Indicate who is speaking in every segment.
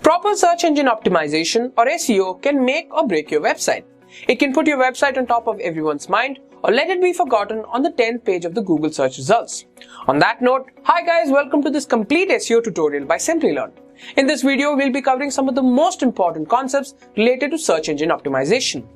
Speaker 1: Proper search engine optimization or SEO can make or break your website. It can put your website on top of everyone's mind or let it be forgotten on the 10th page of the Google search results. On that note, hi guys, welcome to this complete SEO tutorial by Simplilearn. In this video, we'll be covering some of the most important concepts related to search engine optimization.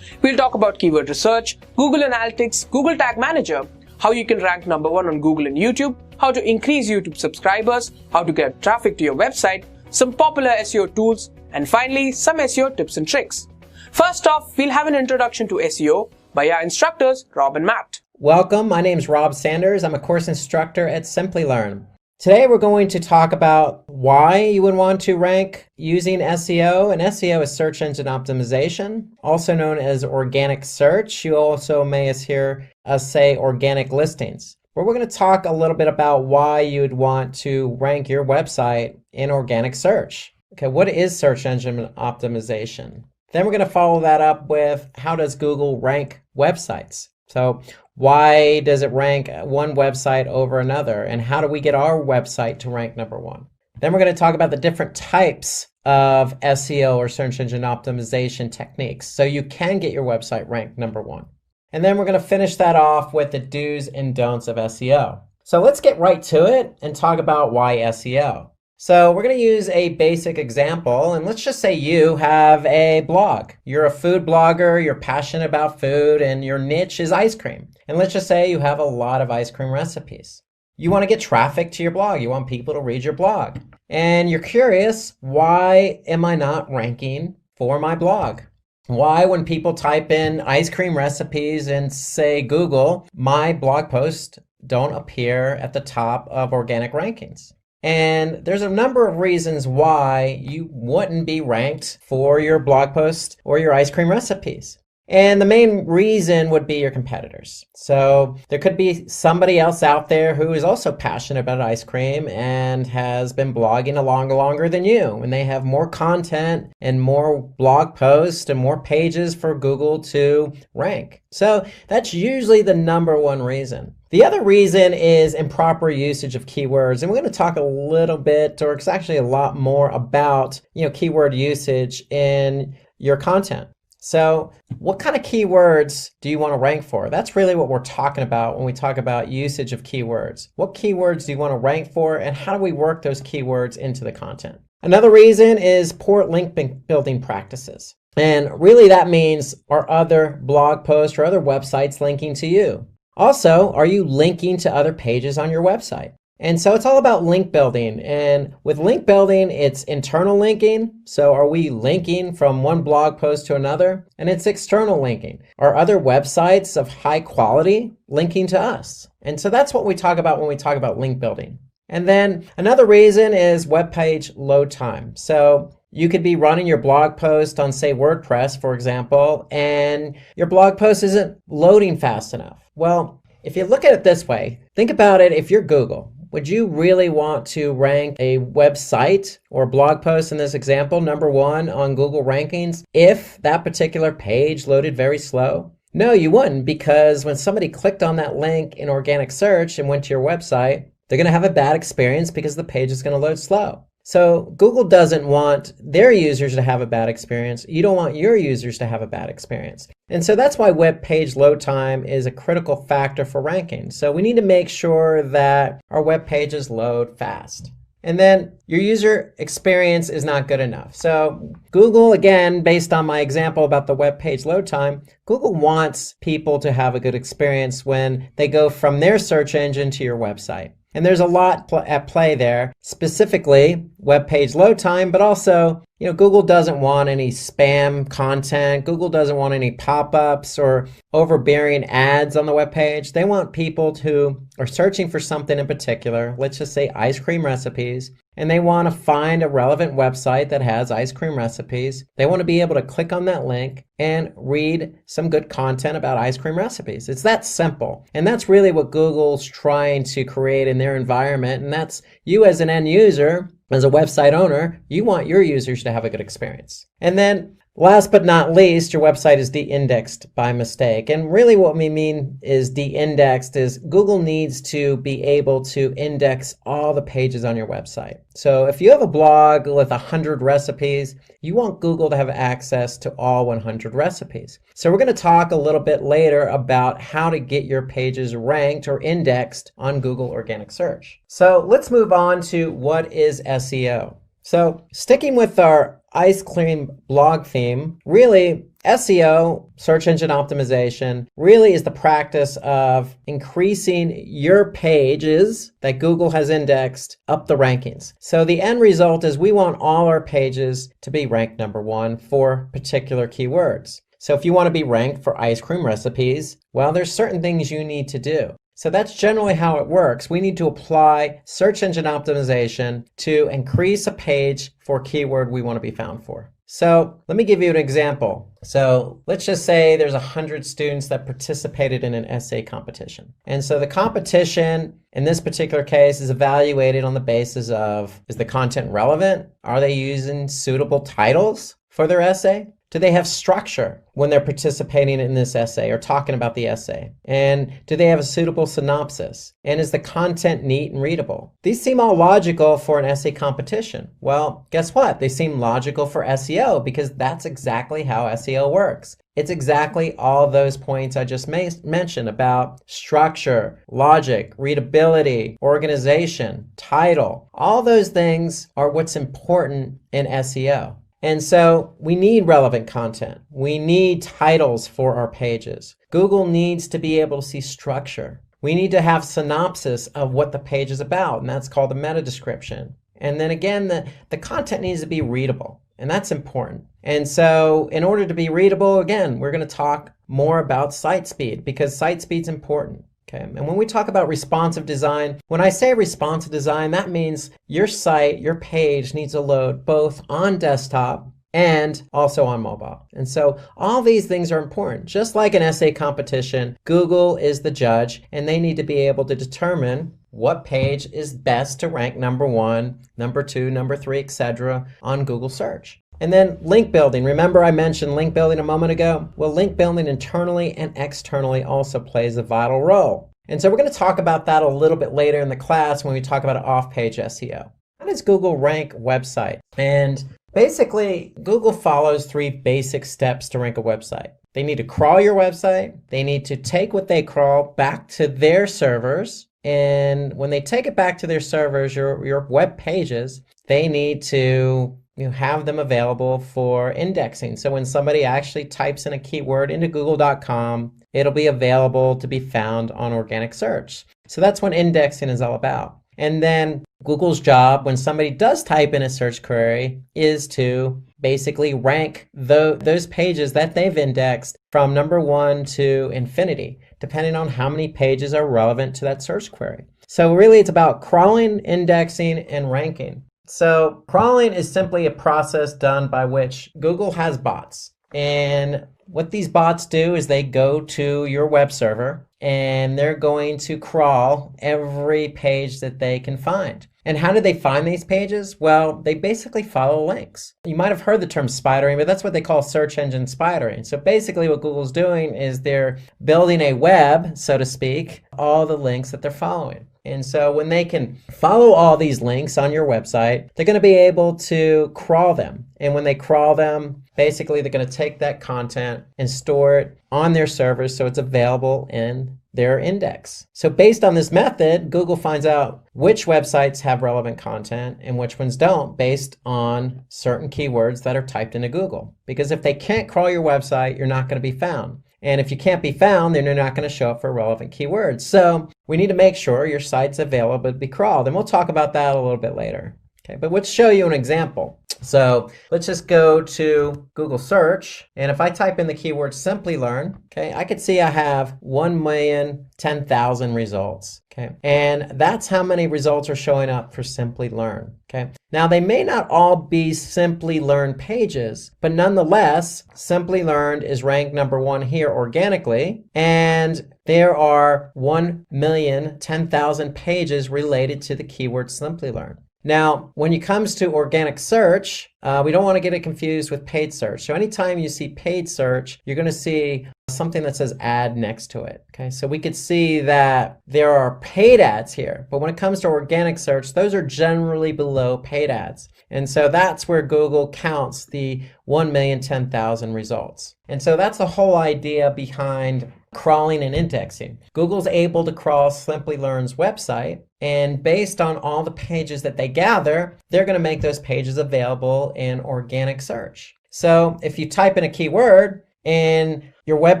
Speaker 1: We'll talk about keyword research, Google Analytics, Google Tag Manager, how you can rank number 1 on Google and YouTube, how to increase YouTube subscribers, how to get traffic to your website, some popular SEO tools, and finally, some SEO tips and tricks. First off, we'll have an introduction to SEO by our instructors, Rob and Matt.
Speaker 2: Welcome, my name is Rob Sanders. I'm a course instructor at Simplilearn. Today we're going to talk about why you would want to rank using SEO, and SEO is search engine optimization, also known as organic search. You also may hear us say organic listings. But we're going to talk a little bit about why you'd want to rank your website in organic search. Okay, what is search engine optimization? Then we're going to follow that up with how does Google rank websites? So why does it rank one website over another? And how do we get our website to rank number 1? Then we're going to talk about the different types of SEO or search engine optimization techniques so you can get your website ranked number 1. And then we're going to finish that off with the do's and don'ts of SEO. So let's get right to it and talk about why SEO. So we're going to use a basic example, and let's just say you have a blog. You're a food blogger, you're passionate about food, and your niche is ice cream. And let's just say you have a lot of ice cream recipes. You want to get traffic to your blog. You want people to read your blog. And you're curious, why am I not ranking for my blog? Why, when people type in ice cream recipes and say Google, my blog posts don't appear at the top of organic rankings? And there's a number of reasons why you wouldn't be ranked for your blog post or your ice cream recipes. And the main reason would be your competitors. So there could be somebody else out there who is also passionate about ice cream and has been blogging longer than you. And they have more content and more blog posts and more pages for Google to rank. So that's usually the number one reason. The other reason is improper usage of keywords. And we're going to talk a little bit, or it's actually a lot more about, keyword usage in your content. So what kind of keywords do you want to rank for? That's really what we're talking about when we talk about usage of keywords. What keywords do you want to rank for, and how do we work those keywords into the content? Another reason is poor link building practices. And really that means are other blog posts or other websites linking to you? Also, are you linking to other pages on your website? And so it's all about link building. And with link building, it's internal linking. So are we linking from one blog post to another? And it's external linking. Are other websites of high quality linking to us? And so that's what we talk about when we talk about link building. And then another reason is web page load time. So you could be running your blog post on, say, WordPress, for example, and your blog post isn't loading fast enough. Well, if you look at it this way, think about it. If you're Google, would you really want to rank a website or blog post in this example number 1 on Google rankings if that particular page loaded very slow? No, you wouldn't, because when somebody clicked on that link in organic search and went to your website, they're going to have a bad experience because the page is going to load slow. So Google doesn't want their users to have a bad experience. You don't want your users to have a bad experience. And so that's why web page load time is a critical factor for ranking. So we need to make sure that our web pages load fast. And then your user experience is not good enough. So Google, again, based on my example about the web page load time, Google wants people to have a good experience when they go from their search engine to your website. And there's a lot at play there, specifically web page load time, but also, Google doesn't want any spam content. Google doesn't want any pop-ups or overbearing ads on the web page. They want people who are searching for something in particular, let's just say ice cream recipes, and they want to find a relevant website that has ice cream recipes. They want to be able to click on that link and read some good content about ice cream recipes. It's that simple. And that's really what Google's trying to create in their environment. And that's you as an end user, as a website owner, you want your users to have a good experience. And then Last but not least, your website is de-indexed by mistake. And really what we mean is de-indexed is Google needs to be able to index all the pages on your website. So if you have a blog with 100 recipes, you want Google to have access to all 100 recipes. So we're going to talk a little bit later about how to get your pages ranked or indexed on Google organic search. So let's move on to what is SEO. So sticking with our ice cream blog theme, really SEO, search engine optimization, really is the practice of increasing your pages that Google has indexed up the rankings. So the end result is we want all our pages to be ranked #1 for particular keywords. So if you want to be ranked for ice cream recipes, well, there's certain things you need to do. So that's generally how it works. We need to apply search engine optimization to increase a page for a keyword we want to be found for. So let me give you an example. So let's just say there's 100 students that participated in an essay competition. And so the competition in this particular case is evaluated on the basis of, is the content relevant? Are they using suitable titles for their essay? Do they have structure when they're participating in this essay or talking about the essay? And do they have a suitable synopsis? And is the content neat and readable? These seem all logical for an essay competition. Well, guess what? They seem logical for SEO because that's exactly how SEO works. It's exactly all those points I just mentioned about structure, logic, readability, organization, title. All those things are what's important in SEO. And so we need relevant content. We need titles for our pages. Google needs to be able to see structure. We need to have synopsis of what the page is about, and that's called a meta description. And then again, the content needs to be readable, and that's important. And so in order to be readable, again, we're going to talk more about site speed because site speed's important. Okay. And when we talk about responsive design, when I say responsive design, that means your site, your page needs to load both on desktop and also on mobile. And so all these things are important. Just like an essay competition, Google is the judge and they need to be able to determine what page is best to rank #1, #2, #3, etc. on Google search. And then link building. Remember I mentioned link building a moment ago? Well, link building internally and externally also plays a vital role. And so we're going to talk about that a little bit later in the class when we talk about off-page SEO. How does Google rank website? And basically, Google follows 3 basic steps to rank a website. They need to crawl your website. They need to take what they crawl back to their servers. And when they take it back to their servers, your web pages, they need to have them available for indexing. So when somebody actually types in a keyword into google.com, it'll be available to be found on organic search. So that's what indexing is all about. And then Google's job when somebody does type in a search query is to basically rank those pages that they've indexed from #1 to infinity, depending on how many pages are relevant to that search query. So really it's about crawling, indexing, and ranking. So crawling is simply a process done by which Google has bots. And what these bots do is they go to your web server and they're going to crawl every page that they can find. And how do they find these pages? Well, they basically follow links. You might have heard the term spidering, but that's what they call search engine spidering. So basically what Google's doing is they're building a web, so to speak, all the links that they're following. And so when they can follow all these links on your website, they're going to be able to crawl them. And when they crawl them, basically they're going to take that content and store it on their servers so it's available in their index. So based on this method, Google finds out which websites have relevant content and which ones don't based on certain keywords that are typed into Google. Because if they can't crawl your website, you're not going to be found. And if you can't be found, then you're not going to show up for relevant keywords. So we need to make sure your site's available to be crawled. And we'll talk about that a little bit later. Okay, but let's show you an example. So let's just go to Google search. And if I type in the keyword Simplilearn, okay, I could see I have 1,010,000 results. Okay, and that's how many results are showing up for Simplilearn. Okay, now they may not all be Simplilearn pages, but nonetheless, Simplilearn is ranked #1 here organically, and there are 1,010,000 pages related to the keyword Simplilearn. Now, when it comes to organic search, we don't want to get it confused with paid search. So anytime you see paid search, you're going to see something that says ad next to it. Okay, so we could see that there are paid ads here, but when it comes to organic search, those are generally below paid ads. And so that's where Google counts the 1,010,000 results. And so that's the whole idea behind crawling and indexing. Google's able to crawl Simplilearn's website, and based on all the pages that they gather, they're going to make those pages available in organic search. So if you type in a keyword and your web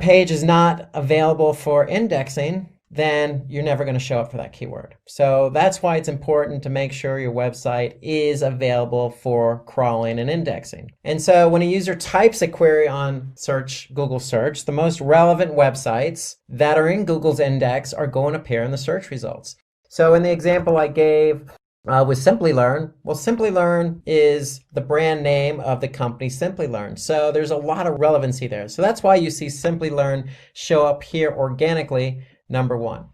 Speaker 2: page is not available for indexing, then you're never going to show up for that keyword. So that's why it's important to make sure your website is available for crawling and indexing. And so when a user types a query on Google search, the most relevant websites that are in Google's index are going to appear in the search results. So in the example I gave with Simplilearn, well, Simplilearn is the brand name of the company Simplilearn. So there's a lot of relevancy there. So that's why you see Simplilearn show up here organically, number one.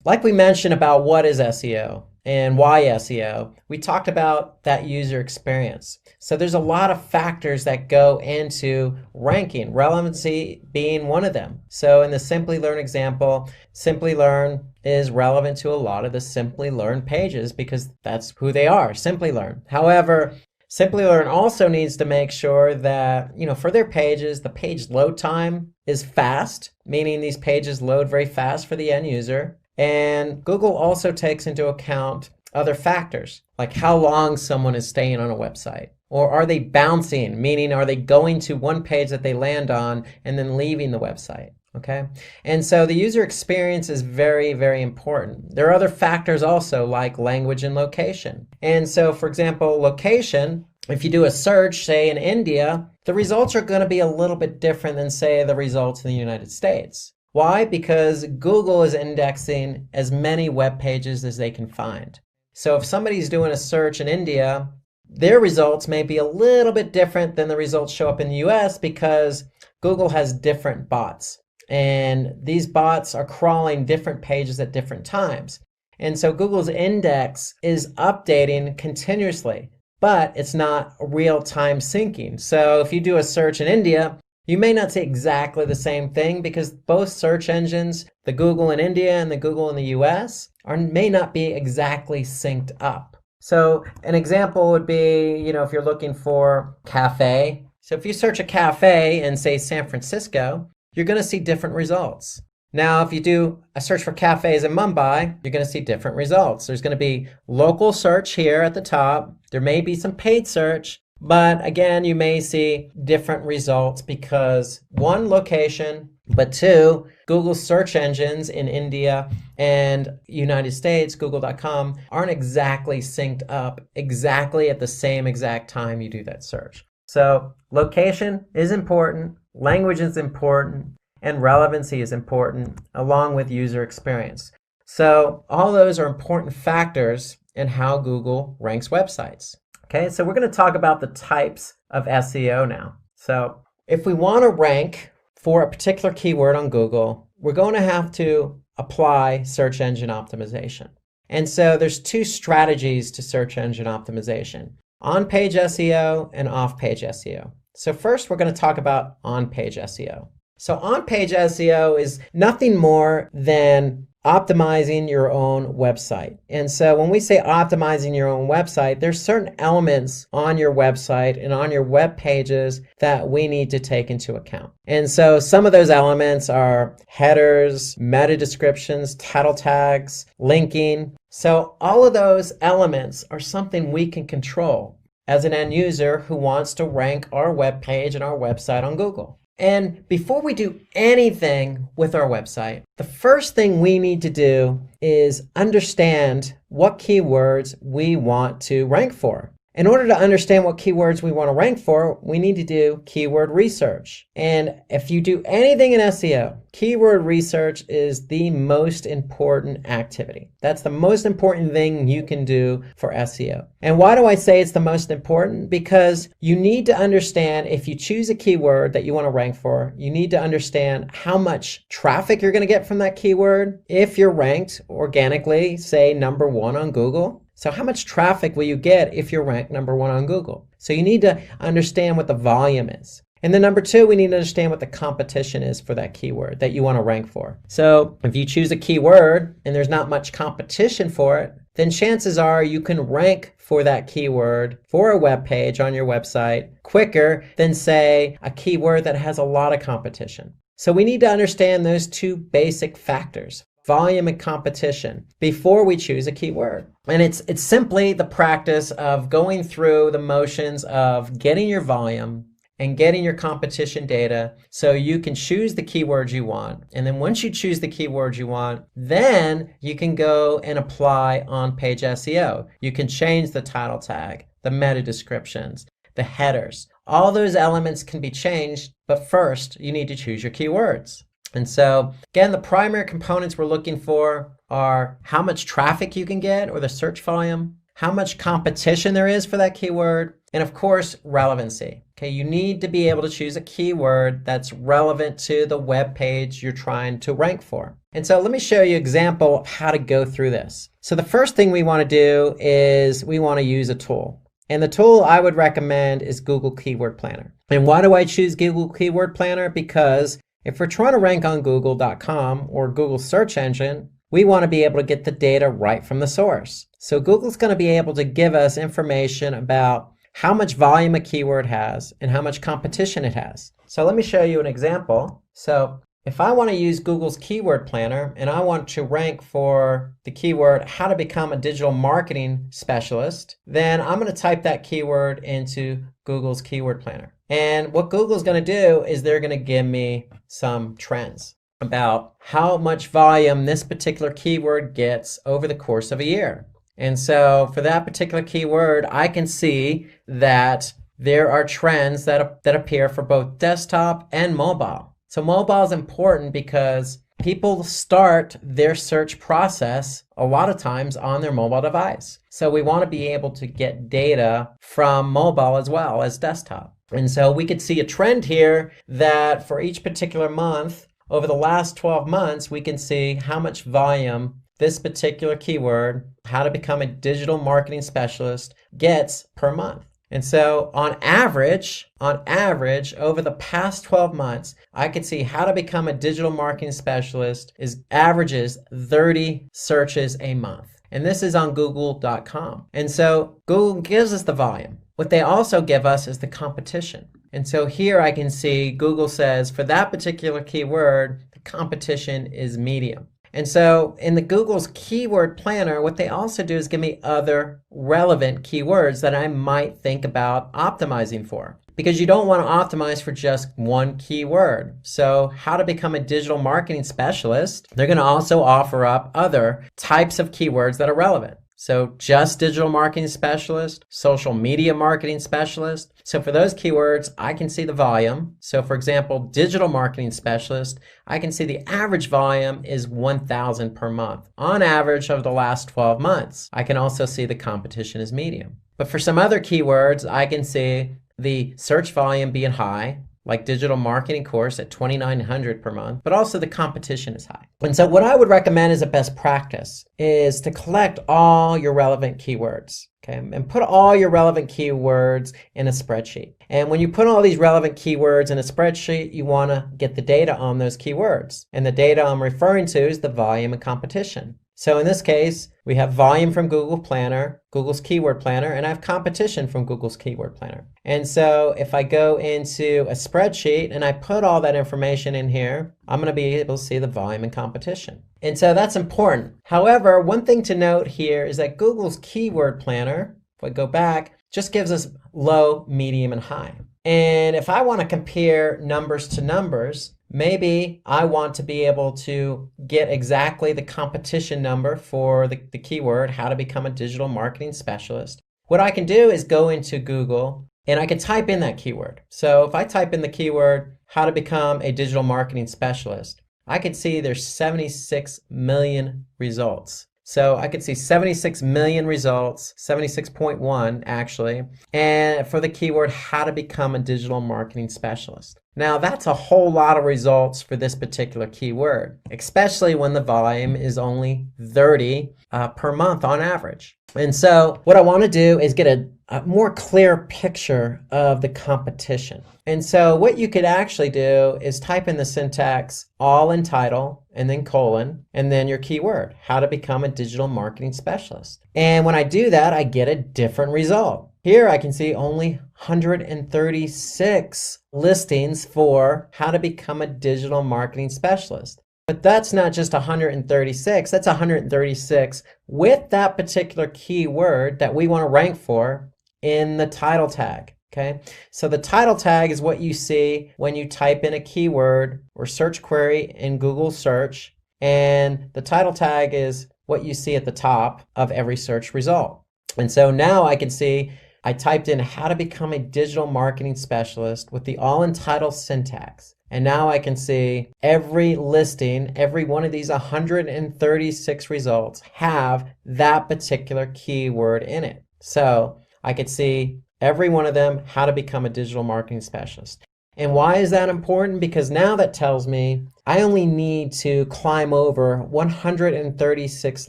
Speaker 2: Like we mentioned about what is SEO and why SEO, we talked about that user experience. So there's a lot of factors that go into ranking, relevancy being one of them. So in the Simplilearn example, Simplilearn is relevant to a lot of the Simplilearn pages because that's who they are, Simplilearn. However, Simplilearn also needs to make sure that, for their pages, the page load time is fast, meaning these pages load very fast for the end user. And Google also takes into account other factors, like how long someone is staying on a website. Or are they bouncing, meaning are they going to one page that they land on and then leaving the website? Okay, and so the user experience is very, very important. There are other factors also like language and location. And so, for example, location, if you do a search, say in India, the results are going to be a little bit different than, say, the results in the United States. Why? Because Google is indexing as many web pages as they can find. So if somebody's doing a search in India, their results may be a little bit different than the results show up in the US because Google has different bots. And these bots are crawling different pages at different times. And so Google's index is updating continuously, but it's not real-time syncing. So if you do a search in India, you may not see exactly the same thing because both search engines, the Google in India and the Google in the US, may not be exactly synced up. So an example would be, if you're looking for cafe. So if you search a cafe in, say, San Francisco, you're going to see different results. Now, if you do a search for cafes in Mumbai, you're going to see different results. There's going to be local search here at the top. There may be some paid search, but again, you may see different results because one, location, but two, Google search engines in India and United States, google.com, aren't exactly synced up exactly at the same exact time you do that search. So location is important, language is important, and relevancy is important, along with user experience. So all those are important factors in how Google ranks websites. Okay, so we're going to talk about the types of SEO now. So if we want to rank for a particular keyword on Google, we're going to have to apply search engine optimization. And so there's two strategies to search engine optimization: on-page SEO and off-page SEO. So first, we're going to talk about on-page SEO. So on-page SEO is nothing more than optimizing your own website. And so when we say optimizing your own website, there's certain elements on your website and on your web pages that we need to take into account. And so some of those elements are headers, meta descriptions, title tags, linking. So all of those elements are something we can control as an end user who wants to rank our web page and our website on Google. And before we do anything with our website, the first thing we need to do is understand what keywords we want to rank for. In order to understand what keywords we want to rank for, we need to do keyword research. And if you do anything in SEO, keyword research is the most important activity. That's the most important thing you can do for SEO. And why do I say it's the most important? Because you need to understand, if you choose a keyword that you want to rank for, you need to understand how much traffic you're going to get from that keyword. If you're ranked organically, say #1 on Google, so how much traffic will you get if you're ranked #1 on Google? So you need to understand what the volume is. And then #2, we need to understand what the competition is for that keyword that you want to rank for. So if you choose a keyword and there's not much competition for it, then chances are you can rank for that keyword for a web page on your website quicker than, say, a keyword that has a lot of competition. So we need to understand those two basic factors, volume and competition, before we choose a keyword. And it's simply the practice of going through the motions of getting your volume and getting your competition data so you can choose the keywords you want. And then once you choose the keywords you want, then you can go and apply on-page SEO. You can change the title tag, the meta descriptions, the headers. All those elements can be changed, but first you need to choose your keywords. And so again, the primary components we're looking for are how much traffic you can get, or the search volume, how much competition there is for that keyword, and of course, relevancy. Okay, you need to be able to choose a keyword that's relevant to the web page you're trying to rank for. And so let me show you an example of how to go through this. So the first thing we want to do is we want to use a tool. And the tool I would recommend is Google Keyword Planner. And why do I choose Google Keyword Planner? Because if we're trying to rank on Google.com or Google search engine, we want to be able to get the data right from the source. So Google's going to be able to give us information about how much volume a keyword has and how much competition it has. So let me show you an example. So if I want to use Google's Keyword Planner and I want to rank for the keyword how to become a digital marketing specialist, then I'm going to type that keyword into Google's Keyword Planner. And what Google's going to do is they're going to give me some trends about how much volume this particular keyword gets over the course of a year. And so for that particular keyword, I can see that there are trends that appear for both desktop and mobile. So mobile is important because people start their search process a lot of times on their mobile device. So we want to be able to get data from mobile as well as desktop. And so we could see a trend here that for each particular month, over the last 12 months, we can see how much volume this particular keyword, how to become a digital marketing specialist, gets per month. And so on average, over the past 12 months, I could see how to become a digital marketing specialist averages 30 searches a month. And this is on Google.com. And so Google gives us the volume. What they also give us is the competition. And so here I can see Google says for that particular keyword, the competition is medium. And so in the Google's Keyword Planner, what they also do is give me other relevant keywords that I might think about optimizing for. Because you don't want to optimize for just one keyword. So how to become a digital marketing specialist, they're going to also offer up other types of keywords that are relevant. So just digital marketing specialist, social media marketing specialist. So for those keywords, I can see the volume. So for example, digital marketing specialist, I can see the average volume is 1,000 per month on average over the last 12 months. I can also see the competition is medium. But for some other keywords, I can see the search volume being high, like digital marketing course at 2,900 per month, but also the competition is high. And so what I would recommend as a best practice is to collect all your relevant keywords, okay? And put all your relevant keywords in a spreadsheet. And when you put all these relevant keywords in a spreadsheet, you want to get the data on those keywords. And the data I'm referring to is the volume and competition. So in this case, we have volume from Google Planner, Google's Keyword Planner, and I have competition from Google's Keyword Planner. And so if I go into a spreadsheet and I put all that information in here, I'm going to be able to see the volume and competition. And so that's important. However, one thing to note here is that Google's Keyword Planner, if I go back, just gives us low, medium, and high. And if I want to compare numbers to numbers, maybe I want to be able to get exactly the competition number for the keyword, how to become a digital marketing specialist. What I can do is go into Google and I can type in that keyword. So if I type in the keyword, how to become a digital marketing specialist, I can see there's 76 million results. So I could see 76 million results, 76.1 actually, and for the keyword, how to become a digital marketing specialist. Now that's a whole lot of results for this particular keyword, especially when the volume is only 30 per month on average. And so what I want to do is get a more clear picture of the competition. And so what you could actually do is type in the syntax all in title and then colon and then your keyword, how to become a digital marketing specialist. And when I do that, I get a different result. Here I can see only 136 listings for how to become a digital marketing specialist. But that's not just 136, that's 136 with that particular keyword that we want to rank for in the title tag, okay? So the title tag is what you see when you type in a keyword or search query in Google search, and the title tag is what you see at the top of every search result. And so now I can see I typed in how to become a digital marketing specialist with the all in title syntax. And now I can see every listing, every one of these 136 results have that particular keyword in it. So I could see every one of them, how to become a digital marketing specialist. And why is that important? Because now that tells me I only need to climb over 136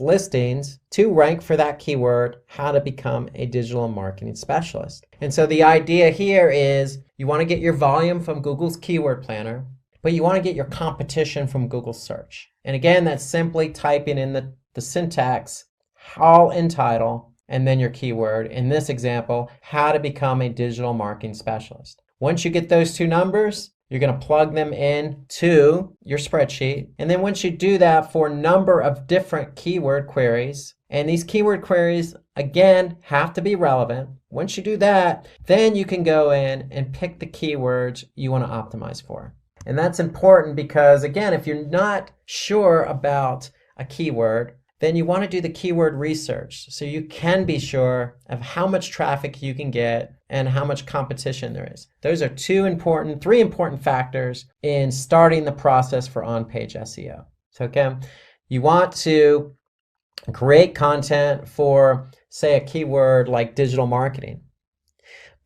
Speaker 2: listings to rank for that keyword, how to become a digital marketing specialist. And so the idea here is you want to get your volume from Google's keyword planner, but you want to get your competition from Google search. And again, that's simply typing in the syntax, all in title, and then your keyword. In this example, how to become a digital marketing specialist. Once you get those two numbers, you're going to plug them into your spreadsheet. And then once you do that for a number of different keyword queries, and these keyword queries, again, have to be relevant. Once you do that, then you can go in and pick the keywords you want to optimize for. And that's important because, again, if you're not sure about a keyword, then you want to do the keyword research so you can be sure of how much traffic you can get and how much competition there is. Those are three important factors in starting the process for on-page SEO. So again, you want to create content for, say, a keyword like digital marketing.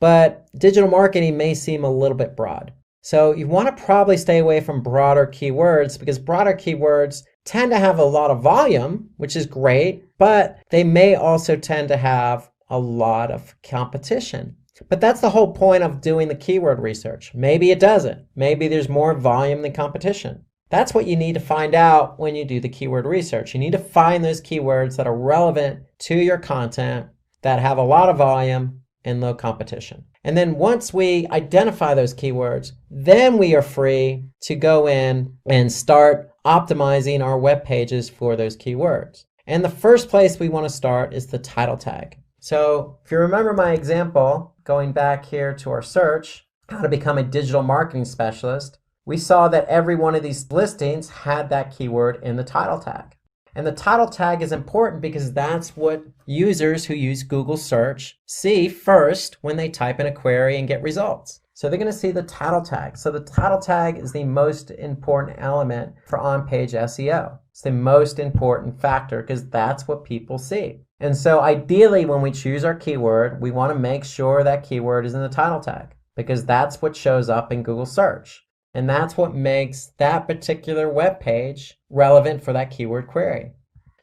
Speaker 2: But digital marketing may seem a little bit broad. So you want to probably stay away from broader keywords because broader keywords tend to have a lot of volume, which is great, but they may also tend to have a lot of competition. But that's the whole point of doing the keyword research. Maybe it doesn't. Maybe there's more volume than competition. That's what you need to find out when you do the keyword research. You need to find those keywords that are relevant to your content, that have a lot of volume and low competition. And then once we identify those keywords, then we are free to go in and start optimizing our web pages for those keywords. And the first place we want to start is the title tag. So if you remember my example, going back here to our search, how to become a digital marketing specialist, we saw that every one of these listings had that keyword in the title tag. And the title tag is important because that's what users who use Google search see first when they type in a query and get results. So they're going to see the title tag. So the title tag is the most important element for on-page SEO. It's the most important factor because that's what people see. And so ideally when we choose our keyword, we want to make sure that keyword is in the title tag because that's what shows up in Google search. And that's what makes that particular web page relevant for that keyword query.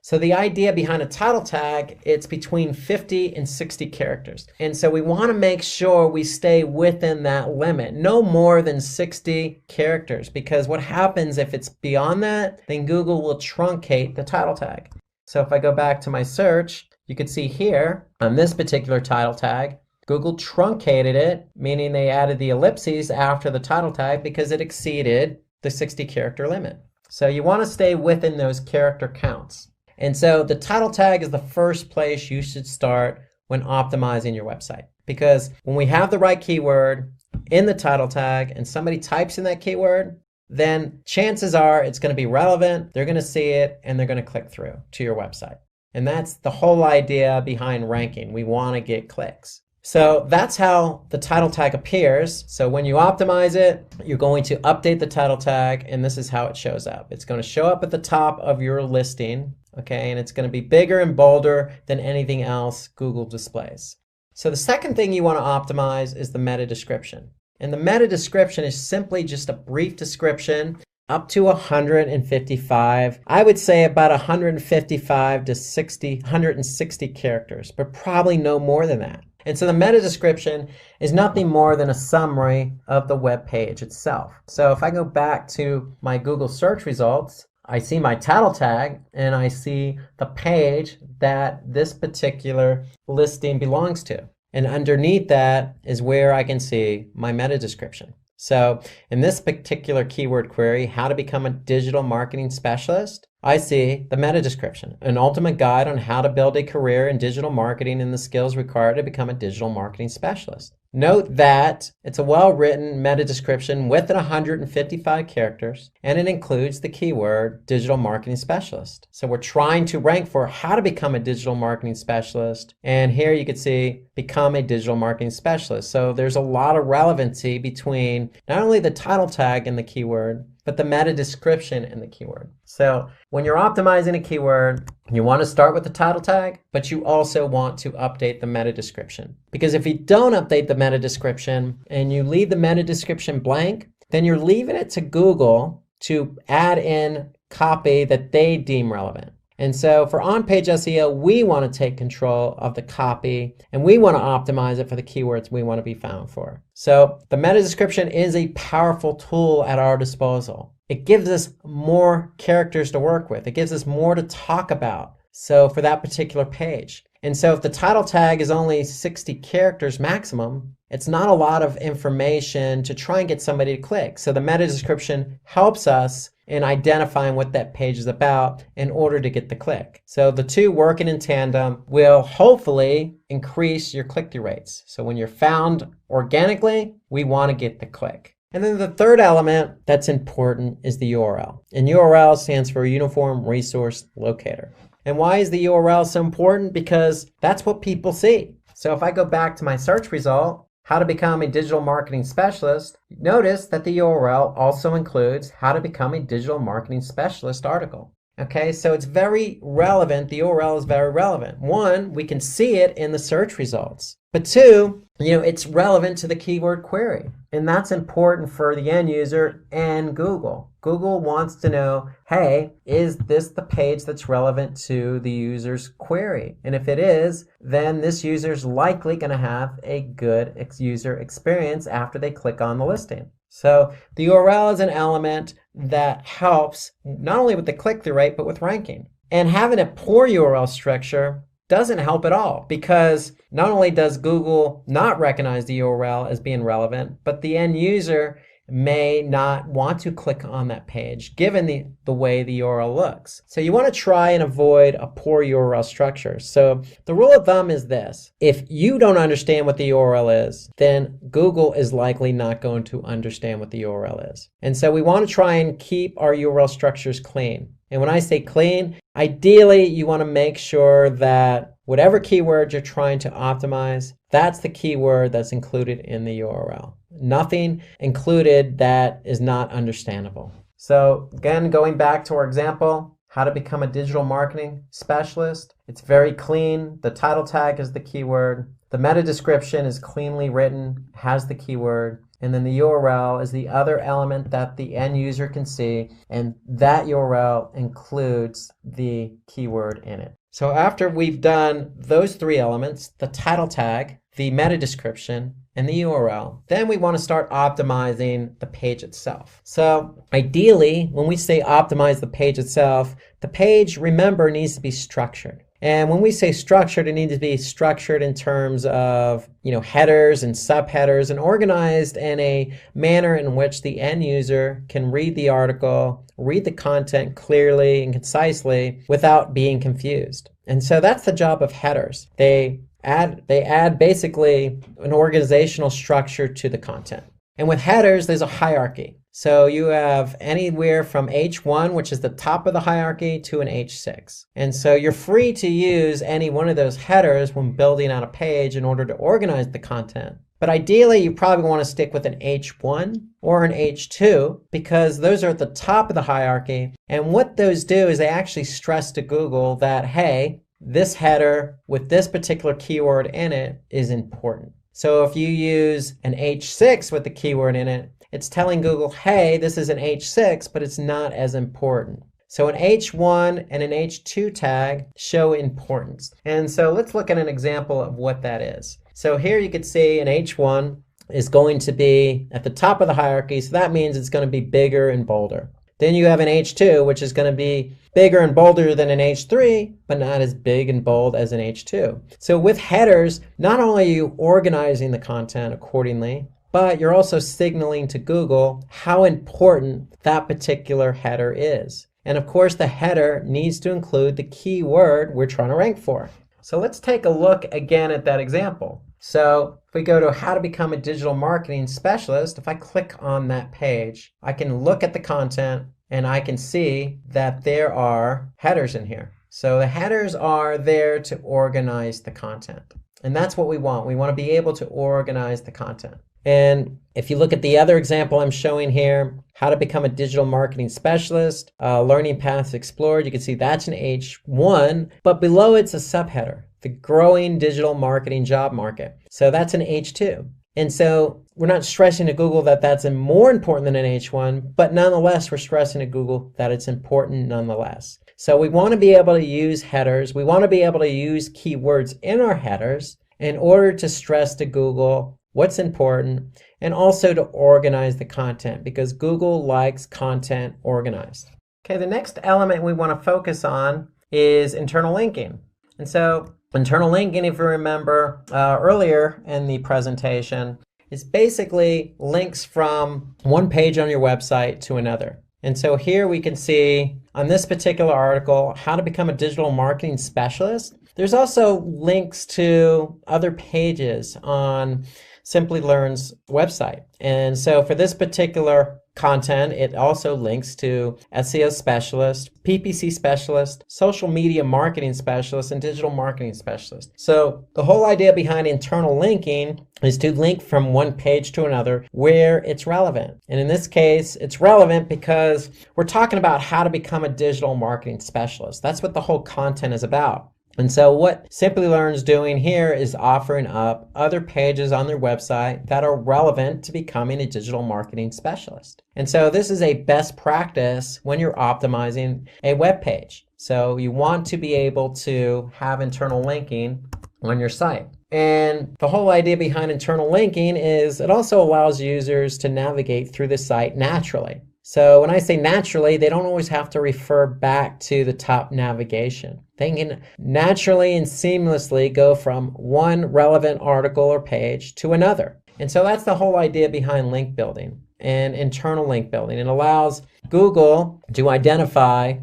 Speaker 2: So the idea behind a title tag, it's between 50 and 60 characters. And so we want to make sure we stay within that limit, no more than 60 characters, because what happens if it's beyond that, then Google will truncate the title tag. So if I go back to my search, you can see here on this particular title tag, Google truncated it, meaning they added the ellipses after the title tag because it exceeded the 60 character limit. So you want to stay within those character counts. And so the title tag is the first place you should start when optimizing your website. Because when we have the right keyword in the title tag and somebody types in that keyword, then chances are it's going to be relevant, they're going to see it, and they're going to click through to your website. And that's the whole idea behind ranking. We want to get clicks. So that's how the title tag appears. So when you optimize it, you're going to update the title tag, and this is how it shows up. It's going to show up at the top of your listing, okay, and it's going to be bigger and bolder than anything else Google displays. So the second thing you want to optimize is the meta description. And the meta description is simply just a brief description up to 155. I would say about 155 to 160 characters, but probably no more than that. And so the meta description is nothing more than a summary of the web page itself. So if I go back to my Google search results, I see my title tag and I see the page that this particular listing belongs to. And underneath that is where I can see my meta description. So in this particular keyword query, how to become a digital marketing specialist, I see the meta description, an ultimate guide on how to build a career in digital marketing and the skills required to become a digital marketing specialist. Note that it's a well-written meta description with 155 characters, and it includes the keyword digital marketing specialist. So we're trying to rank for how to become a digital marketing specialist, and here you can see become a digital marketing specialist. So there's a lot of relevancy between not only the title tag and the keyword, but the meta description in the keyword. So when you're optimizing a keyword, you want to start with the title tag, but you also want to update the meta description. Because if you don't update the meta description and you leave the meta description blank, then you're leaving it to Google to add in copy that they deem relevant. And so for on-page SEO, we want to take control of the copy and we want to optimize it for the keywords we want to be found for. So the meta description is a powerful tool at our disposal. It gives us more characters to work with. It gives us more to talk about. So for that particular page. And so if the title tag is only 60 characters maximum, it's not a lot of information to try and get somebody to click. So the meta description helps us in identifying what that page is about in order to get the click. So the two working in tandem will hopefully increase your click-through rates. So when you're found organically, we want to get the click. And then the third element that's important is the URL. And URL stands for Uniform Resource Locator. And why is the URL so important? Because that's what people see. So if I go back to my search result, how to become a digital marketing specialist, notice that the URL also includes how to become a digital marketing specialist article. Okay, so it's very relevant. The URL is very relevant. One, we can see it in the search results. But two, it's relevant to the keyword query. And that's important for the end user and Google. Google wants to know, hey, is this the page that's relevant to the user's query? And if it is, then this user's likely going to have a good user experience after they click on the listing. So the URL is an element that helps not only with the click-through rate, but with ranking. And having a poor URL structure doesn't help at all, because not only does Google not recognize the URL as being relevant, but the end user may not want to click on that page given the way the URL looks. So you want to try and avoid a poor URL structure. So the rule of thumb is this: if you don't understand what the URL is, then Google is likely not going to understand what the URL is. And so we want to try and keep our URL structures clean. And when I say clean, ideally you want to make sure that whatever keyword you're trying to optimize, that's the keyword that's included in the URL. Nothing included that is not understandable. So again, going back to our example, how to become a digital marketing specialist. It's very clean. The title tag is the keyword. The meta description is cleanly written, has the keyword. And then the URL is the other element that the end user can see, and that URL includes the keyword in it. So after we've done those three elements, the title tag, the meta description, and the URL, then we want to start optimizing the page itself. So ideally, when we say optimize the page itself, the page, remember, needs to be structured. And when we say structured, it needs to be structured in terms of, headers and subheaders, and organized in a manner in which the end user can read the article, read the content clearly and concisely without being confused. And so that's the job of headers. They add basically an organizational structure to the content. And with headers, there's a hierarchy. So you have anywhere from H1, which is the top of the hierarchy, to an H6. And so you're free to use any one of those headers when building out a page in order to organize the content. But ideally, you probably want to stick with an H1 or an H2 because those are at the top of the hierarchy. And what those do is they actually stress to Google that, hey, this header with this particular keyword in it is important. So if you use an H6 with the keyword in it, it's telling Google, hey, this is an H6, but it's not as important. So an H1 and an H2 tag show importance. And so let's look at an example of what that is. So here you can see an H1 is going to be at the top of the hierarchy, so that means it's going to be bigger and bolder. Then you have an H2, which is going to be bigger and bolder than an H3, but not as big and bold as an H2. So with headers, not only are you organizing the content accordingly, but you're also signaling to Google how important that particular header is. And of course, the header needs to include the keyword we're trying to rank for. So let's take a look again at that example. So if we go to how to become a digital marketing specialist, if I click on that page, I can look at the content and I can see that there are headers in here. So the headers are there to organize the content. And that's what we want. We want to be able to organize the content. And if you look at the other example I'm showing here, how to become a digital marketing specialist, learning paths explored, you can see that's an H1, but below it's a subheader, the growing digital marketing job market. So that's an H2. And so we're not stressing to Google that that's more important than an H1, but nonetheless, we're stressing to Google that it's important nonetheless. So we want to be able to use headers. We want to be able to use keywords in our headers in order to stress to Google what's important, and also to organize the content because Google likes content organized. Okay, the next element we want to focus on is internal linking. And so internal linking, if you remember earlier in the presentation, is basically links from one page on your website to another. And so here we can see on this particular article, how to become a digital marketing specialist. There's also links to other pages on Simplilearn's website. And so for this particular content, it also links to SEO specialist, PPC specialist, social media marketing specialist, and digital marketing specialist. So the whole idea behind internal linking is to link from one page to another where it's relevant. And in this case, it's relevant because we're talking about how to become a digital marketing specialist. That's what the whole content is about. And so what Simplilearn's doing here is offering up other pages on their website that are relevant to becoming a digital marketing specialist. And so this is a best practice when you're optimizing a web page. So you want to be able to have internal linking on your site. And the whole idea behind internal linking is it also allows users to navigate through the site naturally. So when I say naturally, they don't always have to refer back to the top navigation. They can naturally and seamlessly go from one relevant article or page to another. And so that's the whole idea behind link building and internal link building. It allows Google to identify,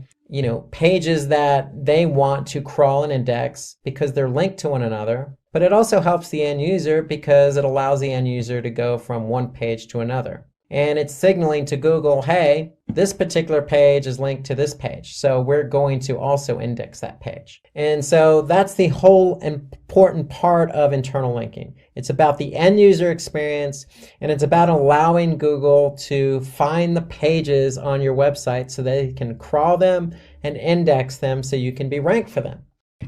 Speaker 2: pages that they want to crawl and index because they're linked to one another. But it also helps the end user because it allows the end user to go from one page to another. And it's signaling to Google, hey, this particular page is linked to this page. So we're going to also index that page. And so that's the whole important part of internal linking. It's about the end user experience, and it's about allowing Google to find the pages on your website so they can crawl them and index them so you can be ranked for them.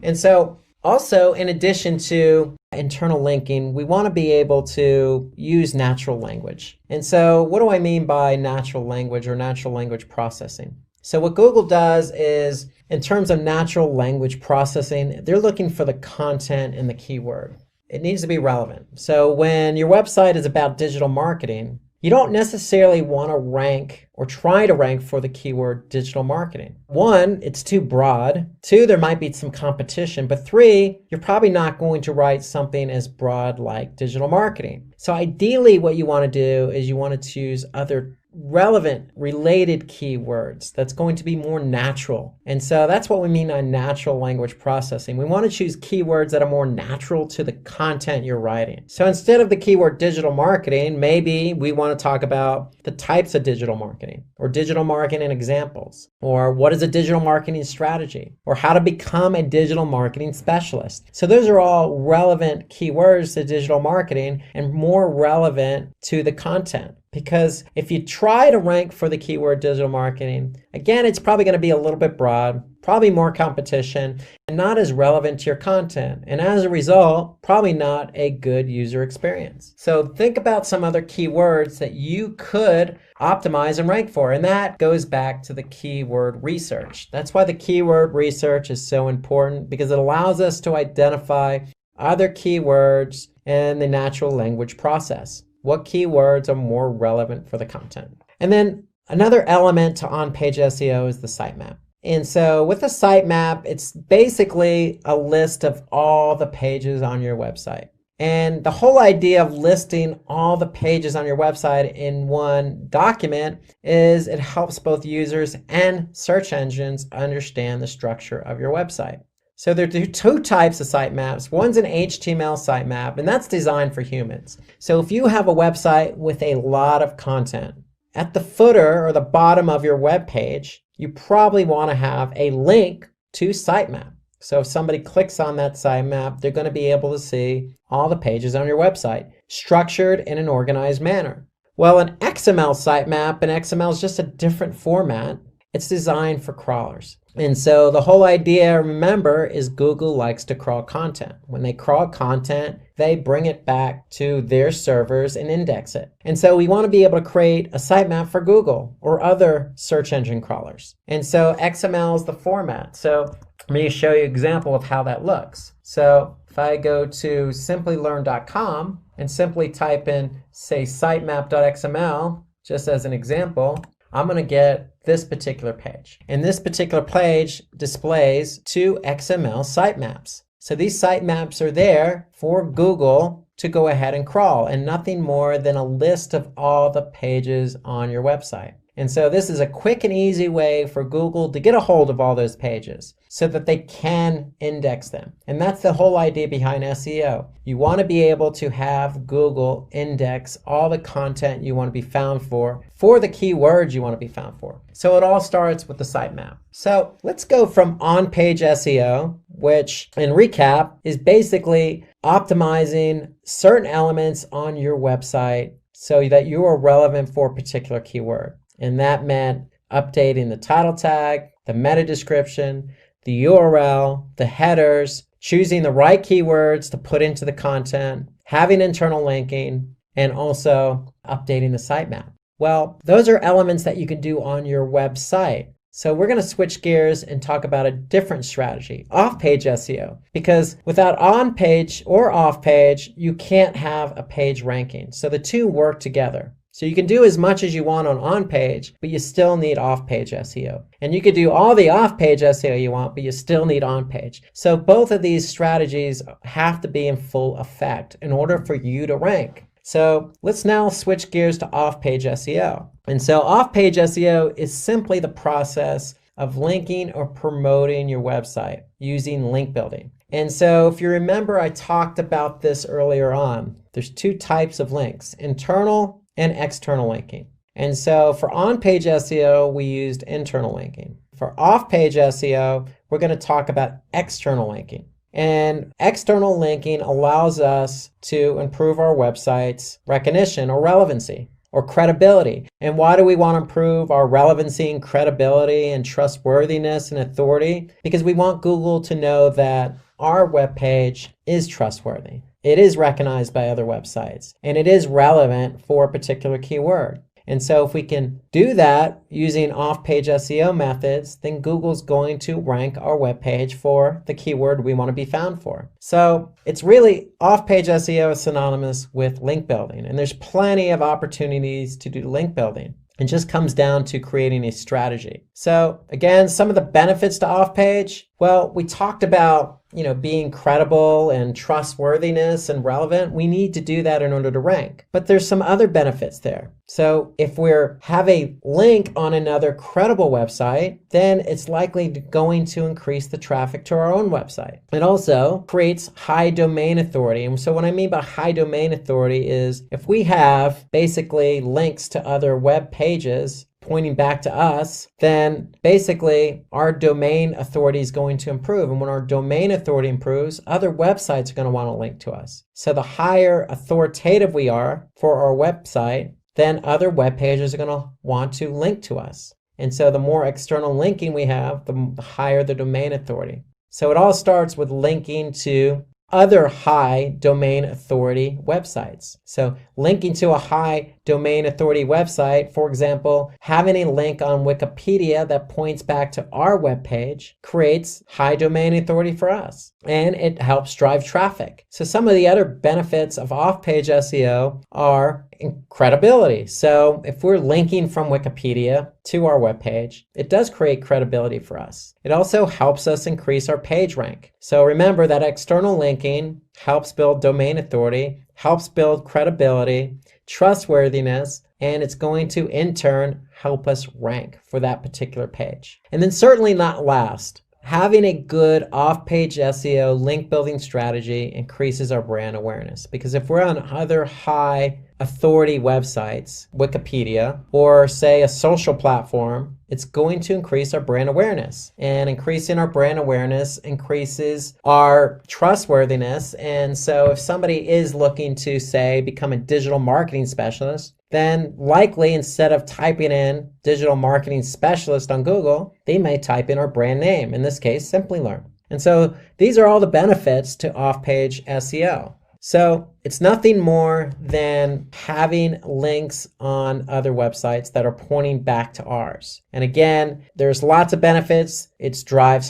Speaker 2: And so also, in addition to internal linking, we want to be able to use natural language. And so what do I mean by natural language or natural language processing? So what Google does is, in terms of natural language processing, they're looking for the content and the keyword. It needs to be relevant. So when your website is about digital marketing, you don't necessarily want to rank or try to rank for the keyword digital marketing. 1, it's too broad. 2, there might be some competition. But 3, you're probably not going to write something as broad like digital marketing. So ideally what you want to do is you want to choose other relevant, related keywords that's going to be more natural. And so that's what we mean by natural language processing. We want to choose keywords that are more natural to the content you're writing. So instead of the keyword digital marketing, maybe we want to talk about the types of digital marketing, or digital marketing examples, or what is a digital marketing strategy, or how to become a digital marketing specialist. So those are all relevant keywords to digital marketing and more relevant to the content. Because if you try to rank for the keyword digital marketing, again, it's probably going to be a little bit broad, probably more competition, and not as relevant to your content. And as a result, probably not a good user experience. So think about some other keywords that you could optimize and rank for. And that goes back to the keyword research. That's why the keyword research is so important, because it allows us to identify other keywords in the natural language process. What keywords are more relevant for the content? And then another element to on-page SEO is the sitemap. And so with the sitemap, it's basically a list of all the pages on your website. And the whole idea of listing all the pages on your website in one document is it helps both users and search engines understand the structure of your website. So there are two types of sitemaps. One's an HTML sitemap, and that's designed for humans. So if you have a website with a lot of content, at the footer or the bottom of your web page, you probably want to have a link to sitemap. So if somebody clicks on that sitemap, they're going to be able to see all the pages on your website, structured in an organized manner. Well, an XML sitemap, and XML is just a different format. It's designed for crawlers. And so the whole idea, remember, is Google likes to crawl content. When they crawl content, they bring it back to their servers and index it. And so we want to be able to create a sitemap for Google or other search engine crawlers. And so XML is the format. So let me show you an example of how that looks. So if I go to Simplilearn.com and simply type in, say, sitemap.xml, just as an example, I'm going to get this particular page. And this particular page displays two XML sitemaps. So these sitemaps are there for Google to go ahead and crawl, and nothing more than a list of all the pages on your website. And so this is a quick and easy way for Google to get a hold of all those pages so that they can index them. And that's the whole idea behind SEO. You want to be able to have Google index all the content you want to be found for the keywords you want to be found for. So it all starts with the sitemap. So let's go from on-page SEO, which in recap is basically optimizing certain elements on your website so that you are relevant for a particular keyword. And that meant updating the title tag, the meta description, the URL, the headers, choosing the right keywords to put into the content, having internal linking, and also updating the sitemap. Well, those are elements that you can do on your website. So we're going to switch gears and talk about a different strategy, off-page SEO, because without on-page or off-page, you can't have a page ranking. So the two work together. So you can do as much as you want on-page, but you still need off-page SEO. And you could do all the off-page SEO you want, but you still need on-page. So both of these strategies have to be in full effect in order for you to rank. So let's now switch gears to off-page SEO. And so off-page SEO is simply the process of linking or promoting your website using link building. And so if you remember, I talked about this earlier on. There's two types of links, internal and external linking. And so for on-page SEO, we used internal linking. For off-page SEO, we're going to talk about external linking. And external linking allows us to improve our website's recognition or relevancy or credibility. And why do we want to improve our relevancy and credibility and trustworthiness and authority? Because we want Google to know that our webpage is trustworthy. It is recognized by other websites, and it is relevant for a particular keyword. And so if we can do that using off-page SEO methods, then Google's going to rank our webpage for the keyword we want to be found for. So it's really off-page SEO is synonymous with link building, and there's plenty of opportunities to do link building. It just comes down to creating a strategy. So again, some of the benefits to off-page, well, we talked about being credible and trustworthiness and relevant, we need to do that in order to rank. But there's some other benefits there. So if we have a link on another credible website, then it's likely going to increase the traffic to our own website. It also creates high domain authority. And so what I mean by high domain authority is if we have basically links to other web pages pointing back to us, then basically our domain authority is going to improve. And when our domain authority improves, other websites are going to want to link to us. So the higher authoritative we are for our website, then other web pages are going to want to link to us. And so the more external linking we have, the higher the domain authority. So it all starts with linking to other high domain authority websites. So linking to a high domain authority website, for example, having a link on Wikipedia that points back to our web page creates high domain authority for us, and it helps drive traffic. So some of the other benefits of off-page SEO are credibility. So if we're linking from Wikipedia to our webpage, it does create credibility for us. It also helps us increase our page rank. So remember that external linking helps build domain authority, helps build credibility, trustworthiness, and it's going to in turn help us rank for that particular page. And then certainly not last, having a good off-page SEO link building strategy increases our brand awareness, because if we're on other high authority websites, Wikipedia, or say a social platform, it's going to increase our brand awareness. And increasing our brand awareness increases our trustworthiness. And so if somebody is looking to, say, become a digital marketing specialist, then likely instead of typing in digital marketing specialist on Google, they may type in our brand name, in this case, Simplilearn. And so these are all the benefits to off-page SEO. So it's nothing more than having links on other websites that are pointing back to ours. And again, there's lots of benefits. It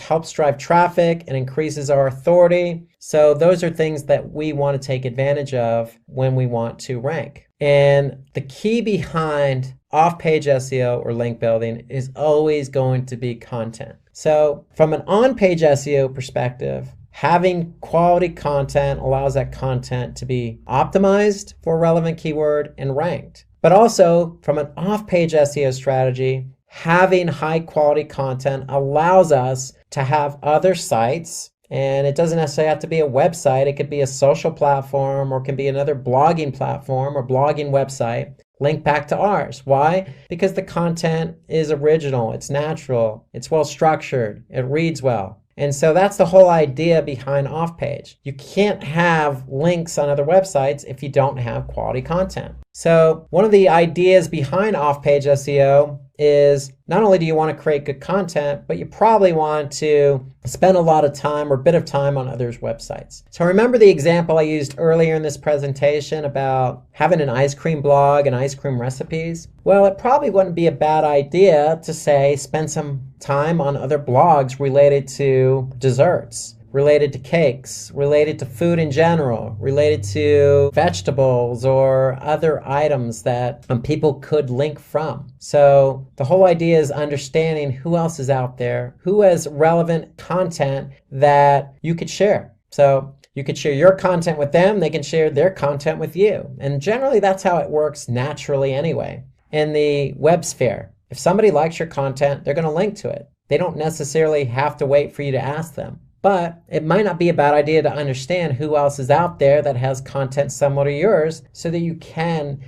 Speaker 2: helps drive traffic and increases our authority. So those are things that we want to take advantage of when we want to rank. And the key behind off-page SEO or link building is always going to be content. So from an on-page SEO perspective, having quality content allows that content to be optimized for relevant keyword and ranked. But also from an off-page SEO strategy, having high quality content allows us to have other sites, and it doesn't necessarily have to be a website. It could be a social platform, or it can be another blogging platform or blogging website, link back to ours. Why? Because the content is original, it's natural, it's well structured, it reads well. And so that's the whole idea behind off-page. You can't have links on other websites if you don't have quality content. So one of the ideas behind off-page SEO is not only do you want to create good content, but you probably want to spend a lot of time or a bit of time on others' websites. So remember the example I used earlier in this presentation about having an ice cream blog and ice cream recipes? Well, it probably wouldn't be a bad idea to say spend some time on other blogs related to desserts, related to cakes, related to food in general, related to vegetables or other items that people could link from. So the whole idea is understanding who else is out there, who has relevant content that you could share. So you could share your content with them, they can share their content with you. And generally that's how it works naturally anyway. In the web sphere, if somebody likes your content, they're going to link to it. They don't necessarily have to wait for you to ask them. But it might not be a bad idea to understand who else is out there that has content similar to yours so that you can,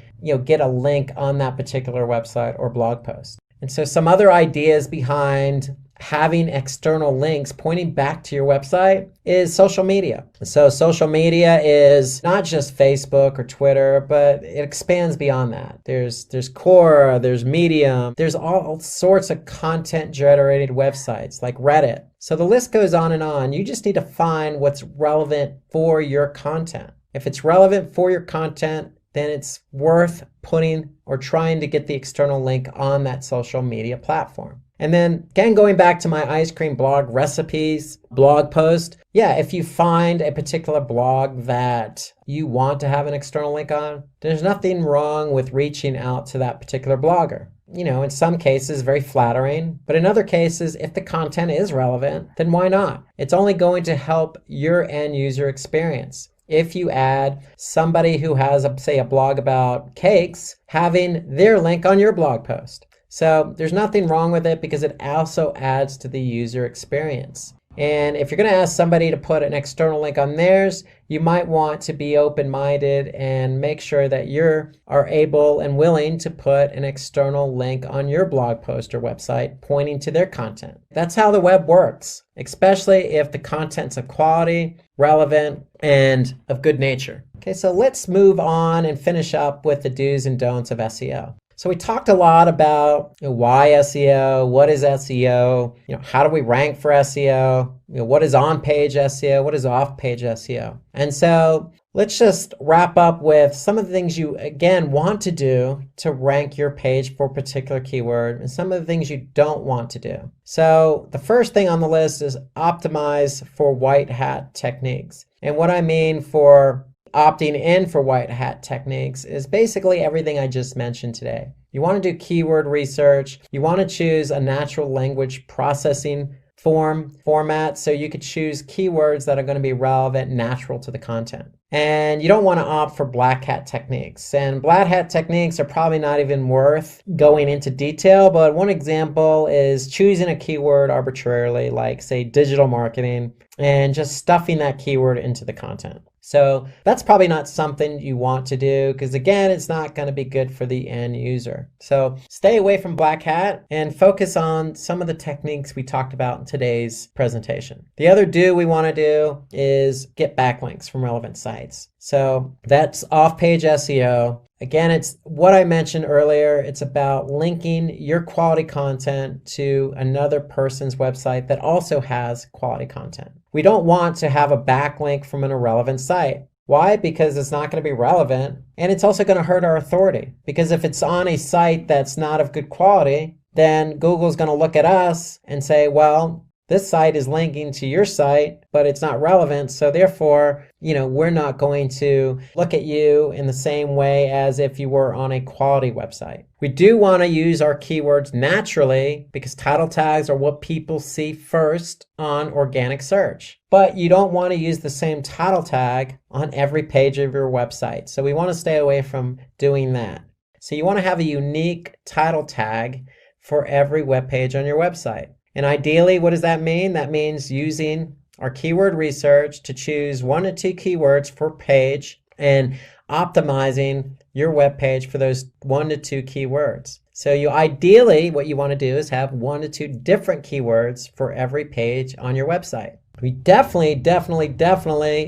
Speaker 2: get a link on that particular website or blog post. And so some other ideas behind having external links pointing back to your website is social media. So social media is not just Facebook or Twitter, but it expands beyond that. There's Quora, there's Medium, there's all sorts of content generated websites like Reddit. So the list goes on and on. You just need to find what's relevant for your content. If it's relevant for your content, then it's worth putting or trying to get the external link on that social media platform. And then again, going back to my ice cream blog recipes blog post, if you find a particular blog that you want to have an external link on, there's nothing wrong with reaching out to that particular blogger. in some cases, very flattering. But in other cases, if the content is relevant, then why not? It's only going to help your end user experience. If you add somebody who has, say, a blog about cakes, having their link on your blog post. So there's nothing wrong with it because it also adds to the user experience. And if you're going to ask somebody to put an external link on theirs, you might want to be open-minded and make sure that you are able and willing to put an external link on your blog post or website pointing to their content. That's how the web works, especially if the content's of quality, relevant, and of good nature. Okay, so let's move on and finish up with the do's and don'ts of SEO. So we talked a lot about why SEO, what is SEO, how do we rank for SEO, what is on-page SEO, what is off-page SEO. And so let's just wrap up with some of the things you, again, want to do to rank your page for a particular keyword and some of the things you don't want to do. So the first thing on the list is optimize for white hat techniques. And what I mean for opting in for white hat techniques is basically everything I just mentioned today. You want to do keyword research. You want to choose a natural language processing format so you could choose keywords that are going to be relevant, natural to the content. And you don't want to opt for black hat techniques. And black hat techniques are probably not even worth going into detail, but one example is choosing a keyword arbitrarily, like say digital marketing, and just stuffing that keyword into the content. So that's probably not something you want to do because, again, it's not going to be good for the end user. So stay away from black hat and focus on some of the techniques we talked about in today's presentation. The other do we want to do is get backlinks from relevant sites. So that's off-page SEO. Again, it's what I mentioned earlier. It's about linking your quality content to another person's website that also has quality content. We don't want to have a backlink from an irrelevant site. Why? Because it's not going to be relevant, and it's also going to hurt our authority. Because if it's on a site that's not of good quality, then Google's going to look at us and say, well, this site is linking to your site, but it's not relevant. So therefore, we're not going to look at you in the same way as if you were on a quality website. We do want to use our keywords naturally because title tags are what people see first on organic search. But you don't want to use the same title tag on every page of your website. So we want to stay away from doing that. So you want to have a unique title tag for every web page on your website. And ideally, what does that mean? That means using our keyword research to choose 1 to 2 keywords per page and optimizing your web page for those 1 to 2 keywords. So ideally, what you want to do is have 1 to 2 different keywords for every page on your website. We definitely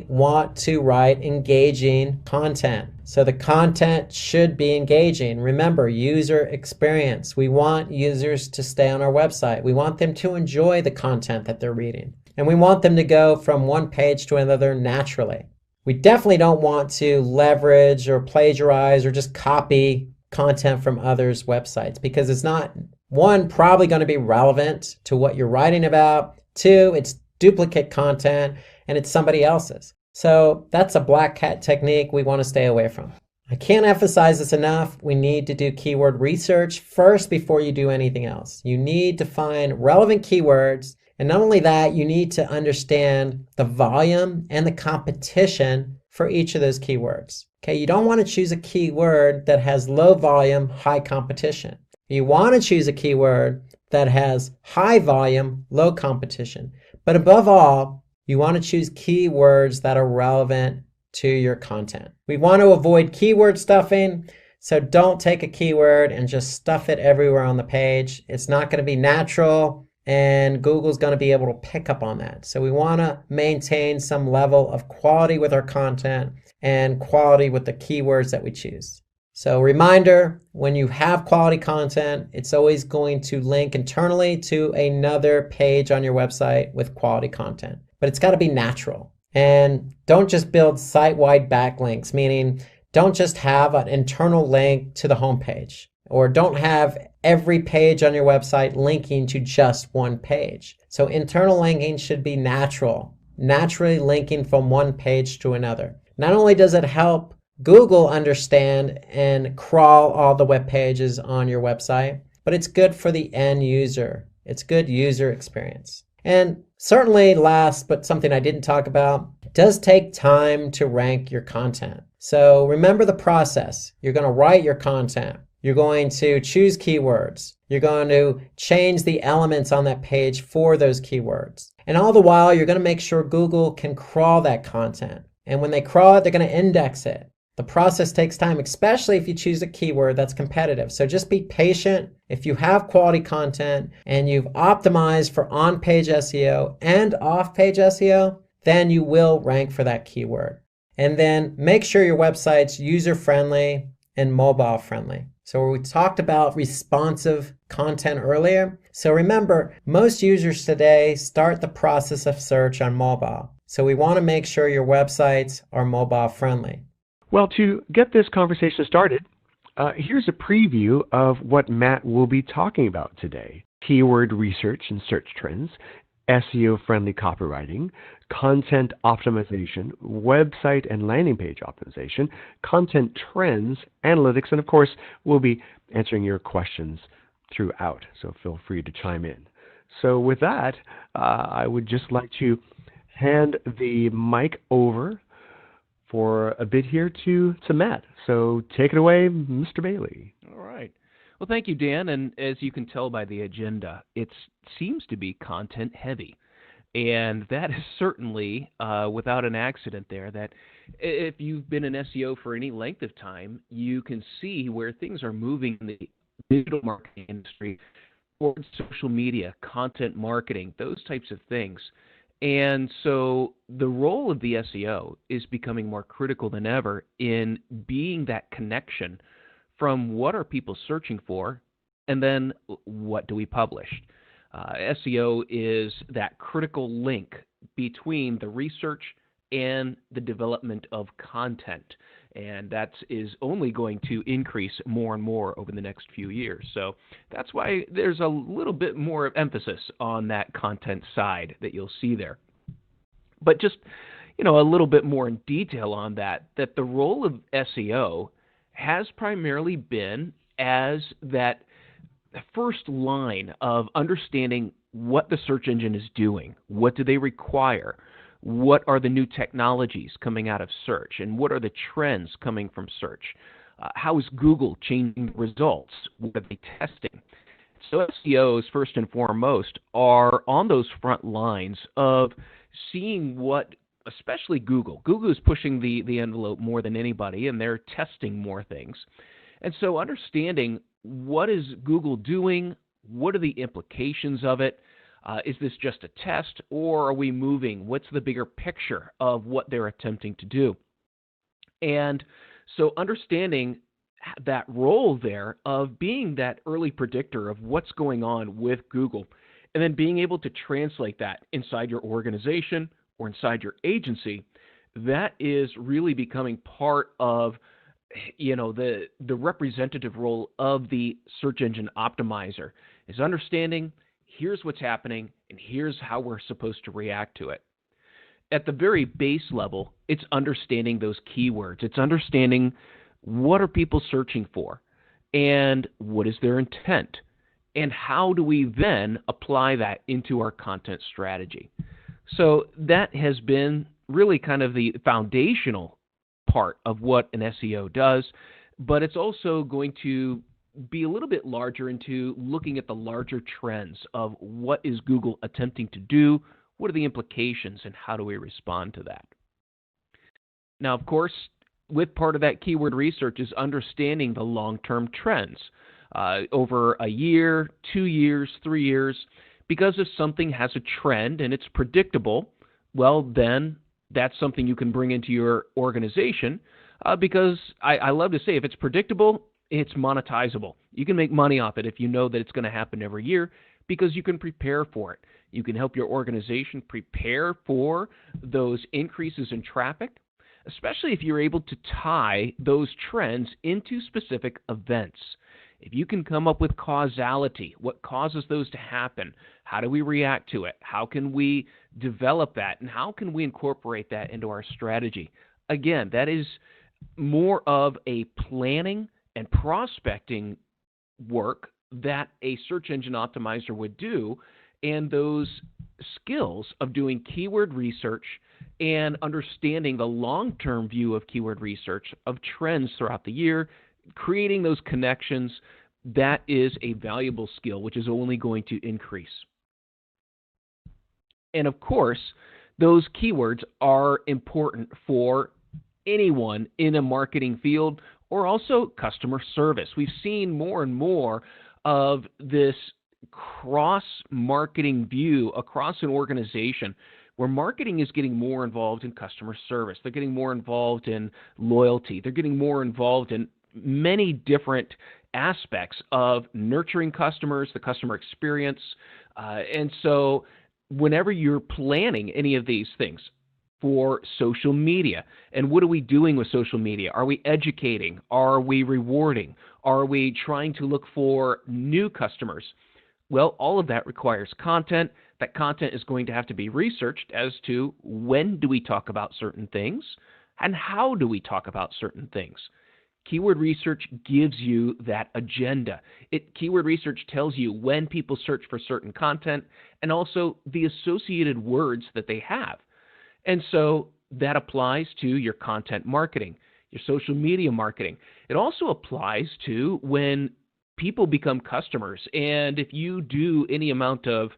Speaker 2: want to write engaging content. So the content should be engaging. Remember, user experience. We want users to stay on our website. We want them to enjoy the content that they're reading. And we want them to go from one page to another naturally. We definitely don't want to leverage or plagiarize or just copy content from others' websites because it's not, one, probably going to be relevant to what you're writing about. 2, it's duplicate content and it's somebody else's. So that's a black hat technique we want to stay away from. I can't emphasize this enough. We need to do keyword research first before you do anything else. You need to find relevant keywords. And not only that, you need to understand the volume and the competition for each of those keywords. Okay, you don't want to choose a keyword that has low volume, high competition. You want to choose a keyword that has high volume, low competition. But above all, you want to choose keywords that are relevant to your content. We want to avoid keyword stuffing, so don't take a keyword and just stuff it everywhere on the page. It's not going to be natural, and Google's going to be able to pick up on that. So we want to maintain some level of quality with our content and quality with the keywords that we choose. So reminder, when you have quality content, it's always going to link internally to another page on your website with quality content. But it's got to be natural. And don't just build site-wide backlinks, meaning don't just have an internal link to the homepage, or don't have every page on your website linking to just one page. So internal linking should be natural, naturally linking from one page to another. Not only does it help Google understand and crawl all the web pages on your website, but it's good for the end user. It's good user experience. And certainly last, but something I didn't talk about, it does take time to rank your content. So remember the process. You're going to write your content. You're going to choose keywords. You're going to change the elements on that page for those keywords. And all the while, you're going to make sure Google can crawl that content. And when they crawl it, they're going to index it. The process takes time, especially if you choose a keyword that's competitive. So just be patient. If you have quality content and you've optimized for on-page SEO and off-page SEO, then you will rank for that keyword. And then make sure your website's user-friendly and mobile-friendly. So we talked about responsive content earlier. So remember, most users today start the process of search on mobile. So we want to make sure your websites are mobile-friendly.
Speaker 3: Well, to get this conversation started, here's a preview of what Matt will be talking about today. Keyword research and search trends, SEO-friendly copywriting, content optimization, website and landing page optimization, content trends, analytics, and of course, we'll be answering your questions throughout, so feel free to chime in. So with that, I would just like to hand the mic over for a bit here to Matt. So take it away, Mr. Bailey.
Speaker 4: All right. Well, thank you, Dan. And as you can tell by the agenda, it seems to be content heavy. And that is certainly without an accident there, that if you've been in SEO for any length of time, you can see where things are moving in the digital marketing industry towards social media, content marketing, those types of things. And so the role of the SEO is becoming more critical than ever in being that connection from what are people searching for and then what do we publish. SEO is that critical link between the research and the development of content. And that is only going to increase more and more over the next few years. So that's why there's a little bit more emphasis on that content side that you'll see there. But just, a little bit more in detail on that the role of SEO has primarily been as that first line of understanding what the search engine is doing. What do they require? What are the new technologies coming out of search? And what are the trends coming from search? How is Google changing the results? What are they testing? So SEOs, first and foremost, are on those front lines of seeing what, especially Google. Google is pushing the envelope more than anybody, and they're testing more things. And so understanding what is Google doing, what are the implications of it, is this just a test, or are we moving? What's the bigger picture of what they're attempting to do? And so understanding that role there of being that early predictor of what's going on with Google, and then being able to translate that inside your organization or inside your agency, that is really becoming part of the representative role of the search engine optimizer, is understanding here's what's happening and here's how we're supposed to react to it. At the very base level, it's understanding those keywords. It's understanding what are people searching for and what is their intent, and how do we then apply that into our content strategy. So that has been really kind of the foundational part of what an SEO does, but it's also going to be a little bit larger into looking at the larger trends of what is Google attempting to do, what are the implications, and how do we respond to that. Now, of course, with part of that keyword research is understanding the long-term trends over a year, 2 years, 3 years, because if something has a trend and it's predictable, well, then that's something you can bring into your organization because I love to say if it's predictable, it's monetizable. You can make money off it if you know that it's going to happen every year because you can prepare for it. You can help your organization prepare for those increases in traffic, especially if you're able to tie those trends into specific events. If you can come up with causality, what causes those to happen? How do we react to it? How can we develop that? And how can we incorporate that into our strategy? Again, that is more of a planning and prospecting work that a search engine optimizer would do, and those skills of doing keyword research and understanding the long-term view of keyword research, of trends throughout the year, creating those connections, that is a valuable skill which is only going to increase. And of course, those keywords are important for anyone in a marketing field or also customer service. We've seen more and more of this cross-marketing view across an organization where marketing is getting more involved in customer service. They're getting more involved in loyalty. They're getting more involved in many different aspects of nurturing customers, the customer experience. And so whenever you're planning any of these things for social media, and what are we doing with social media? Are we educating? Are we rewarding? Are we trying to look for new customers? Well, all of that requires content. That content is going to have to be researched as to when do we talk about certain things and how do we talk about certain things. Keyword research gives you that agenda. Keyword research tells you when people search for certain content and also the associated words that they have. And so that applies to your content marketing, your social media marketing. It also applies to when people become customers. And if you do any amount of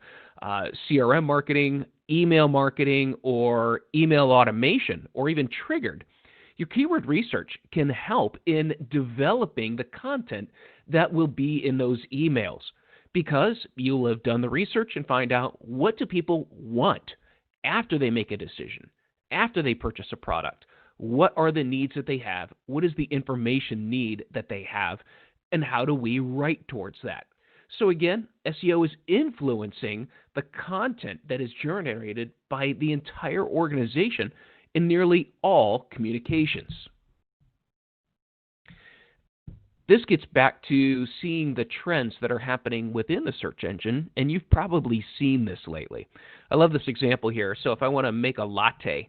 Speaker 4: CRM marketing, or email automation, or even triggered, your keyword research can help in developing the content that will be in those emails, because you'll have done the research and find out what do people want after they make a decision, after they purchase a product. What are the needs that they have? What is the information need that they have? And how do we write towards that? So again, SEO is influencing the content that is generated by the entire organization in nearly all communications. This gets back to seeing the trends that are happening within the search engine, and you've probably seen this lately. I love this example here. So if I want to make a latte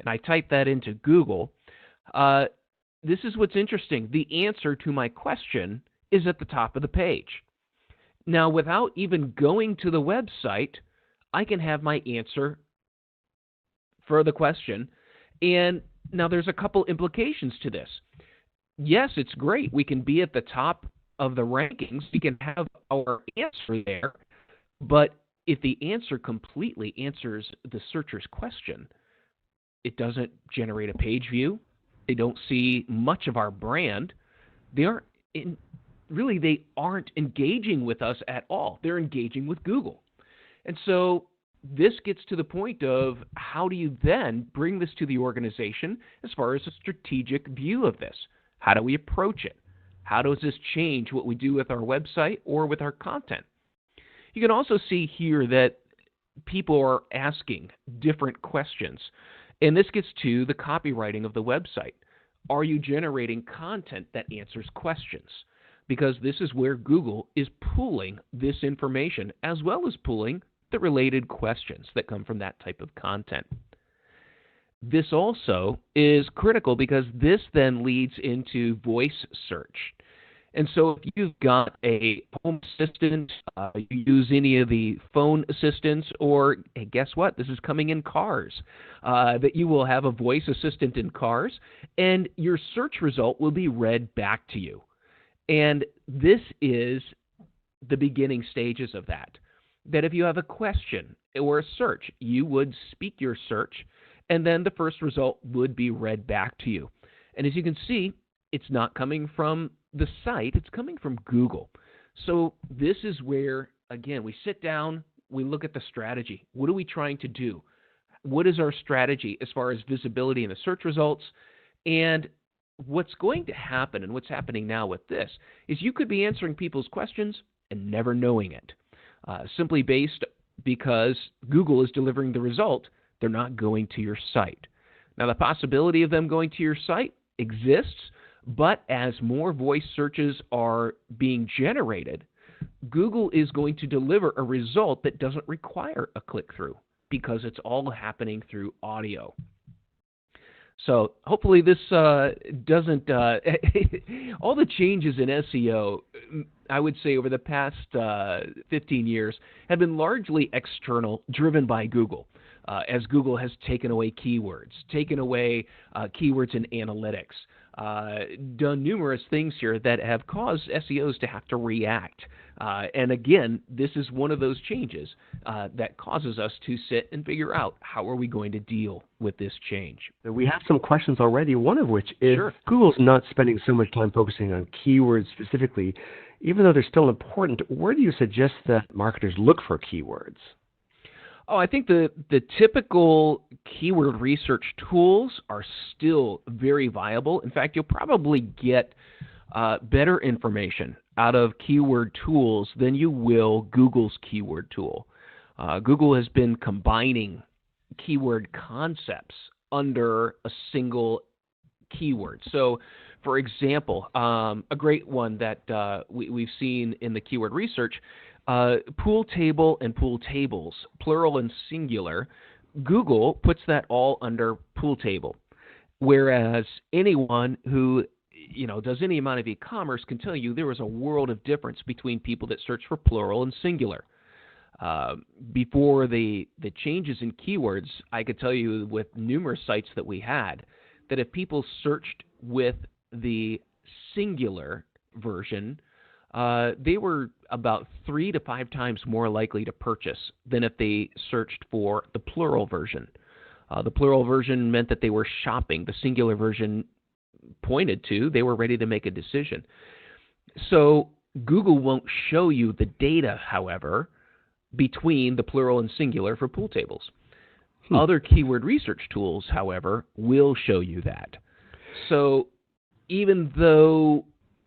Speaker 4: and I type that into Google, this is what's interesting. The answer to my question is at the top of the page. Now, without even going to the website, I can have my answer for the question. And now there's a couple implications to this. Yes, it's great. We can be at the top of the rankings. We can have our answer there. But if the answer completely answers the searcher's question, it doesn't generate a page view. They don't see much of our brand. They aren't engaging with us at all. They're engaging with Google. And so this gets to the point of how do you then bring this to the organization as far as a strategic view of this? How do we approach it? How does this change what we do with our website or with our content? You can also see here that people are asking different questions. And this gets to the copywriting of the website. Are you generating content that answers questions? Because this is where Google is pulling this information as well as pulling the related questions that come from that type of content. This also is critical because this then leads into voice search. And so if you've got a home assistant, you use any of the phone assistants, or hey, guess what? This is coming in cars, that you will have a voice assistant in cars, and your search result will be read back to you. And this is the beginning stages of that. That if you have a question or a search, you would speak your search, and then the first result would be read back to you. And as you can see, it's not coming from the site, it's coming from Google. So this is where, again, we sit down, we look at the strategy. What are we trying to do? What is our strategy as far as visibility in the search results? And what's going to happen, and what's happening now with this, is you could be answering people's questions and never knowing it. Simply based because Google is delivering the result, they're not going to your site. Now, the possibility of them going to your site exists, but as more voice searches are being generated, Google is going to deliver a result that doesn't require a click-through because it's all happening through audio. So hopefully this doesn't, all the changes in SEO, I would say over the past 15 years, have been largely external, driven by Google, as Google has taken away keywords, taken away keywords in analytics, done numerous things here that have caused SEOs to have to react. And again, this is one of those changes that causes us to sit and figure out how are we going to deal with this change.
Speaker 3: We have some questions already, one of which is
Speaker 4: Sure.
Speaker 3: Google's not spending so much time focusing on keywords specifically, even though they're still important. Where do you suggest that marketers look for keywords?
Speaker 4: Oh, I think the typical keyword research tools are still very viable. In fact, you'll probably get better information out of keyword tools than you will Google's keyword tool. Google has been combining keyword concepts under a single keyword. So, for example, a great one that we've seen in the keyword research, pool table and pool tables, plural and singular. Google puts that all under pool table, whereas anyone who does any amount of e-commerce can tell you there is a world of difference between people that search for plural and singular. Before the changes in keywords, I could tell you with numerous sites that we had that if people searched with the singular version, they were about 3 to 5 times more likely to purchase than if they searched for the plural version. The plural version meant that they were shopping. The singular version pointed to they were ready to make a decision. So Google won't show you the data, however, between the plural and singular for pool tables. Other keyword research tools, however, will show you that. So even though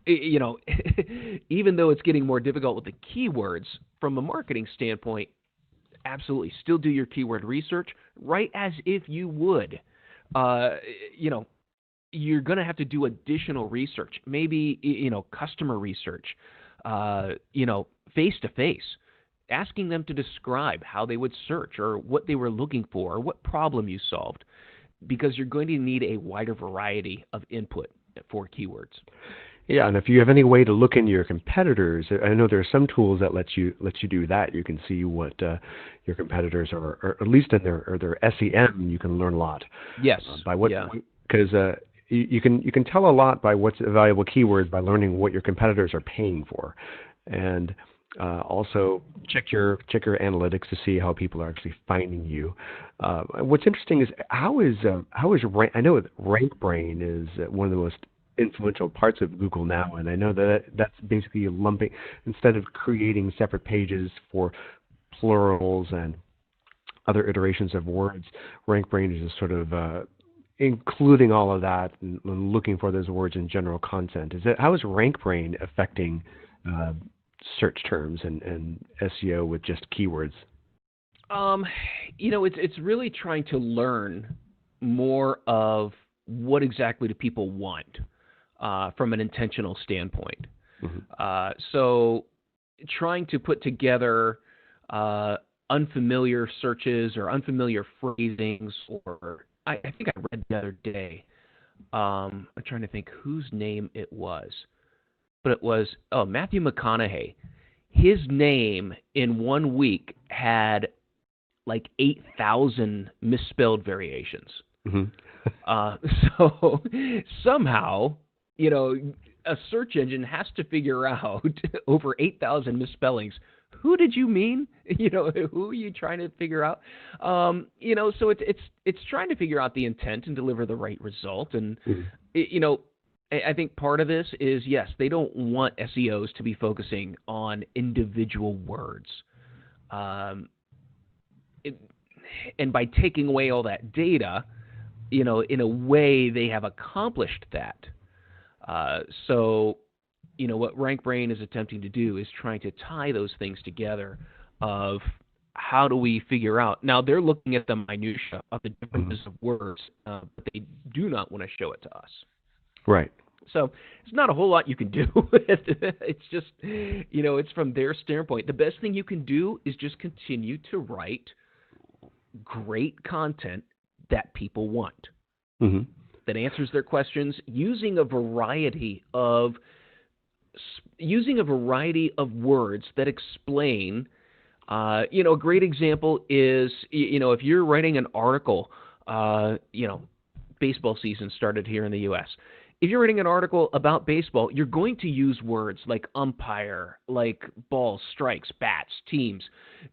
Speaker 4: even though it's getting more difficult with the keywords, from a marketing standpoint, absolutely still do your keyword research right as if you would. You're going to have to do additional research, maybe, customer research, face-to-face, asking them to describe how they would search or what they were looking for or what problem you solved, because you're going to need a wider variety of input for keywords.
Speaker 3: Yeah, and if you have any way to look into your competitors, I know there are some tools that let you do that. You can see what your competitors are, or at least in their SEM, you can learn a lot.
Speaker 4: Yes.
Speaker 3: Because you can tell a lot by what's a valuable keyword by learning what your competitors are paying for, and also check your analytics to see how people are actually finding you. What's interesting is how is I know that RankBrain is one of the most influential parts of Google now, and I know that's basically lumping, instead of creating separate pages for plurals and other iterations of words, RankBrain is just sort of including all of that and looking for those words in general content. How is RankBrain affecting search terms and SEO with just keywords?
Speaker 4: It's really trying to learn more of what exactly do people want from an intentional standpoint. Mm-hmm. So trying to put together unfamiliar searches or unfamiliar phrasings, or I think I read the other day, I'm trying to think whose name it was, but it was, Matthew McConaughey. His name in 1 week had like 8,000 misspelled variations. Mm-hmm. So somehow, a search engine has to figure out over 8,000 misspellings. Who did you mean? Who are you trying to figure out? So it's trying to figure out the intent and deliver the right result. And I think part of this is, yes, they don't want SEOs to be focusing on individual words. And by taking away all that data, in a way they have accomplished that. So what RankBrain is attempting to do is trying to tie those things together of how do we figure out. Now, they're looking at the minutia of the differences of words, but they do not want to show it to us.
Speaker 3: Right.
Speaker 4: So it's not a whole lot you can do. It's just, it's from their standpoint. The best thing you can do is just continue to write great content that people want.
Speaker 3: Mm-hmm.
Speaker 4: that answers their questions using a variety of words that explain. A great example is, if you're writing an article, baseball season started here in the U.S. If you're writing an article about baseball, you're going to use words like umpire, like balls, strikes, bats, teams.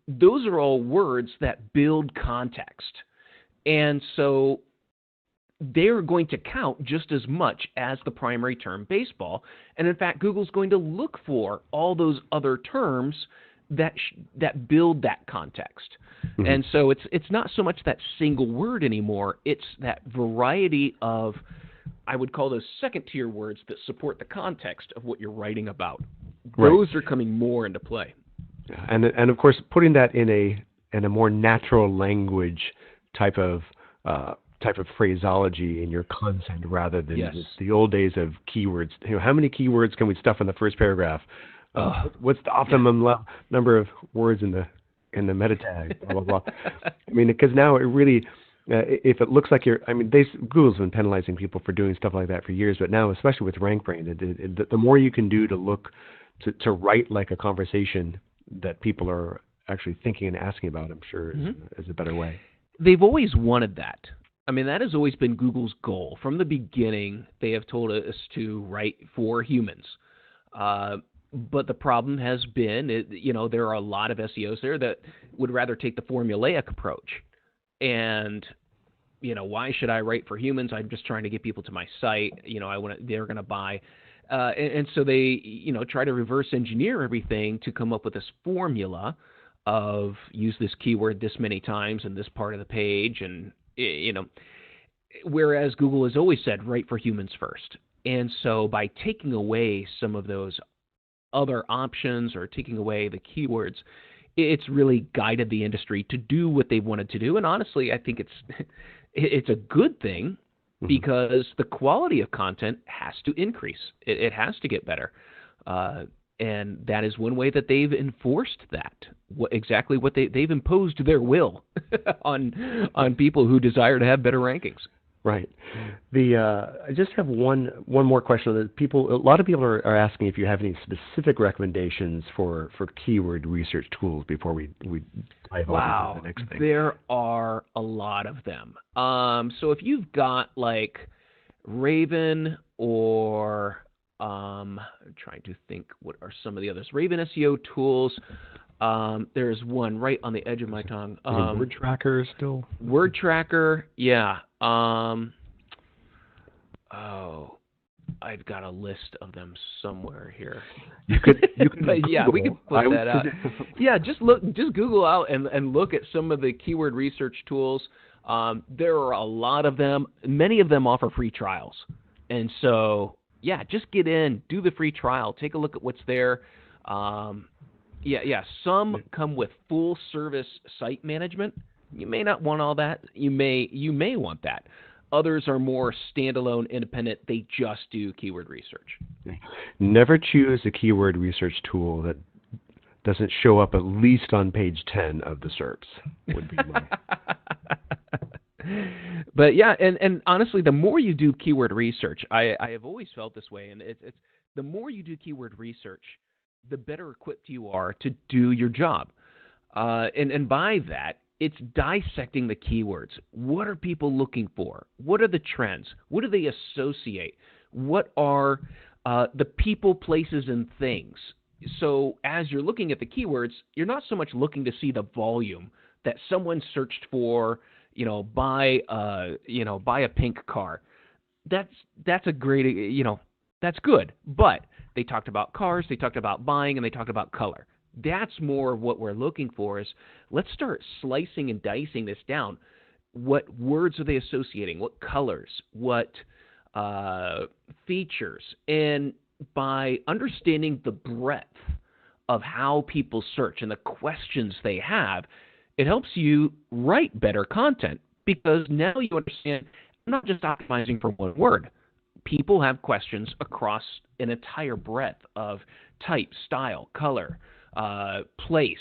Speaker 4: Those are all words that build context. And so they're going to count just as much as the primary term baseball. And in fact, Google's going to look for all those other terms that build that context. Mm-hmm. And so it's not so much that single word anymore. It's that variety of, I would call those second-tier words that support the context of what you're writing about.
Speaker 3: Right.
Speaker 4: Those are coming more into play.
Speaker 3: Yeah. And of course, putting that in a more natural language type of phraseology in your content rather than the old days of keywords. How many keywords can we stuff in the first paragraph? What's the optimum number of words in the meta tag? Blah blah blah. I mean, because now it really, if it looks like Google's been penalizing people for doing stuff like that for years, but now, especially with RankBrain, the more you can do to write like a conversation that people are actually thinking and asking about, I'm sure is a better way.
Speaker 4: They've always wanted that. I mean, that has always been Google's goal. From the beginning, they have told us to write for humans. But the problem has been, there are a lot of SEOs there that would rather take the formulaic approach. And, why should I write for humans? I'm just trying to get people to my site. They're going to buy. And so they, try to reverse engineer everything to come up with this formula of use this keyword this many times in this part of the page. And, whereas Google has always said, write for humans first. And so by taking away some of those other options or taking away the keywords, it's really guided the industry to do what they wanted to do. And honestly, I think it's a good thing because the quality of content has to increase. It has to get better. And that is one way that they've enforced that. Exactly what they've imposed their will on people who desire to have better rankings.
Speaker 3: Right. I just have one more question. A lot of people are asking if you have any specific recommendations for keyword research tools before we dive on to the next thing.
Speaker 4: There are a lot of them. So if you've got like Raven or I'm trying to think what are some of the others. Raven SEO tools. There's one right on the edge of my tongue.
Speaker 3: Word Tracker still?
Speaker 4: Word Tracker, yeah. I've got a list of them somewhere here.
Speaker 3: You could
Speaker 4: yeah, we could put that out. Yeah, just Google out and look at some of the keyword research tools. There are a lot of them. Many of them offer free trials. And so, yeah, just get in, do the free trial, take a look at what's there. Some come with full service site management. You may not want all that. You may want that. Others are more standalone, independent. They just do keyword research.
Speaker 3: Never choose a keyword research tool that doesn't show up at least on page 10 of the SERPs. Would be my.
Speaker 4: But yeah, and honestly, the more you do keyword research, I have always felt this way, and it's the more you do keyword research, the better equipped you are to do your job. And by that, it's dissecting the keywords. What are people looking for? What are the trends? What do they associate? What are the people, places, and things? So as you're looking at the keywords, you're not so much looking to see the volume that someone searched for, buy a pink car. That's a great, that's good. But they talked about cars, they talked about buying, and they talked about color. That's more of what we're looking for is let's start slicing and dicing this down. What words are they associating? What colors? What features? And by understanding the breadth of how people search and the questions they have, it helps you write better content because now you understand I'm not just optimizing for one word. People have questions across an entire breadth of type, style, color, place,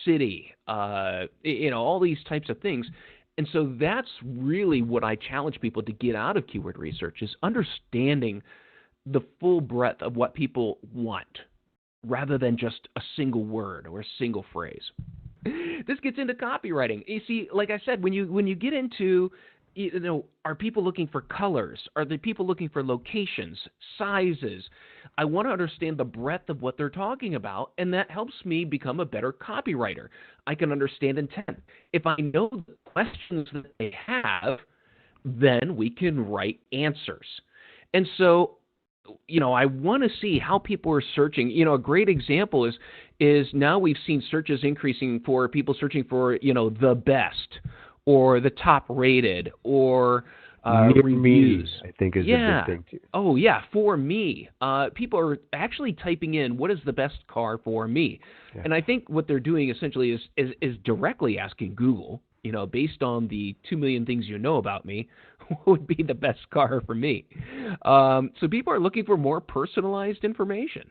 Speaker 4: city, all these types of things. And so that's really what I challenge people to get out of keyword research, is understanding the full breadth of what people want rather than just a single word or a single phrase. This gets into copywriting. You see, like I said, when you get into, are people looking for colors? Are the people looking for locations, sizes? I want to understand the breadth of what they're talking about, and that helps me become a better copywriter. I can understand intent. If I know the questions that they have, then we can write answers. And so, I want to see how people are searching. A great example is now we've seen searches increasing for people searching for, the best or the top rated or reviews.
Speaker 3: Me, I think is a big thing too.
Speaker 4: Oh yeah, for me. People are actually typing in, what is the best car for me? Yeah. And I think what they're doing essentially is directly asking Google, based on the 2 million things you know about me, what would be the best car for me? So people are looking for more personalized information.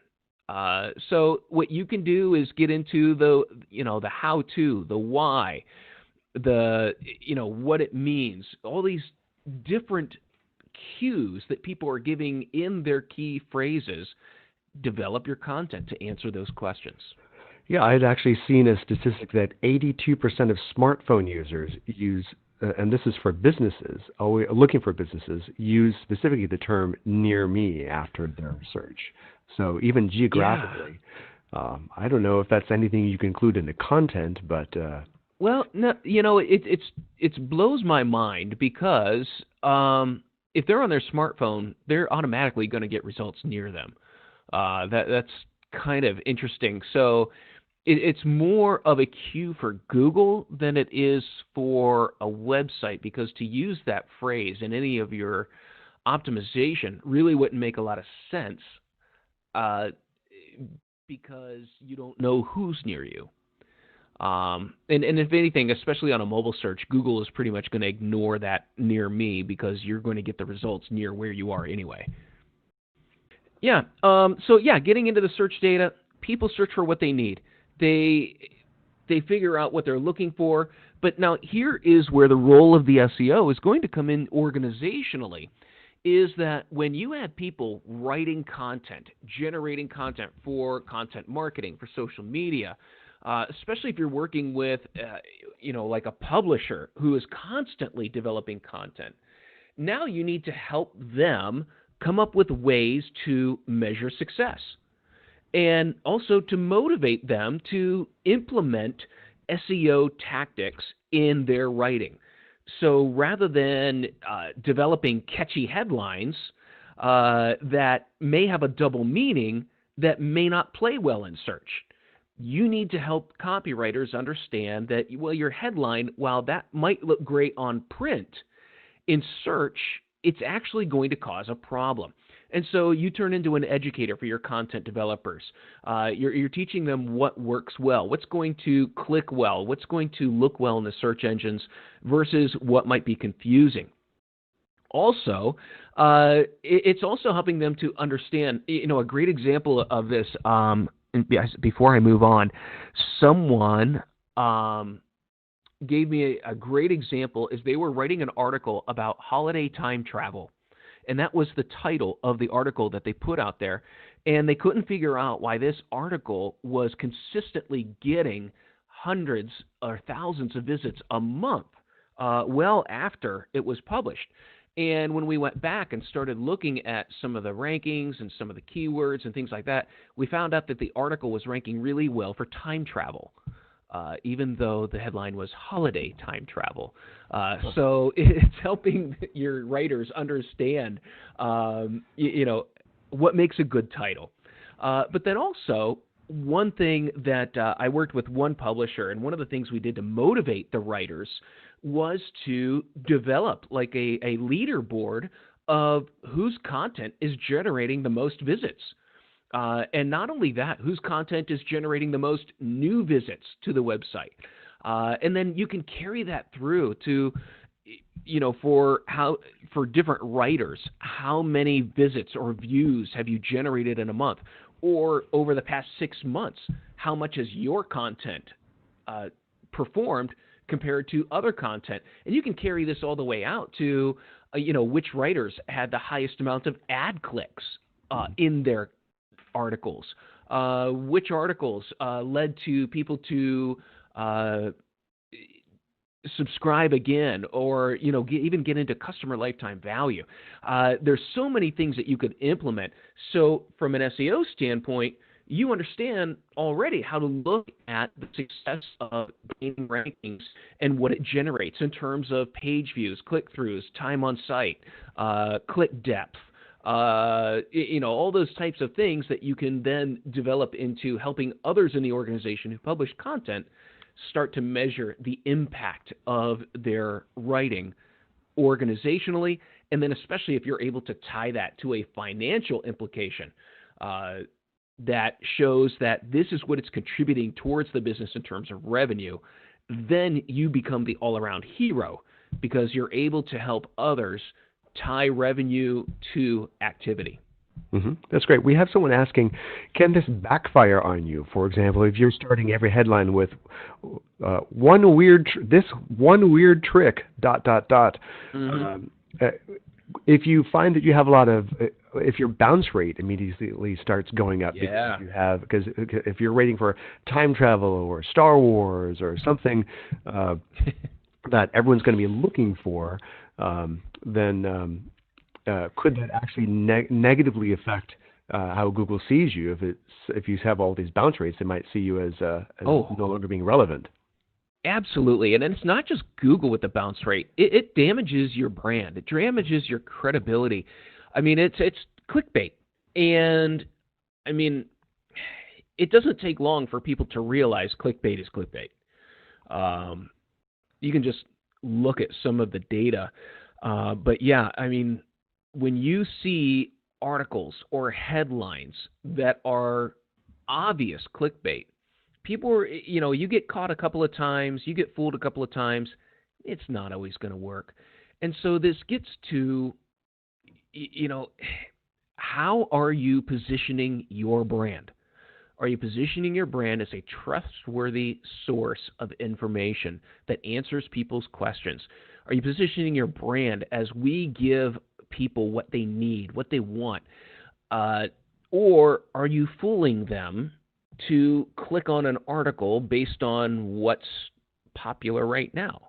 Speaker 4: So what you can do is get into the how-to, the why, what it means, all these different cues that people are giving in their key phrases. Develop your content to answer those questions.
Speaker 3: Yeah, I'd actually seen a statistic that 82% of smartphone users use, and this is for businesses, looking for businesses, use specifically the term near me after their search. So even geographically, I don't know if that's anything you can include in the content, but...
Speaker 4: Well, no, it blows my mind because if they're on their smartphone, they're automatically going to get results near them. That's kind of interesting. So it's more of a cue for Google than it is for a website, because to use that phrase in any of your optimization really wouldn't make a lot of sense because you don't know who's near you. And if anything, especially on a mobile search, Google is pretty much going to ignore that near me because you're going to get the results near where you are anyway. Yeah. Getting into the search data, people search for what they need. They figure out what they're looking for. But now here is where the role of the SEO is going to come in organizationally, is that when you have people writing content, generating content for content marketing, for social media, especially if you're working with, like a publisher who is constantly developing content, now you need to help them come up with ways to measure success and also to motivate them to implement SEO tactics in their writing. So rather than developing catchy headlines that may have a double meaning that may not play well in search, you need to help copywriters understand that, well, your headline, while that might look great on print, in search, it's actually going to cause a problem. And so you turn into an educator for your content developers. You're teaching them what works well, what's going to click well, what's going to look well in the search engines versus what might be confusing. Also, it's also helping them to understand, a great example of this, before I move on, someone gave me a great example as they were writing an article about holiday time travel. And that was the title of the article that they put out there. And they couldn't figure out why this article was consistently getting hundreds or thousands of visits a month, well after it was published. And when we went back and started looking at some of the rankings and some of the keywords and things like that, we found out that the article was ranking really well for time travel, even though the headline was holiday time travel. So it's helping your writers understand, what makes a good title. But then also, one thing that I worked with one publisher, and one of the things we did to motivate the writers was to develop like a leaderboard of whose content is generating the most visits. And not only that, whose content is generating the most new visits to the website. And then you can carry that through to, for different writers, how many visits or views have you generated in a month? Or over the past 6 months, how much has your content performed compared to other content. And you can carry this all the way out to, which writers had the highest amount of ad clicks in their articles, which articles led to people to subscribe again, or even get into customer lifetime value. There's so many things that you could implement. So from an SEO standpoint, you understand already how to look at the success of gaining rankings and what it generates in terms of page views, click-throughs, time on site, click depth, all those types of things that you can then develop into helping others in the organization who publish content start to measure the impact of their writing organizationally, and then especially if you're able to tie that to a financial implication that shows that this is what it's contributing towards the business in terms of revenue, then you become the all-around hero because you're able to help others tie revenue to activity.
Speaker 3: That's great. We have someone asking, can this backfire on you? For example, if you're starting every headline with one weird trick, ... If you find that you have a lot of, if your bounce rate immediately starts going up, because if you're rating for time travel or Star Wars or something that everyone's going to be looking for, then could that actually negatively affect how Google sees you? If you have all these bounce rates, they might see you as no longer being relevant.
Speaker 4: Absolutely. And it's not just Google with the bounce rate. It damages your brand. It damages your credibility. It's clickbait. And, it doesn't take long for people to realize clickbait is clickbait. You can just look at some of the data. But yeah, when you see articles or headlines that are obvious clickbait, people are, you get caught a couple of times, you get fooled a couple of times, it's not always going to work. And so this gets to, how are you positioning your brand? Are you positioning your brand as a trustworthy source of information that answers people's questions? Are you positioning your brand as we give people what they need, what they want? Or are you fooling them to click on an article based on what's popular right now?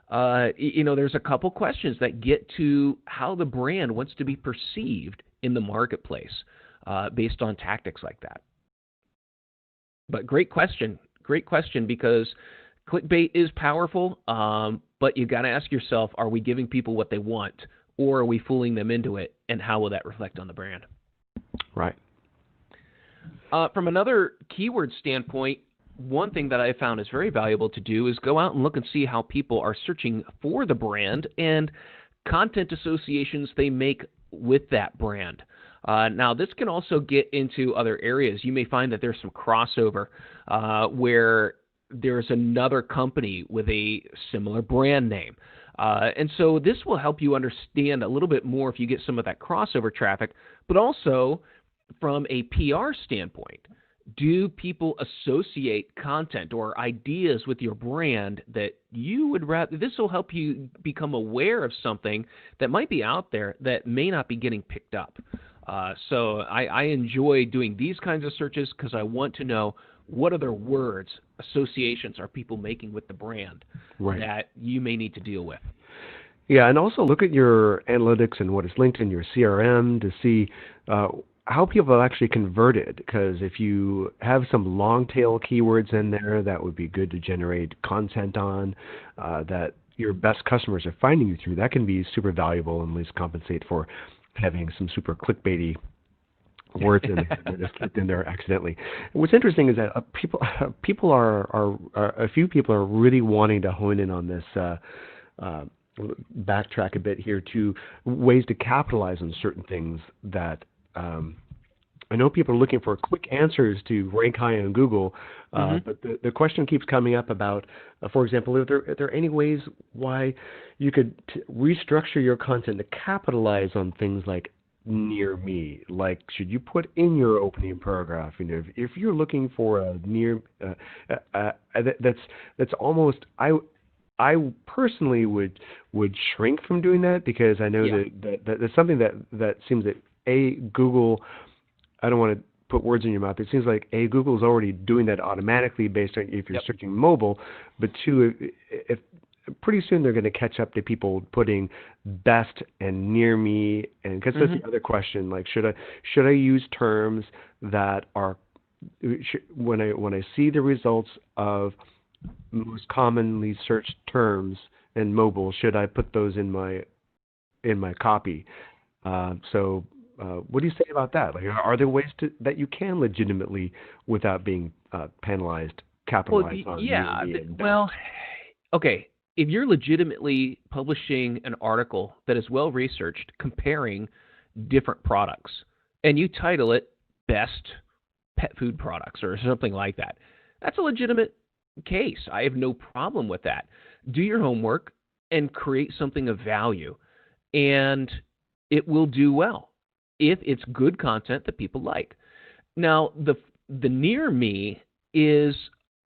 Speaker 4: There's a couple questions that get to how the brand wants to be perceived in the marketplace based on tactics like that. But great question, because clickbait is powerful, but you got to ask yourself, are we giving people what they want, or are we fooling them into it, and how will that reflect on the brand?
Speaker 3: Right.
Speaker 4: From another keyword standpoint, one thing that I found is very valuable to do is go out and look and see how people are searching for the brand and content associations they make with that brand. Now, this can also get into other areas. You may find that there's some crossover where there's another company with a similar brand name. And so this will help you understand a little bit more if you get some of that crossover traffic, but also from a PR standpoint, do people associate content or ideas with your brand that you would rather? This will help you become aware of something that might be out there that may not be getting picked up. So I enjoy doing these kinds of searches because I want to know what other words, associations are people making with the brand that you may need to deal with.
Speaker 3: Yeah, and also look at your analytics and what is linked in your CRM to see how people have actually converted, because if you have some long tail keywords in there that would be good to generate content on that your best customers are finding you through, that can be super valuable and at least compensate for having some super clickbaity words in there that just slipped in there accidentally. And what's interesting is that a few people are really wanting to hone in on this backtrack a bit here to ways to capitalize on certain things that I know people are looking for quick answers to rank high on Google, but the question keeps coming up about, for example, are there any ways why you could restructure your content to capitalize on things like near me? Like, should you put in your opening paragraph? If you're looking for a near, that's almost I personally would shrink from doing that, because I know
Speaker 4: Yeah.
Speaker 3: that that's something that seems that Google. I don't want to put words in your mouth. It seems like Google is already doing that automatically based on if you're
Speaker 4: Yep.
Speaker 3: searching mobile, but two, if pretty soon they're going to catch up to people putting best and near me, and because that's the other question. Like, should I use terms that are when I see the results of most commonly searched terms in mobile, should I put those in my copy? What do you say about that? Like, are there ways that you can legitimately, without being penalized,
Speaker 4: Well,
Speaker 3: capitalize on
Speaker 4: yeah.
Speaker 3: near me and best?
Speaker 4: Well, okay. If you're legitimately publishing an article that is well researched comparing different products, and you title it Best Pet Food Products or something like that, that's a legitimate case. I have no problem with that. Do your homework and create something of value, and it will do well if it's good content that people like. Now, the near me is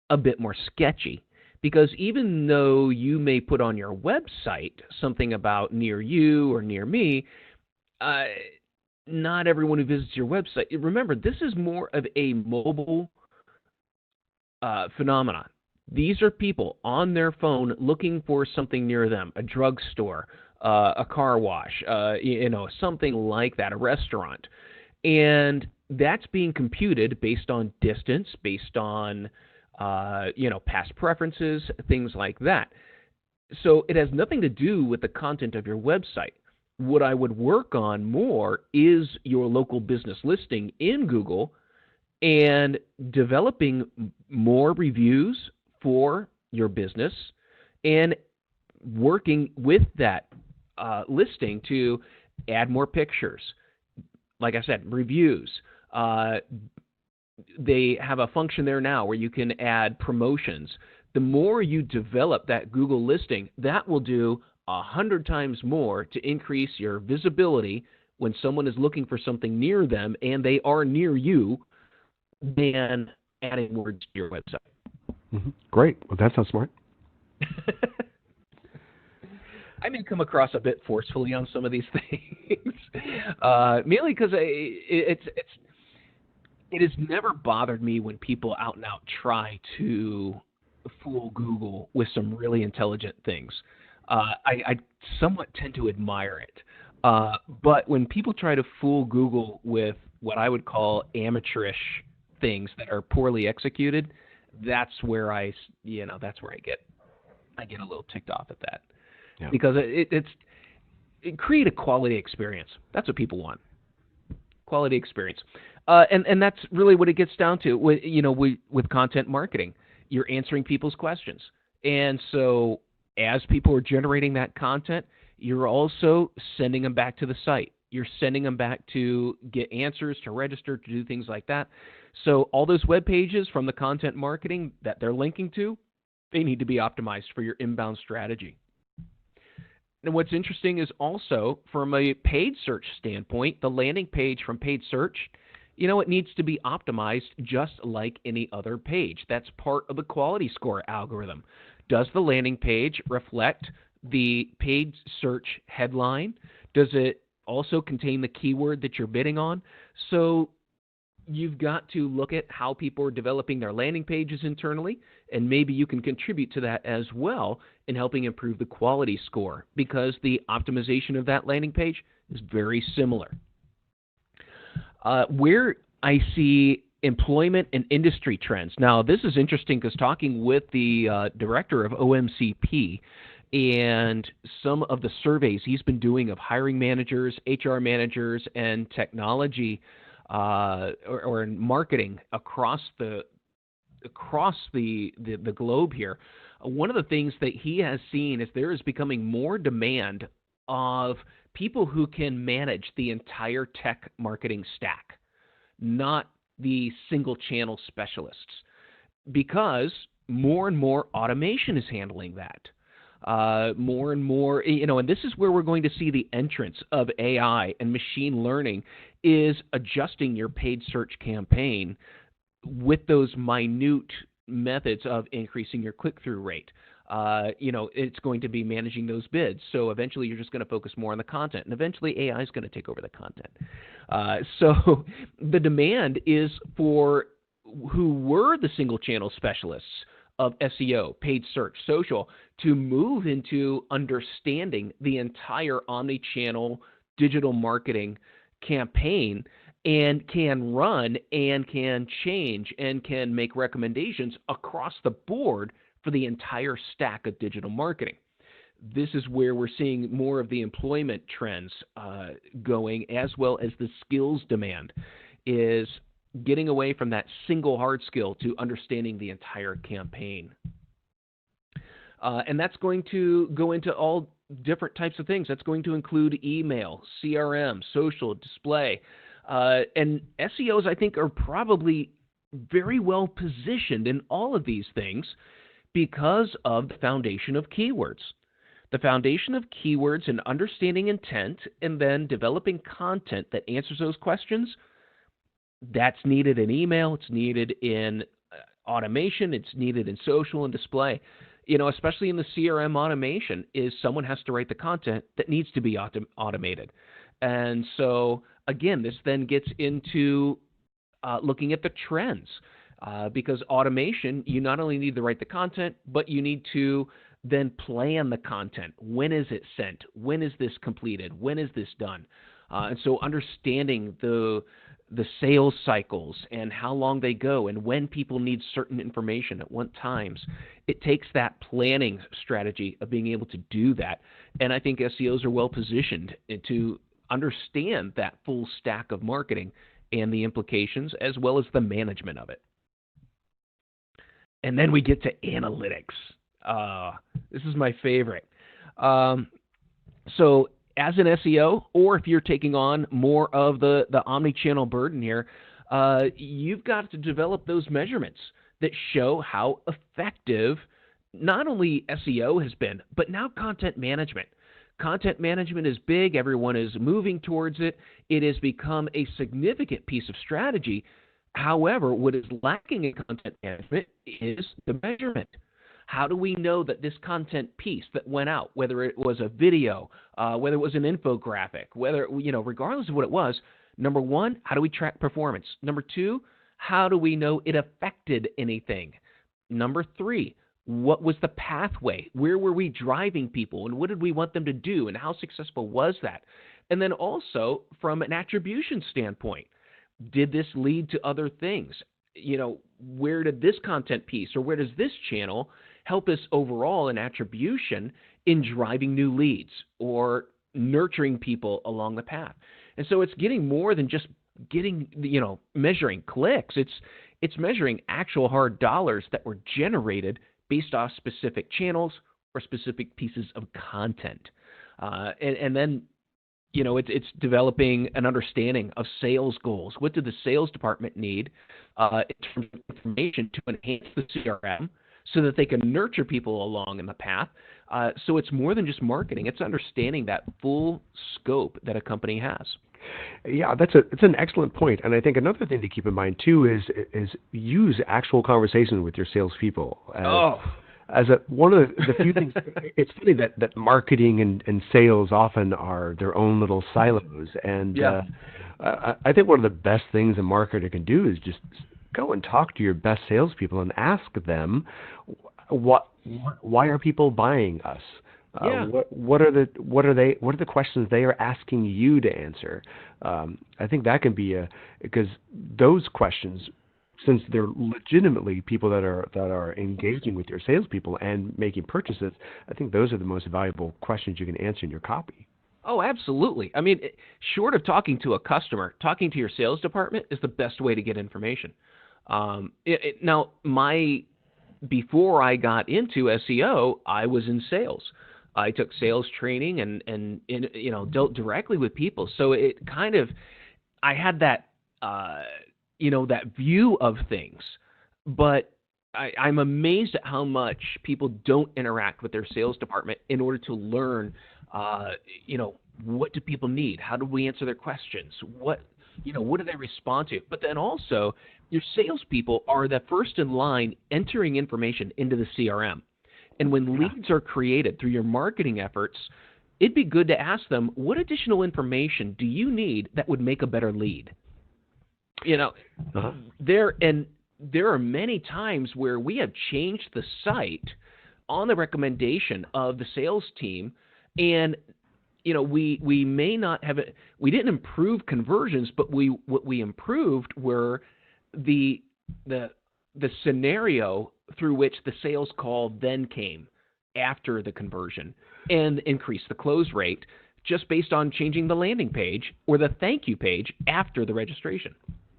Speaker 4: a bit more sketchy, because even though you may put on your website something about near you or near me, not everyone who visits your website. Remember, this is more of a mobile phenomenon. These are people on their phone looking for something near them, a drugstore, a car wash, something like that, a restaurant. And that's being computed based on distance, based on, past preferences, things like that. So it has nothing to do with the content of your website. What I would work on more is your local business listing in Google and developing more reviews for your business and working with that listing to add more pictures. Like I said, reviews. They have a function there now where you can add promotions. The more you develop that Google listing, that will do 100 times more to increase your visibility when someone is looking for something near them and they are near you than adding words to your website.
Speaker 3: Mm-hmm. Great. Well, that sounds smart.
Speaker 4: I may come across a bit forcefully on some of these things, mainly because it has never bothered me when people out and out try to fool Google with some really intelligent things. I somewhat tend to admire it. But when people try to fool Google with what I would call amateurish things that are poorly executed, that's where I get a little ticked off at that. Yeah. Because it create a quality experience. That's what people want. Quality experience. And that's really what it gets down to with content marketing. You're answering people's questions. And so as people are generating that content, you're also sending them back to the site. You're sending them back to get answers, to register, to do things like that. So all those web pages from the content marketing that they're linking to, they need to be optimized for your inbound strategy. And what's interesting is also from a paid search standpoint, the landing page from paid search, it needs to be optimized just like any other page. That's part of the quality score algorithm. Does the landing page reflect the paid search headline? Does it also contain the keyword that you're bidding on? So you've got to look at how people are developing their landing pages internally, and maybe you can contribute to that as well in helping improve the quality score, because the optimization of that landing page is very similar. Where I see employment and industry trends. Now, this is interesting because talking with the director of OMCP and some of the surveys he's been doing of hiring managers, HR managers, and technology or in marketing across the globe here, one of the things that he has seen is there is becoming more demand of people who can manage the entire tech marketing stack, not the single channel specialists, because more and more automation is handling that. More and more, and this is where we're going to see the entrance of AI and machine learning, is adjusting your paid search campaign with those minute methods of increasing your click-through rate, it's going to be managing those bids. So eventually you're just going to focus more on the content, and eventually AI is going to take over the content. So the demand is for who were the single channel specialists of SEO, paid search, social, to move into understanding the entire omni-channel digital marketing campaign, and can run and can change and can make recommendations across the board for the entire stack of digital marketing. This is where we're seeing more of the employment trends going, as well as the skills demand is getting away from that single hard skill to understanding the entire campaign. And that's going to go into all different types of things. That's going to include email, CRM, social, display. And SEOs, I think, are probably very well positioned in all of these things because of the foundation of keywords. The foundation of keywords and understanding intent, and then developing content that answers those questions, that's needed in email, it's needed in automation, it's needed in social and display. Especially in the CRM automation, is someone has to write the content that needs to be automated. And so, again, this then gets into looking at the trends, because automation, you not only need to write the content, but you need to then plan the content. When is it sent? When is this completed? When is this done? And so understanding the sales cycles and how long they go and when people need certain information at what times, it takes that planning strategy of being able to do that. And I think SEOs are well positioned to understand that full stack of marketing and the implications, as well as the management of it. And then we get to analytics. This is my favorite. So as an SEO, or if you're taking on more of the omni-channel burden here, you've got to develop those measurements that show how effective not only SEO has been, but now content management. Content management is big. Everyone is moving towards it. It has become a significant piece of strategy. However, what is lacking in content management is the measurement. How do we know that this content piece that went out, whether it was a video, whether it was an infographic, whether, regardless of what it was, number one, how do we track performance? Number two, how do we know it affected anything? Number three, what was the pathway? Where were we driving people, and what did we want them to do, and how successful was that? And then also, from an attribution standpoint, did this lead to other things? Where did this content piece, or where does this channel help us overall in attribution in driving new leads or nurturing people along the path? And so it's getting more than just measuring clicks. It's measuring actual hard dollars that were generated based off specific channels or specific pieces of content. And then, it's developing an understanding of sales goals. What do the sales department need in terms of information to enhance the CRM so that they can nurture people along in the path? So it's more than just marketing. It's understanding that full scope that a company has.
Speaker 3: Yeah, it's an excellent point. And I think another thing to keep in mind too is use actual conversations with your salespeople. As one of the few things, it's funny that marketing and sales often are their own little silos. And I think one of the best things a marketer can do is just go and talk to your best salespeople and ask them, why are people buying us? What are the questions they are asking you to answer? I think that can be because those questions, since they're legitimately people that are engaging with your salespeople and making purchases, I think those are the most valuable questions you can answer in your copy.
Speaker 4: Oh, absolutely. I mean, short of talking to a customer, talking to your sales department is the best way to get information. Now, before I got into SEO, I was in sales. I took sales training and dealt directly with people. So it kind of, I had that, that view of things. But I'm amazed at how much people don't interact with their sales department in order to learn, what do people need? How do we answer their questions? What do they respond to? But then also, your salespeople are the first in line entering information into the CRM. And when leads are created through your marketing efforts, it'd be good to ask them, what additional information do you need that would make a better lead? You know, there are many times where we have changed the site on the recommendation of the sales team, and you know, we may not have it. We didn't improve conversions, but what we improved were the scenario through which the sales call then came after the conversion, and increased the close rate just based on changing the landing page or the thank you page after the registration.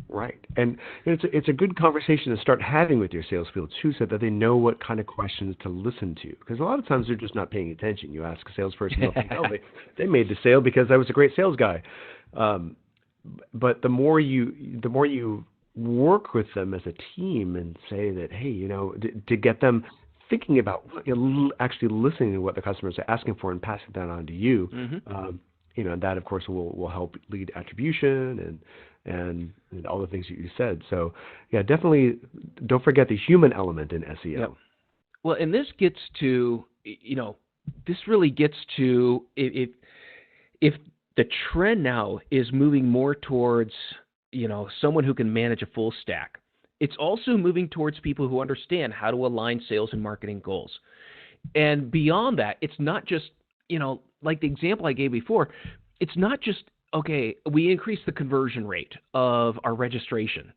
Speaker 3: Right. And it's a good conversation to start having with your sales field too, so that they know what kind of questions to listen to. Because a lot of times they're just not paying attention. You ask a salesperson, they'll think, oh, they made the sale because I was a great sales guy. But the more you work with them as a team and say that, hey, you know, to get them thinking about, you know, actually listening to what the customers are asking for and passing that on to you, you know, and that of course will help lead attribution and all the things that you said. So yeah, definitely don't forget the human element in SEO.
Speaker 4: Yep. Well, and this gets to, you know, this really gets to if the trend now is moving more towards, you know, someone who can manage a full stack. It's also moving towards people who understand how to align sales and marketing goals. And beyond that, it's not just, you know, like the example I gave before, it's not just, okay, we increased the conversion rate of our registration.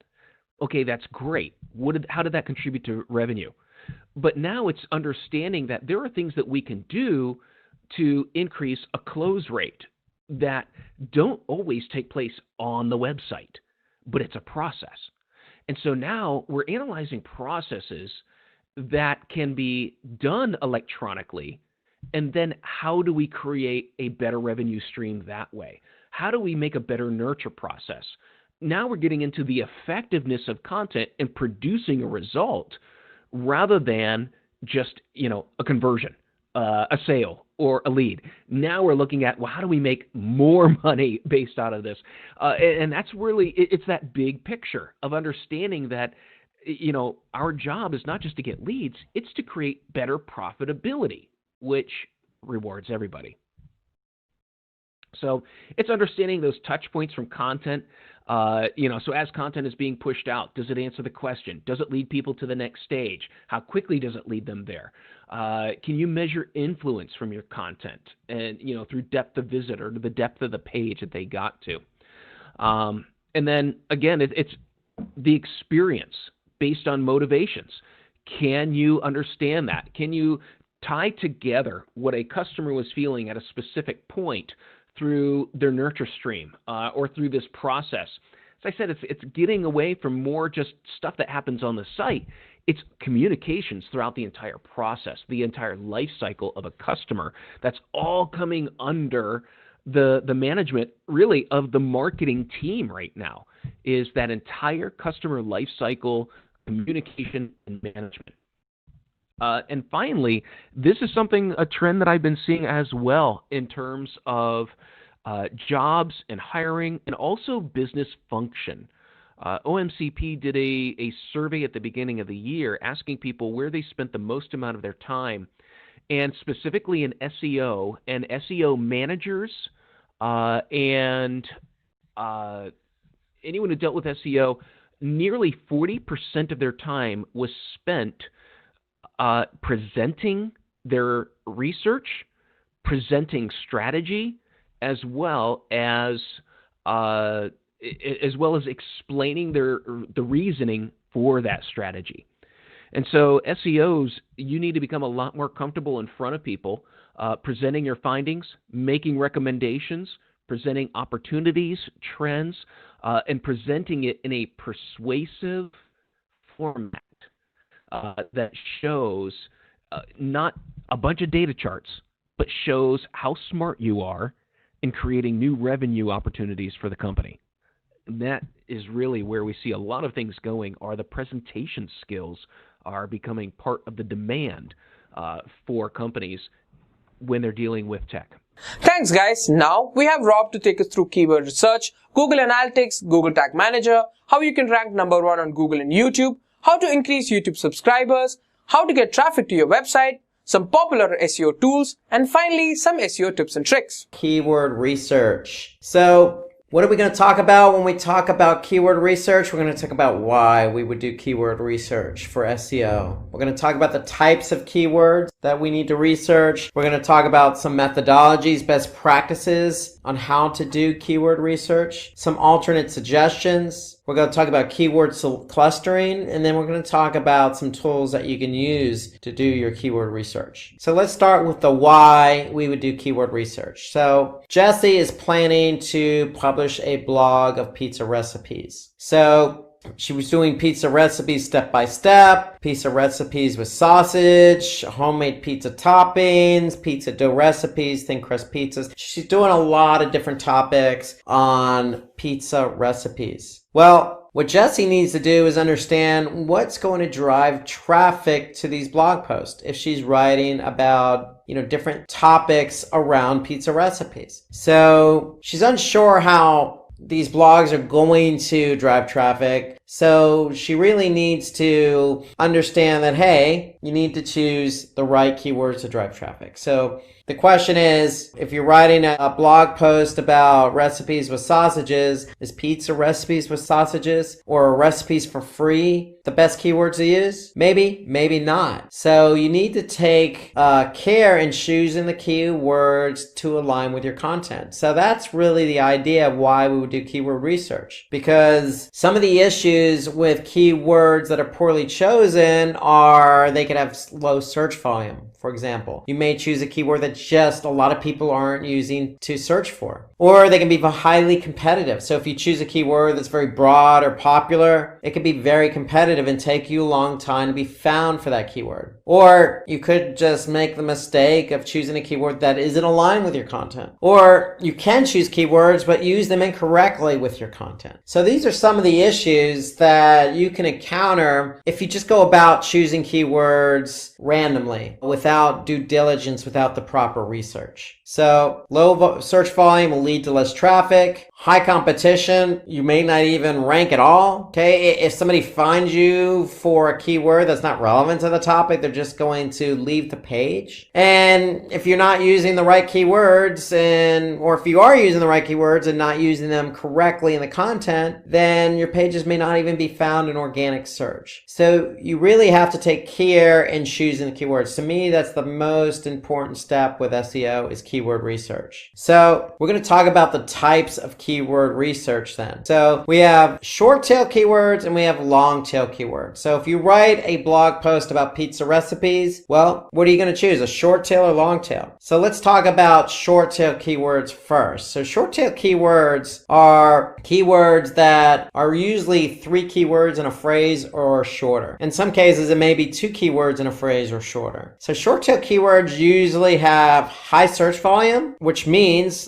Speaker 4: Okay, that's great. How did that contribute to revenue? But now it's understanding that there are things that we can do to increase a close rate that don't always take place on the website, but it's a process. And so now we're analyzing processes that can be done electronically, and then how do we create a better revenue stream that way? How do we make a better nurture process? Now we're getting into the effectiveness of content and producing a result rather than just, you know, a conversion, a sale, or a lead. Now we're looking at, well, how do we make more money based out of this? And that's really, it's that big picture of understanding that, you know, our job is not just to get leads, it's to create better profitability, which rewards everybody. So it's understanding those touch points from content. You know, so as content is being pushed out, does it answer the question? Does it lead people to the next stage? How quickly does it lead them there? Can you measure influence from your content and, you know, through depth of visit or the depth of the page that they got to? And then again, it's the experience based on motivations. Can you understand that? Can you tie together what a customer was feeling at a specific point through their nurture stream or through this process? As I said, it's getting away from more just stuff that happens on the site. It's communications throughout the entire process, the entire life cycle of a customer. That's all coming under the management, really, of the marketing team right now, is that entire customer life cycle, communication, and management. And finally, this is a trend that I've been seeing as well in terms of jobs and hiring and also business function. OMCP did a survey at the beginning of the year asking people where they spent the most amount of their time, and specifically in SEO and SEO managers and anyone who dealt with SEO, nearly 40% of their time was spent presenting their research, presenting strategy, as well as explaining the reasoning for that strategy. And so SEOs, you need to become a lot more comfortable in front of people, presenting your findings, making recommendations, presenting opportunities, trends, and presenting it in a persuasive format that shows not a bunch of data charts, but shows how smart you are in creating new revenue opportunities for the company. And that is really where we see a lot of things going, are the presentation skills are becoming part of the demand for companies when they're dealing with tech.
Speaker 1: Thanks guys. Now we have Rob to take us through keyword research, Google Analytics, Google Tag Manager, how you can rank #1 on Google and YouTube, how to increase YouTube subscribers, how to get traffic to your website, some popular SEO tools, and finally some SEO tips and tricks.
Speaker 2: Keyword research. So what are we going to talk about when we talk about keyword research? We're going to talk about why we would do keyword research for SEO. We're going to talk about the types of keywords that we need to research. We're going to talk about some methodologies, best practices on how to do keyword research, some alternate suggestions. We're going to talk about keyword clustering, and then we're going to talk about some tools that you can use to do your keyword research. So let's start with the why we would do keyword research. So Jessie is planning to publish a blog of pizza recipes. So she was doing pizza recipes step by step, pizza recipes with sausage, homemade pizza toppings, pizza dough recipes, thin crust pizzas. She's doing a lot of different topics on pizza recipes. Well, what Jessie needs to do is understand what's going to drive traffic to these blog posts if she's writing about, different topics around pizza recipes. So she's unsure how these blogs are going to drive traffic. So she really needs to understand that, hey, you need to choose the right keywords to drive traffic. So the question is, if you're writing a blog post about recipes with sausages, is pizza recipes with sausages or recipes for free the best keywords to use? Maybe, maybe not. So you need to take care in choosing the keywords to align with your content. So that's really the idea of why we would do keyword research, because some of the issues with keywords that are poorly chosen are they could have low search volume. For example, you may choose a keyword that just a lot of people aren't using to search for, or they can be highly competitive. So if you choose a keyword that's very broad or popular, it can be very competitive and take you a long time to be found for that keyword. Or you could just make the mistake of choosing a keyword that isn't aligned with your content. Or you can choose keywords but use them incorrectly with your content. So these are some of the issues that you can encounter if you just go about choosing keywords randomly without due diligence, without the proper research. So low search volume will lead to less traffic. High competition, you may not even rank at all. Okay, if somebody finds you for a keyword that's not relevant to the topic, they're just going to leave the page. And if you're not using the right keywords, or if you are using the right keywords and not using them correctly in the content, then your pages may not even be found in organic search. So you really have to take care in choosing the keywords. To me, that's the most important step with SEO is keyword research. So we're going to talk about the types of keyword research then. So we have short tail keywords and we have long tail keywords. So if you write a blog post about pizza recipes, well, what are you going to choose, a short tail or long tail? So let's talk about short tail keywords first. So short tail keywords are keywords that are usually 3 keywords in a phrase or shorter. In some cases, it may be 2 keywords in a phrase or shorter. So short tail keywords usually have high search volume, which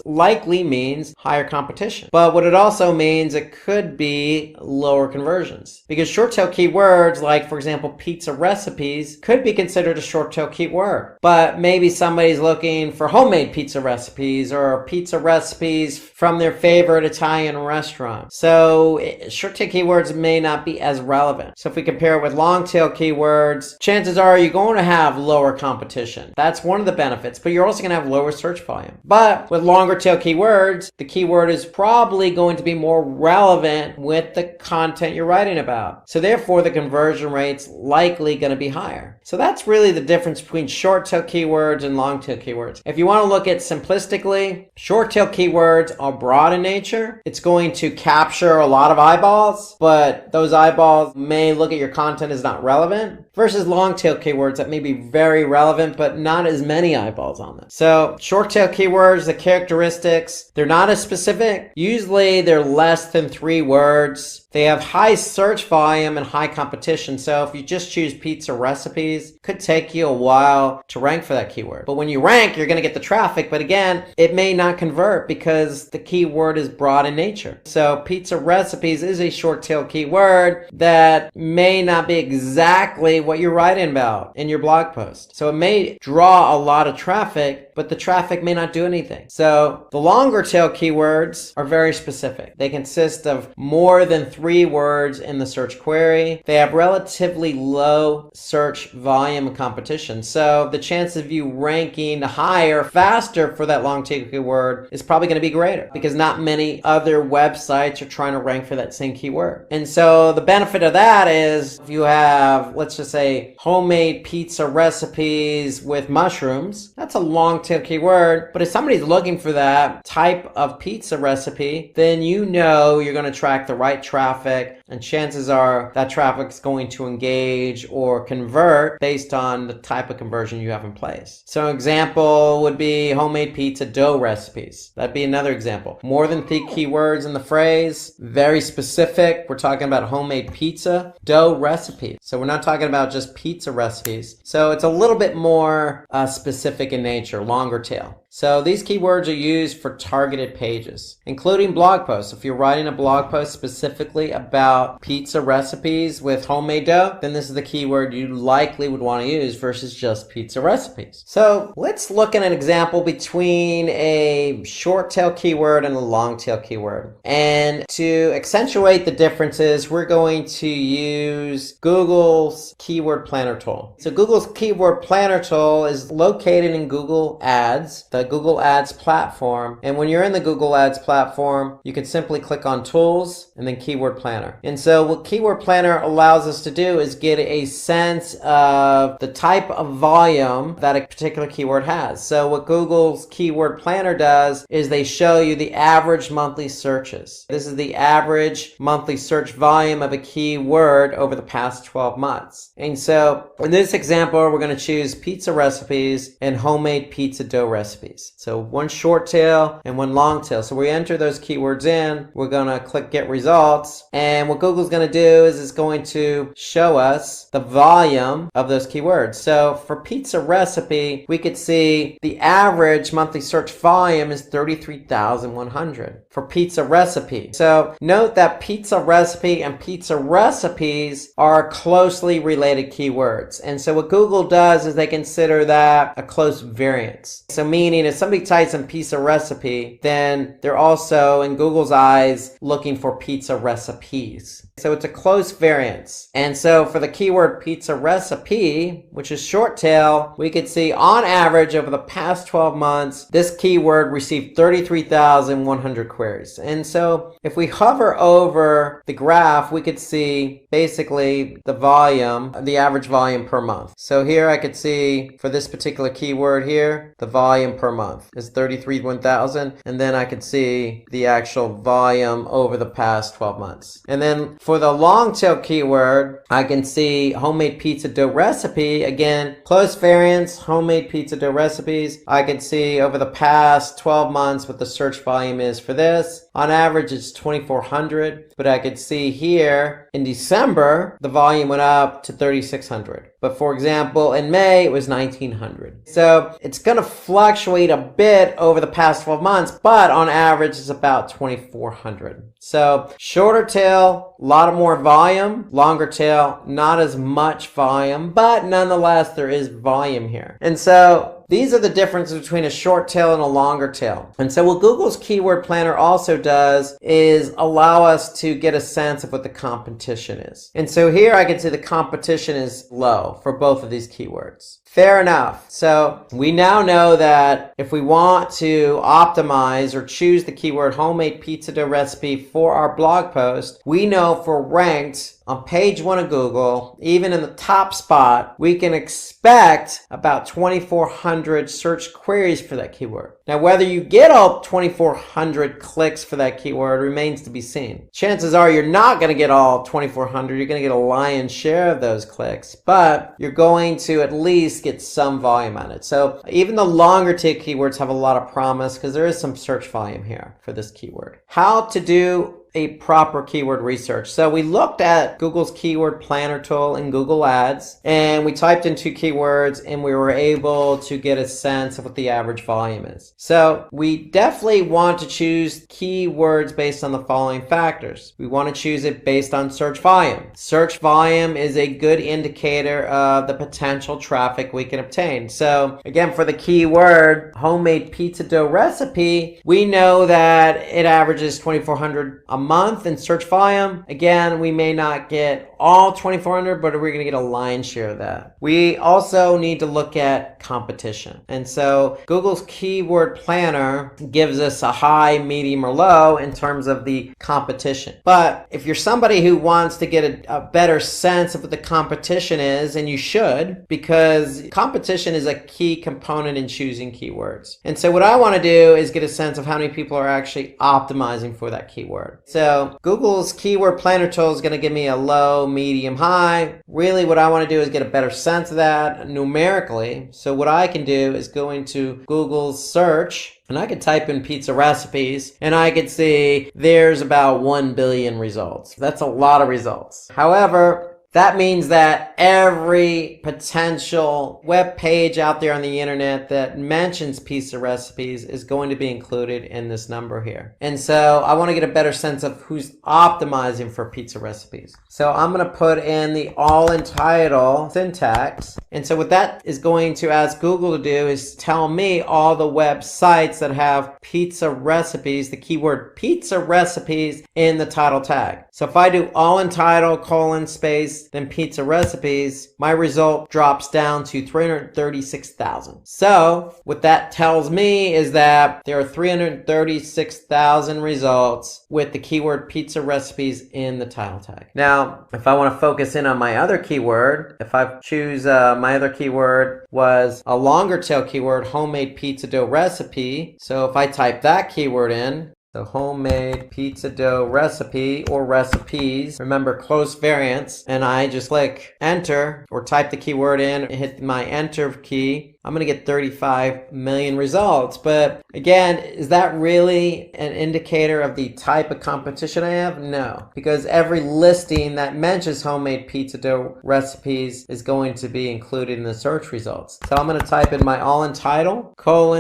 Speaker 2: likely means higher competition. But what it also means, it could be lower conversions, because short tail keywords like, for example, pizza recipes could be considered a short tail keyword, but maybe somebody's looking for homemade pizza recipes or pizza recipes from their favorite Italian restaurant. So short tail keywords may not be as relevant. So if we compare it with long tail keywords, chances are you're going to have lower competition. That's one of the benefits, but you're also going to have lower search volume. But with longer tail keywords, the keyword is probably going to be more relevant with the content you're writing about. So therefore, the conversion rate's likely going to be higher. So that's really the difference between short tail keywords and long tail keywords. If you want to look at simplistically, short tail keywords are broad in nature. It's going to capture a lot of eyeballs, but those eyeballs may look at your content as not relevant, versus long tail keywords that may be very relevant, but not as many eyeballs on them. So short tail keywords, the characteristics, they're not as specific. Usually they're less than 3 words. They have high search volume and high competition. So if you just choose pizza recipes, it could take you a while to rank for that keyword. But when you rank, you're going to get the traffic. But again, it may not convert because the keyword is broad in nature. So pizza recipes is a short tail keyword that may not be exactly what you're writing about in your blog post. So it may draw a lot of traffic, but the traffic may not do anything. So the longer tail keywords are very specific. They consist of more than 3 words in the search query. They have relatively low search volume competition. So the chance of you ranking higher, faster for that long tail keyword is probably going to be greater because not many other websites are trying to rank for that same keyword. And so the benefit of that is if you have, let's just say, homemade pizza recipes with mushrooms, that's a long tail keyword. But if somebody's looking for that type of pizza recipe, then you know you're going to track the right traffic, and chances are that traffic is going to engage or convert based on the type of conversion you have in place. So an example would be homemade pizza dough recipes. That'd be another example. More than 3 keywords in the phrase, very specific. We're talking about homemade pizza dough recipes. So we're not talking about just pizza recipes. So it's a little bit more specific in nature, longer tail. So these keywords are used for targeted pages, including blog posts. If you're writing a blog post specifically about pizza recipes with homemade dough, then this is the keyword you likely would want to use versus just pizza recipes. So let's look at an example between a short tail keyword and a long tail keyword. And to accentuate the differences, we're going to use Google's Keyword Planner tool. So Google's Keyword Planner tool is located in Google Ads, the Google Ads platform. And when you're in the Google Ads platform, you can simply click on Tools and then Keyword Planner. And so what Keyword Planner allows us to do is get a sense of the type of volume that a particular keyword has. So what Google's Keyword Planner does is they show you the average monthly searches. This is the average monthly search volume of a keyword over the past 12 months. And so in this example, we're going to choose pizza recipes and homemade pizza dough recipes. So one short tail and one long tail. So we enter those keywords in, we're going to click get results, and what Google's going to do is it's going to show us the volume of those keywords. So for pizza recipe, we could see the average monthly search volume is 33,100 for pizza recipe. So note that pizza recipe and pizza recipes are closely related keywords. And so what Google does is they consider that a close variance. So meaning if somebody types in pizza recipe, then they're also in Google's eyes looking for pizza recipes. So it's a close variance. And so for the keyword pizza recipe, which is short tail, we could see on average over the past 12 months, this keyword received 33,100 queries. And so if we hover over the graph, we could see basically the volume, the average volume per month. So here I could see for this particular keyword here, the volume per month is 33,100. And then I could see the actual volume over the past 12 months. And then for the long tail keyword, I can see homemade pizza dough recipe. Again, close variance, homemade pizza dough recipes. I can see over the past 12 months what the search volume is for this. On average, it's 2,400, but I could see here in December, the volume went up to 3,600. But for example, in May, it was 1,900. So it's going to fluctuate a bit over the past 12 months, but on average, it's about 2,400. So shorter tail, a lot of more volume. Longer tail, not as much volume, but nonetheless, there is volume here. And so these are the differences between a short tail and a longer tail. And so what Google's Keyword Planner also does is allow us to get a sense of what the competition is. And so here I can see the competition is low for both of these keywords. Fair enough. So we now know that if we want to optimize or choose the keyword homemade pizza dough recipe for our blog post, we know for ranked on page 1 of Google, even in the top spot, we can expect about 2,400 search queries for that keyword. Now, whether you get all 2,400 clicks for that keyword remains to be seen. Chances are you're not going to get all 2,400. You're going to get a lion's share of those clicks, but you're going to at least get some volume on it. So even the longer tail keywords have a lot of promise because there is some search volume here for this keyword. How to do a proper keyword research. So we looked at Google's keyword planner tool in Google Ads, and we typed in 2 keywords, and we were able to get a sense of what the average volume is. So we definitely want to choose keywords based on the following factors. We want to choose it based on search volume. Search volume is a good indicator of the potential traffic we can obtain. So again, for the keyword homemade pizza dough recipe, we know that it averages 2,400 a month in search volume. Again, we may not get all 2,400, but we're going to get a lion's share of that. We also need to look at competition. And so Google's keyword planner gives us a high, medium, or low in terms of the competition. But if you're somebody who wants to get a better sense of what the competition is, and you should, because competition is a key component in choosing keywords. And so what I want to do is get a sense of how many people are actually optimizing for that keyword. So Google's keyword planner tool is going to give me a low, medium, high. Really what I want to do is get a better sense of that numerically. So what I can do is go into Google's search, and I could type in pizza recipes, and I could see there's about 1 billion results. That's a lot of results. However, that means that every potential web page out there on the internet that mentions pizza recipes is going to be included in this number here. And so I want to get a better sense of who's optimizing for pizza recipes. So I'm going to put in the all entitled syntax. And so what that is going to ask Google to do is tell me all the websites that have pizza recipes, the keyword pizza recipes in the title tag. So if I do all entitled :space then pizza recipes, my result drops down to 336,000. So what that tells me is that there are 336,000 results with the keyword pizza recipes in the title tag. Now, if I want to focus in on my other keyword, if I choose my other keyword was a longer tail keyword, homemade pizza dough recipe. So if I type that keyword in, the homemade pizza dough recipe or recipes, remember close variants, and I just click enter or type the keyword in and hit my enter key, I'm going to get 35 million results. But again, is that really an indicator of the type of competition I have? No, because every listing that mentions homemade pizza dough recipes is going to be included in the search results. So I'm going to type in my all entitled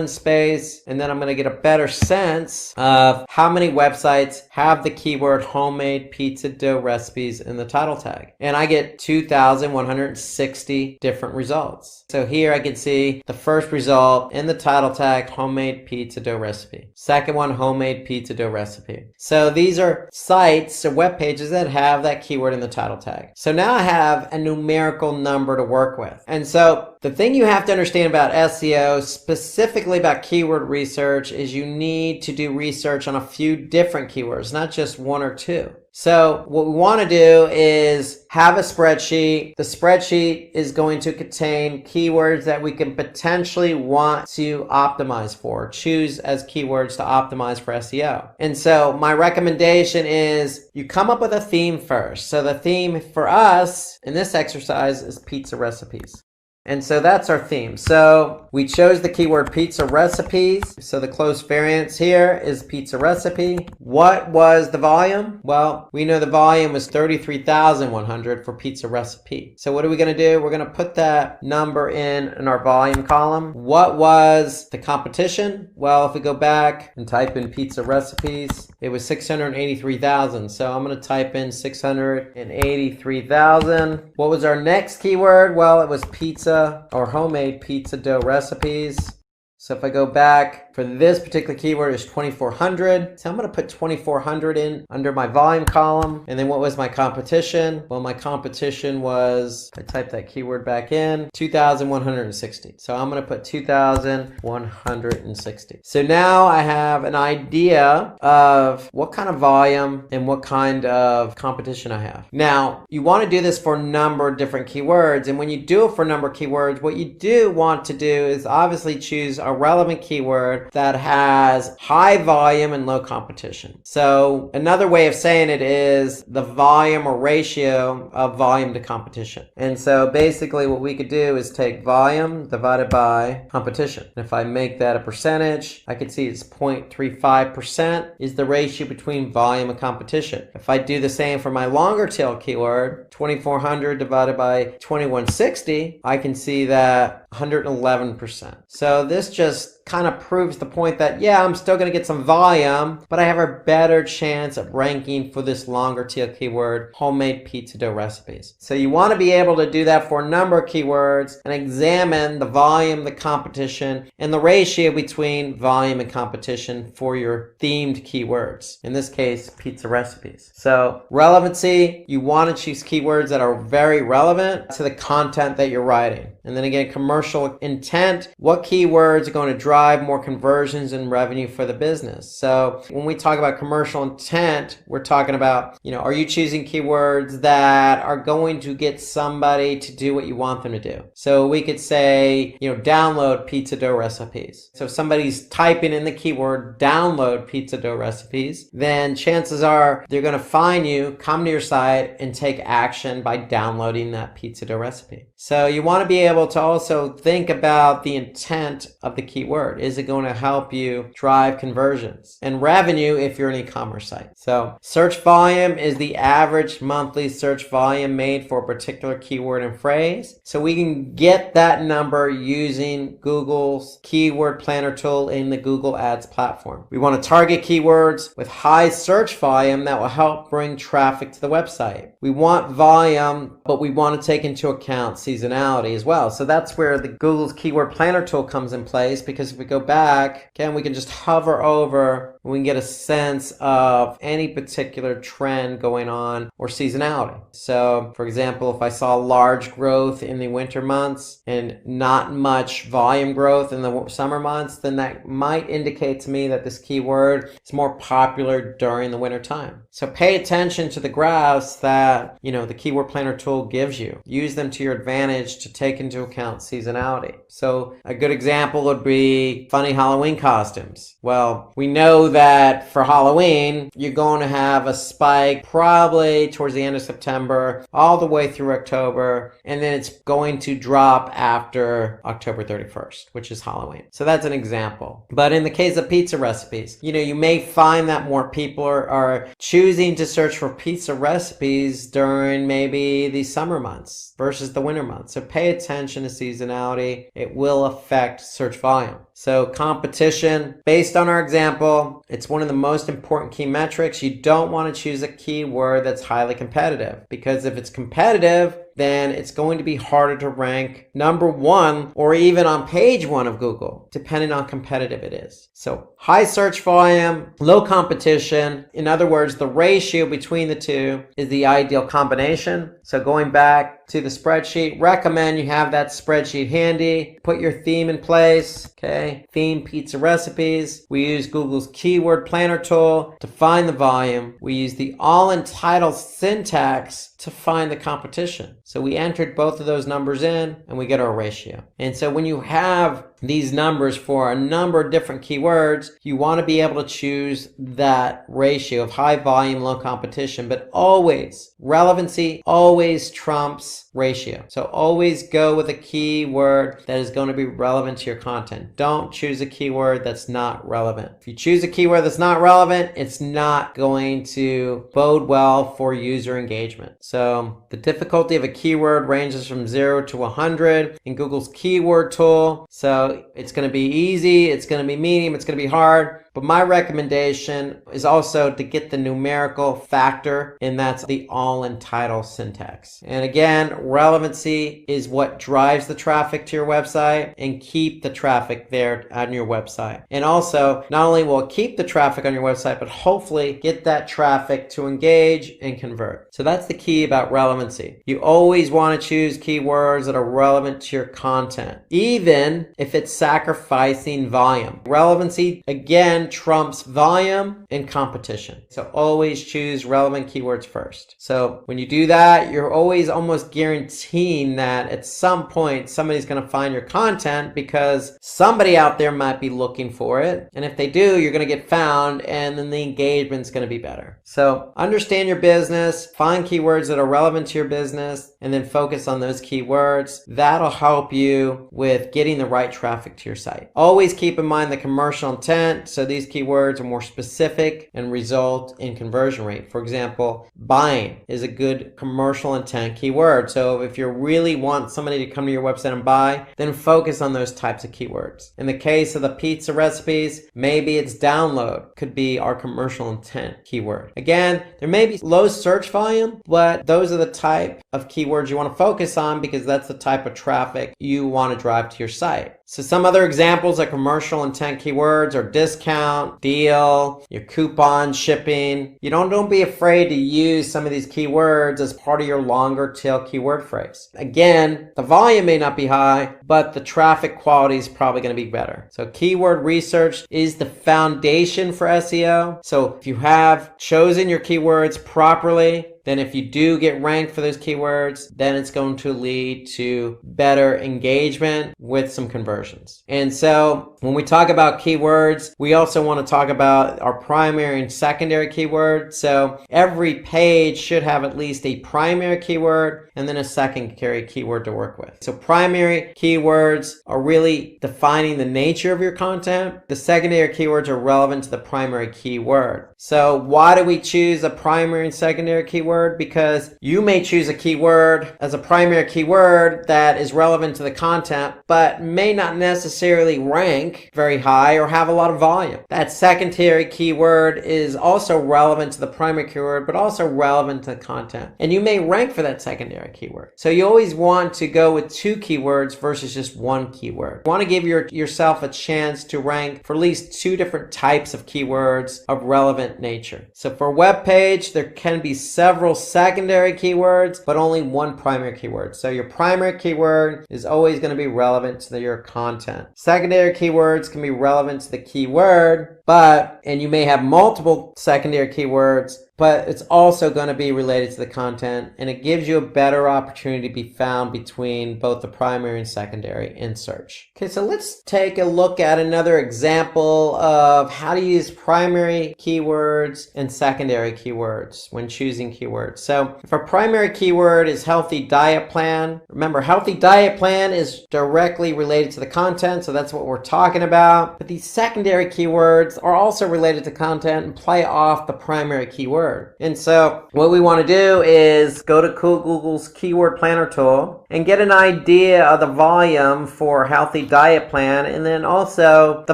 Speaker 2: :space, and then I'm going to get a better sense of how many websites have the keyword homemade pizza dough recipes in the title tag. And I get 2,160 different results. So here I can see the first result in the title tag, homemade pizza dough recipe. Second one, homemade pizza dough recipe. So these are sites or web pages that have that keyword in the title tag. So now I have a numerical number to work with. And so the thing you have to understand about SEO, specifically about keyword research, is you need to do research on a few different keywords, not just one or two. So what we want to do is have a spreadsheet. The spreadsheet is going to contain keywords that we can potentially want to optimize for, choose as keywords to optimize for SEO. And so my recommendation is you come up with a theme first. So the theme for us in this exercise is pizza recipes. And so that's our theme. So we chose the keyword pizza recipes. So the close variance here is pizza recipe. What was the volume? Well, we know the volume was 33,100 for pizza recipe. So what are we going to do? We're going to put that number in our volume column. What was the competition? Well, if we go back and type in pizza recipes, it was 683,000. So I'm going to type in 683,000. What was our next keyword? Well, it was pizza or homemade pizza dough recipes. So if I go back, for this particular keyword is 2,400. So I'm going to put 2,400 in under my volume column. And then what was my competition? Well, my competition was, I typed that keyword back in, 2,160. So I'm going to put 2,160. So now I have an idea of what kind of volume and what kind of competition I have. Now, you want to do this for a number of different keywords. And when you do it for a number of keywords, what you do want to do is obviously choose our relevant keyword that has high volume and low competition. So another way of saying it is the volume or ratio of volume to competition. And so basically what we could do is take volume divided by competition. And if I make that a percentage, I could see it's 0.35% is the ratio between volume and competition. If I do the same for my longer tail keyword, 2400 divided by 2160, I can see that 111%. So this just kind of proves the point that, yeah, I'm still going to get some volume, but I have a better chance of ranking for this longer tail keyword, homemade pizza dough recipes. So you want to be able to do that for a number of keywords and examine the volume, the competition, and the ratio between volume and competition for your themed keywords. In this case, pizza recipes. So relevancy, you want to choose keywords that are very relevant to the content that you're writing. And then again, commercial intent, what keywords are going to drive more conversions and revenue for the business? So when we talk about commercial intent, we're talking about, are you choosing keywords that are going to get somebody to do what you want them to do? So we could say, download pizza dough recipes. So if somebody's typing in the keyword download pizza dough recipes, then chances are they're going to find you, come to your site, and take action by downloading that pizza dough recipe. So you want to be able to also think about the intent of the keyword. Is it going to help you drive conversions and revenue if you're an e-commerce site? So search volume is the average monthly search volume made for a particular keyword and phrase. So we can get that number using Google's keyword planner tool in the Google Ads platform. We want to target keywords with high search volume that will help bring traffic to the website. We want volume, but we want to take into account seasonality as well. So that's where the Google's keyword planner tool comes in place, because if we go back, again, we can just hover over and we can get a sense of any particular trend going on or seasonality. So for example, if I saw large growth in the winter months and not much volume growth in the summer months, then that might indicate to me that this keyword is more popular during the winter time. So pay attention to the graphs that, the keyword planner tool gives you. Use them to your advantage to take into account seasonality. So a good example would be funny Halloween costumes. Well, we know that for Halloween, you're going to have a spike probably towards the end of September, all the way through October, and then it's going to drop after October 31st, which is Halloween. So that's an example. But in the case of pizza recipes, you may find that more people are choosing to search for pizza recipes during maybe the summer months versus the winter months. So pay attention to seasonality. It will affect search volume. So competition, based on our example, it's one of the most important key metrics. You don't want to choose a keyword that's highly competitive, because if it's competitive, then it's going to be harder to rank number one or even on page one of Google, depending on how competitive it is. So high search volume, low competition. In other words, the ratio between the two is the ideal combination. So going back to the spreadsheet, recommend you have that spreadsheet handy. Put your theme in place. Okay, theme pizza recipes. We use Google's keyword planner tool to find the volume. We use the all entitled syntax to find the competition. So we entered both of those numbers in and we get our ratio. And so when you have these numbers for a number of different keywords, you want to be able to choose that ratio of high volume, low competition, but always relevancy always trumps ratio. So always go with a keyword that is going to be relevant to your content. Don't choose a keyword that's not relevant. If you choose a keyword that's not relevant, it's not going to bode well for user engagement. So the difficulty of a keyword ranges from 0 to 100 in Google's keyword tool. So it's going to be easy, it's going to be medium, it's going to be hard. But my recommendation is also to get the numerical factor, and that's the all entitled syntax. And again, relevancy is what drives the traffic to your website, and keep the traffic there on your website. And also, not only will it keep the traffic on your website, but hopefully get that traffic to engage and convert. So that's the key about relevancy. You always want to choose keywords that are relevant to your content, even if it's sacrificing volume. Relevancy, again, relevant trumps volume and competition. So always choose relevant keywords first. So when you do that, you're always almost guaranteeing that at some point somebody's going to find your content because somebody out there might be looking for it. And if they do, you're going to get found, and then the engagement's going to be better. So understand your business, find keywords that are relevant to your business, and then focus on those keywords. That'll help you with getting the right traffic to your site. Always keep in mind the commercial intent. So these keywords are more specific and result in conversion rate. For example, buying is a good commercial intent keyword. So if you really want somebody to come to your website and buy, then focus on those types of keywords. In the case of the pizza recipes, maybe it's download could be our commercial intent keyword. Again, there may be low search volume, but those are the type of keywords you want to focus on because that's the type of traffic you want to drive to your site. So some other examples of commercial intent keywords are discount, deal, your coupon, shipping. Don't be afraid to use some of these keywords as part of your longer tail keyword phrase. Again, the volume may not be high, but the traffic quality is probably going to be better. So keyword research is the foundation for SEO. So if you have chosen your keywords properly, then if you do get ranked for those keywords, then it's going to lead to better engagement with some conversions. And so when we talk about keywords, we also want to talk about our primary and secondary keywords. So every page should have at least a primary keyword and then a secondary keyword to work with. So primary keywords are really defining the nature of your content. The secondary keywords are relevant to the primary keyword. So why do we choose a primary and secondary keyword? Because you may choose a keyword as a primary keyword that is relevant to the content, but may not necessarily rank very high or have a lot of volume. That secondary keyword is also relevant to the primary keyword, but also relevant to the content. And you may rank for that secondary keyword. So you always want to go with two keywords versus just one keyword. You want to give yourself a chance to rank for at least two different types of keywords of relevant nature. So for a web page, there can be several secondary keywords, but only one primary keyword. So your primary keyword is always going to be relevant to your content. Secondary keywords can be relevant to the keyword, and you may have multiple secondary keywords, but it's also going to be related to the content, and it gives you a better opportunity to be found between both the primary and secondary in search. Okay, so let's take a look at another example of how to use primary keywords and secondary keywords when choosing keywords. So if our primary keyword is healthy diet plan, remember healthy diet plan is directly related to the content, so that's what we're talking about. But these secondary keywords are also related to content and play off the primary keyword. And so what we want to do is go to Google's Keyword Planner tool and get an idea of the volume for healthy diet plan, and then also the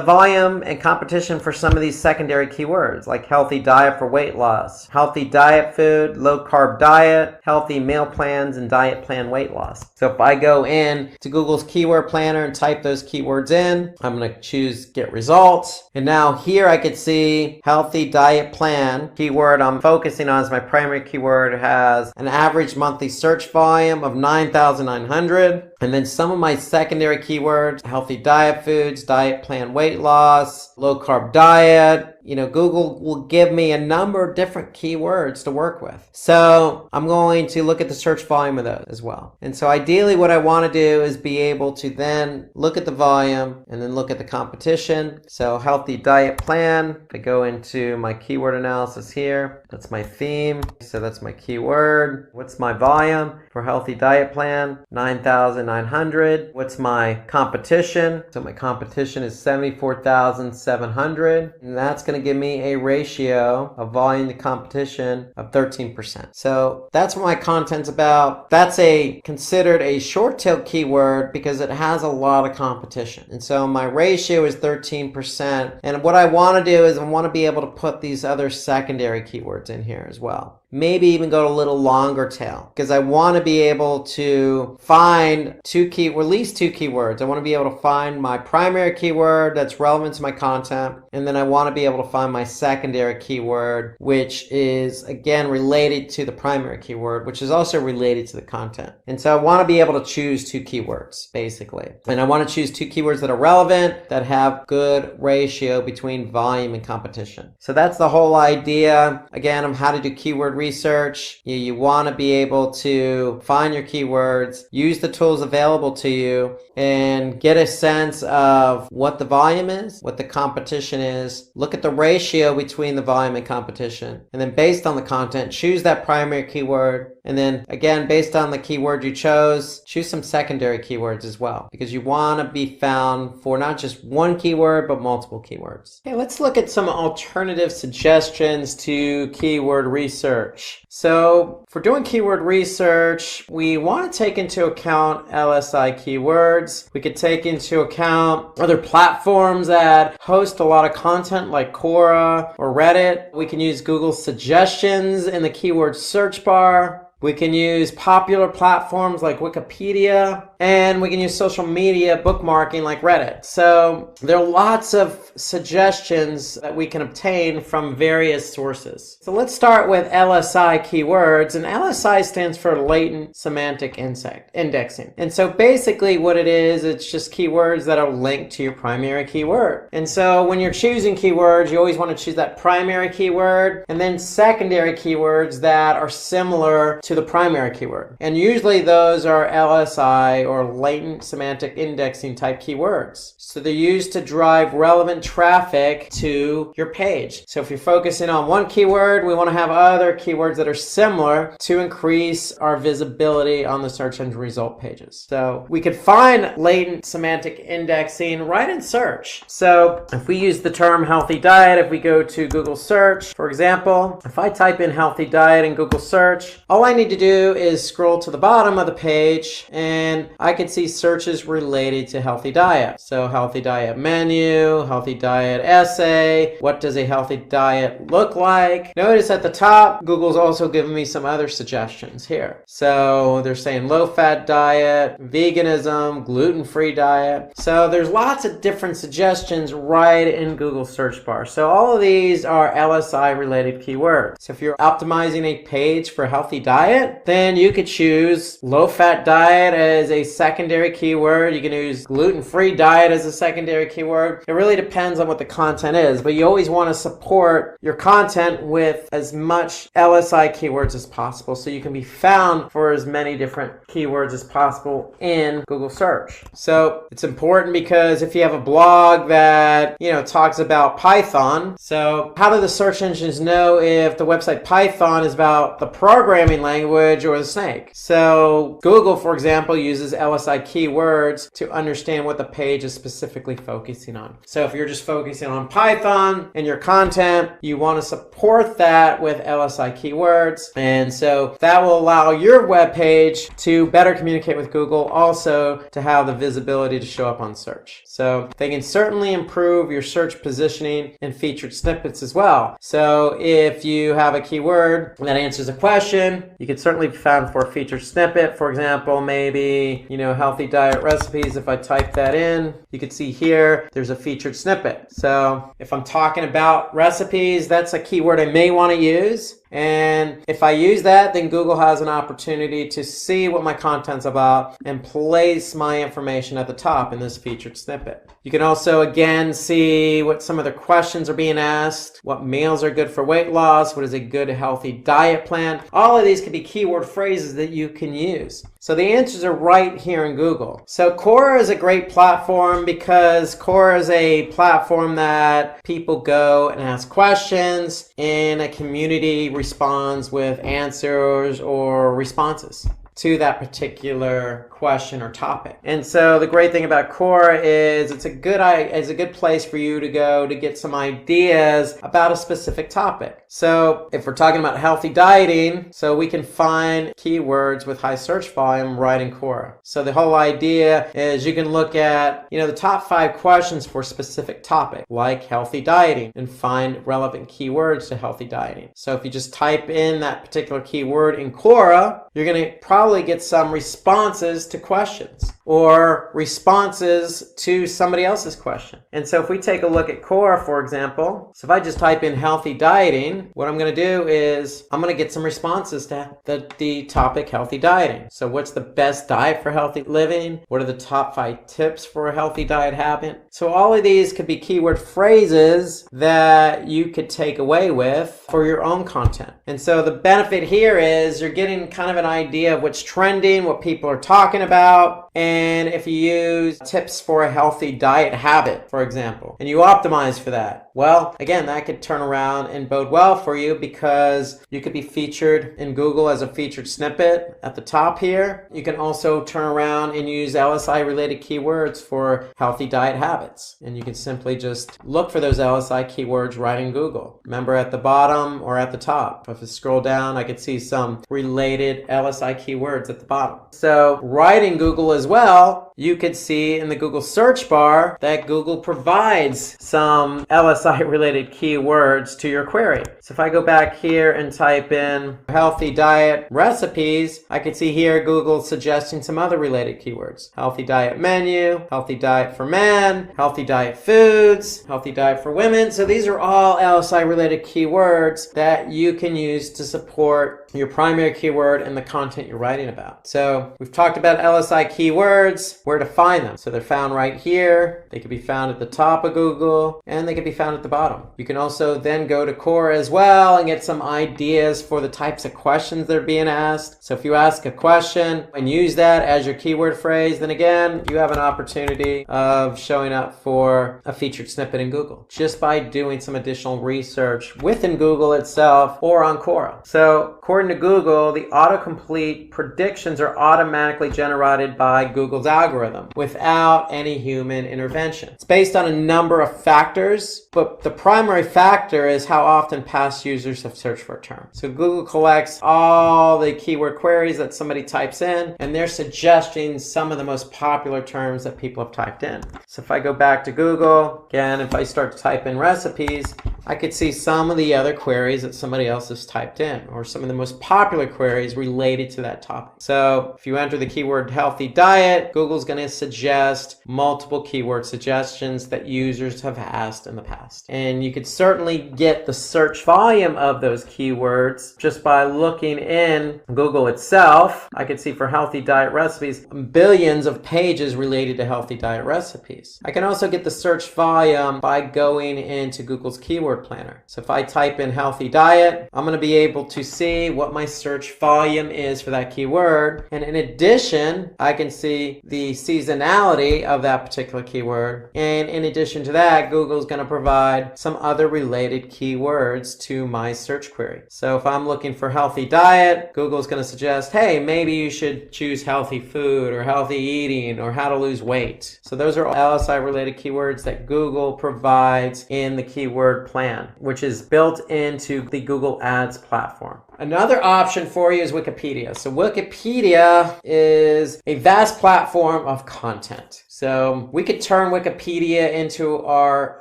Speaker 2: volume and competition for some of these secondary keywords like healthy diet for weight loss, healthy diet food, low carb diet, healthy meal plans, and diet plan weight loss. So if I go in to Google's Keyword Planner and type those keywords in, I'm going to choose get results. And now here I could see healthy diet plan keyword I'm focusing on as my primary keyword has an average monthly search volume of 9,900. And then some of my secondary keywords, healthy diet foods, diet plan weight loss, low carb diet. Google will give me a number of different keywords to work with. So I'm going to look at the search volume of those as well. And so ideally what I want to do is be able to then look at the volume and then look at the competition. So healthy diet plan, I go into my keyword analysis here. That's my theme. So that's my keyword. What's my volume for healthy diet plan? 9,900. What's my competition? So my competition is 74,700. And that's going to give me a ratio of volume to competition of 13%. So that's what my content's about. That's considered a short tail keyword because it has a lot of competition. And so my ratio is 13%. And what I want to do is I want to be able to put these other secondary keywords in here as well. maybe even go a little longer tail, because I want to be able to find at least two keywords. I want to be able to find my primary keyword that's relevant to my content, and then I want to be able to find my secondary keyword, which is again related to the primary keyword, which is also related to the content. And so I want to be able to choose two keywords, basically. And I want to choose two keywords that are relevant, that have good ratio between volume and competition. So that's the whole idea, again, of how to do keyword research. You want to be able to find your keywords, use the tools available to you, and get a sense of what the volume is, what the competition is, look at the ratio between the volume and competition, and then based on the content, choose that primary keyword, and then again, based on the keyword you chose, choose some secondary keywords as well, because you want to be found for not just one keyword, but multiple keywords. Okay, let's look at some alternative suggestions to keyword research. So for doing keyword research, we want to take into account LSI keywords. We could take into account other platforms that host a lot of content like Quora or Reddit. We can use Google suggestions in the keyword search bar. We can use popular platforms like Wikipedia, and we can use social media bookmarking like Reddit. So there are lots of suggestions that we can obtain from various sources. So let's start with LSI keywords, and LSI stands for latent semantic indexing. And so basically what it is, it's just keywords that are linked to your primary keyword. And so when you're choosing keywords, you always want to choose that primary keyword and then secondary keywords that are similar to the primary keyword. And usually those are LSI or latent semantic indexing type keywords. So they're used to drive relevant traffic to your page. So if you're focusing on one keyword, we want to have other keywords that are similar to increase our visibility on the search engine result pages. So we could find latent semantic indexing right in search. So if we use the term healthy diet, if we go to Google search, for example, if I type in healthy diet in Google search, all I need to do is scroll to the bottom of the page and I can see searches related to healthy diet. So healthy diet menu, healthy diet essay, what does a healthy diet look like? Notice at the top, Google's also given me some other suggestions here. So they're saying low-fat diet, veganism, gluten-free diet. So there's lots of different suggestions right in Google search bar. So all of these are LSI related keywords. So if you're optimizing a page for healthy diet, then you could choose low-fat diet as a secondary keyword. You can use gluten-free diet as a secondary keyword. It really depends on what the content is, but you always want to support your content with as much LSI keywords as possible so you can be found for as many different keywords as possible in Google search. So it's important because if you have a blog that, talks about Python, so how do the search engines know if the website Python is about the programming language or the snake? So Google, for example, uses LSI keywords to understand what the page is specifically focusing on. So if you're just focusing on Python in your content, you want to support that with LSI keywords. And so that will allow your web page to better communicate with Google, also to have the visibility to show up on search. So they can certainly improve your search positioning and featured snippets as well. So if you have a keyword that answers a question, you can certainly be found for a featured snippet. For example, maybe, healthy diet recipes. If I type that in, you can see here, there's a featured snippet. So if I'm talking about recipes, that's a keyword I may want to use. And if I use that, then Google has an opportunity to see what my content's about and place my information at the top in this featured snippet. You can also, again, see what some of the questions are being asked, what meals are good for weight loss, what is a good healthy diet plan. All of these could be keyword phrases that you can use. So the answers are right here in Google. So Quora is a great platform because Quora is a platform that people go and ask questions and a community responds with answers or responses. to that particular question or topic. And so the great thing about Quora is it's a good place for you to go to get some ideas about a specific topic. So if we're talking about healthy dieting, so we can find keywords with high search volume right in Quora. So the whole idea is you can look at, the top 5 questions for a specific topic, like healthy dieting, and find relevant keywords to healthy dieting. So if you just type in that particular keyword in Quora, you're going to probably get some responses to questions or responses to somebody else's question. And so if we take a look at Quora, for example, so if I just type in healthy dieting, what I'm going to do is I'm going to get some responses to the topic healthy dieting. So what's the best diet for healthy living? What are the top 5 tips for a healthy diet habit? So all of these could be keyword phrases that you could take away with for your own content. And so the benefit here is you're getting kind of an idea of what's trending, what people are talking about. And if you use tips for a healthy diet habit, for example, and you optimize for that, well, again, that could turn around and bode well for you because you could be featured in Google as a featured snippet at the top here. You can also turn around and use LSI related keywords for healthy diet habits. And you can simply just look for those LSI keywords right in Google. Remember, at the bottom or at the top. If I scroll down, I could see some related LSI keywords at the bottom. So right in Google as well, you could see in the Google search bar that Google provides some LSI related keywords to your query. So if I go back here and type in healthy diet recipes, I can see here Google suggesting some other related keywords. Healthy diet menu, healthy diet for men, healthy diet foods, healthy diet for women. So these are all LSI related keywords that you can use to support your primary keyword and the content you're writing about. So we've talked about LSI keywords, where to find them. So they're found right here. They can be found at the top of Google, and they can be found at the bottom. You can also then go to Quora as well and get some ideas for the types of questions that are being asked. So if you ask a question and use that as your keyword phrase, then again, you have an opportunity of showing up for a featured snippet in Google just by doing some additional research within Google itself or on Quora. So according to Google, the autocomplete predictions are automatically generated by Google's algorithm without any human intervention. It's based on a number of factors, but the primary factor is how often past users have searched for a term. So Google collects all the keyword queries that somebody types in, and they're suggesting some of the most popular terms that people have typed in. So if I go back to Google, again, if I start to type in recipes, I could see some of the other queries that somebody else has typed in, or some of the most popular queries related to that topic. So if you enter the keyword healthy diet, Google's going to suggest multiple keyword suggestions that users have asked in the past. And you could certainly get the search volume of those keywords just by looking in Google itself. I could see for healthy diet recipes, billions of pages related to healthy diet recipes. I can also get the search volume by going into Google's keyword planner. So if I type in healthy diet, I'm going to be able to see what my search volume is for that keyword. And in addition, I can see the seasonality of that particular keyword. And in addition to that, Google's going to provide some other related keywords to my search query. So if I'm looking for healthy diet, Google's going to suggest, hey, maybe you should choose healthy food or healthy eating or how to lose weight. So those are all LSI related keywords that Google provides in the keyword plan, which is built into the Google Ads platform. Another option for you is Wikipedia. So Wikipedia is a vast platform of content. So we could turn Wikipedia into our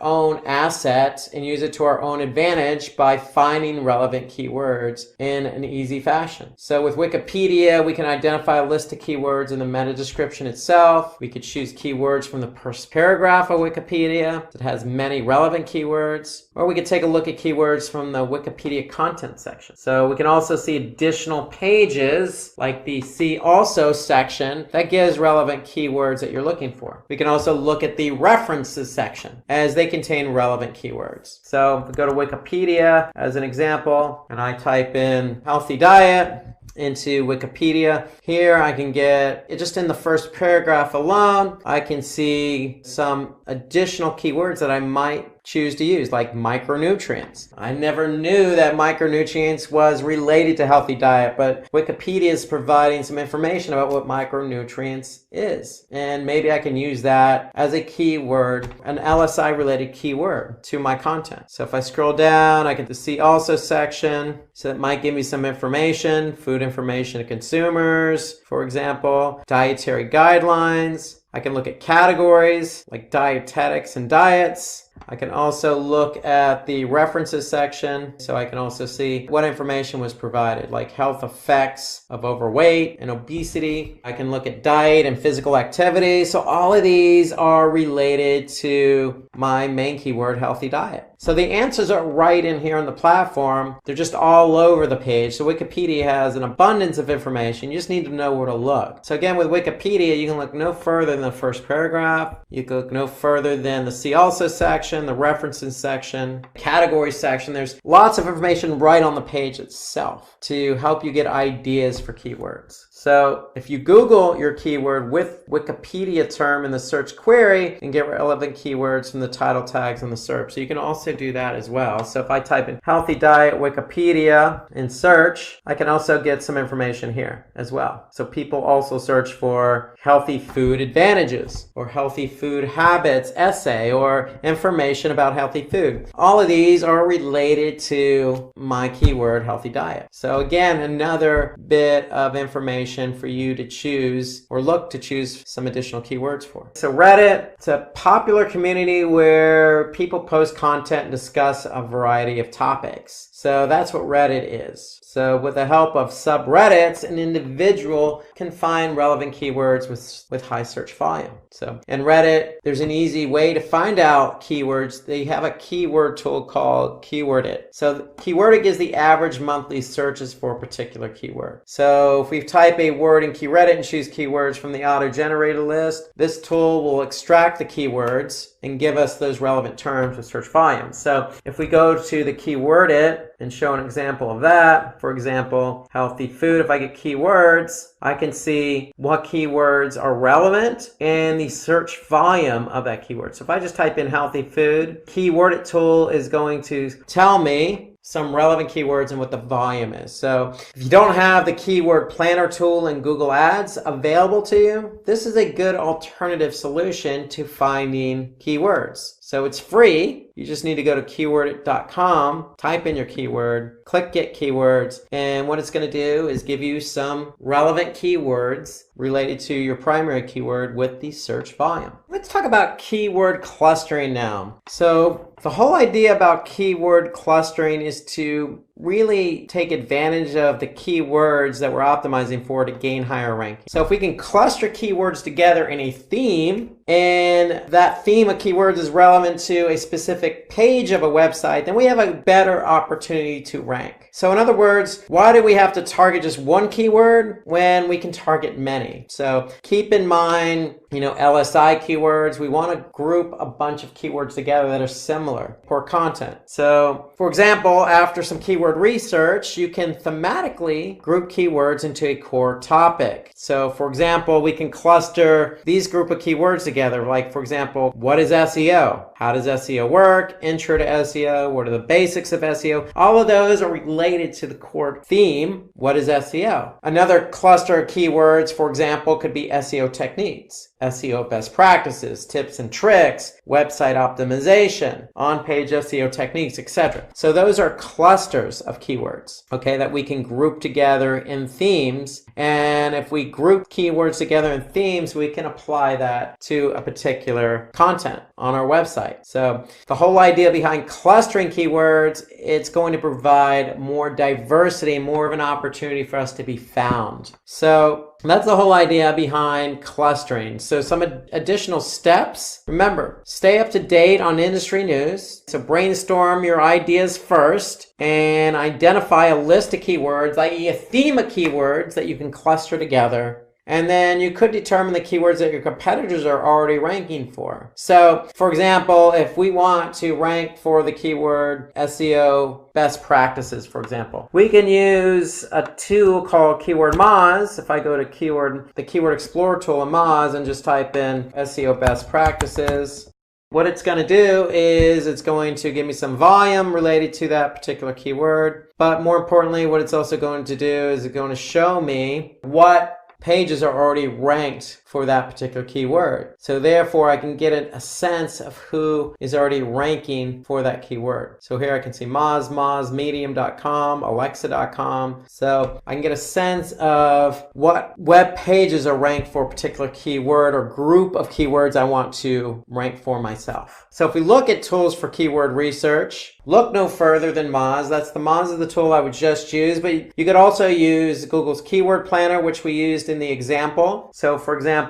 Speaker 2: own asset and use it to our own advantage by finding relevant keywords in an easy fashion. So with Wikipedia, we can identify a list of keywords in the meta description itself. We could choose keywords from the first paragraph of Wikipedia that has many relevant keywords, or we could take a look at keywords from the Wikipedia content section. So we can also see additional pages like the See Also section that gives relevant keywords that you're looking for. We can also look at the references section as they contain relevant keywords. So if we go to Wikipedia as an example, and I type in healthy diet into Wikipedia, here I can get, just in the first paragraph alone, I can see some additional keywords that I might choose to use, like micronutrients. I never knew that micronutrients was related to healthy diet, but Wikipedia is providing some information about what micronutrients is. And maybe I can use that as a keyword, an LSI related keyword to my content. So if I scroll down, I get the see also section. So it might give me some information, food information to consumers, for example, dietary guidelines. I can look at categories like dietetics and diets. I can also look at the references section, so I can also see what information was provided, like health effects of overweight and obesity. I can look at diet and physical activity. So all of these are related to my main keyword, healthy diet. So the answers are right in here on the platform. They're just all over the page. So Wikipedia has an abundance of information. You just need to know where to look. So again, with Wikipedia, you can look no further than the first paragraph. You can look no further than the see also section, the references section, category section. There's lots of information right on the page itself to help you get ideas for keywords. So if you Google your keyword with Wikipedia term in the search query and get relevant keywords from the title tags in the SERP. So you can also do that as well. So if I type in healthy diet Wikipedia in search, I can also get some information here as well. So people also search for healthy food advantages or healthy food habits essay or information about healthy food. All of these are related to my keyword healthy diet. So again, another bit of information for you to choose or look to choose some additional keywords for. So Reddit, it's a popular community where people post content and discuss a variety of topics. So that's what Reddit is. So with the help of subreddits, an individual can find relevant keywords with high search volume. So in Reddit, there's an easy way to find out keywords. They have a keyword tool called Keywordit. So Keywordit gives the average monthly searches for a particular keyword. So if we type a word in Keywordit and choose keywords from the auto-generated list, this tool will extract the keywords and give us those relevant terms with search volume. So if we go to the Keywordit and show an example of that, for example, healthy food, if I get keywords, I can see what keywords are relevant and the search volume of that keyword. So if I just type in healthy food, Keywordit tool is going to tell me some relevant keywords and what the volume is. So if you don't have the keyword planner tool in Google Ads available to you, this is a good alternative solution to finding keywords. So it's free. You just need to go to keywordit.com, type in your keyword, click Get Keywords, and what it's going to do is give you some relevant keywords related to your primary keyword with the search volume. Let's talk about keyword clustering now. So the whole idea about keyword clustering is to really take advantage of the keywords that we're optimizing for to gain higher ranking. So if we can cluster keywords together in a theme, and that theme of keywords is relevant to a specific page of a website, then we have a better opportunity to rank. So in other words, why do we have to target just one keyword when we can target many? So keep in mind, LSI keywords, we want to group a bunch of keywords together that are similar for content. So for example, after some keyword research, you can thematically group keywords into a core topic. So for example, we can cluster these group of keywords together. Like for example, what is SEO? How does SEO work? Intro to SEO. What are the basics of SEO? All of those are related to the core theme. What is SEO? Another cluster of keywords, for example, could be SEO techniques, SEO best practices, tips and tricks, website optimization, on-page SEO techniques, etc. So those are clusters of keywords, okay, that we can group together in themes. And if we group keywords together in themes, we can apply that to a particular content on our website. So the whole idea behind clustering keywords, it's going to provide more diversity, more of an opportunity for us to be found. So that's the whole idea behind clustering. So some additional steps. Remember, stay up to date on industry news. So brainstorm your ideas first and identify a list of keywords, i.e. a theme of keywords that you can cluster together. And then you could determine the keywords that your competitors are already ranking for. So, for example, if we want to rank for the keyword SEO best practices, for example, we can use a tool called Keyword Moz. If I go to the Keyword Explorer tool in Moz and just type in SEO best practices, What it's going to do is it's going to give me some volume related to that particular keyword. But more importantly, what it's also going to do is it's going to show me what pages are already ranked for that particular keyword. So therefore, I can get a sense of who is already ranking for that keyword. So here I can see Moz, Medium.com, Alexa.com. So I can get a sense of what web pages are ranked for a particular keyword or group of keywords I want to rank for myself. So if we look at tools for keyword research, look no further than Moz. That's the Moz is the tool I would just use, but you could also use Google's Keyword Planner, which we used in the example. So for example,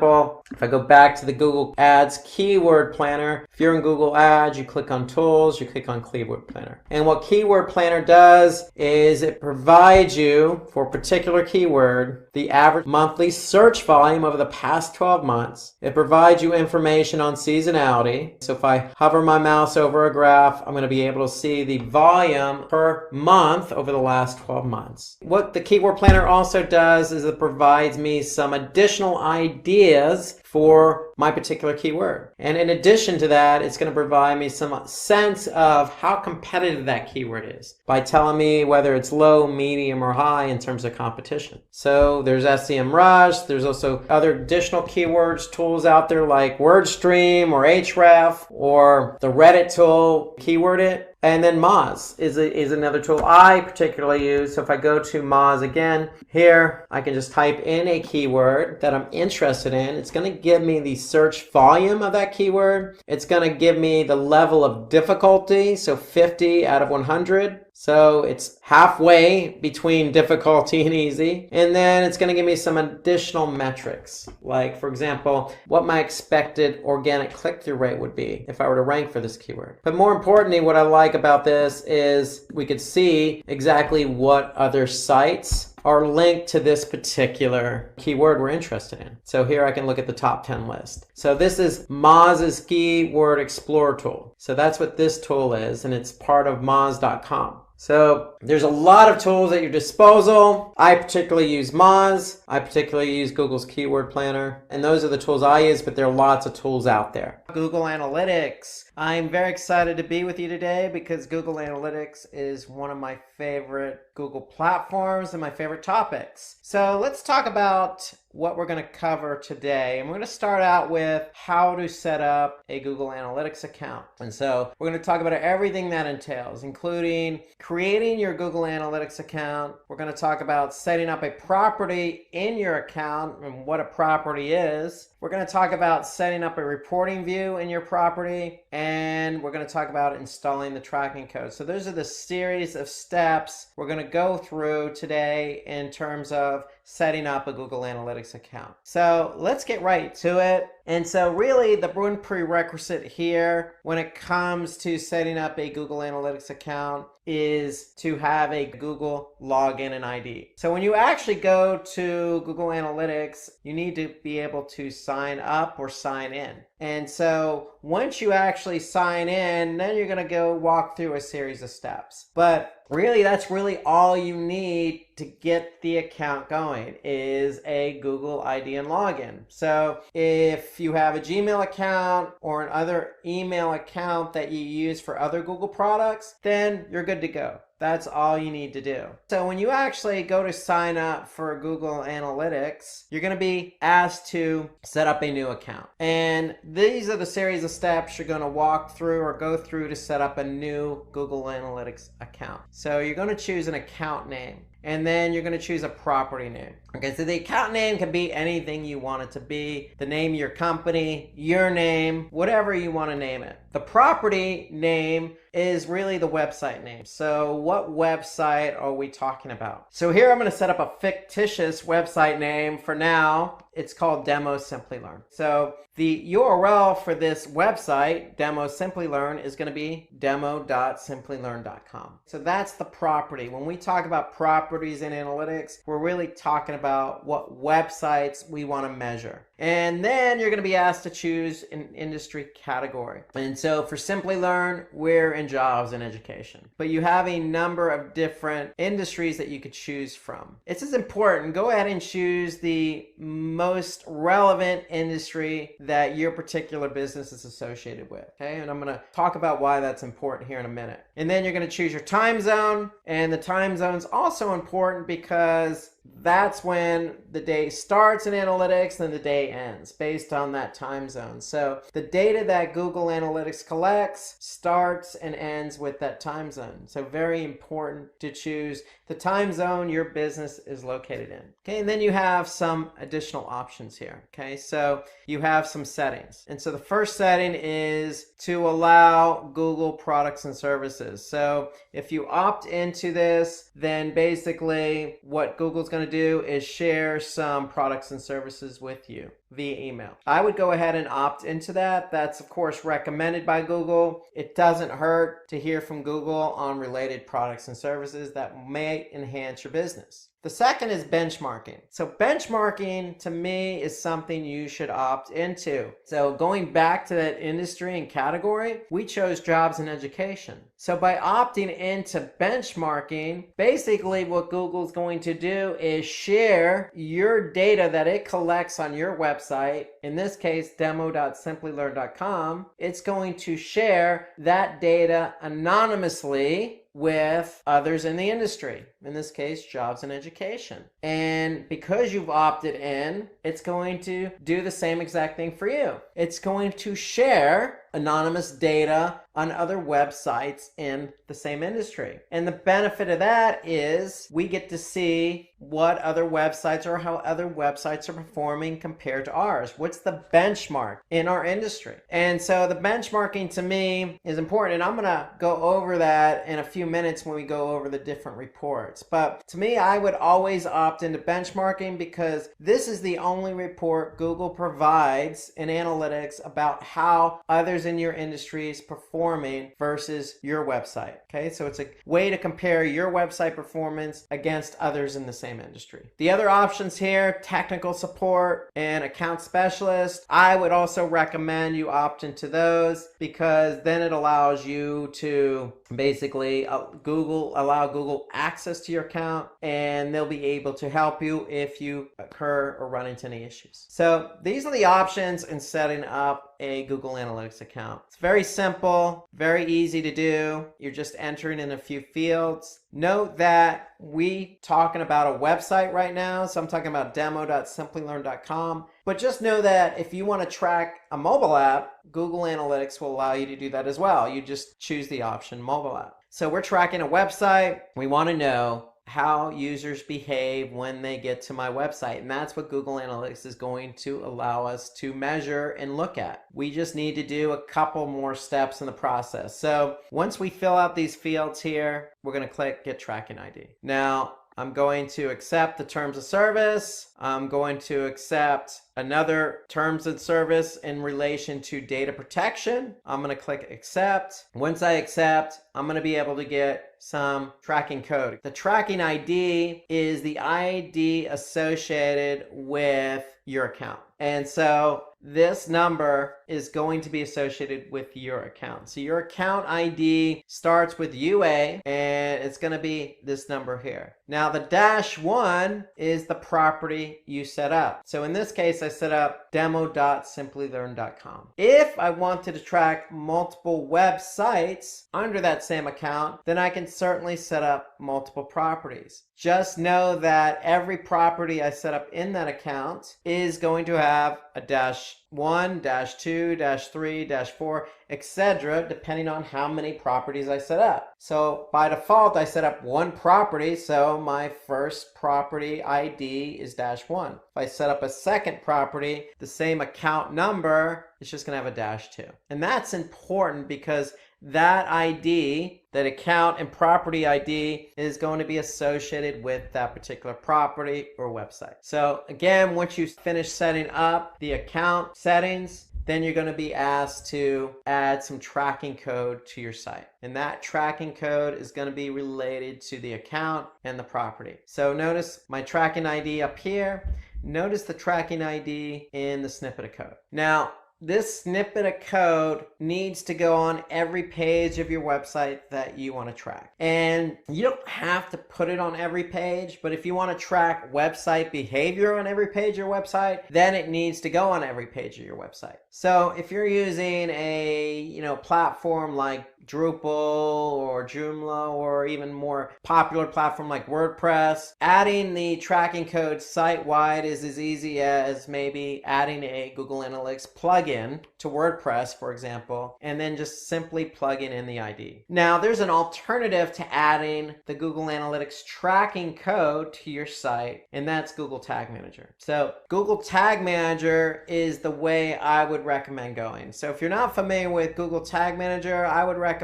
Speaker 2: if I go back to the Google Ads Keyword Planner, if you're in Google Ads, you click on Tools, you click on Keyword Planner. And what Keyword Planner does is it provides you, for a particular keyword, the average monthly search volume over the past 12 months. It provides you information on seasonality. So if I hover my mouse over a graph, I'm going to be able to see the volume per month over the last 12 months. What the Keyword Planner also does is it provides me some additional ideas for my particular keyword. And in addition to that, it's going to provide me some sense of how competitive that keyword is by telling me whether it's low, medium, or high in terms of competition. So there's SEMrush. There's also other additional keywords tools out there like WordStream or Href or the Reddit tool, Keyword It. And then Moz is another tool I particularly use. So if I go to Moz again, here I can just type in a keyword that I'm interested in. It's going to give me the search volume of that keyword. It's going to give me the level of difficulty, so 50 out of 100. So it's halfway between difficulty and easy. And then it's going to give me some additional metrics. Like, for example, what my expected organic click-through rate would be if I were to rank for this keyword. But more importantly, what I like about this is we could see exactly what other sites are linked to this particular keyword we're interested in. So here I can look at the top 10 list. So this is Moz's Keyword Explorer tool. So that's what this tool is, and it's part of Moz.com. So there's a lot of tools at your disposal. I particularly use Moz. I particularly use Google's Keyword Planner. And those are the tools I use, but there are lots of tools out there. Google Analytics. I'm very excited to be with you today because Google Analytics is one of my favorite Google platforms and my favorite topics. So let's talk about what we're going to cover today. And we're going to start out with how to set up a Google Analytics account. And so we're going to talk about everything that entails, including creating your Google Analytics account. We're going to talk about setting up a property in your account and what a property is. We're going to talk about setting up a reporting view in your property, and we're going to talk about installing the tracking code. So those are the series of steps we're going to go through today in terms of setting up a Google Analytics account. So let's get right to it. And so really the one prerequisite here when it comes to setting up a Google Analytics account is to have a Google login and ID. So when you actually go to Google Analytics, you need to be able to sign up or sign in. And so once you actually sign in, then you're going to go walk through a series of steps. But really, that's really all you need to get the account going is a Google ID and login. So if you have a Gmail account or another email account that you use for other Google products, then you're good to go. That's all you need to do. So when you actually go to sign up for Google Analytics, you're going to be asked to set up a new account. And these are the series of steps you're going to walk through or go through to set up a new Google Analytics account. So you're going to choose an account name. And then you're going to choose a property name. Okay, so the account name can be anything you want it to be. The name of your company, your name, whatever you want to name it. The property name is really the website name. So what website are we talking about? So here I'm going to set up a fictitious website name for now. It's called Demo Simplilearn. So the URL for this website, Demo Simplilearn, is going to be demo.simplilearn.com. So that's the property. When we talk about properties in analytics, we're really talking about what websites we want to measure. And then you're going to be asked to choose an industry category. And so for Simplilearn, we're in jobs and education. But you have a number of different industries that you could choose from. It's as important. Go ahead and choose the most relevant industry that your particular business is associated with. Okay, and I'm going to talk about why that's important here in a minute. And then you're going to choose your time zone, and the time zone is also important because that's when the day starts in analytics and the day ends based on that time zone. So the data that Google Analytics collects starts and ends with that time zone. So very important to choose the time zone your business is located in. Okay, and then you have some additional options here. Okay, so you have some settings. And so the first setting is to allow Google products and services. So if you opt into this, then basically what Google's going to do is share some products and services with you via email. I would go ahead and opt into that. That's of course recommended by Google. It doesn't hurt to hear from Google on related products and services that may enhance your business. The second is benchmarking. So benchmarking to me is something you should opt into. So going back to that industry and category, we chose jobs and education. So by opting into benchmarking, basically what Google's going to do is share your data that it collects on your website, in this case demo.simplilearn.com. It's going to share that data anonymously with others in the industry, in this case jobs and education. And because you've opted in, it's going to do the same exact thing for you. It's going to share anonymous data on other websites in the same industry. And the benefit of that is we get to see what other websites or how other websites are performing compared to ours. What's the benchmark in our industry? And so the benchmarking to me is important, and I'm going to go over that in a few minutes when we go over the different reports. But to me, I would always opt into benchmarking because this is the only report Google provides in analytics about how others in your industry is performing versus your website. Okay, so it's a way to compare your website performance against others in the same industry. The other options here, technical support and account specialist, I would also recommend you opt into those because then it allows you to basically allow Google access to your account, and they'll be able to help you if you occur or run into any issues. So these are the options in setting up a Google Analytics account. It's very simple, very easy to do. You're just entering in a few fields. Note that we talking about a website right now, so I'm talking about demo.simplilearn.com. But just know that if you want to track a mobile app, Google Analytics will allow you to do that as well. You just choose the option mobile app. So we're tracking a website. We want to know how users behave when they get to my website. And that's what Google Analytics is going to allow us to measure and look at. We just need to do a couple more steps in the process. So once we fill out these fields here, we're going to click Get Tracking ID. Now, I'm going to accept the terms of service. I'm going to accept another terms of service in relation to data protection. I'm going to click accept. Once I accept, I'm going to be able to get some tracking code. The tracking ID is the ID associated with your account. And so this number is going to be associated with your account. So your account ID starts with UA, and it's going to be this number here. Now the -1 is the property you set up. So in this case, I set up demo.simplilearn.com. If I wanted to track multiple websites under that same account, then I can certainly set up multiple properties. Just know that every property I set up in that account is going to have a -1, -2, -3, -4, etc., depending on how many properties I set up. So by default, I set up one property, so my first property ID is -1. If I set up a second property, the same account number, it's just going to have a -2. And that's important because that ID, that account and property ID, is going to be associated with that particular property or website. So again, once you finish setting up the account settings, then you're going to be asked to add some tracking code to your site. And that tracking code is going to be related to the account and the property. So notice my tracking ID up here. notice the tracking ID in the snippet of code. Now, this snippet of code needs to go on every page of your website that you want to track. And you don't have to put it on every page, but if you want to track website behavior on every page of your website, then it needs to go on every page of your website. So if you're using a platform like Drupal or Joomla, or even more popular platform like WordPress, adding the tracking code site-wide is as easy as maybe adding a Google Analytics plugin to WordPress, for example, and then just simply plugging in the ID. Now, there's an alternative to adding the Google Analytics tracking code to your site, and that's Google Tag Manager. So Google Tag Manager is the way I would recommend going. So if you're not familiar with Google Tag Manager, I would recommend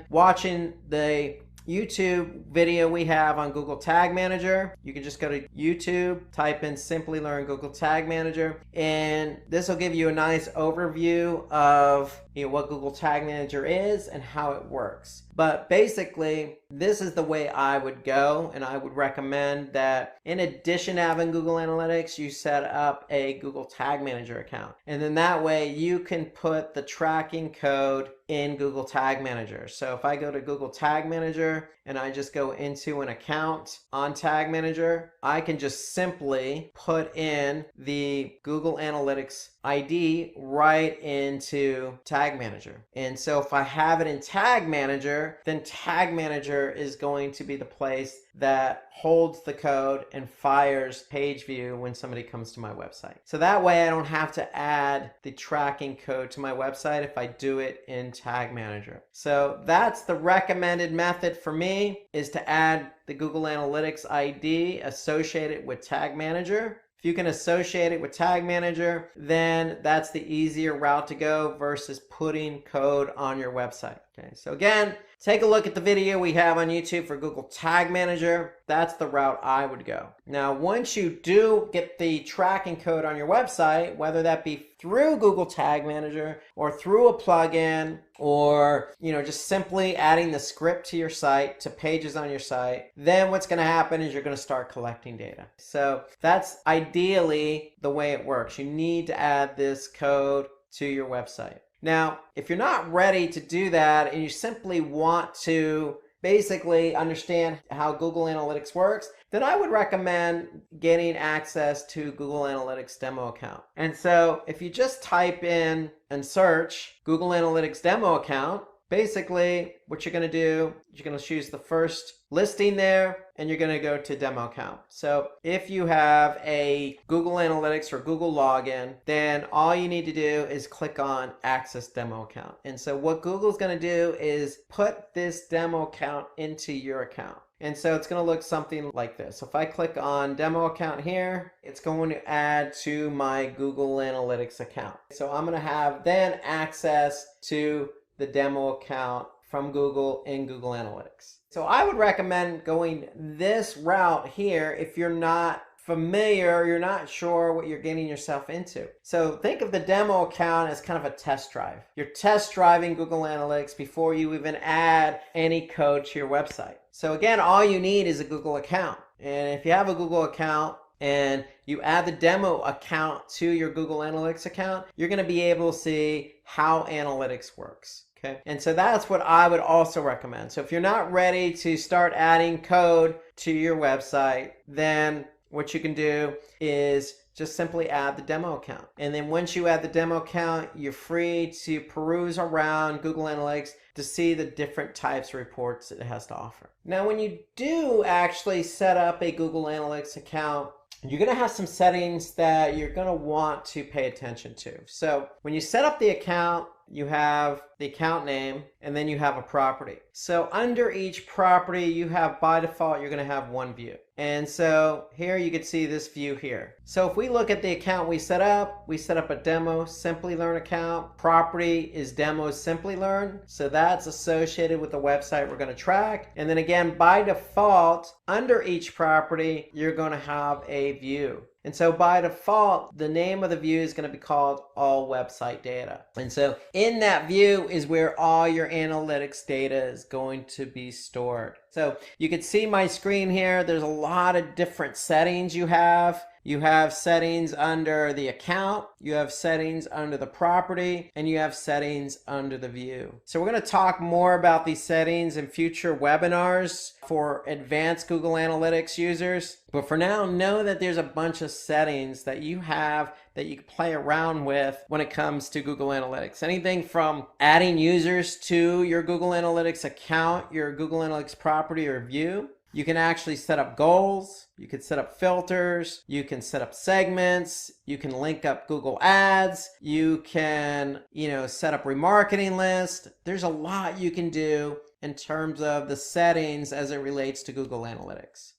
Speaker 2: watching the YouTube video we have on Google Tag Manager. You can just go to YouTube, type in Simplilearn Google Tag Manager, and this will give you a nice overview of what Google Tag Manager is and how it works. But basically, this is the way I would go, and I would recommend that in addition to having Google Analytics, you set up a Google Tag Manager account. And then that way you can put the tracking code in Google Tag Manager. So if I go to Google Tag Manager and I just go into an account on Tag Manager, I can just simply put in the Google Analytics ID right into Tag Manager. And so if I have it in Tag Manager, then Tag Manager is going to be the place that holds the code and fires page view when somebody comes to my website. So that way I don't have to add the tracking code to my website if I do it in Tag Manager. So that's the recommended method for me, is to add the Google Analytics ID associated with Tag Manager. If you can associate it with Tag Manager, then that's the easier route to go versus putting code on your website. Okay, so again, take a look at the video we have on YouTube for Google Tag Manager. That's the route I would go. Now, once you do get the tracking code on your website, whether that be through Google Tag Manager or through a plugin, or just simply adding the script to your site, to pages on your site, then what's going to happen is you're going to start collecting data. So that's ideally the way it works. You need to add this code to your website. Now, if you're not ready to do that and you simply want to basically understand how Google Analytics works, then I would recommend getting access to Google Analytics demo account. And so if you just type in and search Google Analytics demo account, basically what you're going to do, you're going to choose the first listing there, and you're going to go to demo account. So if you have a Google Analytics or Google login, then all you need to do is click on access demo account. And so what Google's going to do is put this demo account into your account. And so it's going to look something like this. So if I click on demo account here, it's going to add to my Google Analytics account. So I'm going to have then access to the demo account from Google in Google Analytics. So I would recommend going this route here if you're not familiar, you're not sure what you're getting yourself into. So think of the demo account as kind of a test drive. You're test driving Google Analytics before you even add any code to your website. So again, all you need is a Google account. And if you have a Google account and you add the demo account to your Google Analytics account, you're going to be able to see how analytics works. Okay. And so that's what I would also recommend. So if you're not ready to start adding code to your website, then what you can do is just simply add the demo account. And then once you add the demo account, you're free to peruse around Google Analytics to see the different types of reports it has to offer. Now, when you do actually set up a Google Analytics account, you're going to have some settings that you're going to want to pay attention to. So when you set up the account, you have the account name, and then you have a property. So under each property, you have, by default, you're going to have one view. And so here you can see this view here. So if we look at the account we set up a demo Simplilearn account. Property is demo Simplilearn. So that's associated with the website we're going to track. And then again, by default, under each property, you're going to have a view. And so by default, the name of the view is going to be called All Website Data. And so in that view is where all your analytics data is going to be stored. So you can see my screen here. There's a lot of different settings you have. You have settings under the account, you have settings under the property, and you have settings under the view. So we're going to talk more about these settings in future webinars for advanced Google Analytics users. But for now, know that there's a bunch of settings that you have that you can play around with when it comes to Google Analytics. Anything from adding users to your Google Analytics account, your Google Analytics property or view. You can actually set up goals, you can set up filters, you can set up segments, you can link up Google Ads, you can, set up remarketing lists. There's a lot you can do in terms of the settings as it relates to Google Analytics.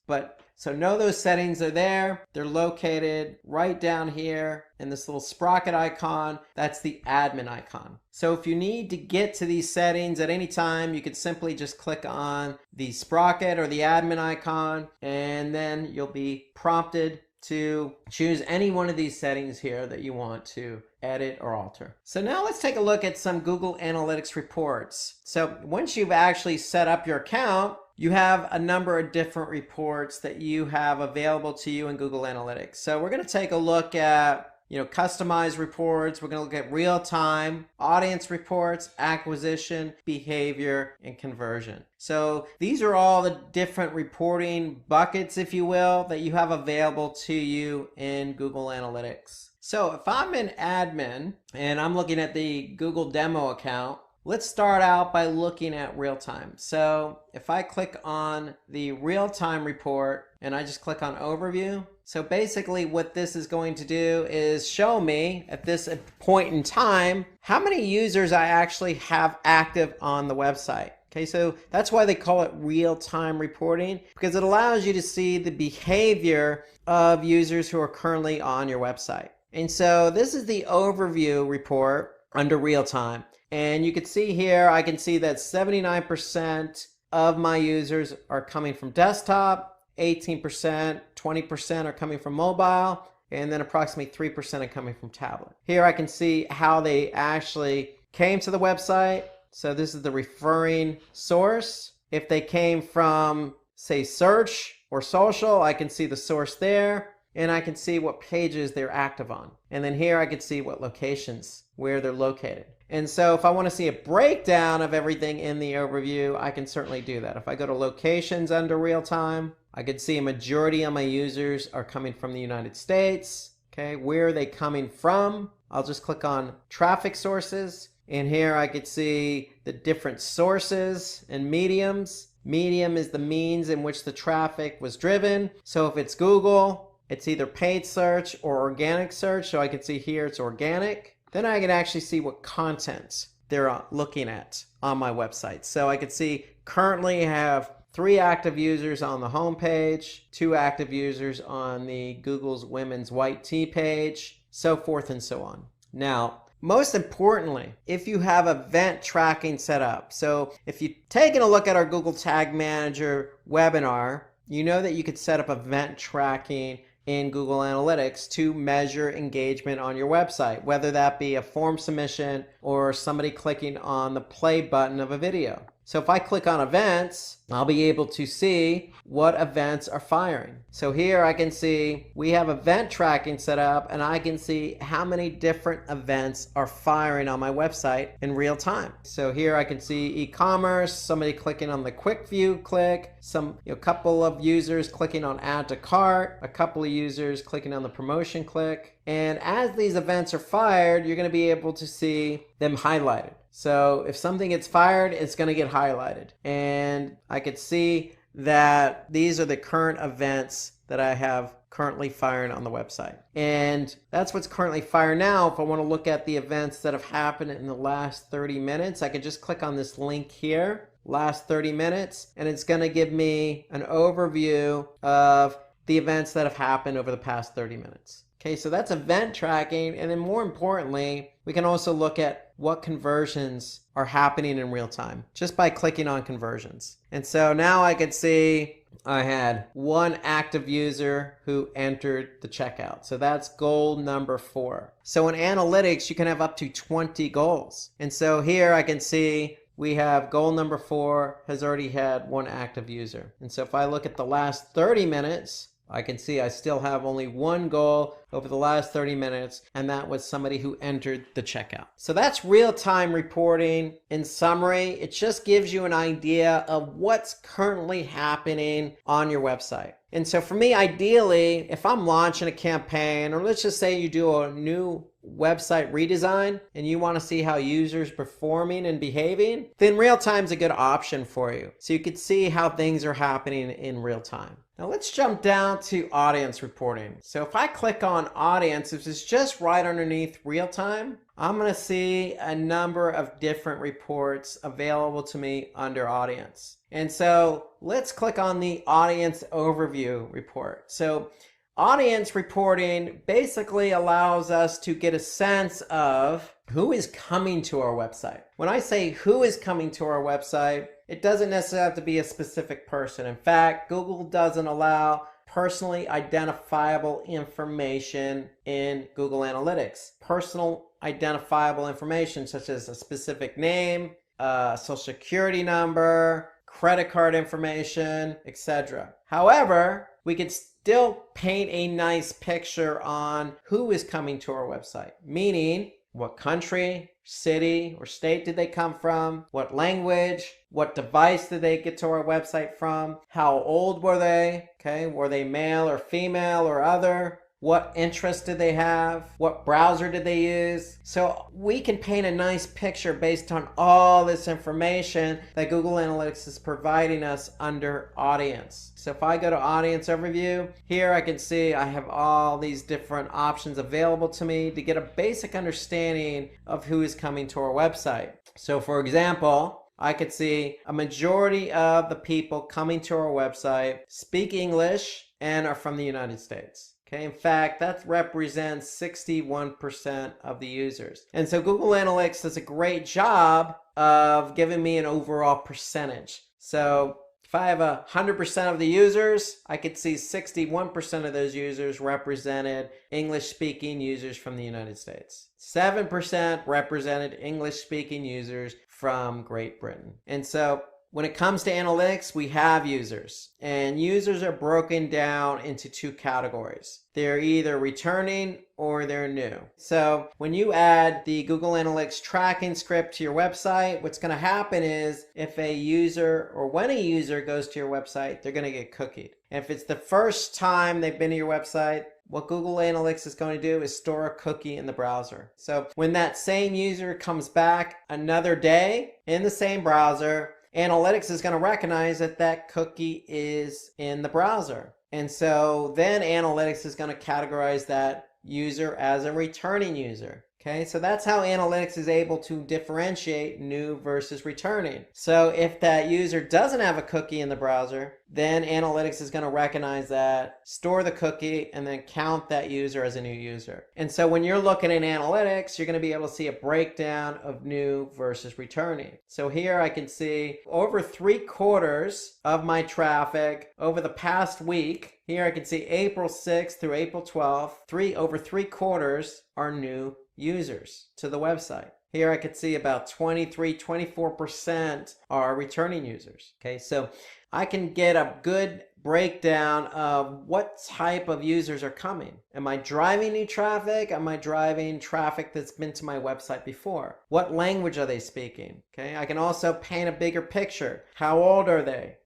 Speaker 2: So know those settings are there. They're located right down here in this little sprocket icon. That's the admin icon. So if you need to get to these settings at any time, you could simply just click on the sprocket or the admin icon, and then you'll be prompted to choose any one of these settings here that you want to edit or alter. So now let's take a look at some Google Analytics reports. So once you've actually set up your account, you have a number of different reports that you have available to you in Google Analytics. So we're going to take a look at customized reports. We're going to look at real-time, audience reports, acquisition, behavior, and conversion. So these are all the different reporting buckets, if you will, that you have available to you in Google Analytics. So if I'm an admin and I'm looking at the Google demo account, let's start out by looking at real-time. So if I click on the real-time report and I just click on overview, so basically what this is going to do is show me at this point in time how many users I actually have active on the website. Okay, so that's why they call it real-time reporting, because it allows you to see the behavior of users who are currently on your website. And so this is the overview report under real-time. And you can see here, I can see that 79% of my users are coming from desktop, 18%, 20% are coming from mobile, and then approximately 3% are coming from tablet. Here I can see how they actually came to the website. So this is the referring source. If they came from, say, search or social, I can see the source there, and I can see what pages they're active on. And then here I can see what locations, where they're located. And so if I want to see a breakdown of everything in the overview, I can certainly do that. If I go to locations under real time, I could see a majority of my users are coming from the United States. Okay, where are they coming from? I'll just click on traffic sources. And here I could see the different sources and mediums. Medium is the means in which the traffic was driven. So if it's Google, it's either paid search or organic search. So I can see here it's organic. Then I can actually see what content they're looking at on my website. So I can see currently have 3 active users on the home page, 2 active users on the Google's Women's White Tea page, so forth and so on. Now, most importantly, if you have event tracking set up, so if you've taken a look at our Google Tag Manager webinar, you know that you could set up event tracking in Google Analytics to measure engagement on your website, whether that be a form submission or somebody clicking on the play button of a video. So if I click on events, I'll be able to see what events are firing. So here I can see we have event tracking set up, and I can see how many different events are firing on my website in real time. So here I can see e-commerce, somebody clicking on the quick view click, a couple of users clicking on add to cart, a couple of users clicking on the promotion click. And as these events are fired, you're going to be able to see them highlighted. So if something gets fired, it's going to get highlighted. And I could see that these are the current events that I have currently firing on the website. And that's what's currently firing now. If I want to look at the events that have happened in the last 30 minutes, I could just click on this link here, last 30 minutes, and it's going to give me an overview of the events that have happened over the past 30 minutes. Okay, so that's event tracking. And then more importantly, we can also look at what conversions are happening in real time just by clicking on conversions. And so now I could see I had 1 active user who entered the checkout. So that's goal number 4. So in analytics, you can have up to 20 goals. And so here I can see we have goal number 4 has already had 1 active user. And so if I look at the last 30 minutes, I can see I still have only one goal over the last 30 minutes, and that was somebody who entered the checkout. So that's real-time reporting. In summary, it just gives you an idea of what's currently happening on your website. And so for me, ideally, if I'm launching a campaign, or let's just say you do a new website redesign and you want to see how users performing and behaving, then real time is a good option for you. So you can see how things are happening in real time. Now let's jump down to audience reporting. So if I click on audience, which is just right underneath real time, I'm going to see a number of different reports available to me under audience. And so let's click on the audience overview report. So audience reporting basically allows us to get a sense of who is coming to our website. When I say who is coming to our website, it doesn't necessarily have to be a specific person. In fact, Google doesn't allow personally identifiable information in Google Analytics. Personal identifiable information such as a specific name, social security number, credit card information, etc. However, we could still paint a nice picture on who is coming to our website, meaning what country, city, or state did they come from, what language, what device did they get to our website from, how old were they, okay, were they male or female or other, what interests did they have, what browser did they use. So we can paint a nice picture based on all this information that Google Analytics is providing us under audience. So if I go to audience overview, here I can see I have all these different options available to me to get a basic understanding of who is coming to our website. So for example, I could see a majority of the people coming to our website speak English and are from the United States. Okay, in fact, that represents 61% of the users. And so Google Analytics does a great job of giving me an overall percentage. So if I have 100% of the users, I could see 61% of those users represented English-speaking users from the United States. 7% represented English-speaking users from Great Britain. And so when it comes to analytics, we have users, and users are broken down into two categories. They're either returning or they're new. So when you add the Google Analytics tracking script to your website, what's going to happen is if a user or when a user goes to your website, they're going to get cookied. And if it's the first time they've been to your website, what Google Analytics is going to do is store a cookie in the browser. So when that same user comes back another day in the same browser, Analytics is going to recognize that that cookie is in the browser. And so then Analytics is going to categorize that user as a returning user. Okay, so that's how Analytics is able to differentiate new versus returning. So if that user doesn't have a cookie in the browser, then Analytics is going to recognize that, store the cookie, and then count that user as a new user. And so when you're looking at Analytics, you're going to be able to see a breakdown of new versus returning. So here I can see over 3/4 of my traffic over the past week. Here I can see April 6th through April 12th, over 3/4 are new users to the website. Here I could see about 24% are returning users. Okay, so I can get a good breakdown of what type of users are coming. Am I driving new traffic? Am I driving traffic that's been to my website before? What language are they speaking? Okay, I can also paint a bigger picture. How old are they?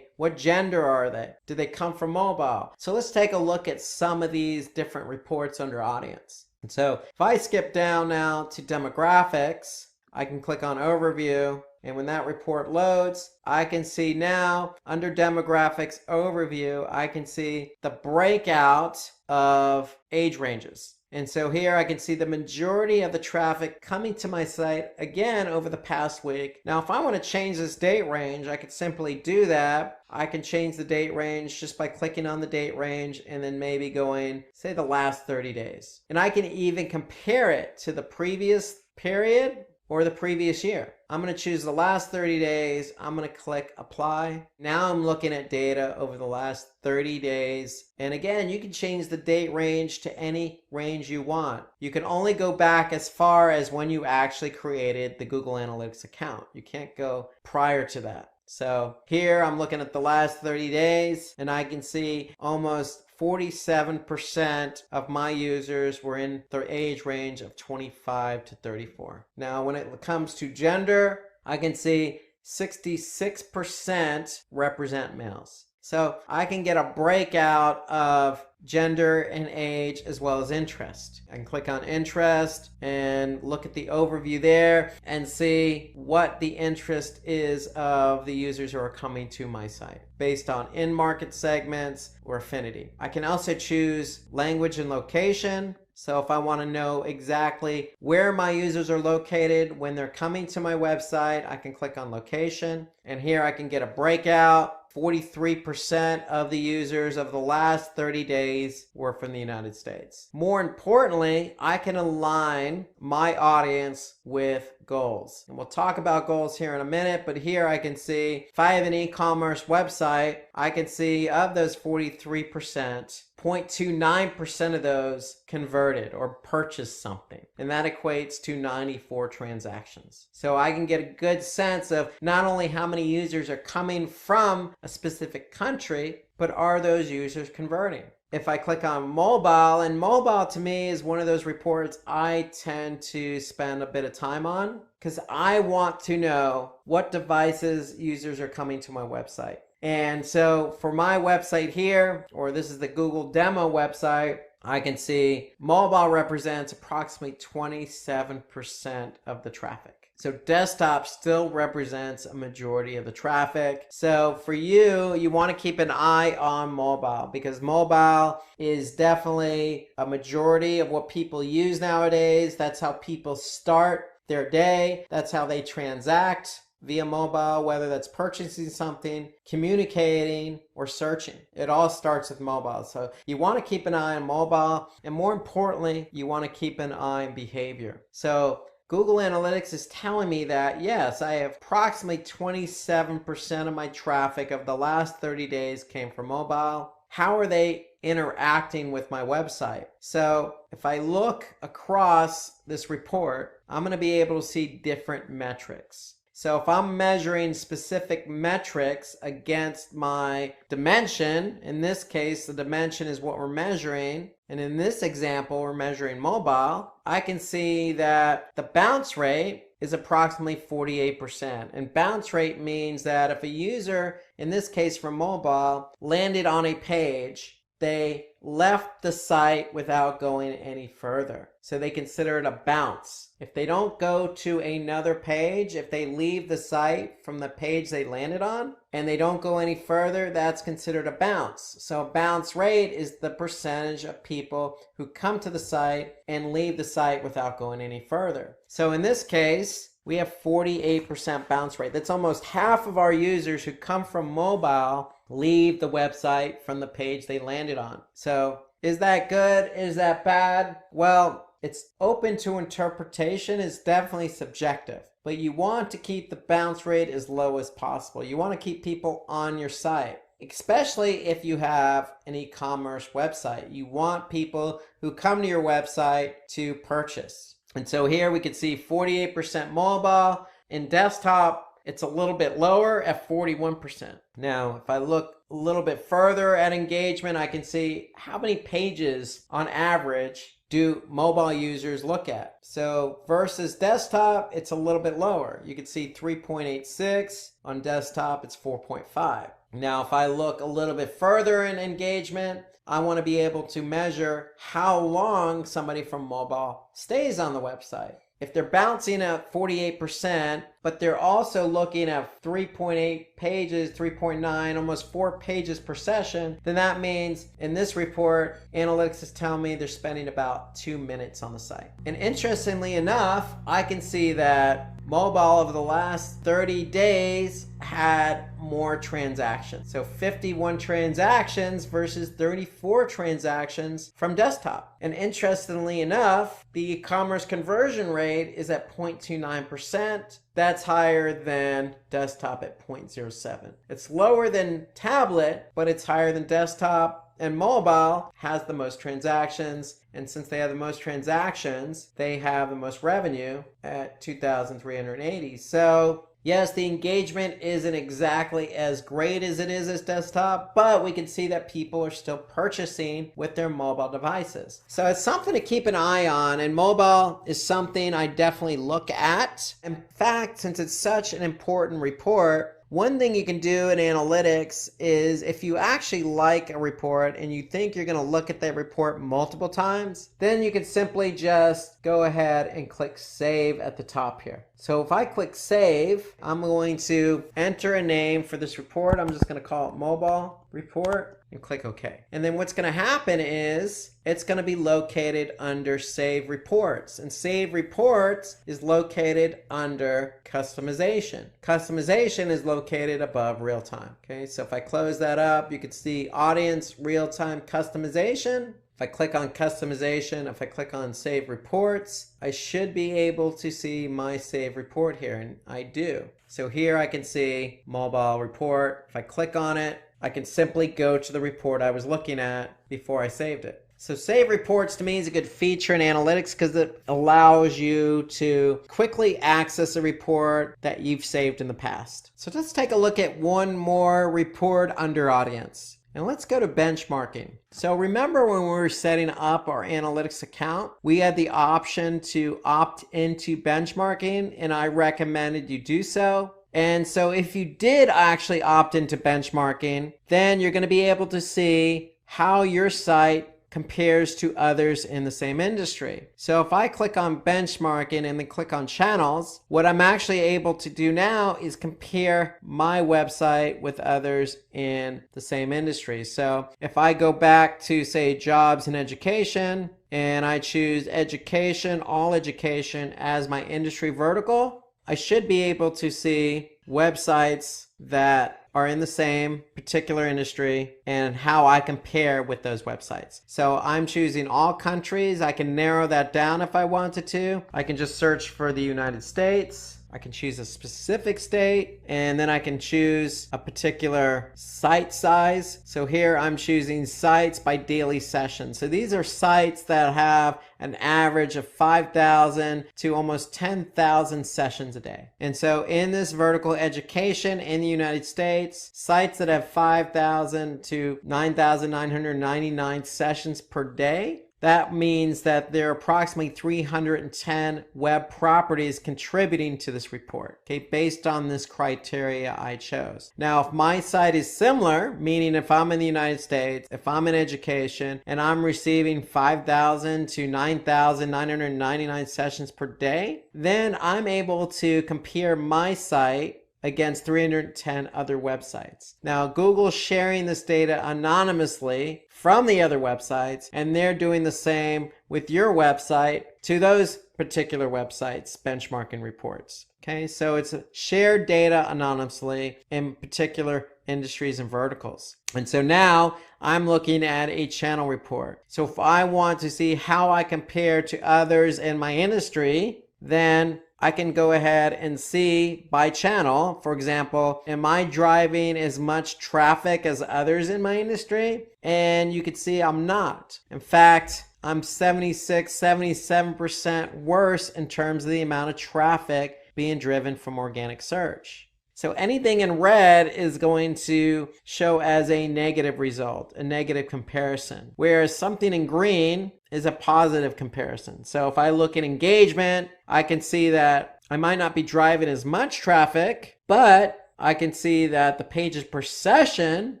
Speaker 2: What gender are they? Do they come from mobile? So let's take a look at some of these different reports under audience. And so if I skip down now to demographics, I can click on overview, and when that report loads, I can see now under demographics overview, I can see the breakout of age ranges. And so here I can see the majority of the traffic coming to my site again over the past week. Now, if I want to change this date range, I could simply do that. I can change the date range just by clicking on the date range and then maybe going, say, the last 30 days. And I can even compare it to the previous period or the previous year. I'm going to choose the last 30 days. I'm going to click apply. Now I'm looking at data over the last 30 days. And again, you can change the date range to any range you want. You can only go back as far as when you actually created the Google Analytics account. You can't go prior to that. So here I'm looking at the last 30 days and I can see almost 47% of my users were in their age range of 25 to 34. Now, when it comes to gender, I can see 66% represent males. So I can get a breakout of gender and age as well as interest. I can click on interest and look at the overview there and see what the interest is of the users who are coming to my site based on in-market segments or affinity. I can also choose language and location. So if I want to know exactly where my users are located when they're coming to my website, I can click on location. And here I can get a breakout. 43% of the users of the last 30 days were from the United States. More importantly, I can align my audience with goals. And we'll talk about goals here in a minute, but here I can see if I have an e-commerce website, I can see of those 43%, 0.29% of those converted or purchased something. And that equates to 94 transactions. So I can get a good sense of not only how many users are coming from a specific country, but are those users converting? If I click on mobile, and mobile to me is one of those reports I tend to spend a bit of time on because I want to know what devices users are coming to my website. And so for my website here, or this is the Google demo website, I can see mobile represents approximately 27% of the traffic. So desktop still represents a majority of the traffic. So for you, you want to keep an eye on mobile because mobile is definitely a majority of what people use nowadays. That's how people start their day. That's how they transact via mobile, whether that's purchasing something, communicating, or searching. It all starts with mobile. So you want to keep an eye on mobile, and more importantly, you want to keep an eye on behavior. So Google Analytics is telling me that, yes, I have approximately 27% of my traffic of the last 30 days came from mobile. How are they interacting with my website? So if I look across this report, I'm going to be able to see different metrics. So if I'm measuring specific metrics against my dimension, in this case, the dimension is what we're measuring. And in this example, we're measuring mobile. I can see that the bounce rate is approximately 48%. And bounce rate means that if a user, in this case for mobile, landed on a page, they left the site without going any further. So they consider it a bounce. If they don't go to another page, if they leave the site from the page they landed on and they don't go any further, that's considered a bounce. So a bounce rate is the percentage of people who come to the site and leave the site without going any further. So in this case, we have 48% bounce rate. That's almost half of our users who come from mobile leave the website from the page they landed on. So is that good? Is that bad? Well, it's open to interpretation. It's definitely subjective. But you want to keep the bounce rate as low as possible. You want to keep people on your site, especially if you have an e-commerce website. You want people who come to your website to purchase. And so here we can see 48% mobile. In desktop, it's a little bit lower at 41%. Now, if I look a little bit further at engagement, I can see how many pages on average do mobile users look at. So versus desktop, it's a little bit lower. You can see 3.86. On desktop, it's 4.5. Now, if I look a little bit further in engagement, I want to be able to measure how long somebody from mobile stays on the website. If they're bouncing at 48%, but they're also looking at 3.8 pages, 3.9, almost 4 pages per session, then that means in this report, analytics is telling me they're spending about 2 minutes on the site. And interestingly enough, I can see that mobile over the last 30 days had more transactions. So 51 transactions versus 34 transactions from desktop. And interestingly enough, the e-commerce conversion rate is at 0.29%. That's higher than desktop at 0.07. It's lower than tablet, but it's higher than desktop. And mobile has the most transactions. And since they have the most transactions, they have the most revenue at 2,380. So Yes, the engagement isn't exactly as great as it is as desktop, but we can see that people are still purchasing with their mobile devices. So it's something to keep an eye on, and mobile is something I definitely look at. In fact, since it's such an important report, one thing you can do in analytics is if you actually like a report and you think you're going to look at that report multiple times, then you can simply just go ahead and click save at the top here. So if I click save, I'm going to enter a name for this report. I'm just going to call it mobile report and click OK. And then what's going to happen is it's going to be located under Save Reports. And Save Reports is located under Customization. Customization is located above Real Time. Okay, so if I close that up, you can see Audience, Real Time, Customization. If I click on Customization, if I click on Save Reports, I should be able to see my Save Report here, and I do. So here I can see Mobile Report. If I click on it, I can simply go to the report I was looking at before I saved it. So Save Reports to me is a good feature in analytics because it allows you to quickly access a report that you've saved in the past. So let's take a look at one more report under Audience. And let's go to benchmarking. So remember when we were setting up our analytics account, we had the option to opt into benchmarking, and I recommended you do so. And so if you did actually opt into benchmarking, then you're going to be able to see how your site compares to others in the same industry. So if I click on benchmarking and then click on channels, what I'm actually able to do now is compare my website with others in the same industry. So if I go back to, say, jobs and education, and I choose education, all education as my industry vertical, I should be able to see websites that are in the same particular industry and how I compare with those websites. So I'm choosing all countries. I can narrow that down if I wanted to. I can just search for the United States. I can choose a specific state, and then I can choose a particular site size. So here I'm choosing sites by daily session. So these are sites that have an average of 5,000 to almost 10,000 sessions a day. And so in this vertical education in the United States, sites that have 5,000 to 9,999 sessions per day, that means that there are approximately 310 web properties contributing to this report, okay, based on this criteria I chose. Now, if my site is similar, meaning if I'm in the United States, if I'm in education, and I'm receiving 5,000 to 9,999 sessions per day, then I'm able to compare my site against 310 other websites. Now, Google's sharing this data anonymously from the other websites, and they're doing the same with your website to those particular websites' benchmarking reports. Okay, so it's shared data anonymously in particular industries and verticals. And so now I'm looking at a channel report. So if I want to see how I compare to others in my industry, then I can go ahead and see by channel. For example, am I driving as much traffic as others in my industry? And you can see I'm not. In fact, I'm 76, 77% worse in terms of the amount of traffic being driven from organic search. So anything in red is going to show as a negative result, a negative comparison, whereas something in green is a positive comparison. So if I look at engagement, I can see that I might not be driving as much traffic, but I can see that the pages per session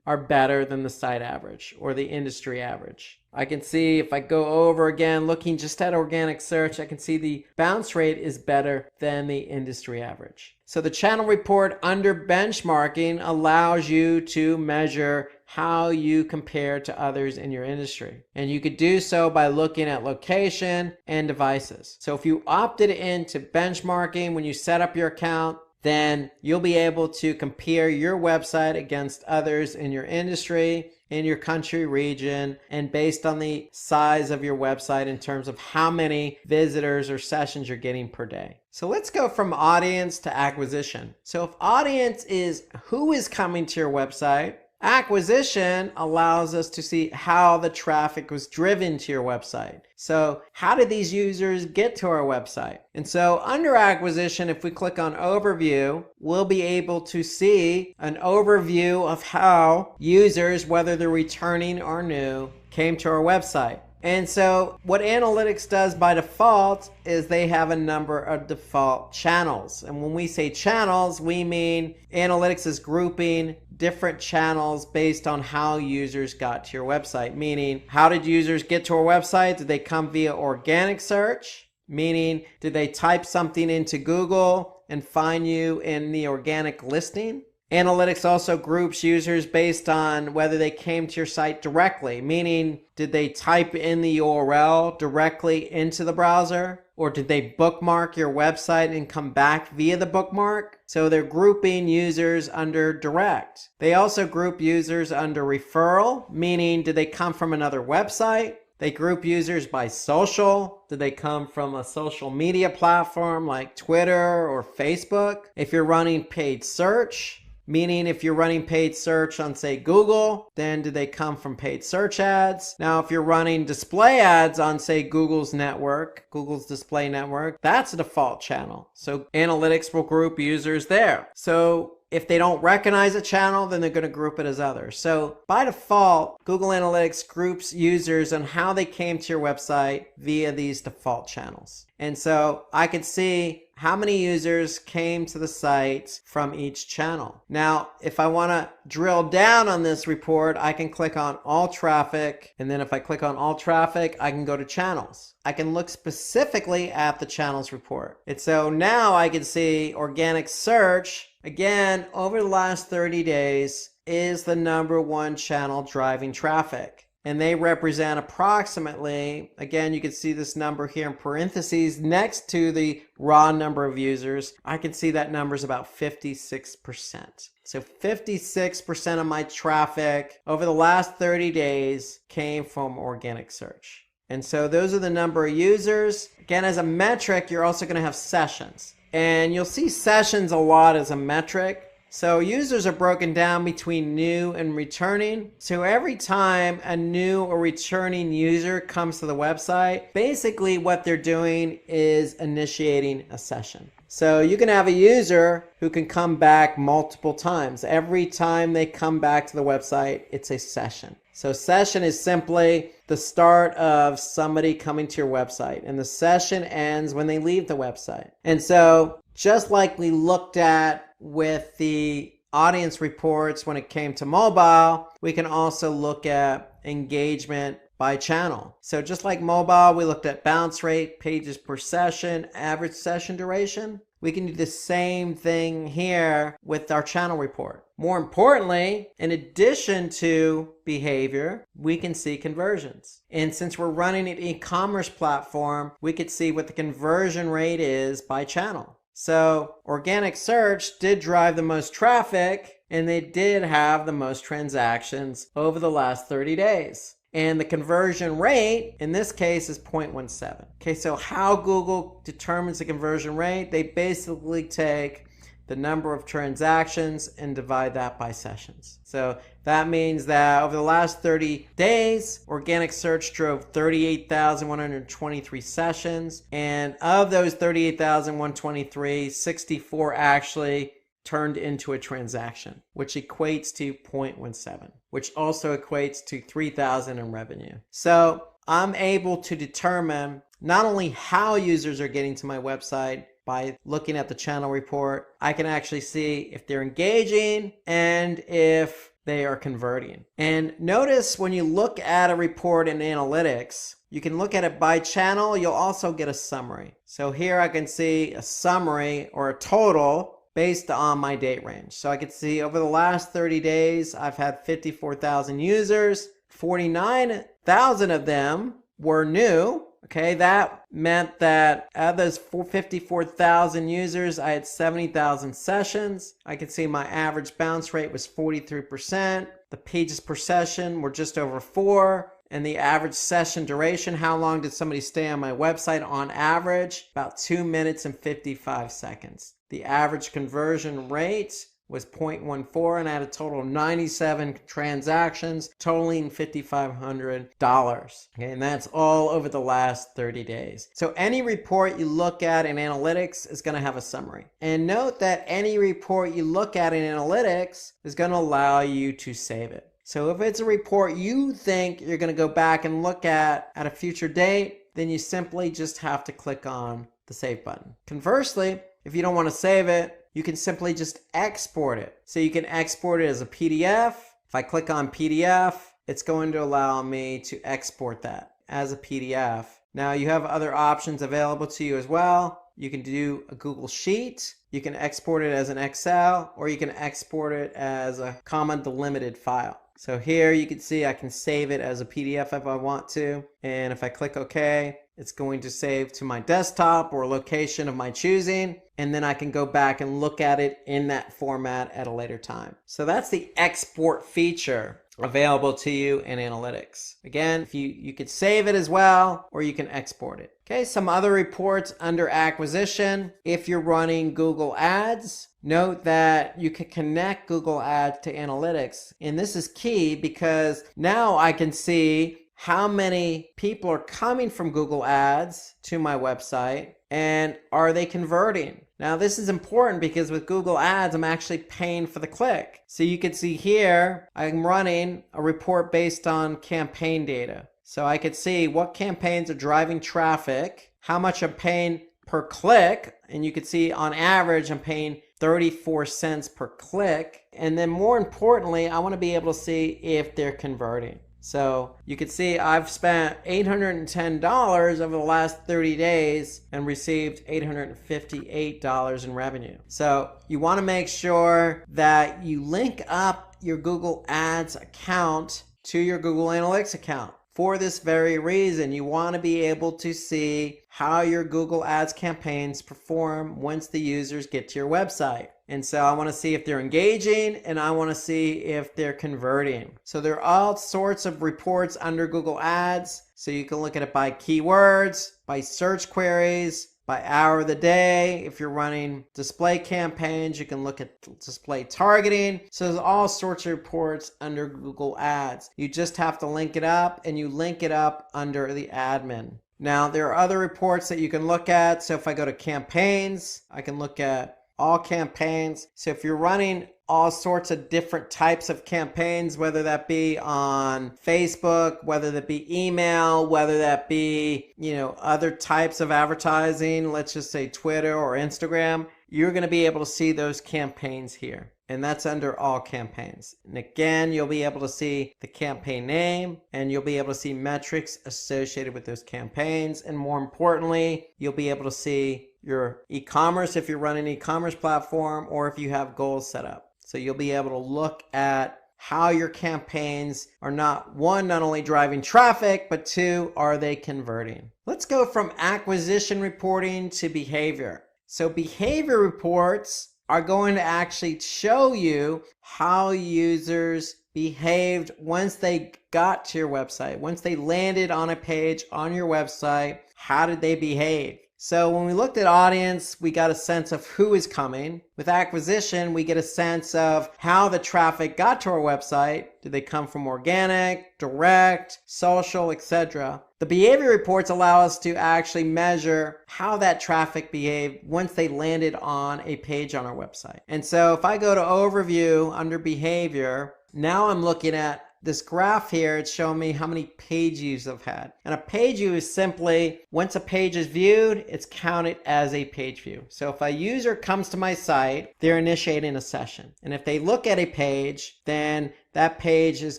Speaker 2: are better than the site average or the industry average. I can see if I go over again, looking just at organic search, I can see the bounce rate is better than the industry average. So the channel report under benchmarking allows you to measure how you compare to others in your industry. And you could do so by looking at location and devices. So if you opted into benchmarking when you set up your account, then you'll be able to compare your website against others in your industry, in your country, region, and based on the size of your website in terms of how many visitors or sessions you're getting per day. So let's go from audience to acquisition. So if audience is who is coming to your website, Acquisition allows us to see how the traffic was driven to your website. So how did these users get to our website? And so under acquisition, if we click on overview, we'll be able to see an overview of how users, whether they're returning or new, came to our website. And so what analytics does by default is they have a number of default channels. And when we say channels, we mean analytics is grouping different channels based on how users got to your website. Meaning, how did users get to our website? Did they come via organic search? Meaning, did they type something into Google and find you in the organic listing? Analytics also groups users based on whether they came to your site directly, meaning did they type in the URL directly into the browser, or did they bookmark your website and come back via the bookmark? So they're grouping users under direct. They also group users under referral, meaning did they come from another website? They group users by social. Did they come from a social media platform like Twitter or Facebook? If you're running paid search, meaning if you're running paid search on, say, Google, then do they come from paid search ads? Now, if you're running display ads on, say, Google's network, Google's display network, that's a default channel. So analytics will group users there. So if they don't recognize a channel, then they're going to group it as others. So by default, Google Analytics groups users on how they came to your website via these default channels. And so I could see how many users came to the site from each channel. Now, if I want to drill down on this report, I can click on all traffic. And then if I click on all traffic, I can go to channels. I can look specifically at the channels report. And so now I can see organic search, again, over the last 30 days, is the #1 channel driving traffic. And they represent approximately, again, you can see this number here in parentheses next to the raw number of users. I can see that number is about 56%. So 56% of my traffic over the last 30 days came from organic search. And so those are the number of users. Again, as a metric, you're also going to have sessions. And you'll see sessions a lot as a metric. So users are broken down between new and returning. So every time a new or returning user comes to the website, basically what they're doing is initiating a session. So you can have a user who can come back multiple times. Every time they come back to the website, it's a session. So session is simply the start of somebody coming to your website, and the session ends when they leave the website. And so just like we looked at with the audience reports when it came to mobile, we can also look at engagement by channel. So just like mobile, we looked at bounce rate, pages per session, average session duration. We can do the same thing here with our channel report. More importantly, in addition to behavior, we can see conversions. And since we're running an e-commerce platform, we could see what the conversion rate is by channel. So organic search did drive the most traffic, and they did have the most transactions over the last 30 days. And the conversion rate in this case is 0.17. Okay, so how Google determines the conversion rate? They basically take the number of transactions and divide that by sessions. So that means that over the last 30 days, organic search drove 38,123 sessions. And of those 38,123, 64 actually turned into a transaction, which equates to 0.17, which also equates to $3,000 in revenue. So I'm able to determine not only how users are getting to my website by looking at the channel report, I can actually see if they're engaging and if they are converting. And notice when you look at a report in analytics, you can look at it by channel. You'll also get a summary. So here I can see a summary or a total based on my date range. So I can see over the last 30 days, I've had 54,000 users. 49,000 of them were new. Okay, that meant that out of those 54,000 users, I had 70,000 sessions. I could see my average bounce rate was 43%. The pages per session were just over 4. And the average session duration, how long did somebody stay on my website on average? About 2 minutes and 55 seconds. The average conversion rate was 0.14, and I had a total of 97 transactions totaling $5,500. Okay, and that's all over the last 30 days. So any report you look at in analytics is going to have a summary. And note that any report you look at in analytics is going to allow you to save it. So if it's a report you think you're going to go back and look at a future date, then you simply just have to click on the save button. Conversely, if you don't want to save it, you can simply just export it. So you can export it as a PDF. If I click on PDF, it's going to allow me to export that as a PDF. Now you have other options available to you as well. You can do a Google Sheet. You can export it as an Excel, or you can export it as a comma delimited file. So here you can see I can save it as a PDF if I want to. And if I click OK, it's going to save to my desktop or location of my choosing. And then I can go back and look at it in that format at a later time. So that's the export feature available to you in analytics. Again, if you could save it as well, or you can export it. Okay, some other reports under acquisition. If you're running Google Ads, note that you can connect Google Ads to analytics. And this is key because now I can see how many people are coming from Google Ads to my website, and are they converting? Now this is important because with Google Ads, I'm actually paying for the click. So you can see here, I'm running a report based on campaign data. So I could see what campaigns are driving traffic, how much I'm paying per click, and you can see on average I'm paying 34 cents per click. And then more importantly, I want to be able to see if they're converting. So you can see I've spent $810 over the last 30 days and received $858 in revenue. So you want to make sure that you link up your Google Ads account to your Google Analytics account. For this very reason, you want to be able to see how your Google Ads campaigns perform once the users get to your website. And so I want to see if they're engaging, and I want to see if they're converting. So there are all sorts of reports under Google Ads. So you can look at it by keywords, by search queries, by hour of the day. If you're running display campaigns, you can look at display targeting. So there's all sorts of reports under Google Ads. You just have to link it up, and you link it up under the admin. Now there are other reports that you can look at. So if I go to campaigns, I can look at all campaigns. So if you're running all sorts of different types of campaigns, whether that be on Facebook, whether that be email, whether that be, other types of advertising, let's just say Twitter or Instagram, you're going to be able to see those campaigns here. And that's under all campaigns. And again, you'll be able to see the campaign name, and you'll be able to see metrics associated with those campaigns. And more importantly, you'll be able to see your e-commerce if you're running an e-commerce platform, or if you have goals set up. So you'll be able to look at how your campaigns are not only driving traffic, but two, are they converting? Let's go from acquisition reporting to behavior. So behavior reports are going to actually show you how users behaved once they got to your website. Once they landed on a page on your website, how did they behave? So when we looked at audience, we got a sense of who is coming. With acquisition, we get a sense of how the traffic got to our website. Did they come from organic, direct, social, etc.? The behavior reports allow us to actually measure how that traffic behaved once they landed on a page on our website. And so if I go to overview under behavior, now I'm looking at this graph here. It's showing me how many page views I've had. And a page view is simply, once a page is viewed, it's counted as a page view. So if a user comes to my site, they're initiating a session. And if they look at a page, then that page is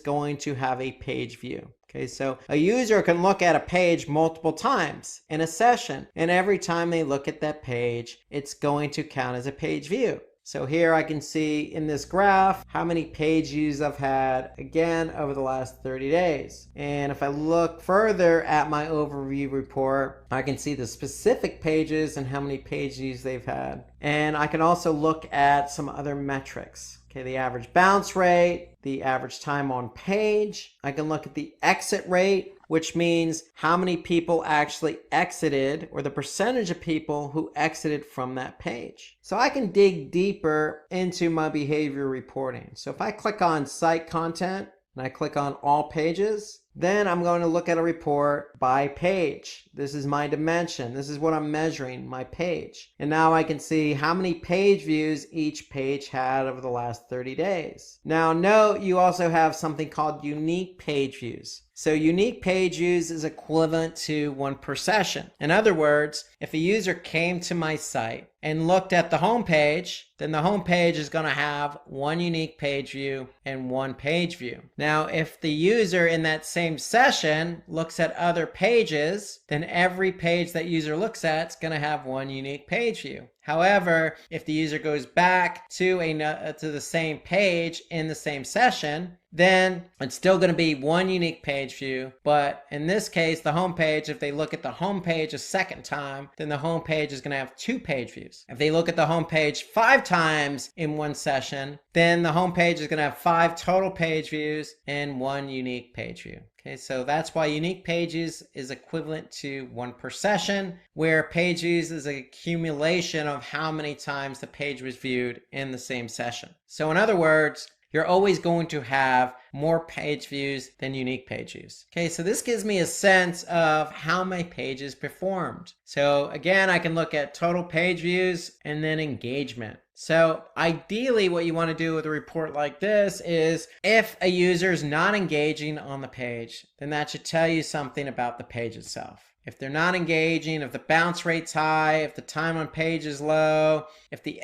Speaker 2: going to have a page view. Okay, so a user can look at a page multiple times in a session, and every time they look at that page, it's going to count as a page view. So here I can see in this graph how many page views I've had, again, over the last 30 days. And if I look further at my overview report, I can see the specific pages and how many page views they've had. And I can also look at some other metrics. Okay, the average bounce rate, the average time on page. I can look at the exit rate, which means how many people actually exited, or the percentage of people who exited from that page. So I can dig deeper into my behavior reporting. So if I click on site content and I click on all pages, then I'm going to look at a report by page. This is my dimension. This is what I'm measuring, my page. And now I can see how many page views each page had over the last 30 days. Now note, you also have something called unique page views. So unique page views is equivalent to 1 per session. In other words, if a user came to my site and looked at the home page, then the home page is going to have 1 unique page view and 1 page view. Now, if the user in that same session looks at other pages, then every page that user looks at is going to have 1 unique page view. However, if the user goes back to the same page in the same session, then it's still going to be 1 unique page view. But in this case, the home page, if they look at the home page a second time, then the home page is going to have 2 page views. If they look at the home page 5 times in one session, then the home page is going to have 5 total page views and 1 unique page view. Okay, so that's why unique pages is equivalent to 1 per session, where page views is an accumulation of how many times the page was viewed in the same session. So in other words, you're always going to have more page views than unique page views. Okay, so this gives me a sense of how my pages performed. So again, I can look at total page views and then engagement. So ideally what you want to do with a report like this is if a user is not engaging on the page, then that should tell you something about the page itself. If they're not engaging, if the bounce rate's high, if the time on page is low, if the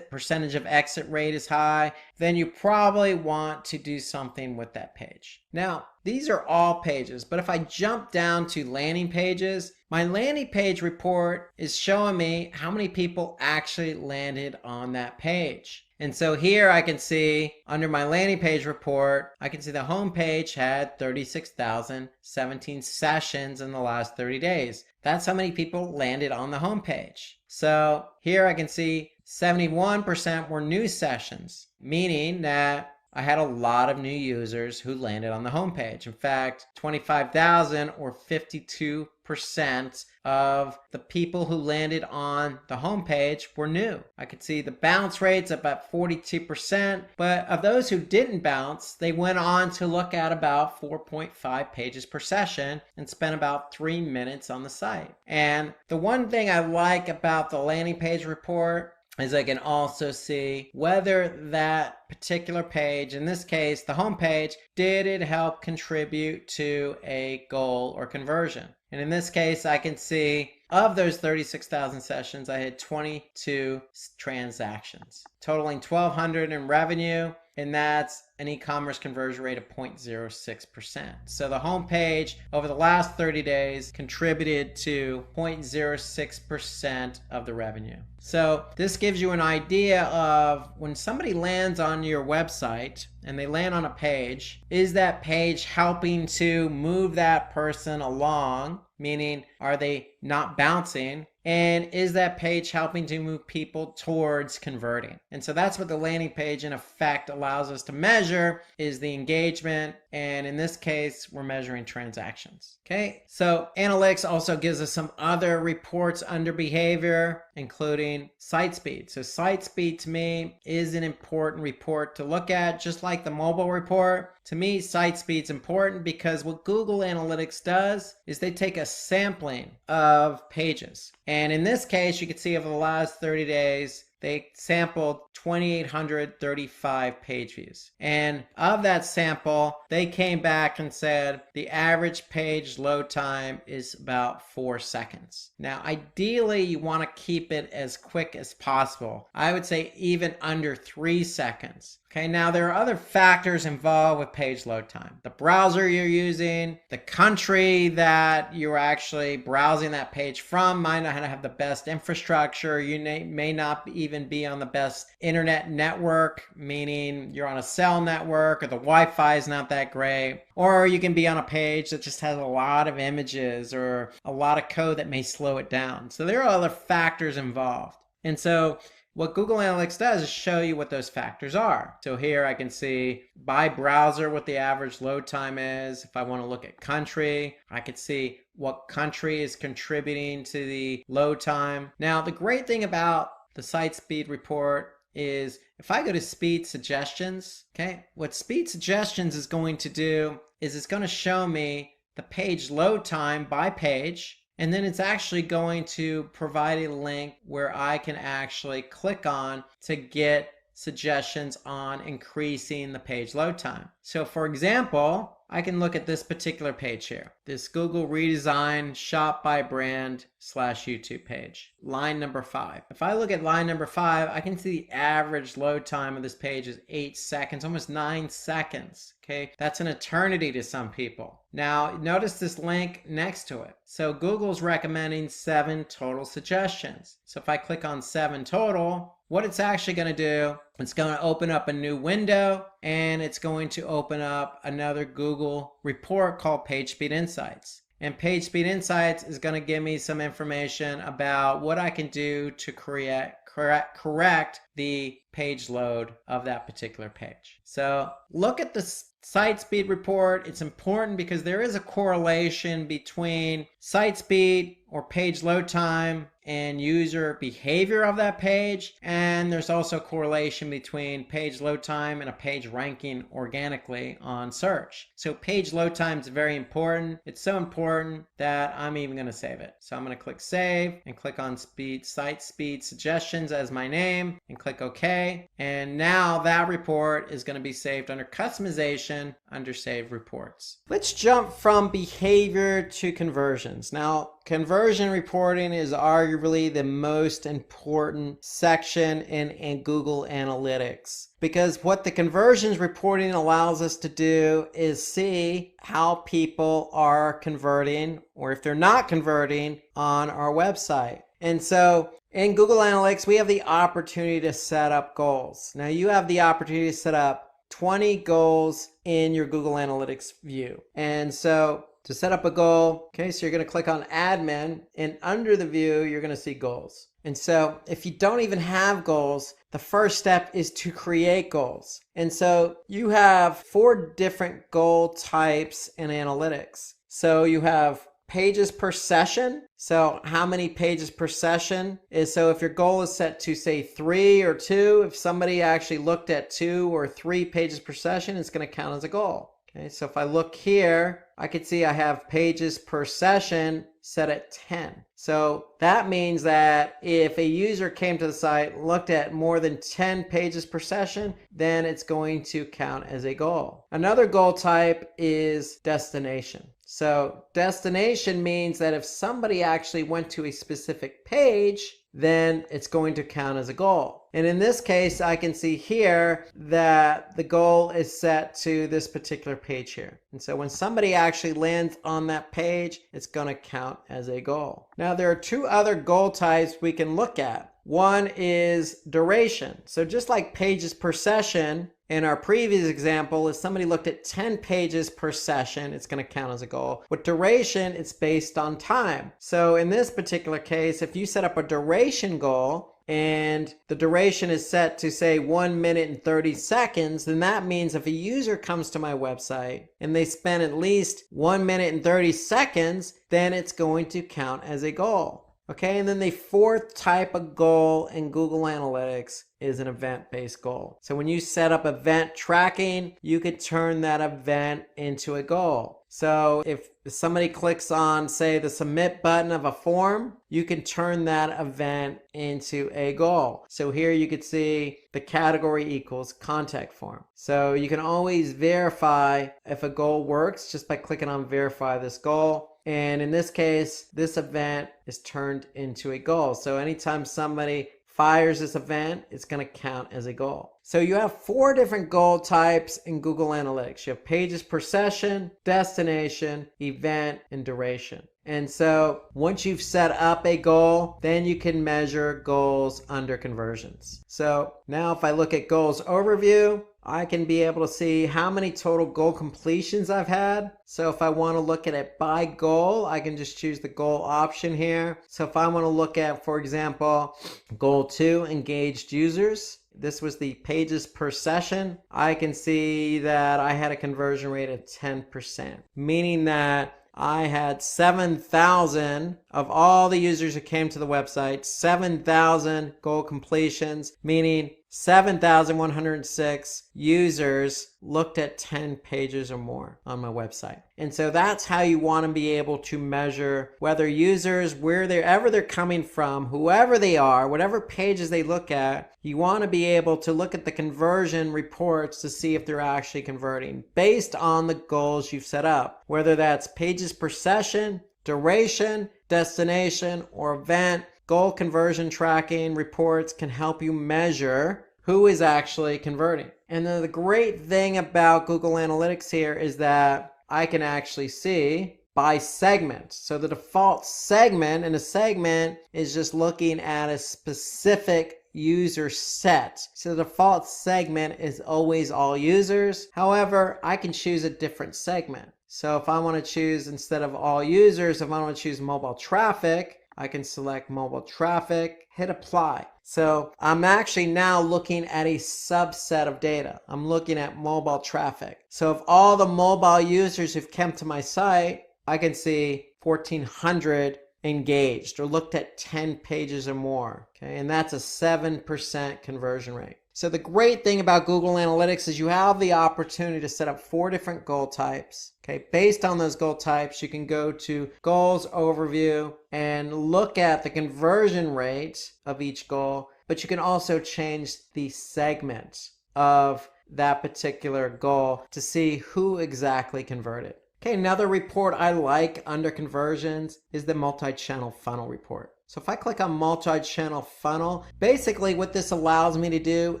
Speaker 2: percentage of exit rate is high, then you probably want to do something with that page. Now, these are all pages, but if I jump down to landing pages, my landing page report is showing me how many people actually landed on that page. And so here I can see under my landing page report, I can see the home page had 36,017 sessions in the last 30 days. That's how many people landed on the home page. So here I can see 71% were new sessions, meaning that I had a lot of new users who landed on the homepage. In fact, 25,000 or 52% of the people who landed on the homepage were new. I could see the bounce rates about 42%, but of those who didn't bounce, they went on to look at about 4.5 pages per session and spent about 3 minutes on the site. And the one thing I like about the landing page report is I can also see whether that particular page, in this case, the home page, did it help contribute to a goal or conversion. And in this case, I can see of those 36,000 sessions, I had 22 transactions, totaling $1,200 in revenue, and that's an e-commerce conversion rate of 0.06%. So the home page over the last 30 days contributed to 0.06% of the revenue. So this gives you an idea of when somebody lands on your website and they land on a page, is that page helping to move that person along? Meaning, are they not bouncing? And is that page helping to move people towards converting? And so that's what the landing page in effect allows us to measure, is the engagement. And in this case, we're measuring transactions. Okay, so analytics also gives us some other reports under behavior, including site speed. So site speed to me is an important report to look at, just like the mobile report. To me, site speed's important because what Google Analytics does is they take a sampling of pages. And in this case, you can see over the last 30 days, they sampled 2,835 page views. And of that sample, they came back and said the average page load time is about 4 seconds. Now, ideally, you want to keep it as quick as possible. I would say even under 3 seconds. Okay, now there are other factors involved with page load time. The browser you're using, the country that you're actually browsing that page from might not have the best infrastructure. You may not even be on the best internet network, meaning you're on a cell network or the Wi-Fi is not that great. Or you can be on a page that just has a lot of images or a lot of code that may slow it down. So there are other factors involved. And so what Google Analytics does is show you what those factors are. So here I can see by browser what the average load time is. If I want to look at country, I could see what country is contributing to the load time. Now, the great thing about the site speed report is if I go to speed suggestions, okay, what speed suggestions is going to do is it's going to show me the page load time by page, and then it's actually going to provide a link where I can actually click on to get suggestions on increasing the page load time. So for example, I can look at this particular page here, this Google redesign shop by brand / YouTube page, line number 5. If I look at line number 5, I can see the average load time of this page is 8 seconds, almost 9 seconds. Okay, that's an eternity to some people. Now, notice this link next to it. So Google's recommending 7 total suggestions. So if I click on 7 total, what it's actually going to do, it's going to open up a new window, and it's going to open up another Google report called PageSpeed Insights. And PageSpeed Insights is going to give me some information about what I can do to correct the page load of that particular page. So look at the site speed report. It's important because there is a correlation between site speed or page load time and user behavior of that page. And there's also a correlation between page load time and a page ranking organically on search. So page load time is very important. It's so important that I'm even going to save it. So I'm going to click save and click on site speed suggestions as my name and click OK. And now that report is going to be saved under customization under save reports. Let's jump from behavior to conversions. Now, conversion reporting is arguably the most important section in Google Analytics, because what the conversions reporting allows us to do is see how people are converting, or if they're not converting, on our website. And so in Google Analytics, we have the opportunity to set up goals. Now you have the opportunity to set up 20 goals in your Google Analytics view. And so to set up a goal, okay, so you're going to click on admin, and under the view, you're going to see goals. And so if you don't even have goals, the first step is to create goals. And so you have 4 different goal types in analytics. So you have pages per session. So how many pages per session is, so if your goal is set to say 3 or 2, if somebody actually looked at 2 or 3 pages per session, it's going to count as a goal. Okay, so if I look here, I can see I have pages per session set at 10. So that means that if a user came to the site, looked at more than 10 pages per session, then it's going to count as a goal. Another goal type is destination. So destination means that if somebody actually went to a specific page, then it's going to count as a goal. And in this case, I can see here that the goal is set to this particular page here. And so when somebody actually lands on that page, it's going to count as a goal. Now, there are 2 other goal types we can look at. One is duration. So just like pages per session, in our previous example, if somebody looked at 10 pages per session, it's going to count as a goal. With duration, it's based on time. So in this particular case, if you set up a duration goal, and the duration is set to say 1 minute and 30 seconds, then that means if a user comes to my website and they spend at least 1 minute and 30 seconds, then it's going to count as a goal. Okay, and then the 4th type of goal in Google Analytics is an event-based goal. So when you set up event tracking, you could turn that event into a goal. So if somebody clicks on, say, the submit button of a form, you can turn that event into a goal. So here you could see the category equals contact form. So you can always verify if a goal works just by clicking on verify this goal. And in this case, this event is turned into a goal. So anytime somebody fires this event, it's going to count as a goal. So you have 4 different goal types in Google Analytics. You have pages per session, destination, event, and duration. And so once you've set up a goal, then you can measure goals under conversions. So now if I look at goals overview, I can be able to see how many total goal completions I've had. So if I want to look at it by goal, I can just choose the goal option here. So if I want to look at, for example, goal 2, engaged users, this was the pages per session, I can see that I had a conversion rate of 10%, meaning that I had 7,000 of all the users who came to the website, 7,000 goal completions, meaning 7,106 users looked at 10 pages or more on my website. And so that's how you want to be able to measure whether users, wherever they're coming from, whoever they are, whatever pages they look at, you want to be able to look at the conversion reports to see if they're actually converting based on the goals you've set up, whether that's pages per session, duration, destination, or event. Goal conversion tracking reports can help you measure who is actually converting. And then the great thing about Google Analytics here is that I can actually see by segment. So the default segment in a segment is just looking at a specific user set. So the default segment is always all users. However, I can choose a different segment. So if I want to choose, instead of all users, if I want to choose mobile traffic, I can select mobile traffic, hit apply. So I'm actually now looking at a subset of data. I'm looking at mobile traffic. So of all the mobile users who've come to my site, I can see 1,400 engaged or looked at 10 pages or more. Okay, and that's a 7% conversion rate. So the great thing about Google Analytics is you have the opportunity to set up 4 different goal types. Okay, based on those goal types, you can go to Goals Overview and look at the conversion rate of each goal, but you can also change the segment of that particular goal to see who exactly converted. Okay, another report I like under conversions is the multi-channel funnel report. So if I click on multi-channel funnel, basically what this allows me to do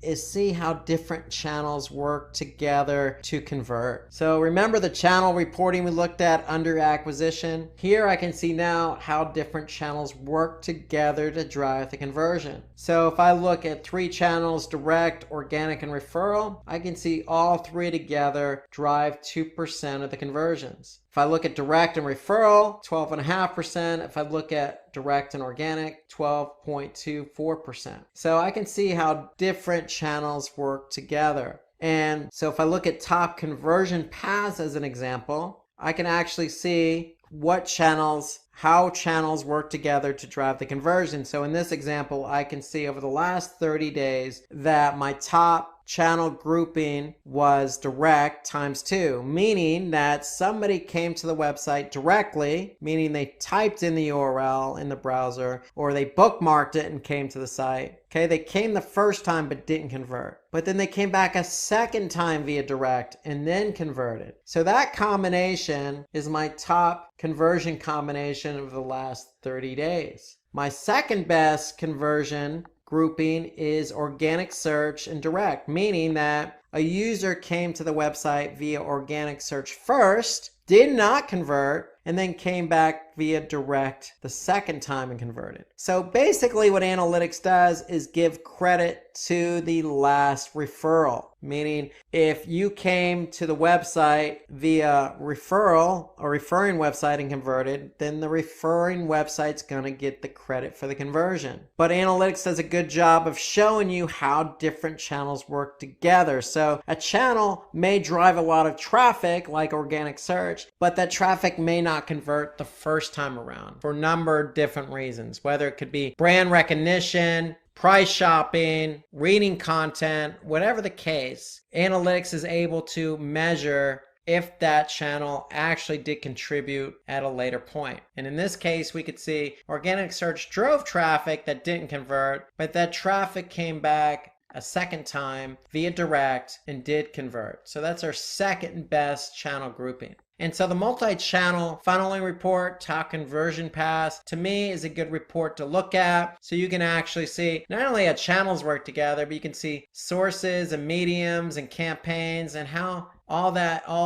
Speaker 2: is see how different channels work together to convert. So remember the channel reporting we looked at under acquisition? Here I can see now how different channels work together to drive the conversion. So if I look at 3 channels, direct, organic, and referral, I can see all 3 together drive 2% of the conversions. If I look at direct and referral, 12.5%. If I look at direct and organic, 12.24%. So I can see how different channels work together. And so if I look at top conversion paths as an example, I can actually see how channels work together to drive the conversion. So in this example, I can see over the last 30 days that my top channel grouping was direct times 2, meaning that somebody came to the website directly, meaning they typed in the URL in the browser, or they bookmarked it and came to the site. Okay, they came the first time but didn't convert. But then they came back a second time via direct and then converted. So that combination is my top conversion combination of the last 30 days. My second best conversion grouping is organic search and direct, meaning that a user came to the website via organic search first, did not convert, and then came back via direct the second time and converted. So basically what analytics does is give credit to the last referral, meaning if you came to the website via referral, a referring website, and converted, then the referring website's going to get the credit for the conversion. But analytics does a good job of showing you how different channels work together. So a channel may drive a lot of traffic like organic search, but that traffic may not convert the first time around for a number of different reasons, whether it could be brand recognition, price shopping, reading content, whatever the case. Analytics is able to measure if that channel actually did contribute at a later point. And in this case, we could see organic search drove traffic that didn't convert, but that traffic came back a second time via direct and did convert. So that's our second best channel grouping. And so the multi-channel funneling report, top conversion paths, to me is a good report to look at. So you can actually see not only how channels work together, but you can see sources and mediums and campaigns and how all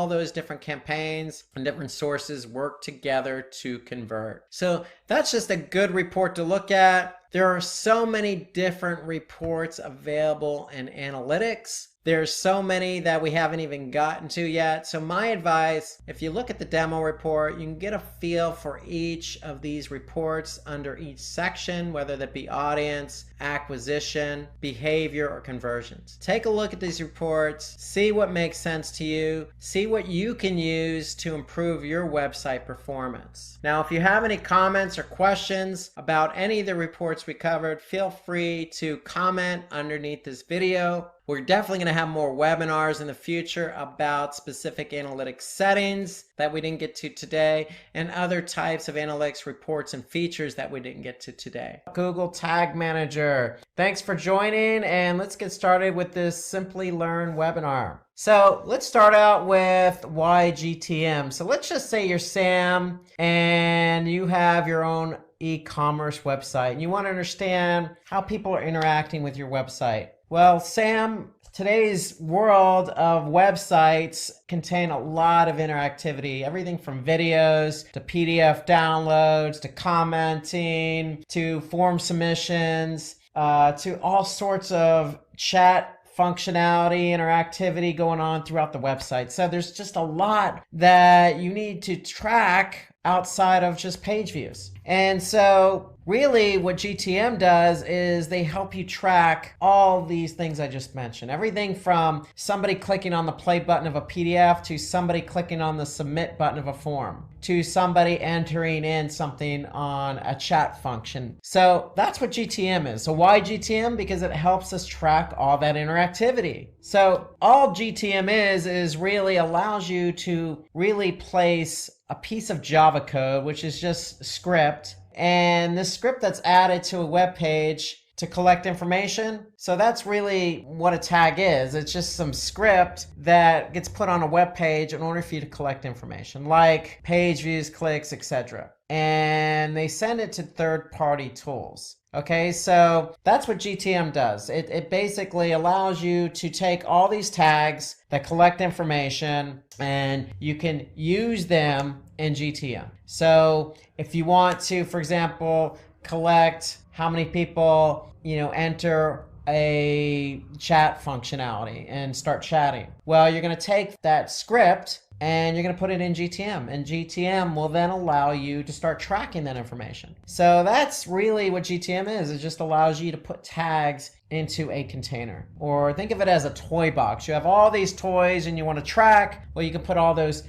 Speaker 2: those different campaigns and different sources work together to convert. So that's just a good report to look at. There are so many different reports available in analytics There's so many that we haven't even gotten to yet. So my advice, if you look at the demo report, you can get a feel for each of these reports under each section, whether that be audience, acquisition, behavior, or conversions. Take a look at these reports, see what makes sense to you, see what you can use to improve your website performance. Now, if you have any comments or questions about any of the reports we covered, feel free to comment underneath this video. We're definitely going to have more webinars in the future about specific analytics settings that we didn't get to today and other types of analytics reports and features that we didn't get to today. Google Tag Manager. Thanks for joining, and let's get started with this Simplilearn webinar. So let's start out with why GTM. So let's just say you're Sam and you have your own e-commerce website and you want to understand how people are interacting with your website. Well, Sam, today's world of websites contain a lot of interactivity, everything from videos to PDF downloads to commenting to form submissions to all sorts of chat functionality, interactivity going on throughout the website. So there's just a lot that you need to track outside of just page views. And so really what GTM does is they help you track all these things I just mentioned. Everything from somebody clicking on the play button of a PDF to somebody clicking on the submit button of a form to somebody entering in something on a chat function. So that's what GTM is. So why GTM? Because it helps us track all that interactivity. So all GTM is really allows you to really place a piece of Java code, which is just script, and this script that's added to a web page to collect information. So that's really what a tag is. It's just some script that gets put on a web page in order for you to collect information, like page views, clicks, etc. And they send it to third-party tools. Okay, so that's what GTM does. It basically allows you to take all these tags that collect information and you can use them in GTM. So if you want to, for example, collect how many people, enter a chat functionality and start chatting. Well, you're going to take that script and you're going to put it in GTM, and GTM will then allow you to start tracking that information. So that's really what GTM is. It just allows you to put tags into a container, or think of it as a toy box. You have all these toys and you want to track, well, you can put all those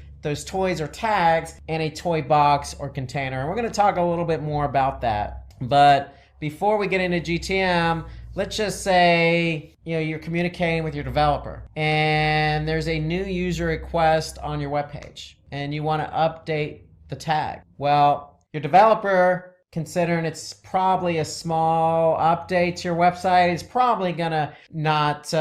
Speaker 2: toys or tags in a toy box or container. And we're going to talk a little bit more about that. But before we get into GTM, let's just say, you're communicating with your developer and there's a new user request on your webpage and you want to update the tag. Well, your developer, considering it's probably a small update to your website, is probably gonna not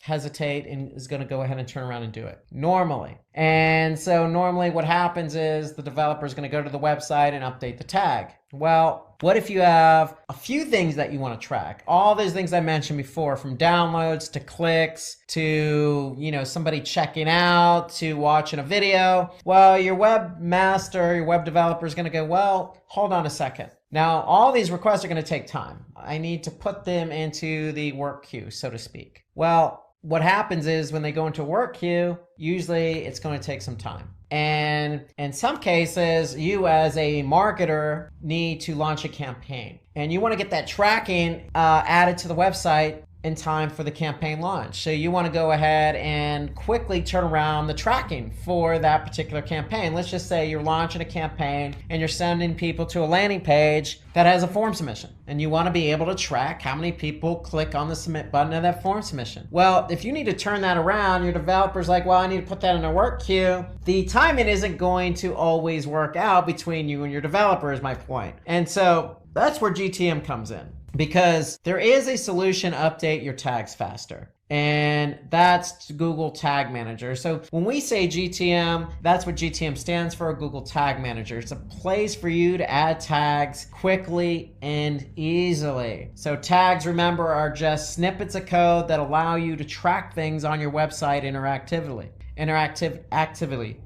Speaker 2: hesitate and is going to go ahead and turn around and do it normally. And so normally what happens is the developer is going to go to the website and update the tag. Well, what if you have a few things that you want to track? All those things I mentioned before, from downloads to clicks to, somebody checking out to watching a video. Well, your webmaster, your web developer is going to go, well, hold on a second. Now, all these requests are going to take time. I need to put them into the work queue, so to speak. Well, what happens is when they go into a work queue, usually it's going to take some time. And in some cases, you as a marketer need to launch a campaign. And you want to get that tracking added to the website in time for the campaign launch. So you want to go ahead and quickly turn around the tracking for that particular campaign. Let's just say you're launching a campaign and you're sending people to a landing page that has a form submission. And you want to be able to track how many people click on the submit button of that form submission. Well, if you need to turn that around, your developer's like, well, I need to put that in a work queue. The timing isn't going to always work out between you and your developer, is my point. And so that's where GTM comes in, because there is a solution to update your tags faster. And that's Google Tag Manager. So when we say GTM, that's what GTM stands for, Google Tag Manager. It's a place for you to add tags quickly and easily. So tags, remember, are just snippets of code that allow you to track things on your website interactively.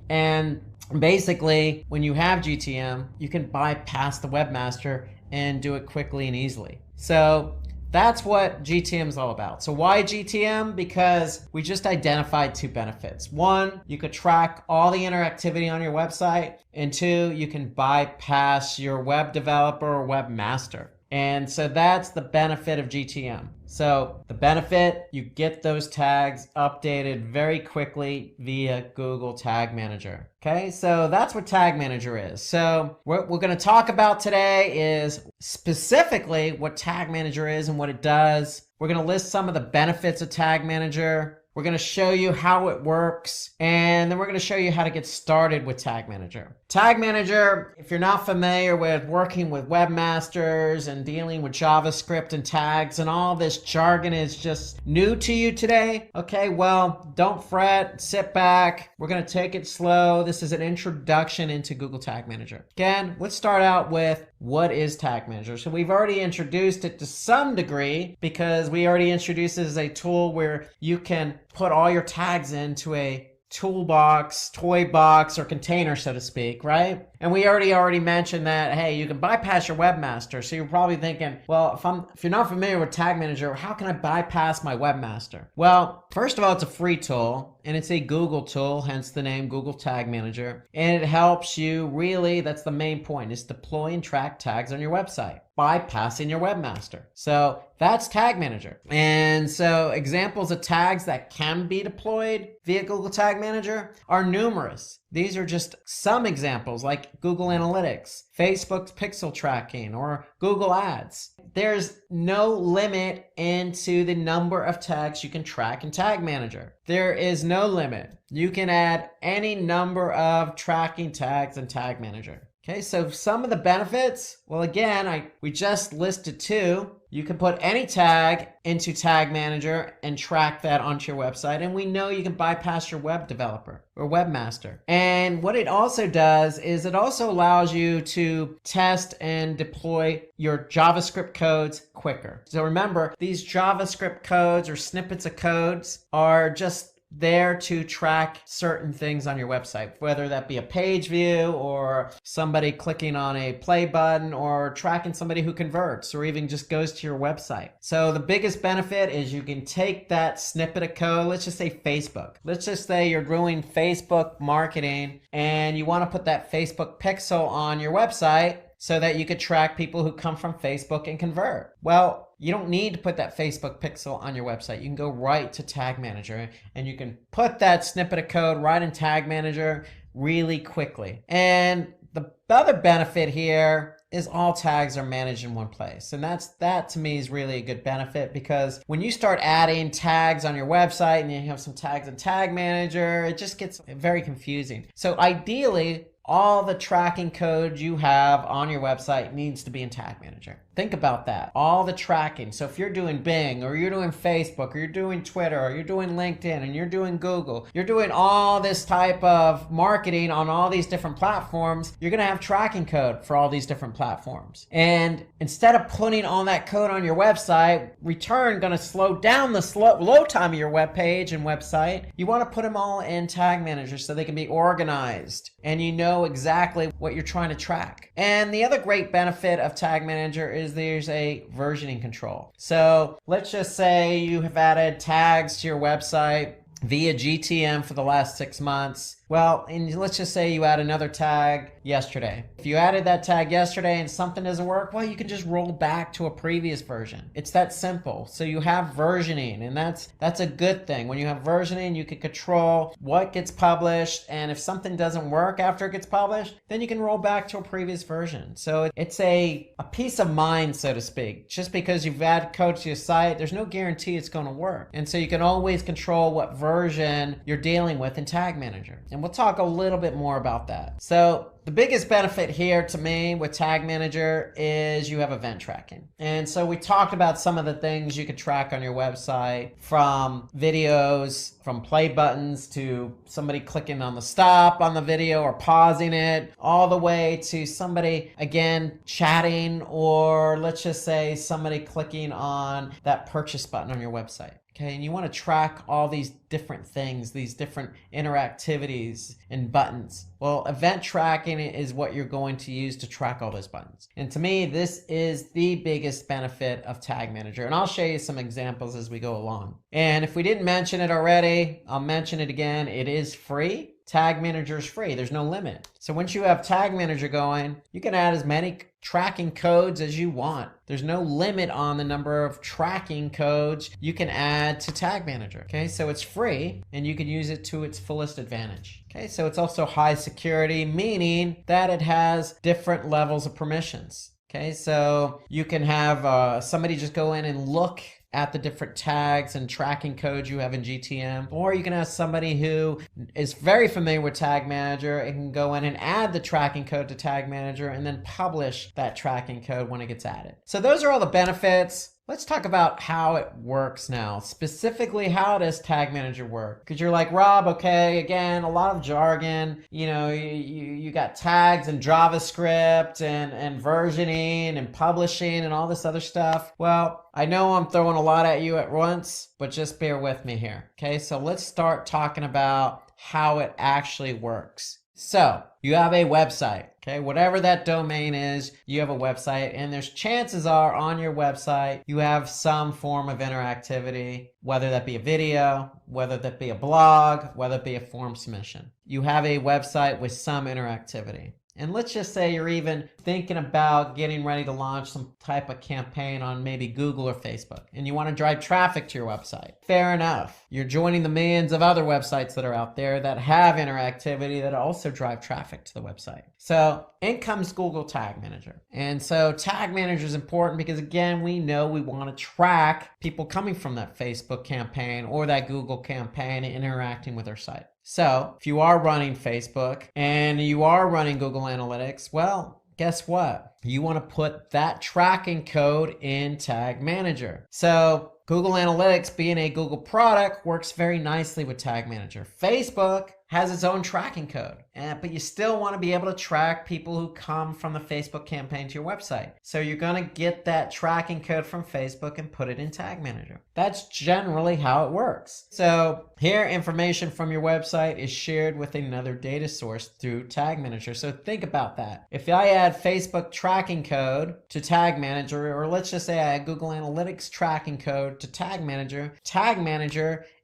Speaker 2: And basically, when you have GTM, you can bypass the webmaster and do it quickly and easily. So that's what GTM is all about. So why GTM? Because we just identified 2 benefits. 1, you could track all the interactivity on your website, and 2, you can bypass your web developer or webmaster. And so that's the benefit of GTM. So the benefit, you get those tags updated very quickly via Google Tag Manager. Okay, so that's what Tag Manager is. So what we're going to talk about today is specifically what Tag Manager is and what it does. We're going to list some of the benefits of Tag Manager. We're going to show you how it works, and then we're going to show you how to get started with Tag Manager. Tag Manager, if you're not familiar with working with webmasters and dealing with JavaScript and tags and all this jargon is just new to you today, okay, well, don't fret, sit back. We're going to take it slow. This is an introduction into Google Tag Manager. Again, let's start out with what is Tag Manager. So we've already introduced it to some degree because we already introduced it as a tool where you can put all your tags into a toolbox, toy box, or container, so to speak, right? And we already mentioned that, hey, you can bypass your webmaster. So you're probably thinking, well, if you're not familiar with Tag Manager, how can I bypass my webmaster? Well, first of all, it's a free tool, and it's a Google tool, hence the name Google Tag Manager. And it helps you really, that's the main point, is deploy and track tags on your website, bypassing your webmaster. So that's Tag Manager. And so examples of tags that can be deployed via Google Tag Manager are numerous. These are just some examples like Google Analytics, Facebook's pixel tracking, or Google Ads. There's no limit into the number of tags you can track in Tag Manager. There is no limit. You can add any number of tracking tags in Tag Manager. Okay, so some of the benefits, well, again, we just listed 2. You can put any tag into Tag Manager and track that onto your website. And we know you can bypass your web developer or webmaster. And what it also does is it also allows you to test and deploy your JavaScript codes quicker. So remember, these JavaScript codes or snippets of codes are just there to track certain things on your website, whether that be a page view or somebody clicking on a play button or tracking somebody who converts or even just goes to your website. So the biggest benefit is you can take that snippet of code, let's just say Facebook. Let's just say you're doing Facebook marketing and you want to put that Facebook pixel on your website so that you could track people who come from Facebook and convert. Well, you don't need to put that Facebook pixel on your website. You can go right to Tag Manager and you can put that snippet of code right in Tag Manager really quickly. And the other benefit here is all tags are managed in one place. And that to me is really a good benefit, because when you start adding tags on your website and you have some tags in Tag Manager, it just gets very confusing. So ideally, all the tracking code you have on your website needs to be in Tag Manager. Think about that. All the tracking. So if you're doing Bing or you're doing Facebook or you're doing Twitter or you're doing LinkedIn and you're doing Google, you're doing all this type of marketing on all these different platforms, you're going to have tracking code for all these different platforms. And instead of putting all that code on your website, return going to slow down the load time of your web page and website. You want to put them all in Tag Manager so they can be organized and you know exactly what you're trying to track. And the other great benefit of Tag Manager is there's a versioning control. So let's just say you have added tags to your website via GTM for the last 6 months. Well, and let's just say you add another tag yesterday. If you added that tag yesterday and something doesn't work, well, you can just roll back to a previous version. It's that simple. So you have versioning, and that's a good thing. When you have versioning, you can control what gets published, and if something doesn't work after it gets published, then you can roll back to a previous version. So it's a peace of mind, so to speak. Just because you've added code to your site, there's no guarantee it's going to work. And so you can always control what version you're dealing with in Tag Manager. And we'll talk a little bit more about that. So the biggest benefit here to me with Tag Manager is you have event tracking. And so we talked about some of the things you could track on your website, from videos, from play buttons to somebody clicking on the stop on the video or pausing it, all the way to somebody, again, chatting, or let's just say somebody clicking on that purchase button on your website. Okay, and you want to track all these different things, these different interactivities and buttons. Well, event tracking is what you're going to use to track all those buttons. And to me, this is the biggest benefit of Tag Manager. And I'll show you some examples as we go along. And if we didn't mention it already, I'll mention it again. It is free. Tag Manager is free. There's no limit. So once you have Tag Manager going, you can add as many tracking codes as you want. There's no limit on the number of tracking codes you can add to Tag Manager. Okay, so it's free and you can use it to its fullest advantage. Okay, so it's also high security, meaning that it has different levels of permissions. Okay, so you can have somebody just go in and look at the different tags and tracking codes you have in GTM, or you can ask somebody who is very familiar with Tag Manager and can go in and add the tracking code to Tag Manager and then publish that tracking code when it gets added. So those are all the benefits. Let's talk about how it works now. Specifically, how does Tag Manager work? Because you're like, Rob, okay, again, a lot of jargon. You know, you got tags and JavaScript and versioning and publishing and all this other stuff. Well, I know I'm throwing a lot at you at once, but just bear with me here. Okay, so let's start talking about how it actually works. So you have a website, okay? Whatever that domain is, you have a website, and there's chances are on your website, you have some form of interactivity, whether that be a video, whether that be a blog, whether it be a form submission. You have a website with some interactivity. And let's just say you're even thinking about getting ready to launch some type of campaign on maybe Google or Facebook, and you want to drive traffic to your website. Fair enough. You're joining the millions of other websites that are out there that have interactivity that also drive traffic to the website. So in comes Google Tag Manager. And so Tag Manager is important because, again, we know we want to track people coming from that Facebook campaign or that Google campaign and interacting with our site. So if you are running Facebook and you are running Google Analytics, well, guess what? You want to put that tracking code in Tag Manager. So Google Analytics, being a Google product, works very nicely with Tag Manager. Facebook has its own tracking code, but you still want to be able to track people who come from the Facebook campaign to your website. So you're going to get that tracking code from Facebook and put it in Tag Manager. That's generally how it works. So here, information from your website is shared with another data source through Tag Manager. So think about that. If I add Facebook tracking code to Tag Manager, or let's just say I add Google Analytics tracking code to Tag Manager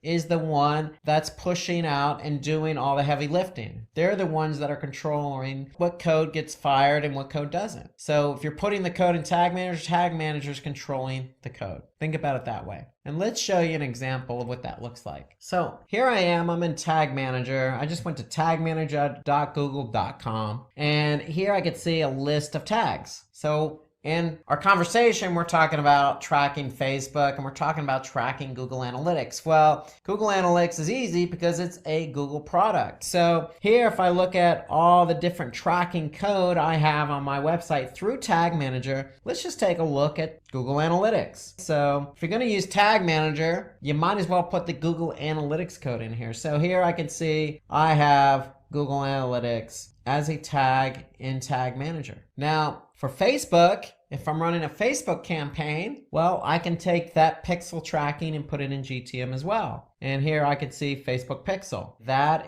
Speaker 2: is the one that's pushing out and doing all the heavy lifting. They're the ones that are controlling what code gets fired and what code doesn't. So if you're putting the code in Tag Manager is controlling the code. Think about it that way. And let's show you an example of what that looks like. So here I am, I'm in Tag Manager. I just went to tagmanager.google.com, and here I could see a list of tags. So in our conversation, we're talking about tracking Facebook and we're talking about tracking Google Analytics. Well, Google Analytics is easy because it's a Google product. So here, if I look at all the different tracking code I have on my website through Tag Manager, let's just take a look at Google Analytics. So if you're going to use Tag Manager, you might as well put the Google Analytics code in here. So here I can see I have Google Analytics as a tag in Tag Manager. Now, for Facebook, if I'm running a Facebook campaign, well, I can take that pixel tracking and put it in GTM as well. And here I can see Facebook pixel. That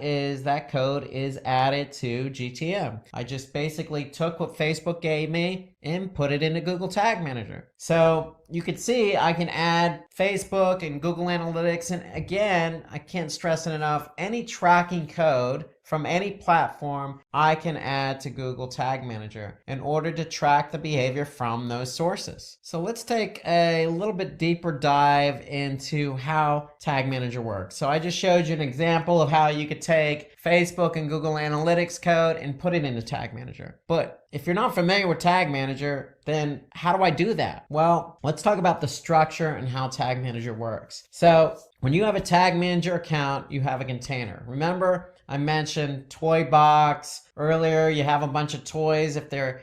Speaker 2: code is added to GTM. I just basically took what Facebook gave me and put it into Google Tag Manager. So you can see I can add Facebook and Google Analytics. And again, I can't stress it enough, any tracking code from any platform I can add to Google Tag Manager in order to track the behavior from those sources. So let's take a little bit deeper dive into how Tag Manager works. So I just showed you an example of how you could take Facebook and Google Analytics code and put it into Tag Manager. But if you're not familiar with Tag Manager, then how do I do that? Well, let's talk about the structure and how Tag Manager works. So when you have a Tag Manager account, you have a container. Remember, I mentioned toy box earlier. You have a bunch of toys. If they're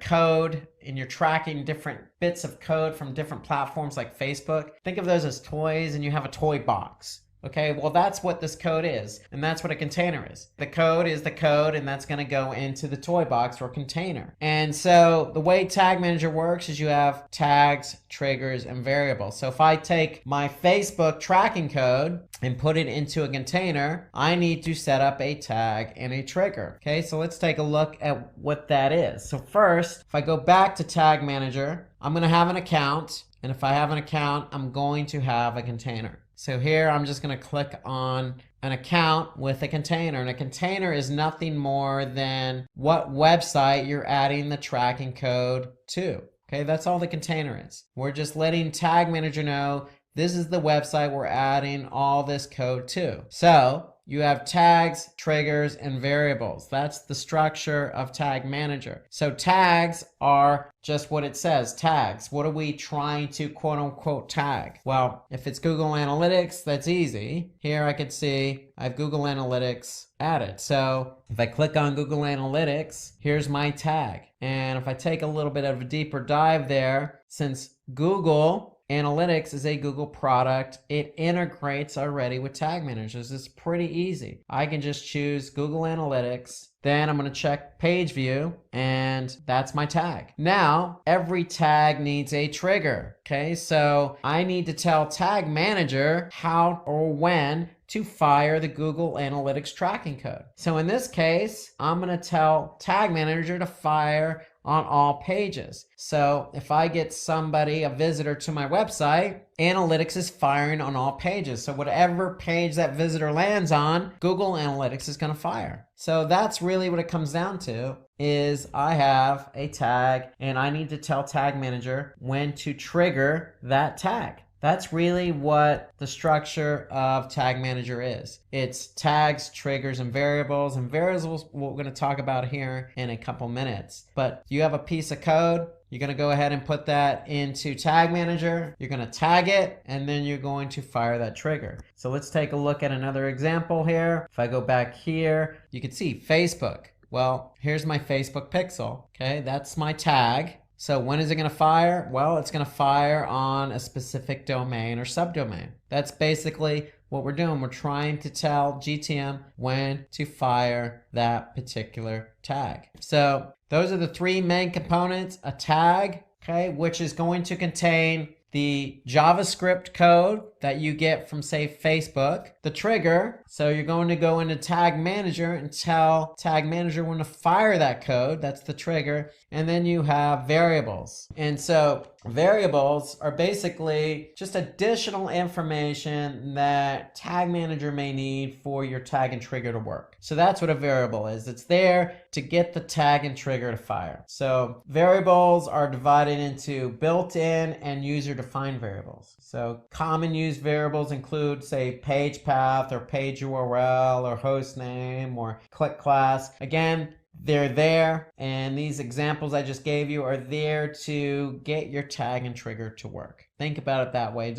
Speaker 2: code and you're tracking different bits of code from different platforms like Facebook, think of those as toys, and you have a toy box. Okay, well, that's what this code is, and that's what a container is. The code is the code, and that's going to go into the toy box or container. And so the way Tag Manager works is you have tags, triggers, and variables. So if I take my Facebook tracking code and put it into a container, I need to set up a tag and a trigger. Okay, so let's take a look at what that is. So first, if I go back to Tag Manager, I'm going to have an account. And if I have an account, I'm going to have a container. So here I'm just going to click on an account with a container. And a container is nothing more than what website you're adding the tracking code to. Okay, that's all the container is. We're just letting Tag Manager know this is the website we're adding all this code to. So you have tags, triggers, and variables. That's the structure of Tag Manager. So tags are just what it says, tags. What are we trying to quote unquote tag? Well, if it's Google Analytics, that's easy. Here I could see I have Google Analytics added. So if I click on Google Analytics, here's my tag. And if I take a little bit of a deeper dive there, since Google Analytics is a Google product, it integrates already with Tag Managers. It's pretty easy. I can just choose Google Analytics, then I'm going to check page view, and that's my tag. Now, every tag needs a trigger. Okay, so I need to tell Tag Manager how or when to fire the Google Analytics tracking code. So in this case, I'm going to tell Tag Manager to fire on all pages. So if I get somebody, a visitor to my website, Analytics is firing on all pages. So whatever page that visitor lands on, Google Analytics is going to fire. So that's really what it comes down to, is I have a tag and I need to tell Tag Manager when to trigger that tag. That's really what the structure of Tag Manager is. It's tags, triggers, and variables. And variables we're going to talk about here in a couple minutes. But you have a piece of code. You're going to go ahead and put that into Tag Manager. You're going to tag it, and then you're going to fire that trigger. So let's take a look at another example here. If I go back here, you can see Facebook. Well, here's my Facebook pixel. Okay, that's my tag. So when is it going to fire? Well, it's going to fire on a specific domain or subdomain. That's basically what we're doing. We're trying to tell GTM when to fire that particular tag. So those are the three main components: a tag, okay, which is going to contain the JavaScript code that you get from, say, Facebook, the trigger. So you're going to go into Tag Manager and tell Tag Manager when to fire that code. That's the trigger. And then you have variables. And so variables are basically just additional information that Tag Manager may need for your tag and trigger to work. So that's what a variable is. It's there to get the tag and trigger to fire. So variables are divided into built-in and user-defined variables. So common used variables include, say, page path or page URL or host name or click class. Again, they're there, and these examples I just gave you are there to get your tag and trigger to work. Think about it that way.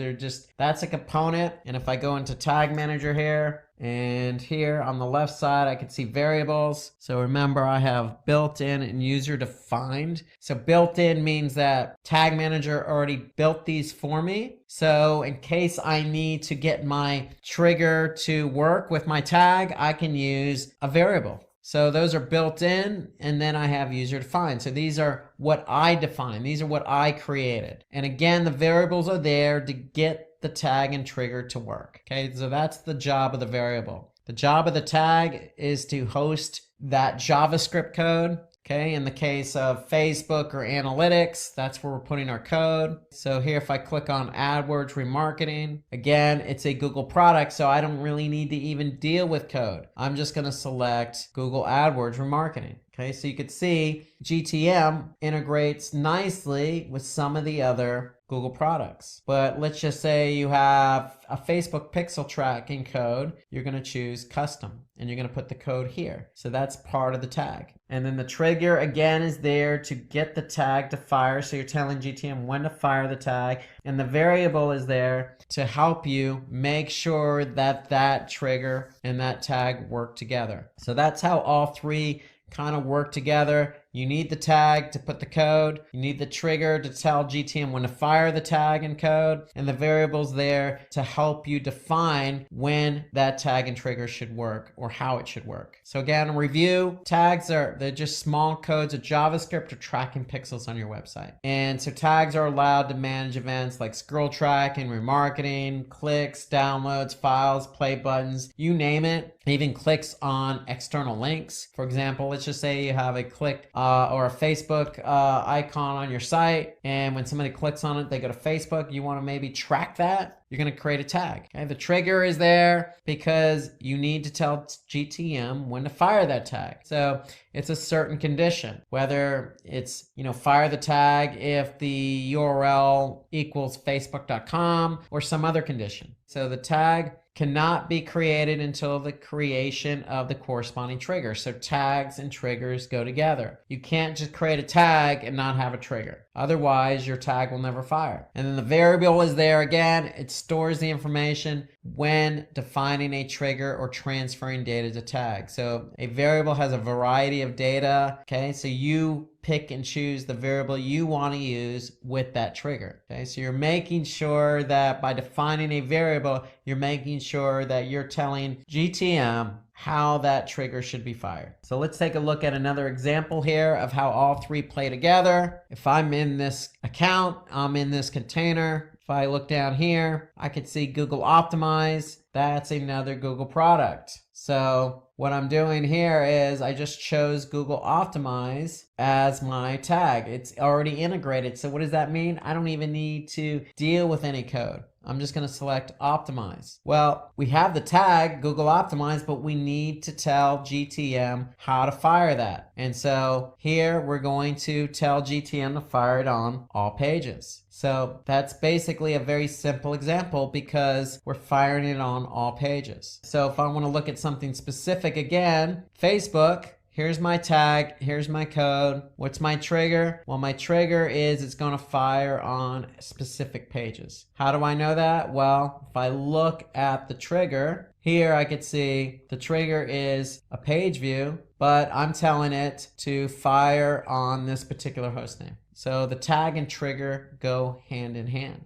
Speaker 2: That's a component. And if I go into Tag Manager here, and here on the left side, I can see variables. So remember, I have built-in and user-defined. So built-in means that Tag Manager already built these for me. So in case I need to get my trigger to work with my tag, I can use a variable. So those are built in, and then I have user defined. So these are what I define. These are what I created. And again, the variables are there to get the tag and trigger to work. Okay, so that's the job of the variable. The job of the tag is to host that JavaScript code. Okay, in the case of Facebook or Analytics, that's where we're putting our code. So here, if I click on AdWords Remarketing, again, it's a Google product, so I don't really need to even deal with code. I'm just going to select Google AdWords Remarketing. Okay, so you could see GTM integrates nicely with some of the other Google products. But let's just say you have a Facebook pixel tracking code. You're going to choose custom, and you're going to put the code here. So that's part of the tag. And then the trigger, again, is there to get the tag to fire. So you're telling GTM when to fire the tag. And the variable is there to help you make sure that that trigger and that tag work together. So that's how all three kind of work together. You need the tag to put the code. You need the trigger to tell GTM when to fire the tag and code, and the variables there to help you define when that tag and trigger should work or how it should work. So again, review, tags they're just small codes of JavaScript or tracking pixels on your website. And so tags are allowed to manage events like scroll tracking, remarketing, clicks, downloads, files, play buttons, you name it. Even clicks on external links. For example, let's just say you have a click or a Facebook icon on your site, and when somebody clicks on it, they go to Facebook. You want to maybe track that. You're going to create a tag. Okay? The trigger is there because you need to tell GTM when to fire that tag. So it's a certain condition, whether it's, fire the tag if the URL equals facebook.com or some other condition. So the tag cannot be created until the creation of the corresponding trigger. So tags and triggers go together. You can't just create a tag and not have a trigger. Otherwise, your tag will never fire. And then the variable is there again. It stores the information when defining a trigger or transferring data to tag. So a variable has a variety of data. Okay, so you pick and choose the variable you want to use with that trigger. Okay, so you're making sure that by defining a variable, you're making sure that you're telling GTM how that trigger should be fired. So let's take a look at another example here of how all three play together. If I'm in this account, I'm in this container. If I look down here, I could see Google Optimize. That's another Google product. So what I'm doing here is I just chose Google Optimize as my tag. It's already integrated. So what does that mean? I don't even need to deal with any code. I'm just going to select Optimize. Well, we have the tag Google Optimize, but we need to tell GTM how to fire that. And so here we're going to tell GTM to fire it on all pages. So that's basically a very simple example because we're firing it on all pages. So if I want to look at something specific again, Facebook, here's my tag, here's my code. What's my trigger? Well, my trigger is it's going to fire on specific pages. How do I know that? Well, if I look at the trigger, here I could see the trigger is a page view, but I'm telling it to fire on this particular hostname. So the tag and trigger go hand in hand.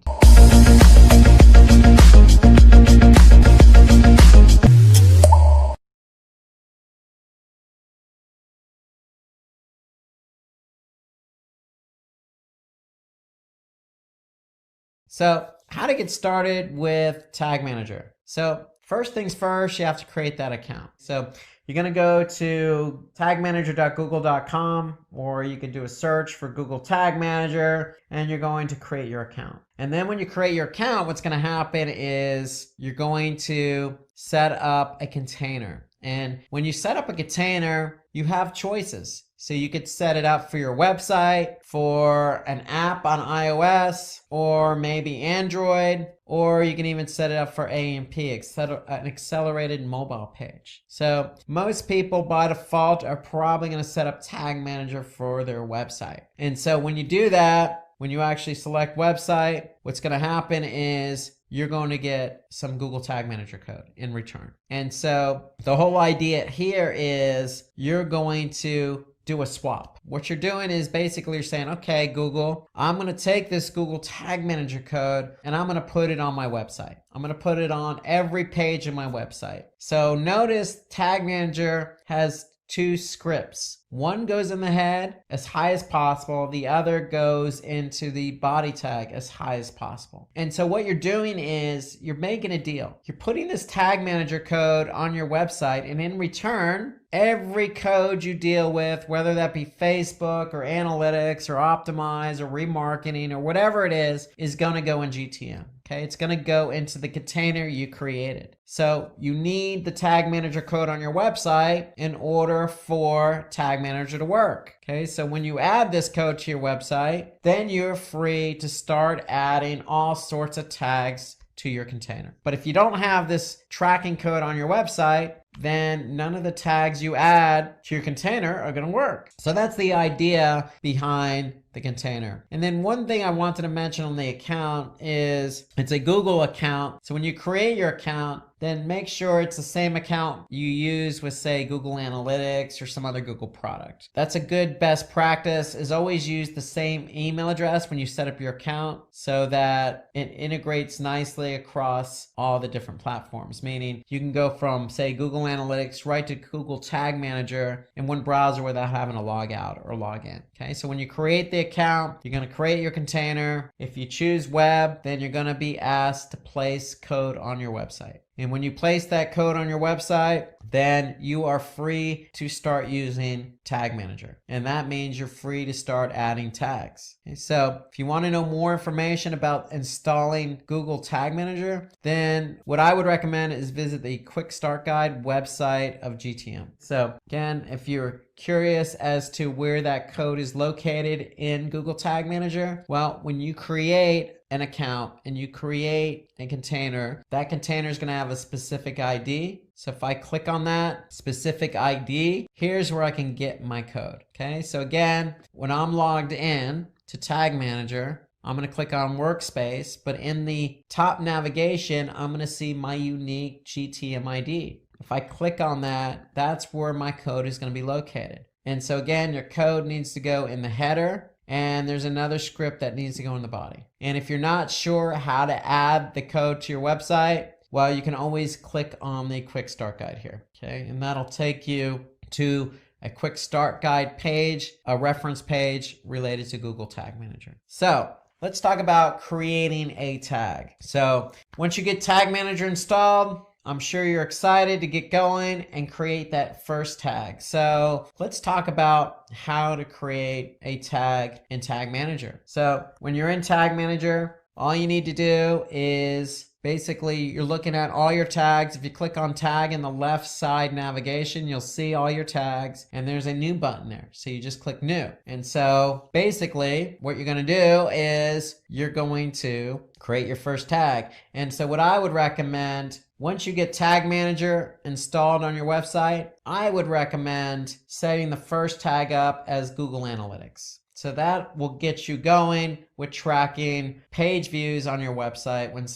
Speaker 2: So how to get started with Tag Manager. So first things first, you have to create that account. So you're going to go to tagmanager.google.com, or you can do a search for Google Tag Manager, and you're going to create your account. And then when you create your account, what's going to happen is you're going to set up a container. And when you set up a container, you have choices. So you could set it up for your website, for an app on iOS, or maybe Android, or you can even set it up for AMP, an accelerated mobile page. So most people by default are probably going to set up Tag Manager for their website. And so when you do that, when you actually select website, what's going to happen is you're going to get some Google Tag Manager code in return. And so the whole idea here is you're going to do a swap. What you're doing is basically you're saying, okay, Google, I'm going to take this Google Tag Manager code and I'm going to put it on my website. I'm going to put it on every page of my website. So notice Tag Manager has two scripts. One goes in the head as high as possible. The other goes into the body tag as high as possible. And so what you're doing is you're making a deal. You're putting this Tag Manager code on your website, and in return, every code you deal with, whether that be Facebook or analytics or optimize or remarketing or whatever it is going to go in GTM. Okay, it's going to go into the container you created. So you need the Tag Manager code on your website in order for Tag Manager to work. Okay, so when you add this code to your website, then you're free to start adding all sorts of tags to your container. But if you don't have this tracking code on your website, then none of the tags you add to your container are going to work. So that's the idea behind the container. And then one thing I wanted to mention on the account is it's a Google account. So when you create your account, then make sure it's the same account you use with, say, Google Analytics or some other Google product. That's a good best practice, is always use the same email address when you set up your account so that it integrates nicely across all the different platforms. Meaning you can go from, say, Google Analytics right to Google Tag Manager in one browser without having to log out or log in. Okay, so when you create the account, you're going to create your container. If you choose web, then you're going to be asked to place code on your website. And when you place that code on your website, then you are free to start using Tag Manager. And that means you're free to start adding tags. Okay, so if you want to know more information about installing Google Tag Manager, then what I would recommend is visit the Quick Start Guide website of GTM. So again, if you're curious as to where that code is located in Google Tag Manager, well, when you create an account and you create a container, that container is going to have a specific ID. So if I click on that specific ID, here's where I can get my code. Okay, so again, when I'm logged in to Tag Manager, I'm going to click on Workspace, but in the top navigation, I'm going to see my unique GTM ID. If I click on that, that's where my code is going to be located. And so again, your code needs to go in the header, and there's another script that needs to go in the body. And if you're not sure how to add the code to your website, well, you can always click on the Quick Start Guide here, okay? And that'll take you to a Quick Start Guide page, a reference page related to Google Tag Manager. So let's talk about creating a tag. So once you get Tag Manager installed, I'm sure you're excited to get going and create that first tag. So let's talk about how to create a tag in Tag Manager. So when you're in Tag Manager, all you need to do is basically you're looking at all your tags. If you click on tag in the left side navigation, you'll see all your tags, and there's a new button there. So you just click new. And so basically what you're going to do is you're going to create your first tag. And so what I would recommend, once you get Tag Manager installed on your website, I would recommend setting the first tag up as Google Analytics. So that will get you going with tracking page views on your website when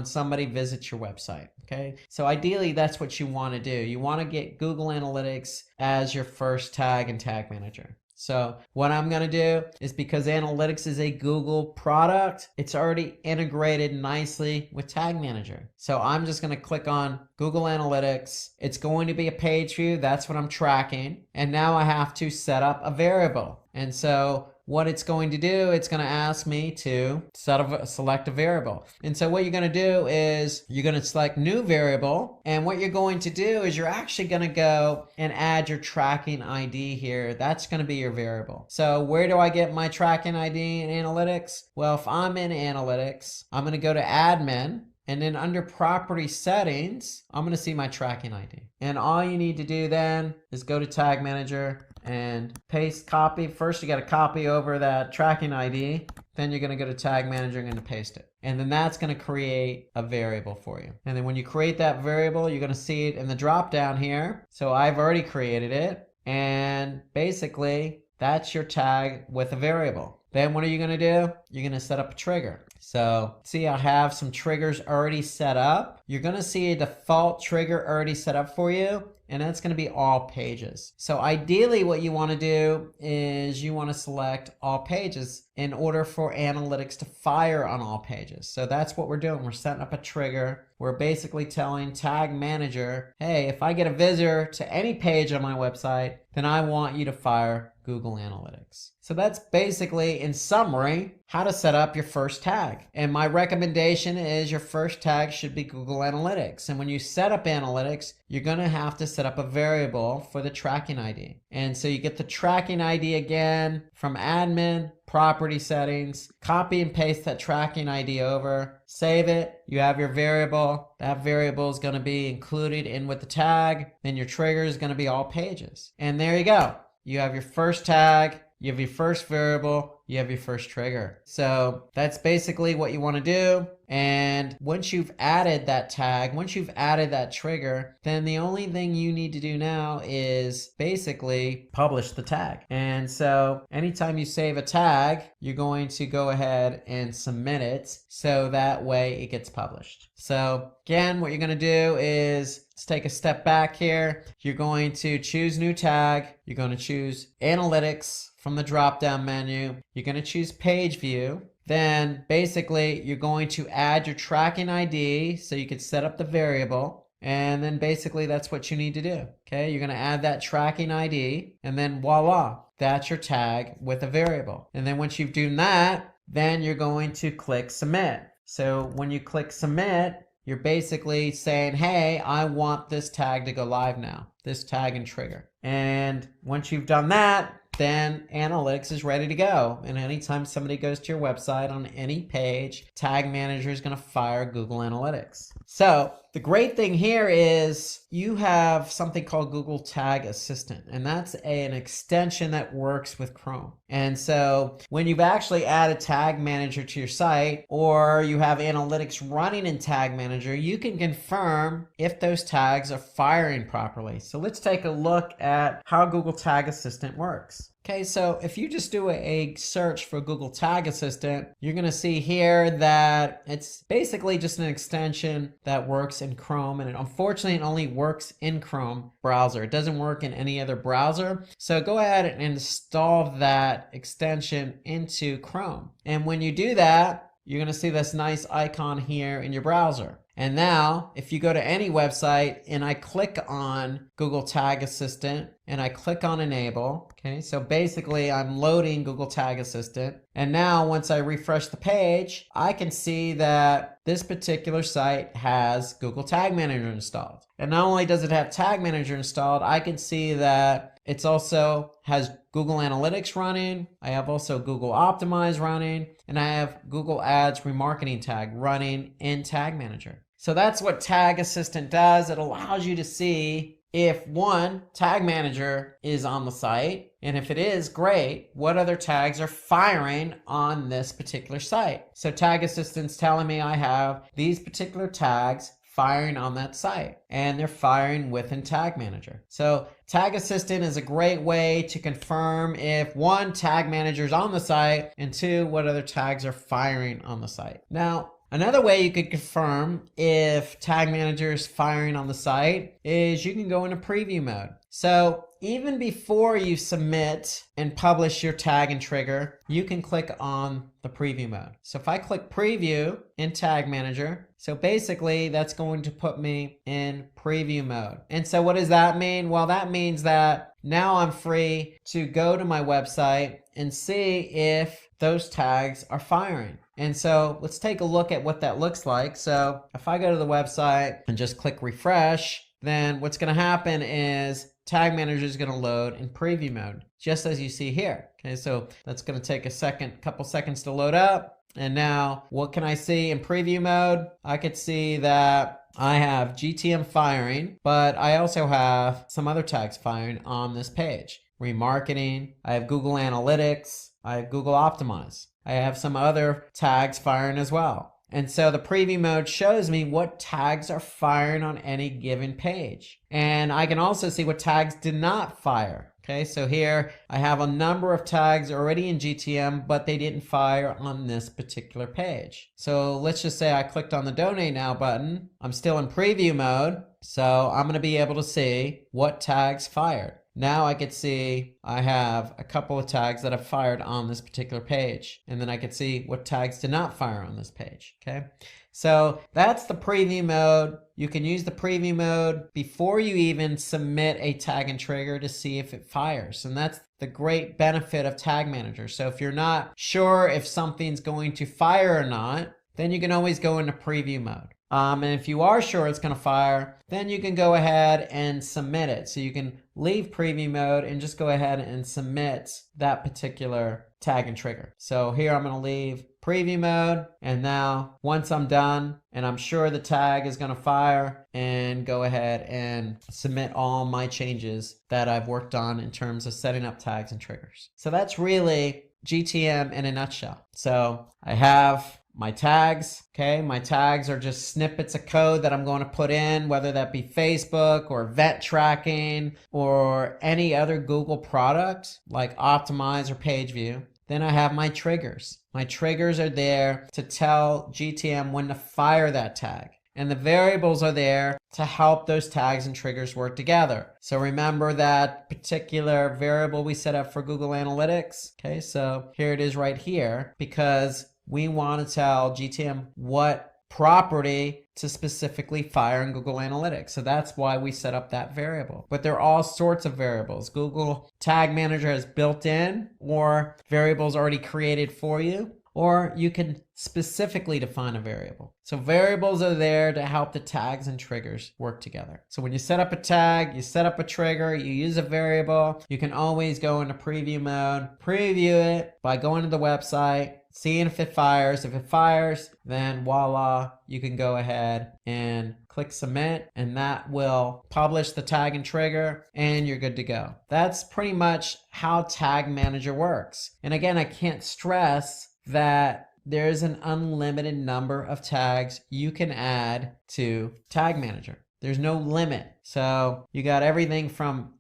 Speaker 2: somebody visits your website. Okay, so ideally that's what you want to do. You want to get Google Analytics as your first tag in Tag Manager. So what I'm going to do is, because Analytics is a Google product, it's already integrated nicely with Tag Manager. So I'm just going to click on Google Analytics. It's going to be a page view. That's what I'm tracking. And now I have to set up a variable. And so what it's going to do, it's going to ask me to select a variable. And so what you're going to do is you're going to select new variable. And what you're going to do is you're actually going to go and add your tracking ID here. That's going to be your variable. So where do I get my tracking ID in Analytics? Well, if I'm in Analytics, I'm going to go to Admin. And then under Property Settings, I'm going to see my tracking ID. And all you need to do then is go to Tag Manager and paste copy. First, you got to copy over that tracking ID. Then you're going to go to Tag Manager and paste it. And then that's going to create a variable for you. And then when you create that variable, you're going to see it in the drop down here. So I've already created it. And basically, that's your tag with a variable. Then what are you going to do? You're going to set up a trigger. So see, I have some triggers already set up. You're going to see a default trigger already set up for you, and that's going to be all pages. So ideally what you want to do is you want to select all pages in order for Analytics to fire on all pages. So that's what we're doing. We're setting up a trigger. We're basically telling Tag Manager, hey, if I get a visitor to any page on my website, then I want you to fire Google Analytics. So that's basically, in summary, how to set up your first tag. And my recommendation is your first tag should be Google Analytics. And when you set up Analytics, you're going to have to set up a variable for the tracking ID. And so you get the tracking ID again from Admin, Property Settings, copy and paste that tracking ID over, save it, you have your variable. That variable is going to be included in with the tag. Then your trigger is going to be all pages. And there you go. You have your first tag, you have your first variable, you have your first trigger. So that's basically what you want to do. And once you've added that tag, once you've added that trigger, then the only thing you need to do now is basically publish the tag. And so anytime you save a tag, you're going to go ahead and submit it so that way it gets published. So again, what you're going to do is let's take a step back here. You're going to choose new tag. You're going to choose analytics from the drop down menu. You're going to choose page view. Then basically you're going to add your tracking ID so you can set up the variable. And then basically that's what you need to do. Okay, you're going to add that tracking ID and then voila, that's your tag with a variable. And then once you've done that, then you're going to click submit. So when you click submit, you're basically saying, hey, I want this tag to go live now, this tag and trigger. And once you've done that, then analytics is ready to go. And anytime somebody goes to your website on any page, Tag Manager is going to fire Google Analytics. So the great thing here is you have something called Google Tag Assistant, and that's an extension that works with Chrome. And so when you've actually added Tag Manager to your site, or you have analytics running in Tag Manager, you can confirm if those tags are firing properly. So let's take a look at how Google Tag Assistant works. Okay, so if you just do a search for Google Tag Assistant, you're going to see here that it's basically just an extension that works in Chrome, and unfortunately it only works in Chrome browser. It doesn't work in any other browser. So go ahead and install that extension into Chrome. And when you do that, you're going to see this nice icon here in your browser. And now, if you go to any website and I click on Google Tag Assistant and I click on Enable, okay, so basically I'm loading Google Tag Assistant. And now once I refresh the page, I can see that this particular site has Google Tag Manager installed. And not only does it have Tag Manager installed, I can see that it's also has Google Analytics running. I have also Google Optimize running, and I have Google Ads Remarketing Tag running in Tag Manager. So that's what Tag Assistant does. It allows you to see if one, Tag Manager is on the site, and if it is, great, what other tags are firing on this particular site. So Tag Assistant's telling me I have these particular tags firing on that site, and they're firing within Tag Manager. So Tag Assistant is a great way to confirm if one, Tag Manager is on the site, and two, what other tags are firing on the site. Now, another way you could confirm if Tag Manager is firing on the site is you can go into preview mode. So even before you submit and publish your tag and trigger, you can click on the preview mode. So if I click preview in Tag Manager, so basically that's going to put me in preview mode. And so what does that mean? Well, that means that now I'm free to go to my website and see if those tags are firing. And so let's take a look at what that looks like. So if I go to the website and just click refresh, then what's going to happen is Tag Manager is going to load in preview mode, just as you see here. Okay, so that's going to take a couple seconds to load up. And now what can I see in preview mode? I could see that I have GTM firing, but I also have some other tags firing on this page. Remarketing, I have Google Analytics, I have Google Optimize. I have some other tags firing as well. And so the preview mode shows me what tags are firing on any given page. And I can also see what tags did not fire. Okay, so here I have a number of tags already in GTM, but they didn't fire on this particular page. So let's just say I clicked on the Donate Now button. I'm still in preview mode, so I'm going to be able to see what tags fired. Now I could see I have a couple of tags that have fired on this particular page. And then I could see what tags did not fire on this page, okay? So that's the preview mode. You can use the preview mode before you even submit a tag and trigger to see if it fires. And that's the great benefit of Tag Manager. So if you're not sure if something's going to fire or not, then you can always go into preview mode. And if you are sure it's going to fire, then you can go ahead and submit it. So you can leave preview mode and just go ahead and submit that particular tag and trigger. So here I'm going to leave preview mode, and now once I'm done and I'm sure the tag is going to fire, and go ahead and submit all my changes that I've worked on in terms of setting up tags and triggers. So that's really GTM in a nutshell. So I have my tags, okay? My tags are just snippets of code that I'm going to put in, whether that be Facebook or event tracking or any other Google product like Optimize or Page View. Then I have my triggers. My triggers are there to tell GTM when to fire that tag. And the variables are there to help those tags and triggers work together. So remember that particular variable we set up for Google Analytics. Okay, so here it is right here, because we want to tell GTM what property to specifically fire in Google Analytics. So that's why we set up that variable. But there are all sorts of variables. Google Tag Manager has built in, or variables already created for you, or you can specifically define a variable. So variables are there to help the tags and triggers work together. So when you set up a tag, you set up a trigger, you use a variable, you can always go into preview mode, preview it by going to the website, seeing if it fires. If it fires, then voila, you can go ahead and click submit, and that will publish the tag and trigger, and you're good to go. That's pretty much how Tag Manager works. And again, I can't stress that there's an unlimited number of tags you can add to Tag Manager. There's no limit. So you got anything from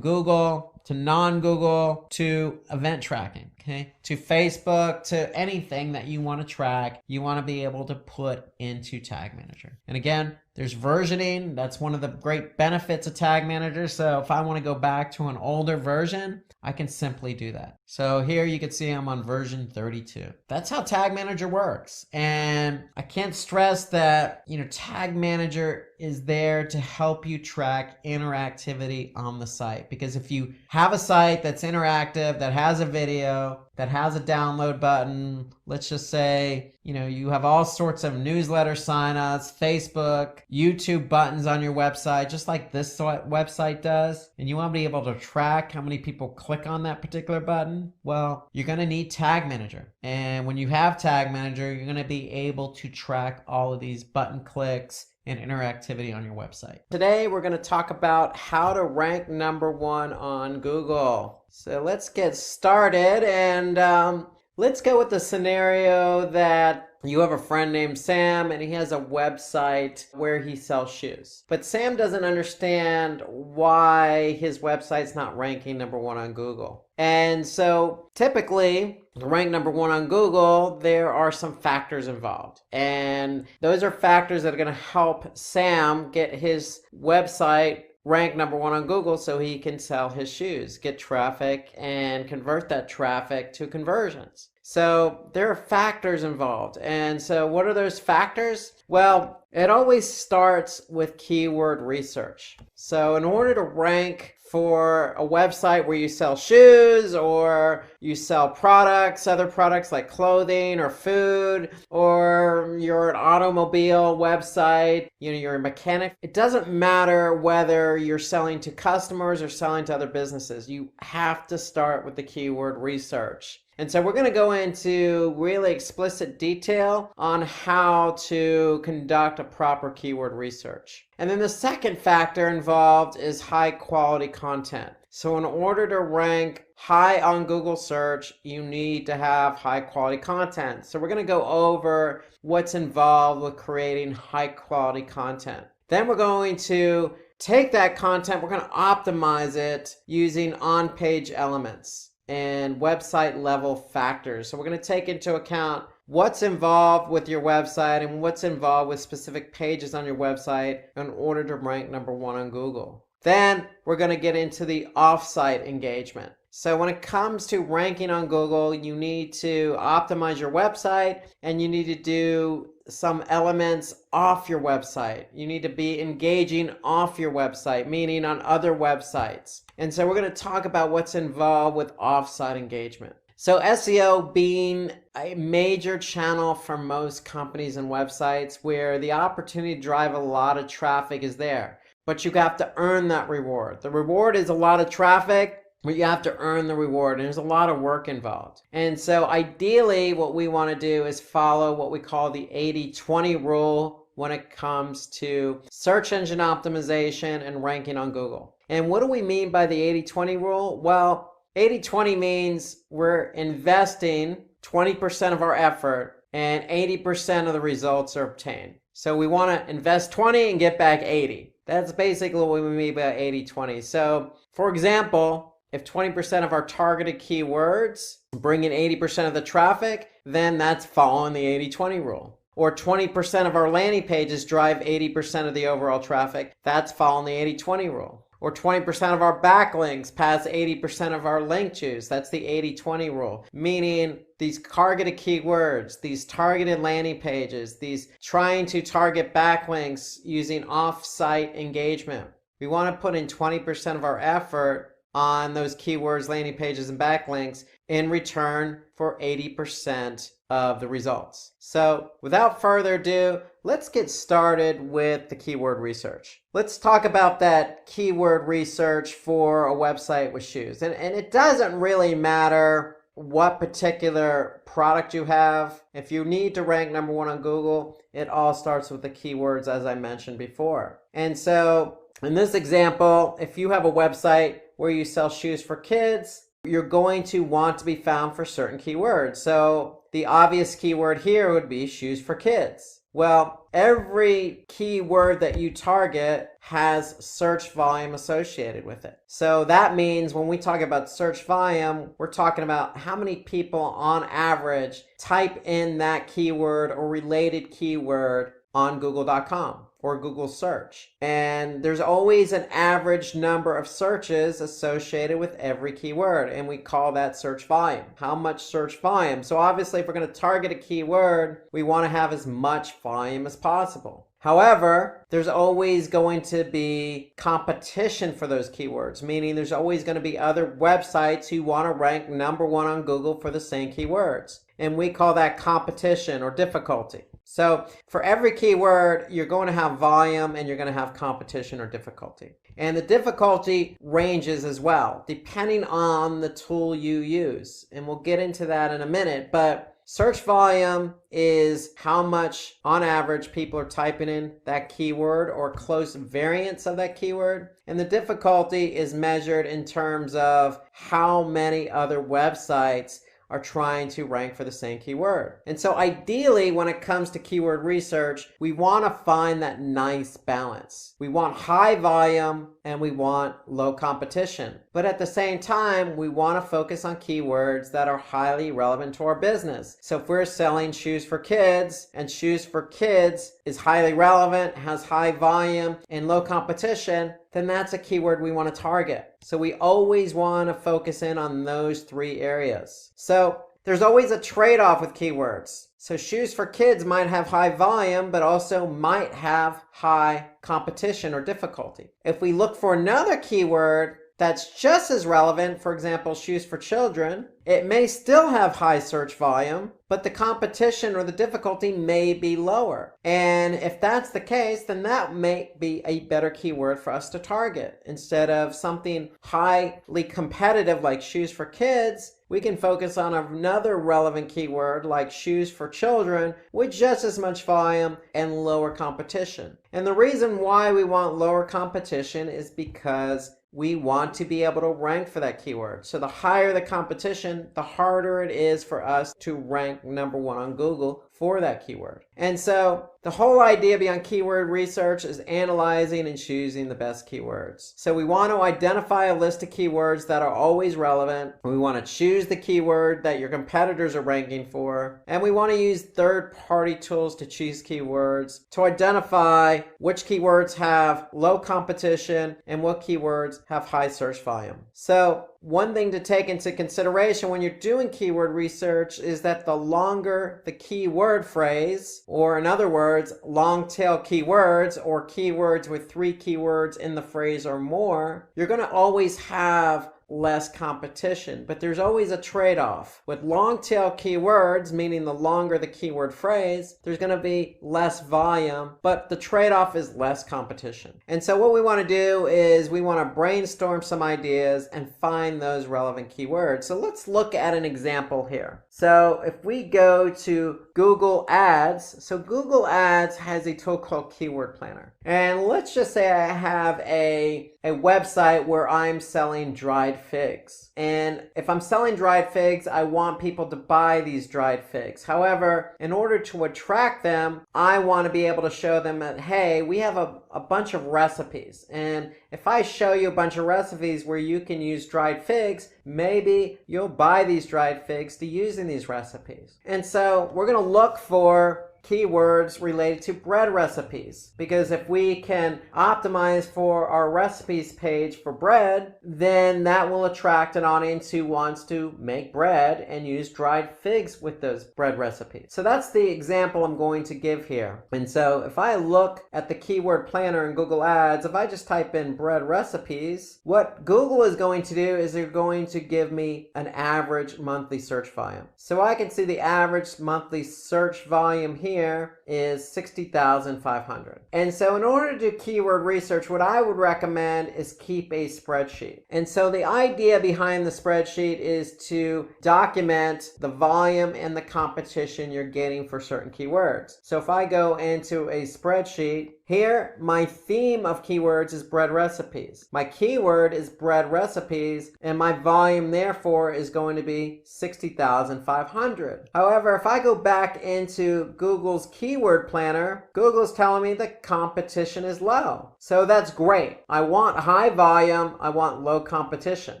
Speaker 2: Google to non-Google to event tracking, okay? To Facebook, to anything that you want to track, you want to be able to put into Tag Manager. And again, there's versioning. That's one of the great benefits of Tag Manager. So if I want to go back to an older version, I can simply do that. So here you can see I'm on version 32. That's how Tag Manager works. And I can't stress that, Tag Manager is there to help you track interactivity on the site. Because if you have a site that's interactive, that has a video, that has a download button, let's just say, you have all sorts of newsletter signups, Facebook, YouTube buttons on your website, just like this website does, and you want to be able to track how many people click on that particular button, well, you're going to need Tag Manager. And when you have Tag Manager, you're going to be able to track all of these button clicks and interactivity on your website. Today, we're going to talk about how to rank #1 on Google. So let's get started, and let's go with the scenario that you have a friend named Sam, and he has a website where he sells shoes. But Sam doesn't understand why his website's not ranking #1 on Google. And so typically, to rank #1 on Google, there are some factors involved. And those are factors that are going to help Sam get his website rank #1 on Google so he can sell his shoes, get traffic, and convert that traffic to conversions. So there are factors involved. And so what are those factors? Well, it always starts with keyword research. So in order to rank for a website where you sell shoes or you sell products, other products like clothing or food, or you're an automobile website, you're a mechanic, it doesn't matter whether you're selling to customers or selling to other businesses. You have to start with the keyword research. And so we're going to go into really explicit detail on how to conduct a proper keyword research. And then the second factor involved is high quality content. So in order to rank high on Google search, you need to have high quality content. So we're going to go over what's involved with creating high quality content. Then we're going to take that content, we're going to optimize it using on-page elements and website level factors. So we're going to take into account what's involved with your website and what's involved with specific pages on your website in order to rank #1 on Google. Then we're going to get into the off-site engagement. So when it comes to ranking on Google, you need to optimize your website and you need to do some elements off your website. You need to be engaging off your website, meaning on other websites. And so we're going to talk about what's involved with off-site engagement. So SEO being a major channel for most companies and websites where the opportunity to drive a lot of traffic is there. But you have to earn that reward. The reward is a lot of traffic, but you have to earn the reward, and there's a lot of work involved. And so ideally, what we want to do is follow what we call the 80-20 rule when it comes to search engine optimization and ranking on Google. And what do we mean by the 80-20 rule? Well, 80-20 means we're investing 20% of our effort and 80% of the results are obtained. So we want to invest 20 and get back 80. That's basically what we mean by 80-20. So for example, if 20% of our targeted keywords bring in 80% of the traffic, then that's following the 80-20 rule. Or 20% of our landing pages drive 80% of the overall traffic, that's following the 80-20 rule. Or 20% of our backlinks pass 80% of our link juice. That's the 80-20 rule. Meaning these targeted keywords, these targeted landing pages, these trying to target backlinks using off-site engagement. We want to put in 20% of our effort on those keywords, landing pages, and backlinks in return for 80% of the results. So without further ado, let's get started with the keyword research. Let's talk about that keyword research for a website with shoes. And it doesn't really matter what particular product you have. If you need to rank number one on Google, it all starts with the keywords, as I mentioned before. And so in this example, if you have a website where you sell shoes for kids, you're going to want to be found for certain keywords. So the obvious keyword here would be shoes for kids. Well, every keyword that you target has search volume associated with it. So that means when we talk about search volume, we're talking about how many people on average type in that keyword or related keyword on Google.com or Google search. And there's always an average number of searches associated with every keyword, and we call that search volume. How much search volume? So obviously if we're going to target a keyword, we want to have as much volume as possible. However, there's always going to be competition for those keywords, meaning there's always going to be other websites who want to rank number one on Google for the same keywords. And we call that competition or difficulty. So for every keyword, you're going to have volume and you're going to have competition or difficulty. And the difficulty ranges as well, depending on the tool you use. And we'll get into that in a minute, but search volume is how much, on average, people are typing in that keyword or close variants of that keyword. And the difficulty is measured in terms of how many other websites are trying to rank for the same keyword. And so ideally, when it comes to keyword research, we want to find that nice balance. We want high volume and we want low competition. But at the same time, we want to focus on keywords that are highly relevant to our business. So if we're selling shoes for kids, and shoes for kids is highly relevant, has high volume and low competition, then that's a keyword we want to target. So we always want to focus in on those three areas. So there's always a trade-off with keywords. So shoes for kids might have high volume, but also might have high competition or difficulty. If we look for another keyword that's just as relevant, for example, shoes for children, it may still have high search volume, but the competition or the difficulty may be lower. And if that's the case, then that may be a better keyword for us to target. Instead of something highly competitive like shoes for kids, we can focus on another relevant keyword like shoes for children with just as much volume and lower competition. And the reason why we want lower competition is because we want to be able to rank for that keyword. So the higher the competition, the harder it is for us to rank number one on Google for that keyword. And so the whole idea behind keyword research is analyzing and choosing the best keywords. So we want to identify a list of keywords that are always relevant. We want to choose the keyword that your competitors are ranking for. And we want to use third-party tools to choose keywords to identify which keywords have low competition and what keywords have high search volume. So one thing to take into consideration when you're doing keyword research is that the longer the keyword phrase, or in other words, long tail keywords or keywords with 3 keywords in the phrase or more, you're going to always have less competition. But there's always a trade-off. With long tail keywords, meaning the longer the keyword phrase, there's going to be less volume, but the trade-off is less competition. And so what we want to do is we want to brainstorm some ideas and find those relevant keywords. So let's look at an example here. So if we go to Google Ads, so Google Ads has a tool called Keyword Planner. And let's just say I have a website where I'm selling dried dried figs. And if I'm selling dried figs, I want people to buy these dried figs. However, in order to attract them, I want to be able to show them that, hey, we have a bunch of recipes. And if I show you a bunch of recipes where you can use dried figs, maybe you'll buy these dried figs to use in these recipes. And so we're going to look for keywords related to bread recipes, because if we can optimize for our recipes page for bread, then that will attract an audience who wants to make bread and use dried figs with those bread recipes. So that's the example I'm going to give here. And so if I look at the keyword planner in Google Ads, if I just type in bread recipes, what Google is going to do is they're going to give me an average monthly search volume. So I can see the average monthly search volume here is 60,500. And so in order to do keyword research, what I would recommend is keep a spreadsheet. And so the idea behind the spreadsheet is to document the volume and the competition you're getting for certain keywords. So if I go into a spreadsheet, here, my theme of keywords is bread recipes. My keyword is bread recipes, and my volume, therefore, is going to be 60,500. However, if I go back into Google's keyword planner, Google's telling me the competition is low. So that's great. I want high volume, I want low competition.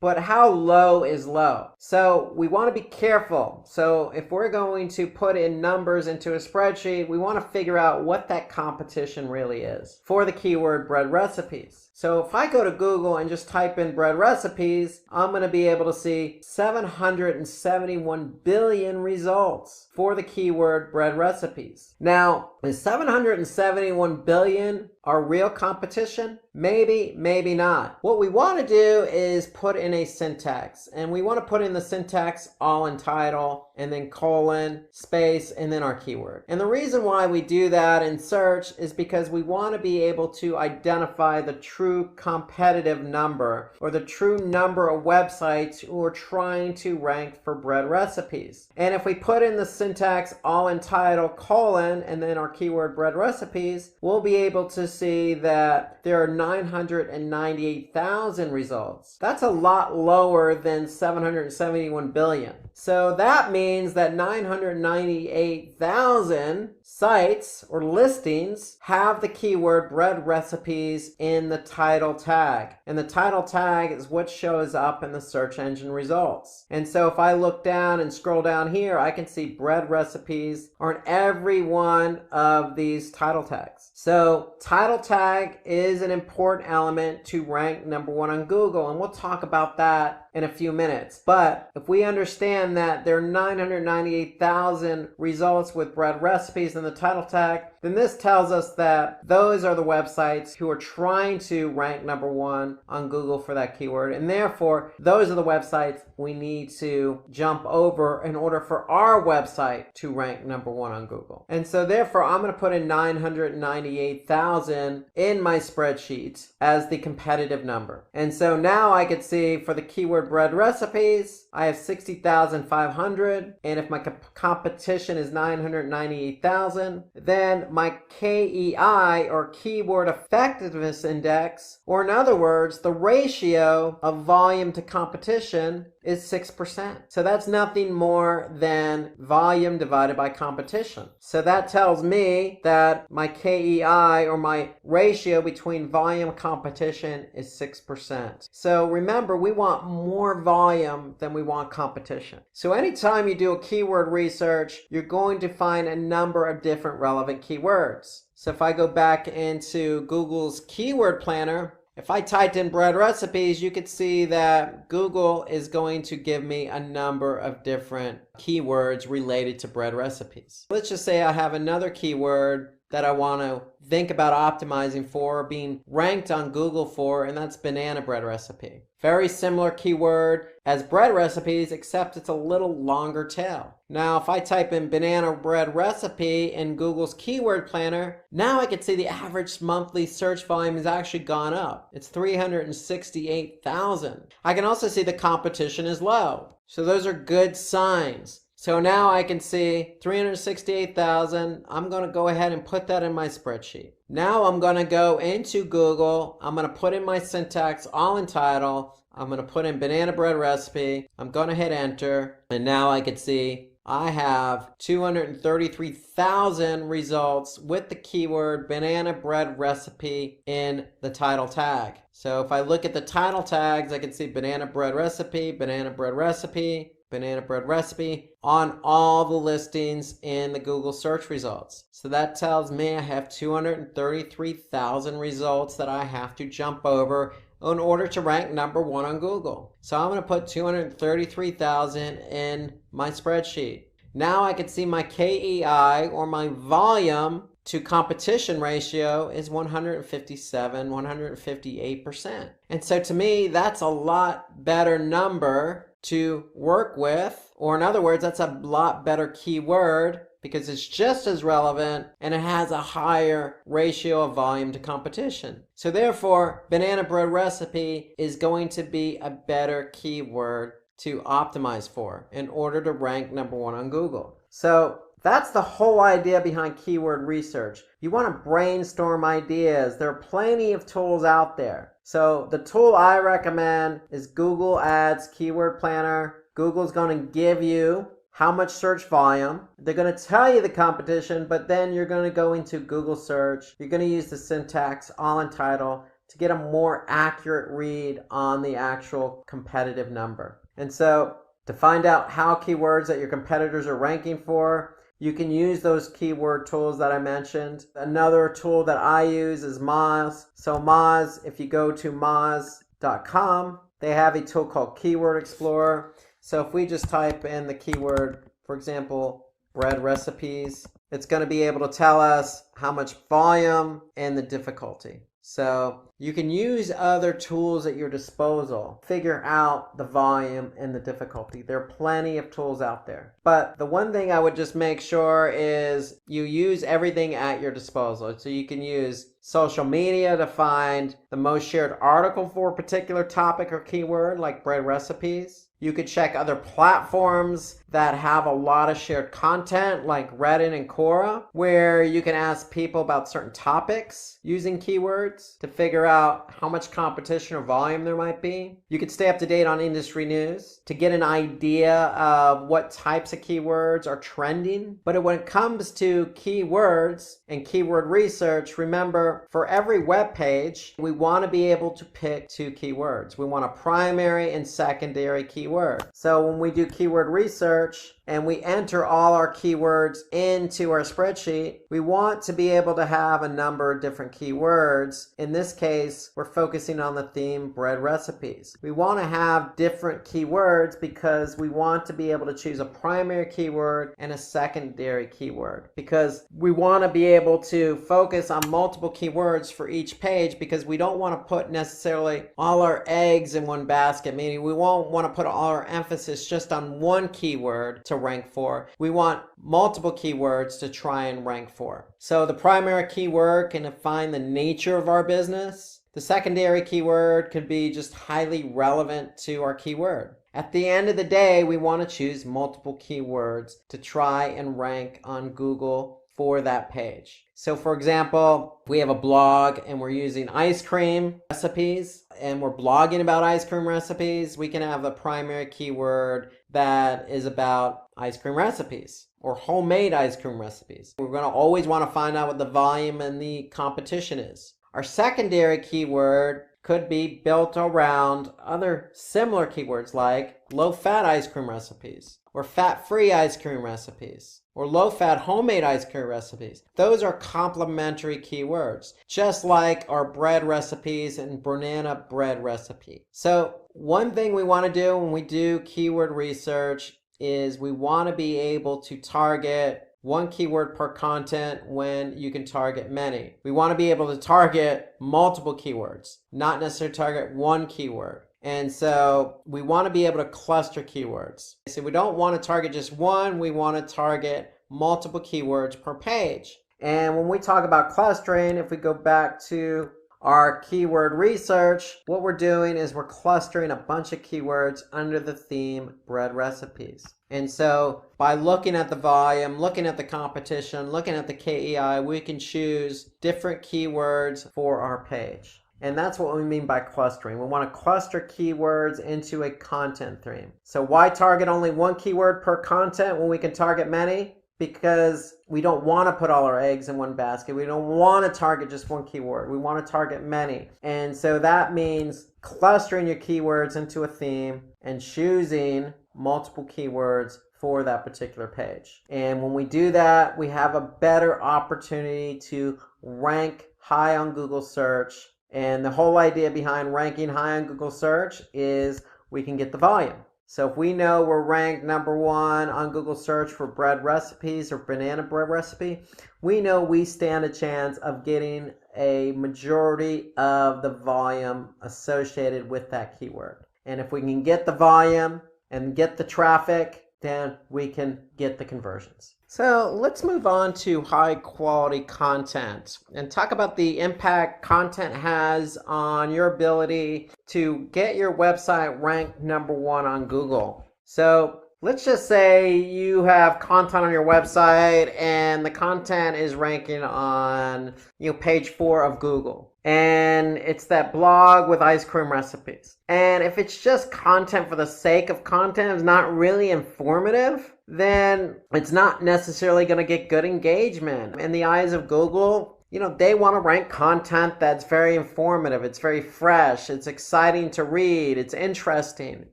Speaker 2: But how low is low? So we want to be careful. So if we're going to put in numbers into a spreadsheet, we want to figure out what that competition really is for the keyword bread recipes. So if I go to Google and just type in bread recipes, I'm going to be able to see 771 billion results for the keyword bread recipes. Now, is 771 billion our real competition? Maybe, maybe not. What we want to do is put in a syntax, and we want to put in the syntax all in title and then colon, space, and then our keyword. And the reason why we do that in search is because we want to be able to identify the true competitive number, or the true number of websites who are trying to rank for bread recipes. And if we put in the syntax all in title, colon, and then our keyword bread recipes, we'll be able to see that there are 998,000 results. That's a lot lower than 771 billion. So that means that 998,000 sites or listings have the keyword bread recipes in the title tag. And the title tag is what shows up in the search engine results. And so if I look down and scroll down here, I can see bread recipes are in every one of these title tags. So title tag is an important element to rank #1 on Google, and we'll talk about that in a few minutes. But if we understand that there are 998,000 results with bread recipes in the title tag, then this tells us that those are the websites who are trying to rank #1 on Google for that keyword, and therefore those are the websites we need to jump over in order for our website to rank #1 on Google. And so therefore I'm going to put in 998,000 in my spreadsheet as the competitive number. And so now I could see for the keyword bread recipes, I have 60,500, and if my competition is 998,000, then my KEI, or Keyword Effectiveness Index, or in other words, the ratio of volume to competition, is 6%. So that's nothing more than volume divided by competition. So that tells me that my KEI, or my ratio between volume and competition, is 6%. So remember, we want more volume than we want competition. So anytime you do a keyword research, you're going to find a number of different relevant keywords. So if I go back into Google's keyword planner, if I typed in bread recipes, you could see that Google is going to give me a number of different keywords related to bread recipes. Let's just say I have another keyword that I want to think about optimizing for, being ranked on Google for, and that's banana bread recipe. Very similar keyword as bread recipes, except it's a little longer tail. Now, if I type in banana bread recipe in Google's keyword planner, now I can see the average monthly search volume has actually gone up. It's 368,000. I can also see the competition is low. So those are good signs. So now I can see 368,000. I'm going to go ahead and put that in my spreadsheet. Now I'm going to go into Google. I'm going to put in my syntax all in title. I'm going to put in banana bread recipe. I'm going to hit enter. And now I can see I have 233,000 results with the keyword banana bread recipe in the title tag. So if I look at the title tags, I can see banana bread recipe, banana bread recipe, banana bread recipe on all the listings in the Google search results. So that tells me I have 233,000 results that I have to jump over in order to rank number 1 on Google. So I'm going to put 233,000 in my spreadsheet. Now I can see my KEI, or my volume to competition ratio, is 157, 158%. And so to me, that's a lot better number to work with, or in other words, that's a lot better keyword because it's just as relevant and it has a higher ratio of volume to competition. So therefore, banana bread recipe is going to be a better keyword to optimize for in order to rank number 1 on Google. So that's the whole idea behind keyword research. You want to brainstorm ideas. There are plenty of tools out there. So the tool I recommend is Google Ads Keyword Planner. Google's going to give you how much search volume. They're going to tell you the competition, but then you're going to go into Google search. You're going to use the syntax all in title to get a more accurate read on the actual competitive number. And so to find out how keywords that your competitors are ranking for, you can use those keyword tools that I mentioned. Another tool that I use is Moz. So Moz, if you go to moz.com, they have a tool called Keyword Explorer. So if we just type in the keyword, for example, bread recipes, it's going to be able to tell us how much volume and the difficulty. So you can use other tools at your disposal, figure out the volume and the difficulty. There are plenty of tools out there. But the one thing I would just make sure is you use everything at your disposal. So you can use social media to find the most shared article for a particular topic or keyword, like bread recipes. You could check other platforms that have a lot of shared content, like Reddit and Quora, where you can ask people about certain topics using keywords to figure out how much competition or volume there might be. You could stay up to date on industry news to get an idea of what types of keywords are trending. But when it comes to keywords and keyword research, remember, for every web page, we want to be able to pick 2 keywords. We want a primary and secondary keyword. So when we do keyword research and we enter all our keywords into our spreadsheet, we want to be able to have a number of different keywords. In this case, we're focusing on the theme bread recipes. We want to have different keywords because we want to be able to choose a primary keyword and a secondary keyword, because we want to be able to focus on multiple keywords for each page, because we don't want to put necessarily all our eggs in one basket, meaning we won't want to put all our emphasis just on one keyword to rank for. We want multiple keywords to try and rank for. So the primary keyword can define the nature of our business. The secondary keyword could be just highly relevant to our keyword. At the end of the day, we want to choose multiple keywords to try and rank on Google for that page. So for example, we have a blog and we're using ice cream recipes and we're blogging about ice cream recipes, we can have a primary keyword that is about ice cream recipes or homemade ice cream recipes. We're going to always want to find out what the volume and the competition is. Our secondary keyword could be built around other similar keywords like low-fat ice cream recipes or fat-free ice cream recipes or low-fat homemade ice cream recipes. Those are complementary keywords, just like our bread recipes and banana bread recipe. So one thing we want to do when we do keyword research is we want to be able to target one keyword per content when you can target many. We want to be able to target multiple keywords, not necessarily target one keyword. And so we want to be able to cluster keywords. So we don't want to target just one, we want to target multiple keywords per page. And when we talk about clustering, if we go back to our keyword research, what we're doing is we're clustering a bunch of keywords under the theme bread recipes. And so by looking at the volume, looking at the competition, looking at the KEI, we can choose different keywords for our page. And that's what we mean by clustering. We want to cluster keywords into a content theme. So why target only one keyword per content when we can target many? Because we don't want to put all our eggs in one basket. We don't want to target just one keyword. We want to target many. And so that means clustering your keywords into a theme and choosing multiple keywords for that particular page. And when we do that, we have a better opportunity to rank high on Google search. And the whole idea behind ranking high on Google search is we can get the volume. So if we know we're ranked #1 on Google search for bread recipes or banana bread recipe, we know we stand a chance of getting a majority of the volume associated with that keyword. And if we can get the volume and get the traffic, then we can get the conversions. So let's move on to high quality content and talk about the impact content has on your ability to get your website ranked #1 on Google. So let's just say you have content on your website and the content is ranking on page 4 of Google. And it's that blog with ice cream recipes. And if it's just content for the sake of content, it's not really informative, then it's not necessarily going to get good engagement. In the eyes of Google, they want to rank content that's very informative, it's very fresh, it's exciting to read, it's interesting.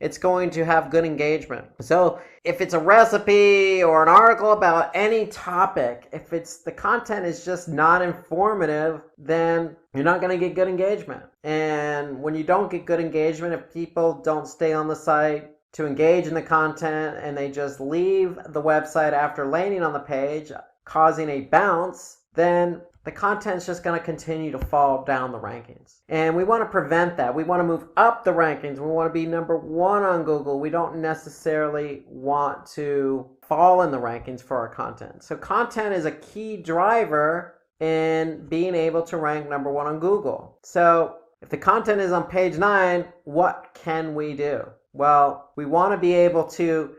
Speaker 2: It's going to have good engagement. So if it's a recipe or an article about any topic, if the content is just not informative, then you're not going to get good engagement. And when you don't get good engagement, if people don't stay on the site to engage in the content and they just leave the website after landing on the page, causing a bounce, then the content is just going to continue to fall down the rankings. And we want to prevent that. We want to move up the rankings. We want to be #1 on Google. We don't necessarily want to fall in the rankings for our content. So content is a key driver in being able to rank #1 on Google. So if the content is on page 9, what can we do? Well, we want to be able to,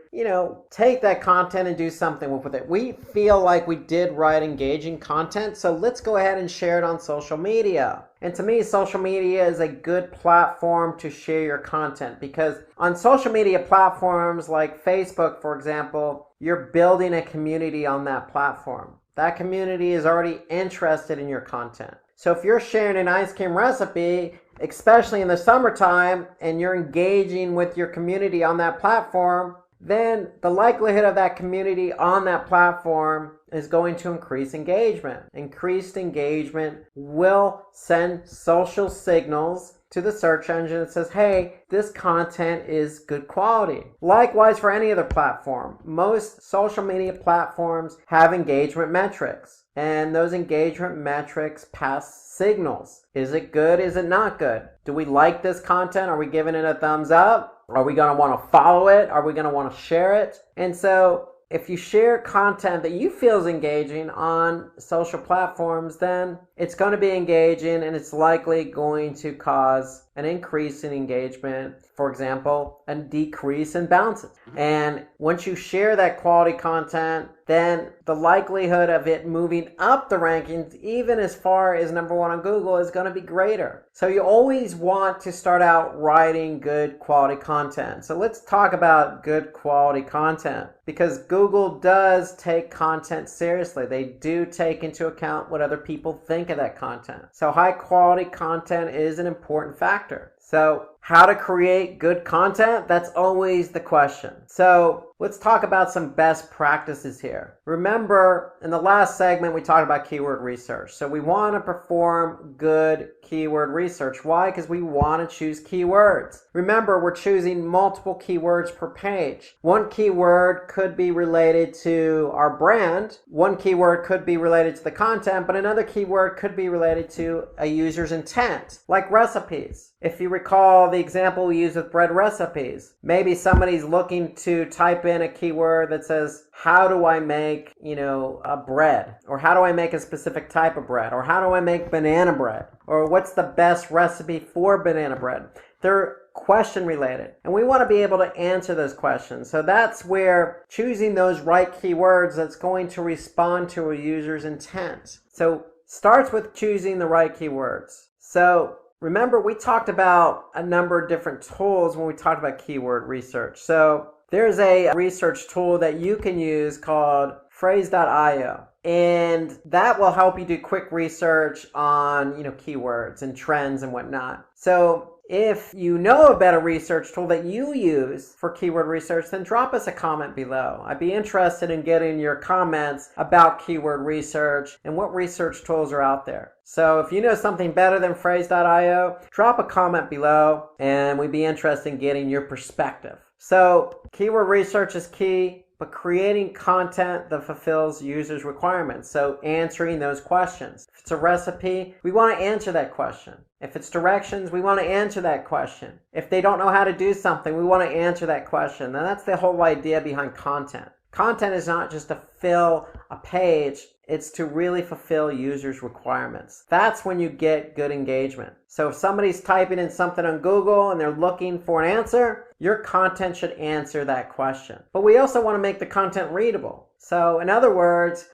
Speaker 2: take that content and do something with it. We feel like we did write engaging content, so let's go ahead and share it on social media. And to me, social media is a good platform to share your content because on social media platforms like Facebook, for example, you're building a community on that platform. That community is already interested in your content. So if you're sharing an ice cream recipe, especially in the summertime, and you're engaging with your community on that platform, then the likelihood of that community on that platform is going to increase engagement. Increased engagement will send social signals to the search engine that says, hey, this content is good quality. Likewise for any other platform. Most social media platforms have engagement metrics, and those engagement metrics pass signals. Is it good? Is it not good? Do we like this content? Are we giving it a thumbs up? Are we going to want to follow it? Are we going to want to share it? And so if you share content that you feel is engaging on social platforms, then it's going to be engaging and it's likely going to cause an increase in engagement, for example, a decrease in bounces. And once you share that quality content, then the likelihood of it moving up the rankings, even as far as #1 on Google, is going to be greater. So you always want to start out writing good quality content. So let's talk about good quality content, because Google does take content seriously. They do take into account what other people think of that content. So high quality content is an important factor. So how to create good content? That's always the question. So let's talk about some best practices here. Remember, in the last segment, we talked about keyword research. So we want to perform good keyword research. Why? Because we want to choose keywords. Remember, we're choosing multiple keywords per page. One keyword could be related to our brand. One keyword could be related to the content, but another keyword could be related to a user's intent, like recipes. If you recall the example we used with bread recipes, maybe somebody's looking to type in a keyword that says, how do I make, a bread? Or how do I make a specific type of bread? Or how do I make banana bread? Or what's the best recipe for banana bread? They're question related, and we want to be able to answer those questions. So that's where choosing those right keywords that's going to respond to a user's intent. So starts with choosing the right keywords. So Remember, we talked about a number of different tools when we talked about keyword research. So there's a research tool that you can use called phrase.io. And that will help you do quick research on, keywords and trends and whatnot. So if you know a better research tool that you use for keyword research, then drop us a comment below. I'd be interested in getting your comments about keyword research and what research tools are out there. So if you know something better than phrase.io, drop a comment below and we'd be interested in getting your perspective. So keyword research is key, but creating content that fulfills users' requirements. So answering those questions. If it's a recipe, we want to answer that question. If it's directions, we want to answer that question. If they don't know how to do something, we want to answer that question. And that's the whole idea behind content. Content is not just to fill a page, it's to really fulfill users' requirements. That's when you get good engagement. So if somebody's typing in something on Google and they're looking for an answer, your content should answer that question. But we also want to make the content readable. So in other words,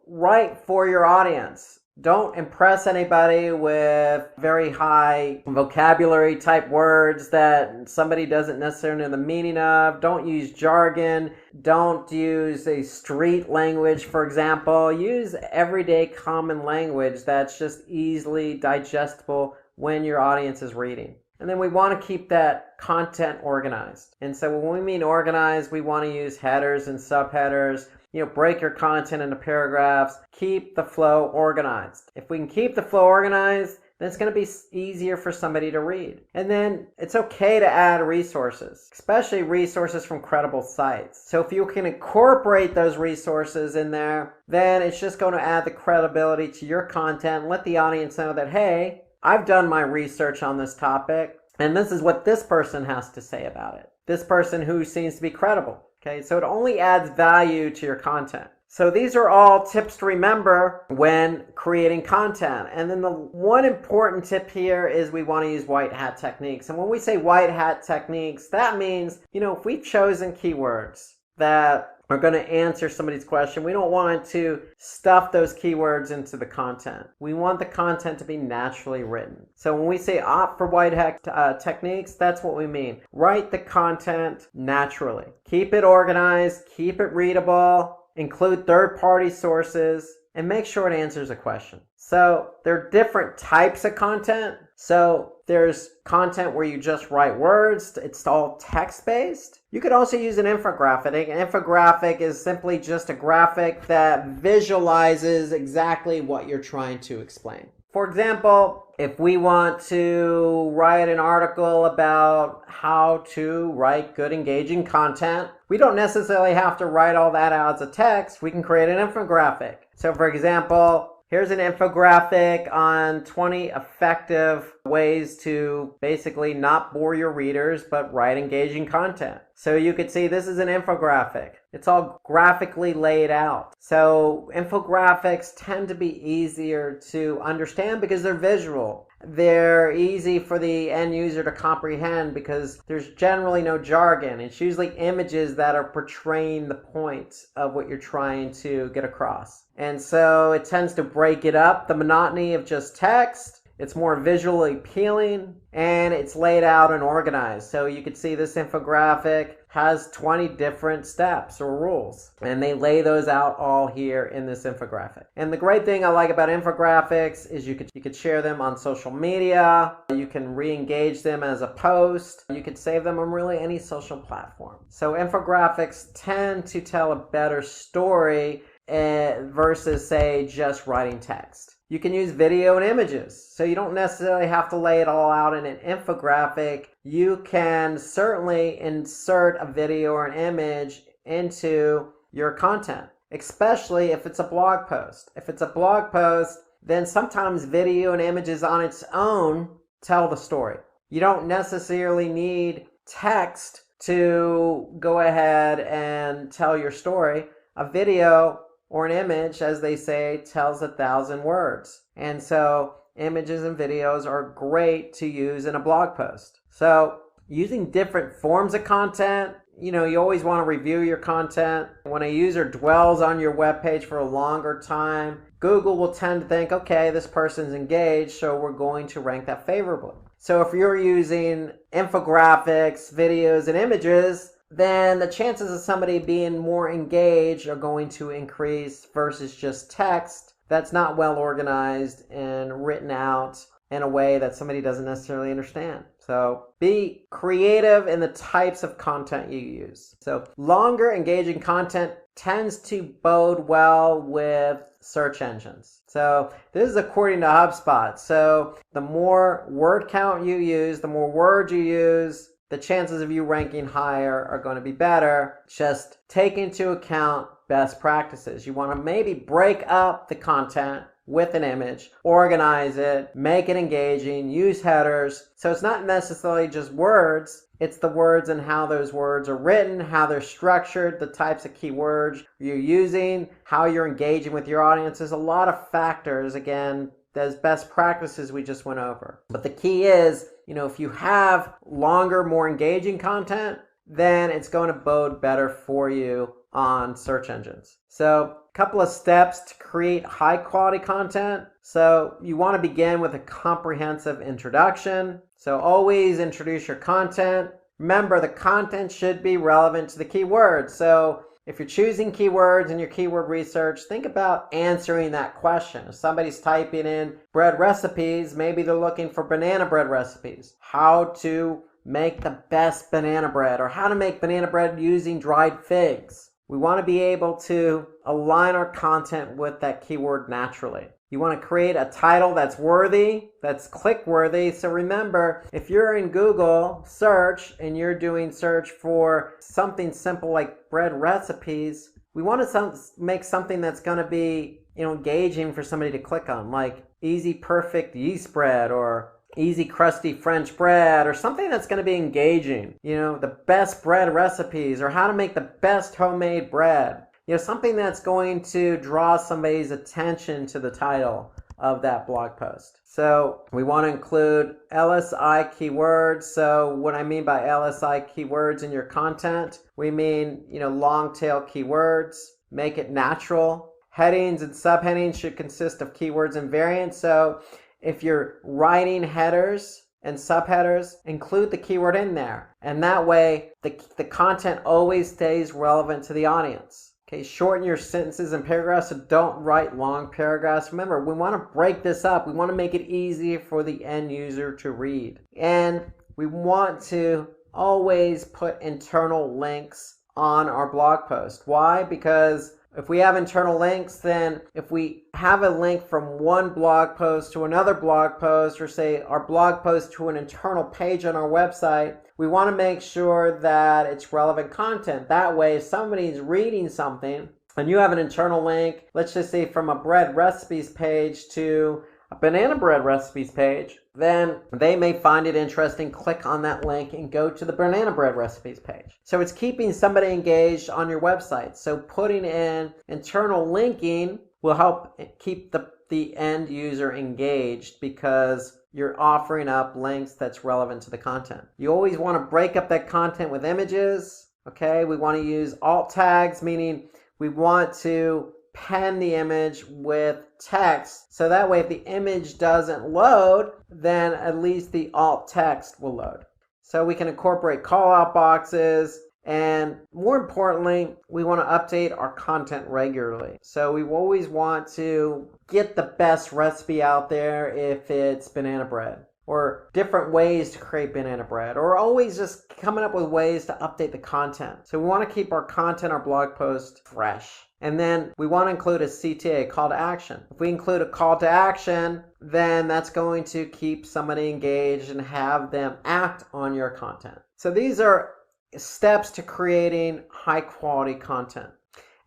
Speaker 2: write for your audience. Don't impress anybody with very high vocabulary type words that somebody doesn't necessarily know the meaning of. Don't use jargon. Don't use a street language, for example. Use everyday common language that's just easily digestible when your audience is reading. And then we want to keep that content organized. And so when we mean organized, we want to use headers and subheaders. Break your content into paragraphs. Keep the flow organized. If we can keep the flow organized, then it's going to be easier for somebody to read. And then it's okay to add resources, especially resources from credible sites. So if you can incorporate those resources in there, then it's just going to add the credibility to your content and let the audience know that, hey, I've done my research on this topic, and this is what this person has to say about it. This person who seems to be credible. Okay, so it only adds value to your content. So these are all tips to remember when creating content. And then the one important tip here is we want to use white hat techniques. And when we say white hat techniques, that means, if we've chosen keywords that are going to answer somebody's question, we don't want to stuff those keywords into the content. We want the content to be naturally written. So when we say opt for white hat techniques, that's what we mean. Write the content naturally. Keep it organized, keep it readable, include third-party sources, and make sure it answers a question. So there are different types of content. So there's content where you just write words. It's all text-based. You could also use an infographic. An infographic is simply just a graphic that visualizes exactly what you're trying to explain. For example, if we want to write an article about how to write good, engaging content, we don't necessarily have to write all that out as a text. We can create an infographic. So for example, here's an infographic on 20 effective ways to basically not bore your readers, but write engaging content. So you could see this is an infographic. It's all graphically laid out. So infographics tend to be easier to understand because they're visual. They're easy for the end user to comprehend because there's generally no jargon. It's usually images that are portraying the point of what you're trying to get across. And so it tends to break it up, the monotony of just text. It's more visually appealing and it's laid out and organized. So you can see this infographic has 20 different steps or rules, and they lay those out all here in this infographic. And the great thing I like about infographics is you could share them on social media, you can re-engage them as a post, you could save them on really any social platform. So infographics tend to tell a better story versus, say, just writing text. You can use video and images, so you don't necessarily have to lay it all out in an infographic. You can certainly insert a video or an image into your content, especially if it's a blog post. If it's a blog post, then sometimes video and images on its own tell the story. You don't necessarily need text to go ahead and tell your story. A video or an image, as they say, tells 1,000 words. And so images and videos are great to use in a blog post. So using different forms of content, you always want to review your content. When a user dwells on your web page for a longer time, Google will tend to think, okay, this person's engaged, so we're going to rank that favorably. So if you're using infographics, videos, and images, then the chances of somebody being more engaged are going to increase versus just text that's not well organized and written out in a way that somebody doesn't necessarily understand. So be creative in the types of content you use. So longer engaging content tends to bode well with search engines. So this is according to HubSpot. So the more word count you use, the more words you use, the chances of you ranking higher are going to be better. Just take into account best practices. You want to maybe break up the content with an image, organize it, make it engaging, use headers. So it's not necessarily just words, it's the words and how those words are written, how they're structured, the types of keywords you're using, how you're engaging with your audience. There's a lot of factors, again, those best practices we just went over. But the key is, if you have longer, more engaging content, then it's going to bode better for you on search engines. So a couple of steps to create high quality content. So you want to begin with a comprehensive introduction. So always introduce your content. Remember, the content should be relevant to the keyword. So if you're choosing keywords in your keyword research, think about answering that question. If somebody's typing in bread recipes, maybe they're looking for banana bread recipes. How to make the best banana bread, or how to make banana bread using dried figs. We want to be able to align our content with that keyword naturally. You want to create a title that's worthy, that's click-worthy. So remember, if you're in Google search and you're doing search for something simple like bread recipes, we want to make something that's going to be engaging for somebody to click on, like easy perfect yeast bread or easy crusty French bread, or something that's going to be engaging. The best bread recipes, or how to make the best homemade bread. Something that's going to draw somebody's attention to the title of that blog post. So we want to include LSI keywords. So what I mean by LSI keywords in your content, we mean, long tail keywords. Make it natural. Headings and subheadings should consist of keywords and variants. So if you're writing headers and subheaders, include the keyword in there. And that way, the content always stays relevant to the audience. Okay, shorten your sentences and paragraphs, so don't write long paragraphs. Remember, we want to break this up. We want to make it easy for the end user to read. And we want to always put internal links on our blog post. Why? Because if we have internal links, then if we have a link from one blog post to another blog post, or say our blog post to an internal page on our website, we want to make sure that it's relevant content. That way, if somebody's reading something and you have an internal link, let's just say from a bread recipes page to a banana bread recipes page, then they may find it interesting, click on that link and go to the banana bread recipes page. So it's keeping somebody engaged on your website. So putting in internal linking will help keep the end user engaged, because you're offering up links that's relevant to the content. You always want to break up that content with images. Okay, we want to use alt tags, meaning we want to pen the image with text, so that way if the image doesn't load, then at least the alt text will load. So we can incorporate call out boxes, and more importantly, we want to update our content regularly. So we always want to get the best recipe out there if it's banana bread, or different ways to create banana bread, or always just coming up with ways to update the content. So we want to keep our content, our blog post fresh. And then we want to include a CTA, call to action. If we include a call to action, then that's going to keep somebody engaged and have them act on your content. So these are steps to creating high quality content.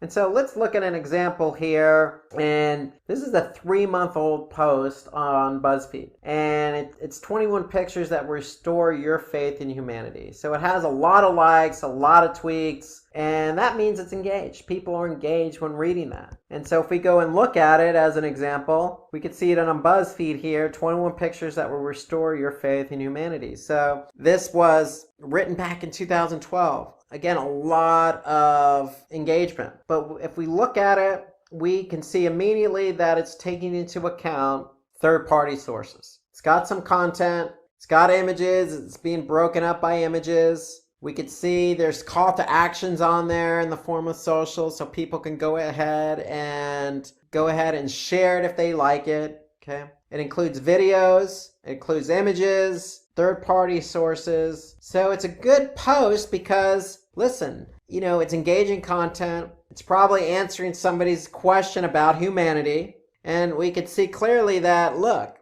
Speaker 2: And so let's look at an example here. And this is a 3-month-old post on BuzzFeed. And it's 21 pictures that restore your faith in humanity. So it has a lot of likes, a lot of tweaks, and that means it's engaged. People are engaged when reading that. And so if we go and look at it as an example, we could see it on BuzzFeed here, 21 pictures that will restore your faith in humanity. So this was written back in 2012. Again, a lot of engagement. But if we look at it we can see immediately that it's taking into account third-party sources. It's got some content, it's got images, it's being broken up by images. We could see there's call to actions on there in the form of social, so people can go ahead and share it if they like it. Okay. It includes videos, it includes images, third-party sources. So it's a good post because, listen, it's engaging content. It's probably answering somebody's question about humanity. And we could see clearly that, look,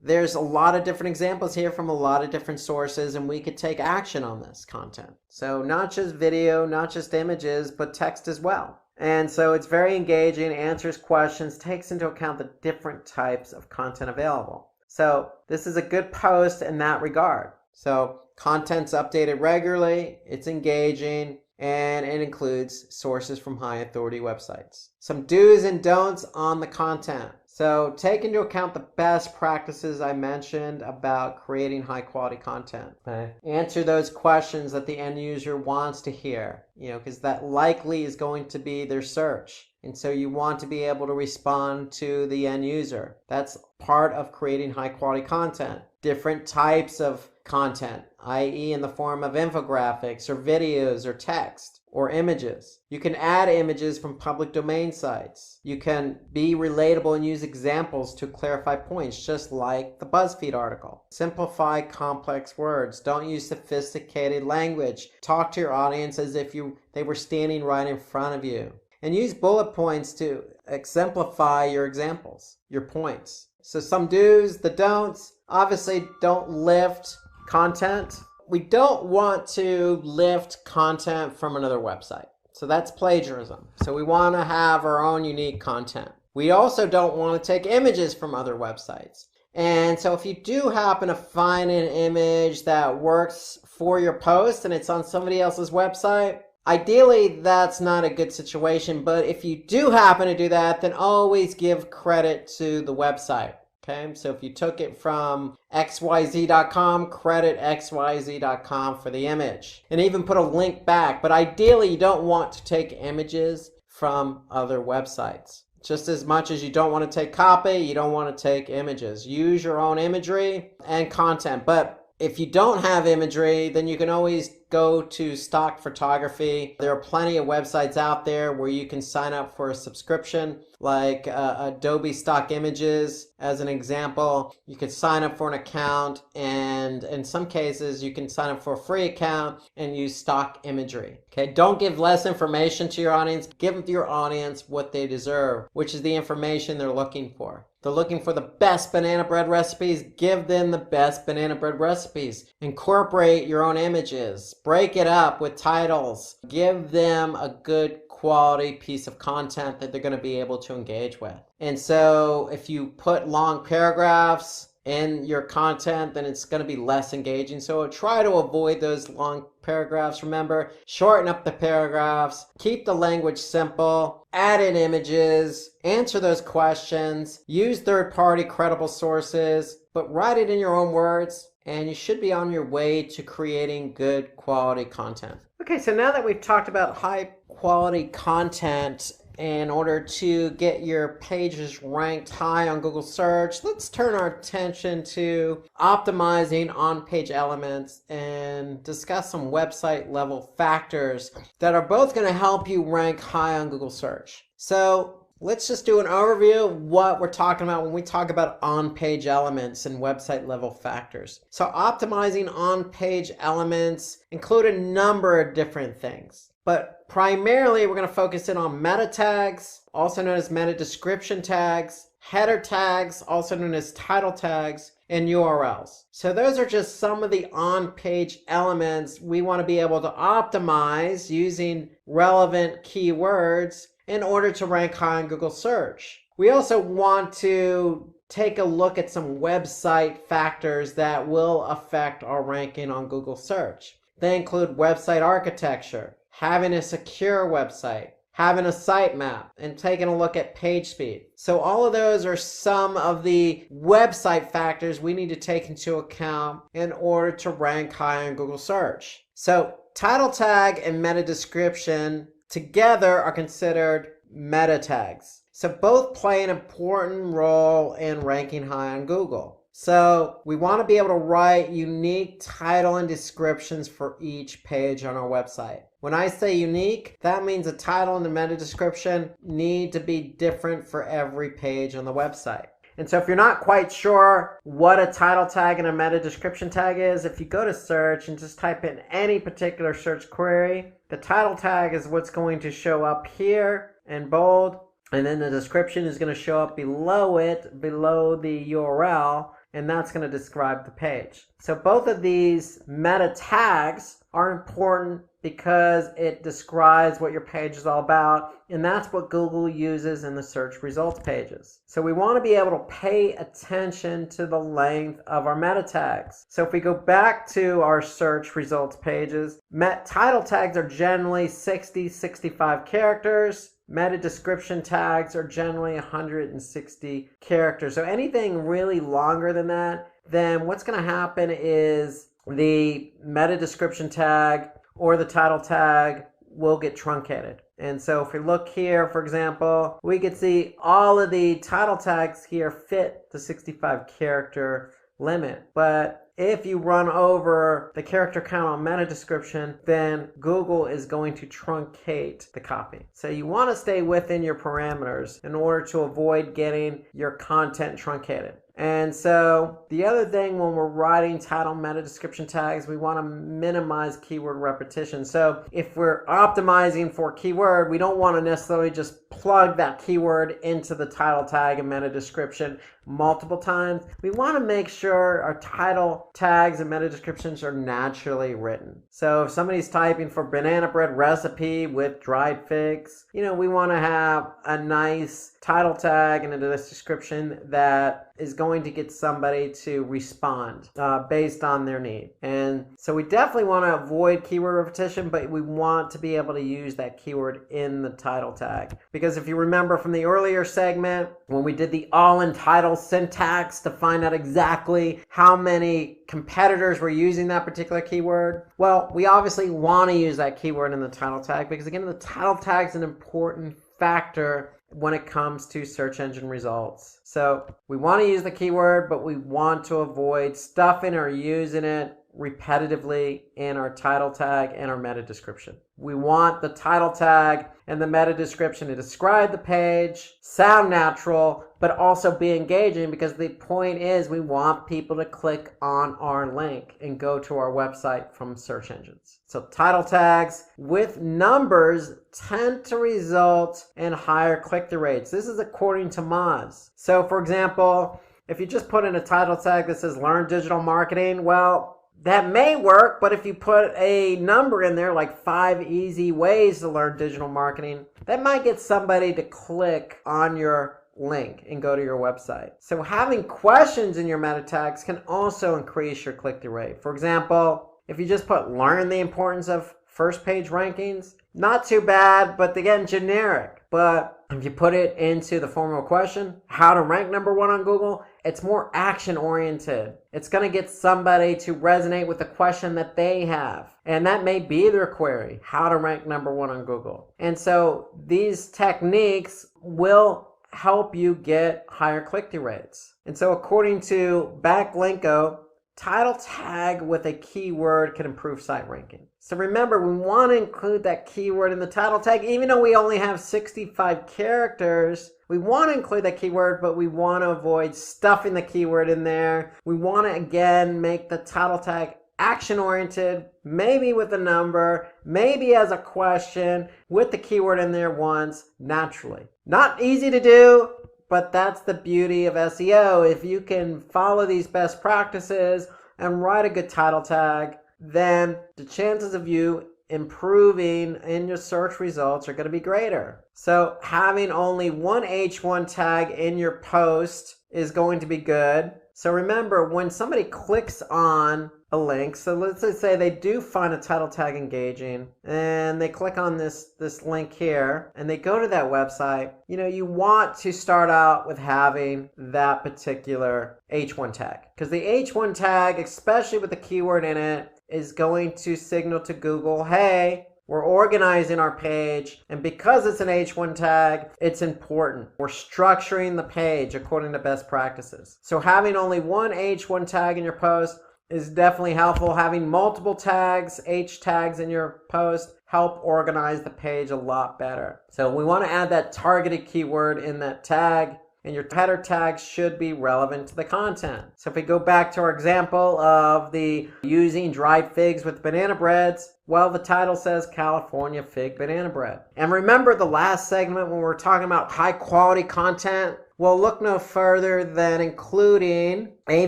Speaker 2: there's a lot of different examples here from a lot of different sources, and we could take action on this content. So not just video, not just images, but text as well. And so it's very engaging, answers questions, takes into account the different types of content available. So this is a good post in that regard. So content's updated regularly, it's engaging, and it includes sources from high authority websites. Some do's and don'ts on the content. So take into account the best practices I mentioned about creating high quality content. Okay. Answer those questions that the end user wants to hear, because that likely is going to be their search. And so you want to be able to respond to the end user. That's part of creating high quality content. Different types of content, i.e. in the form of infographics or videos or text or images. You can add images from public domain sites. You can be relatable and use examples to clarify points, just like the BuzzFeed article. Simplify complex words. Don't use sophisticated language. Talk to your audience as if they were standing right in front of you. And use bullet points to exemplify your examples, your points. So some do's, the don'ts. Obviously, don't lift content. We don't want to lift content from another website. So that's plagiarism. So we want to have our own unique content. We also don't want to take images from other websites. And so if you do happen to find an image that works for your post and it's on somebody else's website, ideally that's not a good situation. But if you do happen to do that, then always give credit to the website. Okay, so if you took it from xyz.com, credit xyz.com for the image. And even put a link back. But ideally, you don't want to take images from other websites. Just as much as you don't want to take copy, you don't want to take images. Use your own imagery and content. But if you don't have imagery, then you can always go to stock photography. There are plenty of websites out there where you can sign up for a subscription, like Adobe Stock Images as an example. You could sign up for an account, and in some cases you can sign up for a free account and use stock imagery. Okay, don't give less information to your audience. Give your audience what they deserve, which is the information they're looking for. They're looking for the best banana bread recipes. Give them the best banana bread recipes. Incorporate your own images. Break it up with titles. Give them a good quality piece of content that they're going to be able to engage with. And so if you put long paragraphs in your content, then it's going to be less engaging. So try to avoid those long paragraphs. Remember, shorten up the paragraphs, keep the language simple, add in images, answer those questions, use third-party credible sources, but write it in your own words, and you should be on your way to creating good quality content. Okay, so now that we've talked about high quality content in order to get your pages ranked high on Google search, let's turn our attention to optimizing on-page elements and discuss some website level factors that are both going to help you rank high on Google search. So let's just do an overview of what we're talking about when we talk about on-page elements and website level factors. So optimizing on-page elements include a number of different things. But primarily, we're going to focus in on meta tags, also known as meta description tags, header tags, also known as title tags, and URLs. So those are just some of the on-page elements we want to be able to optimize using relevant keywords in order to rank high on Google search. We also want to take a look at some website factors that will affect our ranking on Google search. They include website architecture, having a secure website, having a sitemap, and taking a look at page speed. So all of those are some of the website factors we need to take into account in order to rank high on Google search. So title tag and meta description together are considered meta tags. So both play an important role in ranking high on Google. So we want to be able to write unique title and descriptions for each page on our website. When I say unique, that means the title and the meta description need to be different for every page on the website. And so if you're not quite sure what a title tag and a meta description tag is, if you go to search and just type in any particular search query, the title tag is what's going to show up here in bold, and then the description is going to show up below it, below the URL, and that's going to describe the page. So both of these meta tags are important because it describes what your page is all about, and that's what Google uses in the search results pages. So we want to be able to pay attention to the length of our meta tags. So if we go back to our search results pages, title tags are generally 60-65 characters. Meta description tags are generally 160 characters. So anything really longer than that, then what's going to happen is the meta description tag or the title tag will get truncated. And so if we look here, for example, we can see all of the title tags here fit the 65 character limit. But if you run over the character count on meta description, then Google is going to truncate the copy. So you want to stay within your parameters in order to avoid getting your content truncated. And so the other thing when we're writing title meta description tags, we want to minimize keyword repetition. So if we're optimizing for keyword, we don't want to necessarily just plug that keyword into the title tag and meta description multiple times. We want to make sure our title tags and meta descriptions are naturally written. So if somebody's typing for banana bread recipe with dried figs, we want to have a nice title tag and a description that is going to get somebody to respond based on their need. And so we definitely want to avoid keyword repetition, but we want to be able to use that keyword in the title tag. Because if you remember from the earlier segment, when we did the all-in title syntax to find out exactly how many competitors were using that particular keyword, well, we obviously want to use that keyword in the title tag because, again, the title tag is an important factor when it comes to search engine results. So we want to use the keyword, but we want to avoid stuffing or using it repetitively in our title tag and our meta description. We want the title tag and the meta description to describe the page, sound natural, but also be engaging, because the point is we want people to click on our link and go to our website from search engines. So title tags with numbers tend to result in higher click-through rates. This is according to Moz. So for example, if you just put in a title tag that says learn digital marketing, well, that may work, but if you put a number in there like 5 easy ways to learn digital marketing, that might get somebody to click on your link and go to your website. So having questions in your meta tags can also increase your click-through rate. For example, if you just put learn the importance of first page rankings, not too bad, but again, generic. But if you put it into the form of a question, how to rank number 1 on Google, it's more action oriented. It's going to get somebody to resonate with the question that they have. And that may be their query, how to rank number 1 on Google. And so these techniques will help you get higher click-through rates. And so according to Backlinko, title tag with a keyword can improve site ranking. So remember, we want to include that keyword in the title tag. Even though we only have 65 characters, we want to include that keyword, but we want to avoid stuffing the keyword in there. We want to, again, make the title tag action-oriented, maybe with a number, maybe as a question, with the keyword in there once, naturally. Not easy to do, but that's the beauty of SEO. If you can follow these best practices and write a good title tag, then the chances of you improving in your search results are going to be greater. So having only one H1 tag in your post is going to be good. So remember, when somebody clicks on a link, so let's just say they do find a title tag engaging and they click on this link here and they go to that website, you want to start out with having that particular H1 tag, because the H1 tag, especially with the keyword in it, is going to signal to Google, hey, We're organizing our page, and because it's an H1 tag, it's important. We're structuring the page according to best practices. So having only one H1 tag in your post is definitely helpful. Having multiple tags, H tags in your post, help organize the page a lot better. So we want to add that targeted keyword in that tag, and your header tags should be relevant to the content. So if we go back to our example of the using dried figs with banana breads, well, the title says California Fig Banana Bread. And remember the last segment when we were talking about high quality content? Well, look no further than including a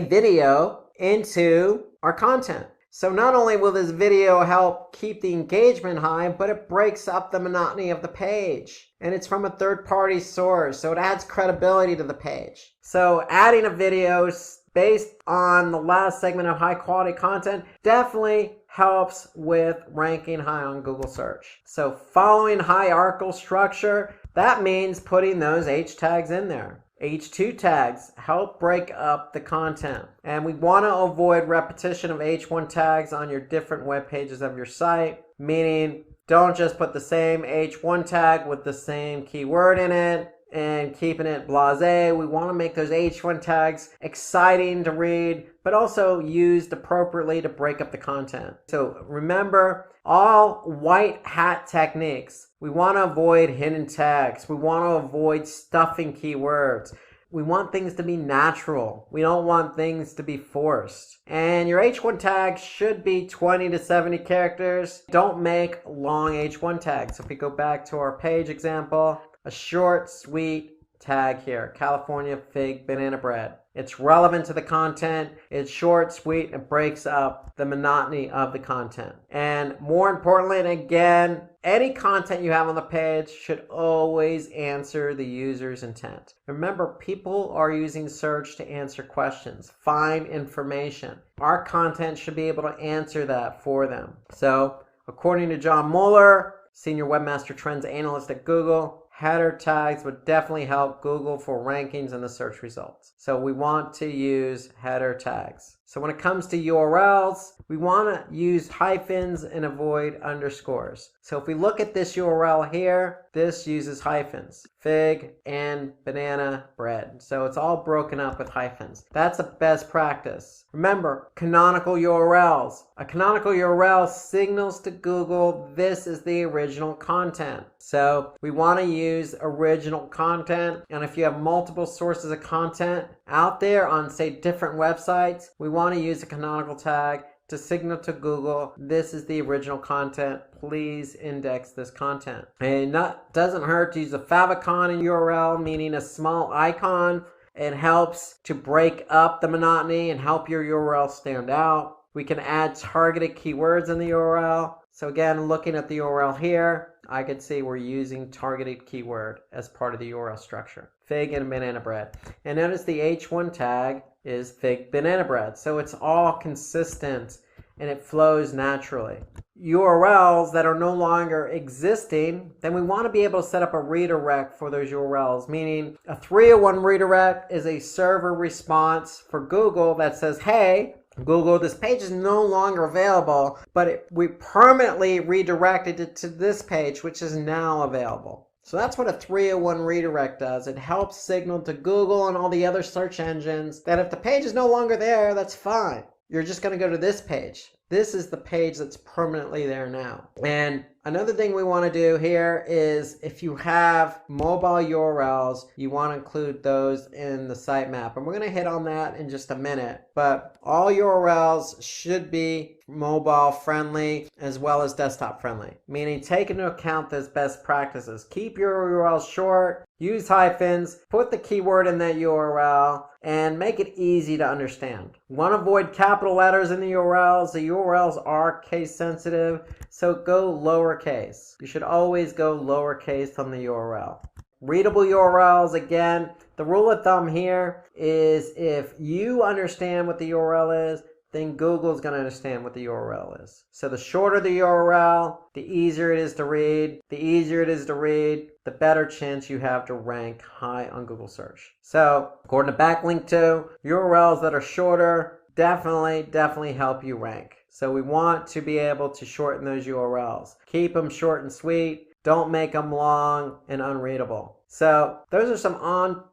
Speaker 2: video into our content. So not only will this video help keep the engagement high, but it breaks up the monotony of the page. And it's from a third-party source, so it adds credibility to the page. So adding a video based on the last segment of high-quality content definitely helps with ranking high on Google search. So following hierarchical structure, that means putting those H tags in there. H2 tags help break up the content. And we want to avoid repetition of H1 tags on your different web pages of your site, meaning don't just put the same H1 tag with the same keyword in it and keeping it blasé. We want to make those H1 tags exciting to read, but also used appropriately to break up the content. So remember, all white hat techniques. We want to avoid hidden tags. We want to avoid stuffing keywords. We want things to be natural. We don't want things to be forced. And your H1 tag should be 20 to 70 characters. Don't make long H1 tags. So if we go back to our page example, a short, sweet tag here, California Fig Banana Bread. It's relevant to the content. It's short, sweet, and breaks up the monotony of the content. And more importantly, and again, any content you have on the page should always answer the user's intent. Remember, people are using search to answer questions, find information. Our content should be able to answer that for them. So, according to John Mueller, Senior Webmaster Trends Analyst at Google, header tags would definitely help Google for rankings in the search results. So we want to use header tags. So when it comes to URLs, we want to use hyphens and avoid underscores. So if we look at this URL here, this uses hyphens, fig and banana bread. So it's all broken up with hyphens. That's a best practice. Remember, canonical URLs. A canonical URL signals to Google this is the original content. So we want to use original content. And if you have multiple sources of content out there on, say, different websites, we want to use a canonical tag to signal to Google, this is the original content, please index this content. And it doesn't hurt to use a favicon in URL, meaning a small icon. It helps to break up the monotony and help your URL stand out. We can add targeted keywords in the URL. So again, looking at the URL here, I could see we're using targeted keyword as part of the URL structure. Fig and banana bread. And notice the H1 tag is fig banana bread. So it's all consistent and it flows naturally. URLs that are no longer existing, then we want to be able to set up a redirect for those URLs, meaning a 301 redirect is a server response for Google that says, hey, Google, this page is no longer available, but we permanently redirected it to this page, which is now available. So that's what a 301 redirect does. It helps signal to Google and all the other search engines that if the page is no longer there, that's fine. You're just going to go to this page. This is the page that's permanently there now. And another thing we want to do here is if you have mobile URLs, you want to include those in the sitemap. And we're going to hit on that in just a minute. But all URLs should be mobile friendly as well as desktop friendly, meaning take into account those best practices. Keep your URLs short, use hyphens, put the keyword in that URL, and make it easy to understand. Want to avoid capital letters in the URLs. The URLs are case sensitive, so go lowercase. You should always go lowercase on the URL. Readable URLs, again, the rule of thumb here is if you understand what the URL is, then Google is going to understand what the URL is. So the shorter the URL, the easier it is to read. The easier it is to read, the better chance you have to rank high on Google search. So according to Backlink 2, URLs that are shorter definitely help you rank. So we want to be able to shorten those URLs. Keep them short and sweet. Don't make them long and unreadable. So those are some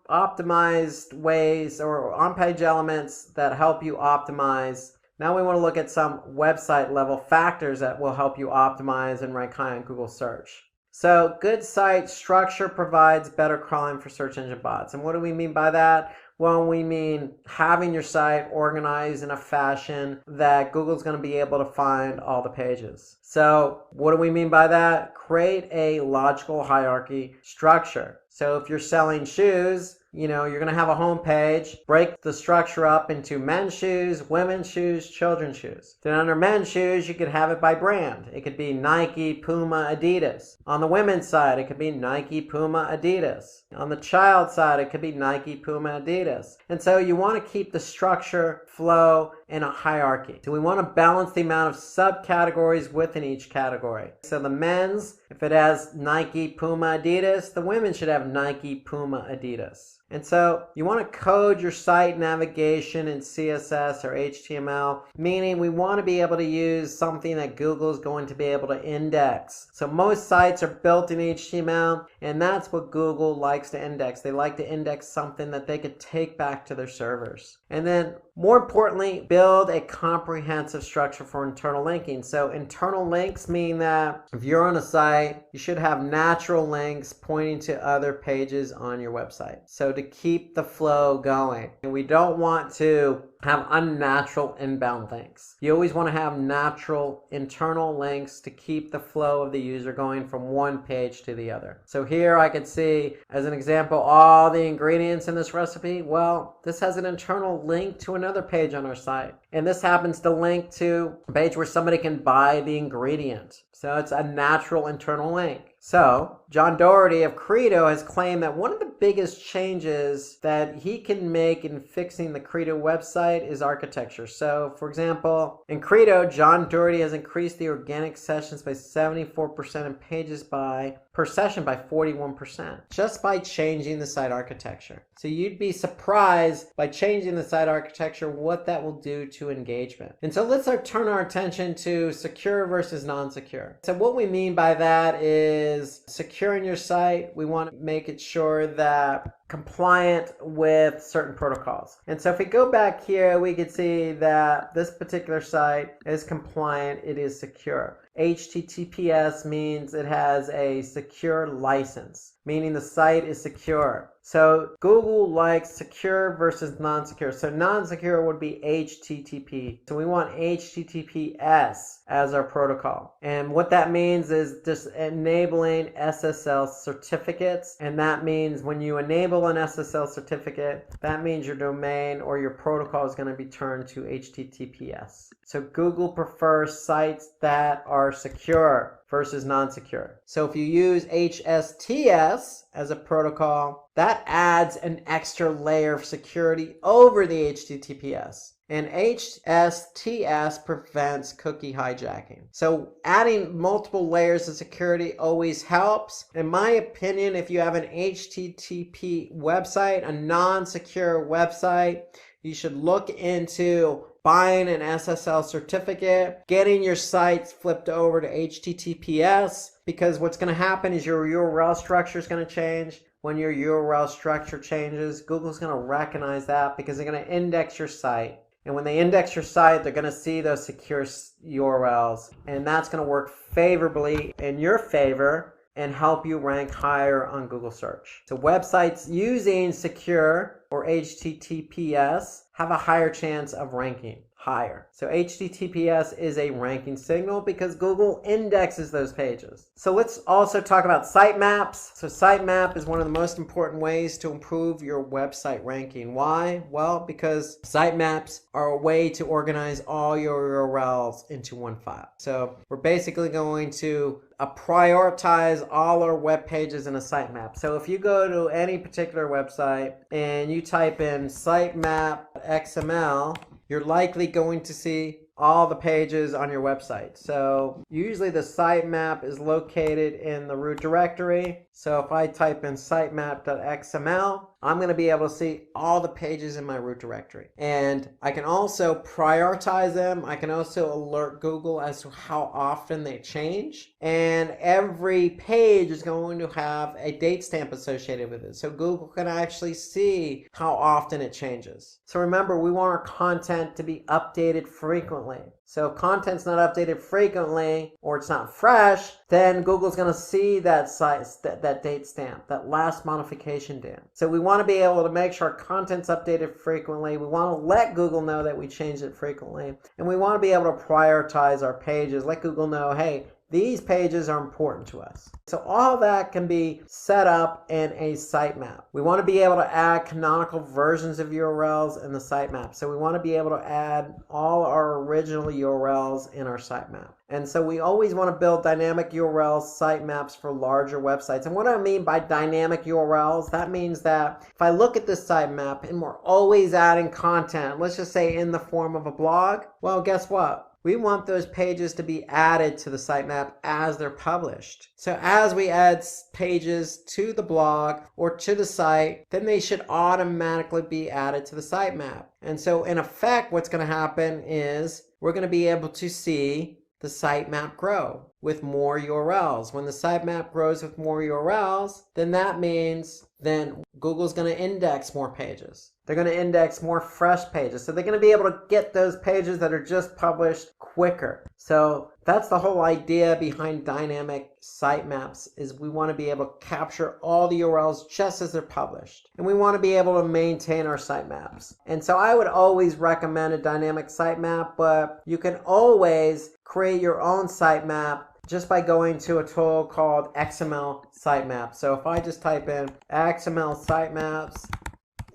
Speaker 2: optimized ways or on-page elements that help you optimize. Now we want to look at some website level factors that will help you optimize and rank high on Google search. So good site structure provides better crawling for search engine bots. And what do we mean by that? Well, we mean having your site organized in a fashion that Google's going to be able to find all the pages. So what do we mean by that? Create a logical hierarchy structure. So if you're selling shoes, you're going to have a home page, break the structure up into men's shoes, women's shoes, children's shoes. Then under men's shoes, you could have it by brand. It could be Nike, Puma, Adidas. On the women's side, it could be Nike, Puma, Adidas. On the child side, it could be Nike, Puma, Adidas. And so you want to keep the structure, flow, in a hierarchy. So we want to balance the amount of subcategories within each category. So the men's, if it has Nike, Puma, Adidas, the women should have Nike, Puma, Adidas. And so you want to code your site navigation in CSS or HTML, meaning we want to be able to use something that Google is going to be able to index. So most sites are built in HTML, and that's what Google likes to index. They like to index something that they could take back to their servers. And then more importantly, build a comprehensive structure for internal linking. So internal links mean that if you're on a site, you should have natural links pointing to other pages on your website. So to keep the flow going, and we don't want to have unnatural inbound links. You always want to have natural internal links to keep the flow of the user going from one page to the other. So here I could see, as an example, all the ingredients in this recipe. Well, this has an internal link to another page on our site. And this happens to link to a page where somebody can buy the ingredient. So it's a natural internal link. So John Doherty of Credo has claimed that one of the biggest changes that he can make in fixing the Credo website is architecture. So for example, in Credo, John Doherty has increased the organic sessions by 74% and pages per session by 41%, just by changing the site architecture. So you'd be surprised by changing the site architecture what that will do to engagement. And so let's turn our attention to secure versus non-secure. So what we mean by that is securing your site. We want to make it sure that compliant with certain protocols. And so if we go back here, we can see that this particular site is compliant, it is secure. HTTPS means it has a secure license, meaning the site is secure. So Google likes secure versus non-secure. So non-secure would be HTTP. So we want HTTPS as our protocol. And what that means is just enabling SSL certificates. And that means when you enable an SSL certificate, that means your domain or your protocol is going to be turned to HTTPS. So Google prefers sites that are secure versus non-secure. So if you use HSTS as a protocol, that adds an extra layer of security over the HTTPS. And HSTS prevents cookie hijacking. So adding multiple layers of security always helps. In my opinion, if you have an HTTP website, a non-secure website, you should look into buying an SSL certificate, getting your sites flipped over to HTTPS, because what's going to happen is your URL structure is going to change. When your URL structure changes, Google's going to recognize that because they're going to index your site. And when they index your site, they're going to see those secure URLs. And that's going to work favorably in your favor and help you rank higher on Google search. So websites using secure or HTTPS have a higher chance of ranking higher. So HTTPS is a ranking signal because Google indexes those pages. So let's also talk about sitemaps. So sitemap is one of the most important ways to improve your website ranking. Why? Well, because sitemaps are a way to organize all your URLs into one file. So we're basically going to prioritize all our web pages in a sitemap. So if you go to any particular website and you type in sitemap XML, you're likely going to see all the pages on your website. So usually the sitemap is located in the root directory. So if I type in sitemap.xml, I'm going to be able to see all the pages in my root directory. And I can also prioritize them. I can also alert Google as to how often they change. And every page is going to have a date stamp associated with it. So Google can actually see how often it changes. So remember, we want our content to be updated frequently. So if content's not updated frequently or it's not fresh, then Google's going to see that that date stamp, that last modification date. So we want to be able to make sure our content's updated frequently. We want to let Google know that we changed it frequently. And we want to be able to prioritize our pages, let Google know, hey, these pages are important to us. So all that can be set up in a sitemap. We want to be able to add canonical versions of URLs in the sitemap. So we want to be able to add all our original URLs in our sitemap. And so we always want to build dynamic URL sitemaps for larger websites. And what I mean by dynamic URLs, that means that if I look at this sitemap and we're always adding content, let's just say in the form of a blog, well, guess what? We want those pages to be added to the sitemap as they're published. So as we add pages to the blog or to the site, then they should automatically be added to the sitemap. And so in effect, what's going to happen is we're going to be able to see the sitemap grow with more URLs. When the sitemap grows with more URLs, then that means then Google's going to index more pages. They're going to index more fresh pages. So they're going to be able to get those pages that are just published quicker. So that's the whole idea behind dynamic sitemaps, is we want to be able to capture all the URLs just as they're published. And we want to be able to maintain our sitemaps. And so I would always recommend a dynamic sitemap, but you can always create your own sitemap just by going to a tool called XML sitemap. So if I just type in XML sitemaps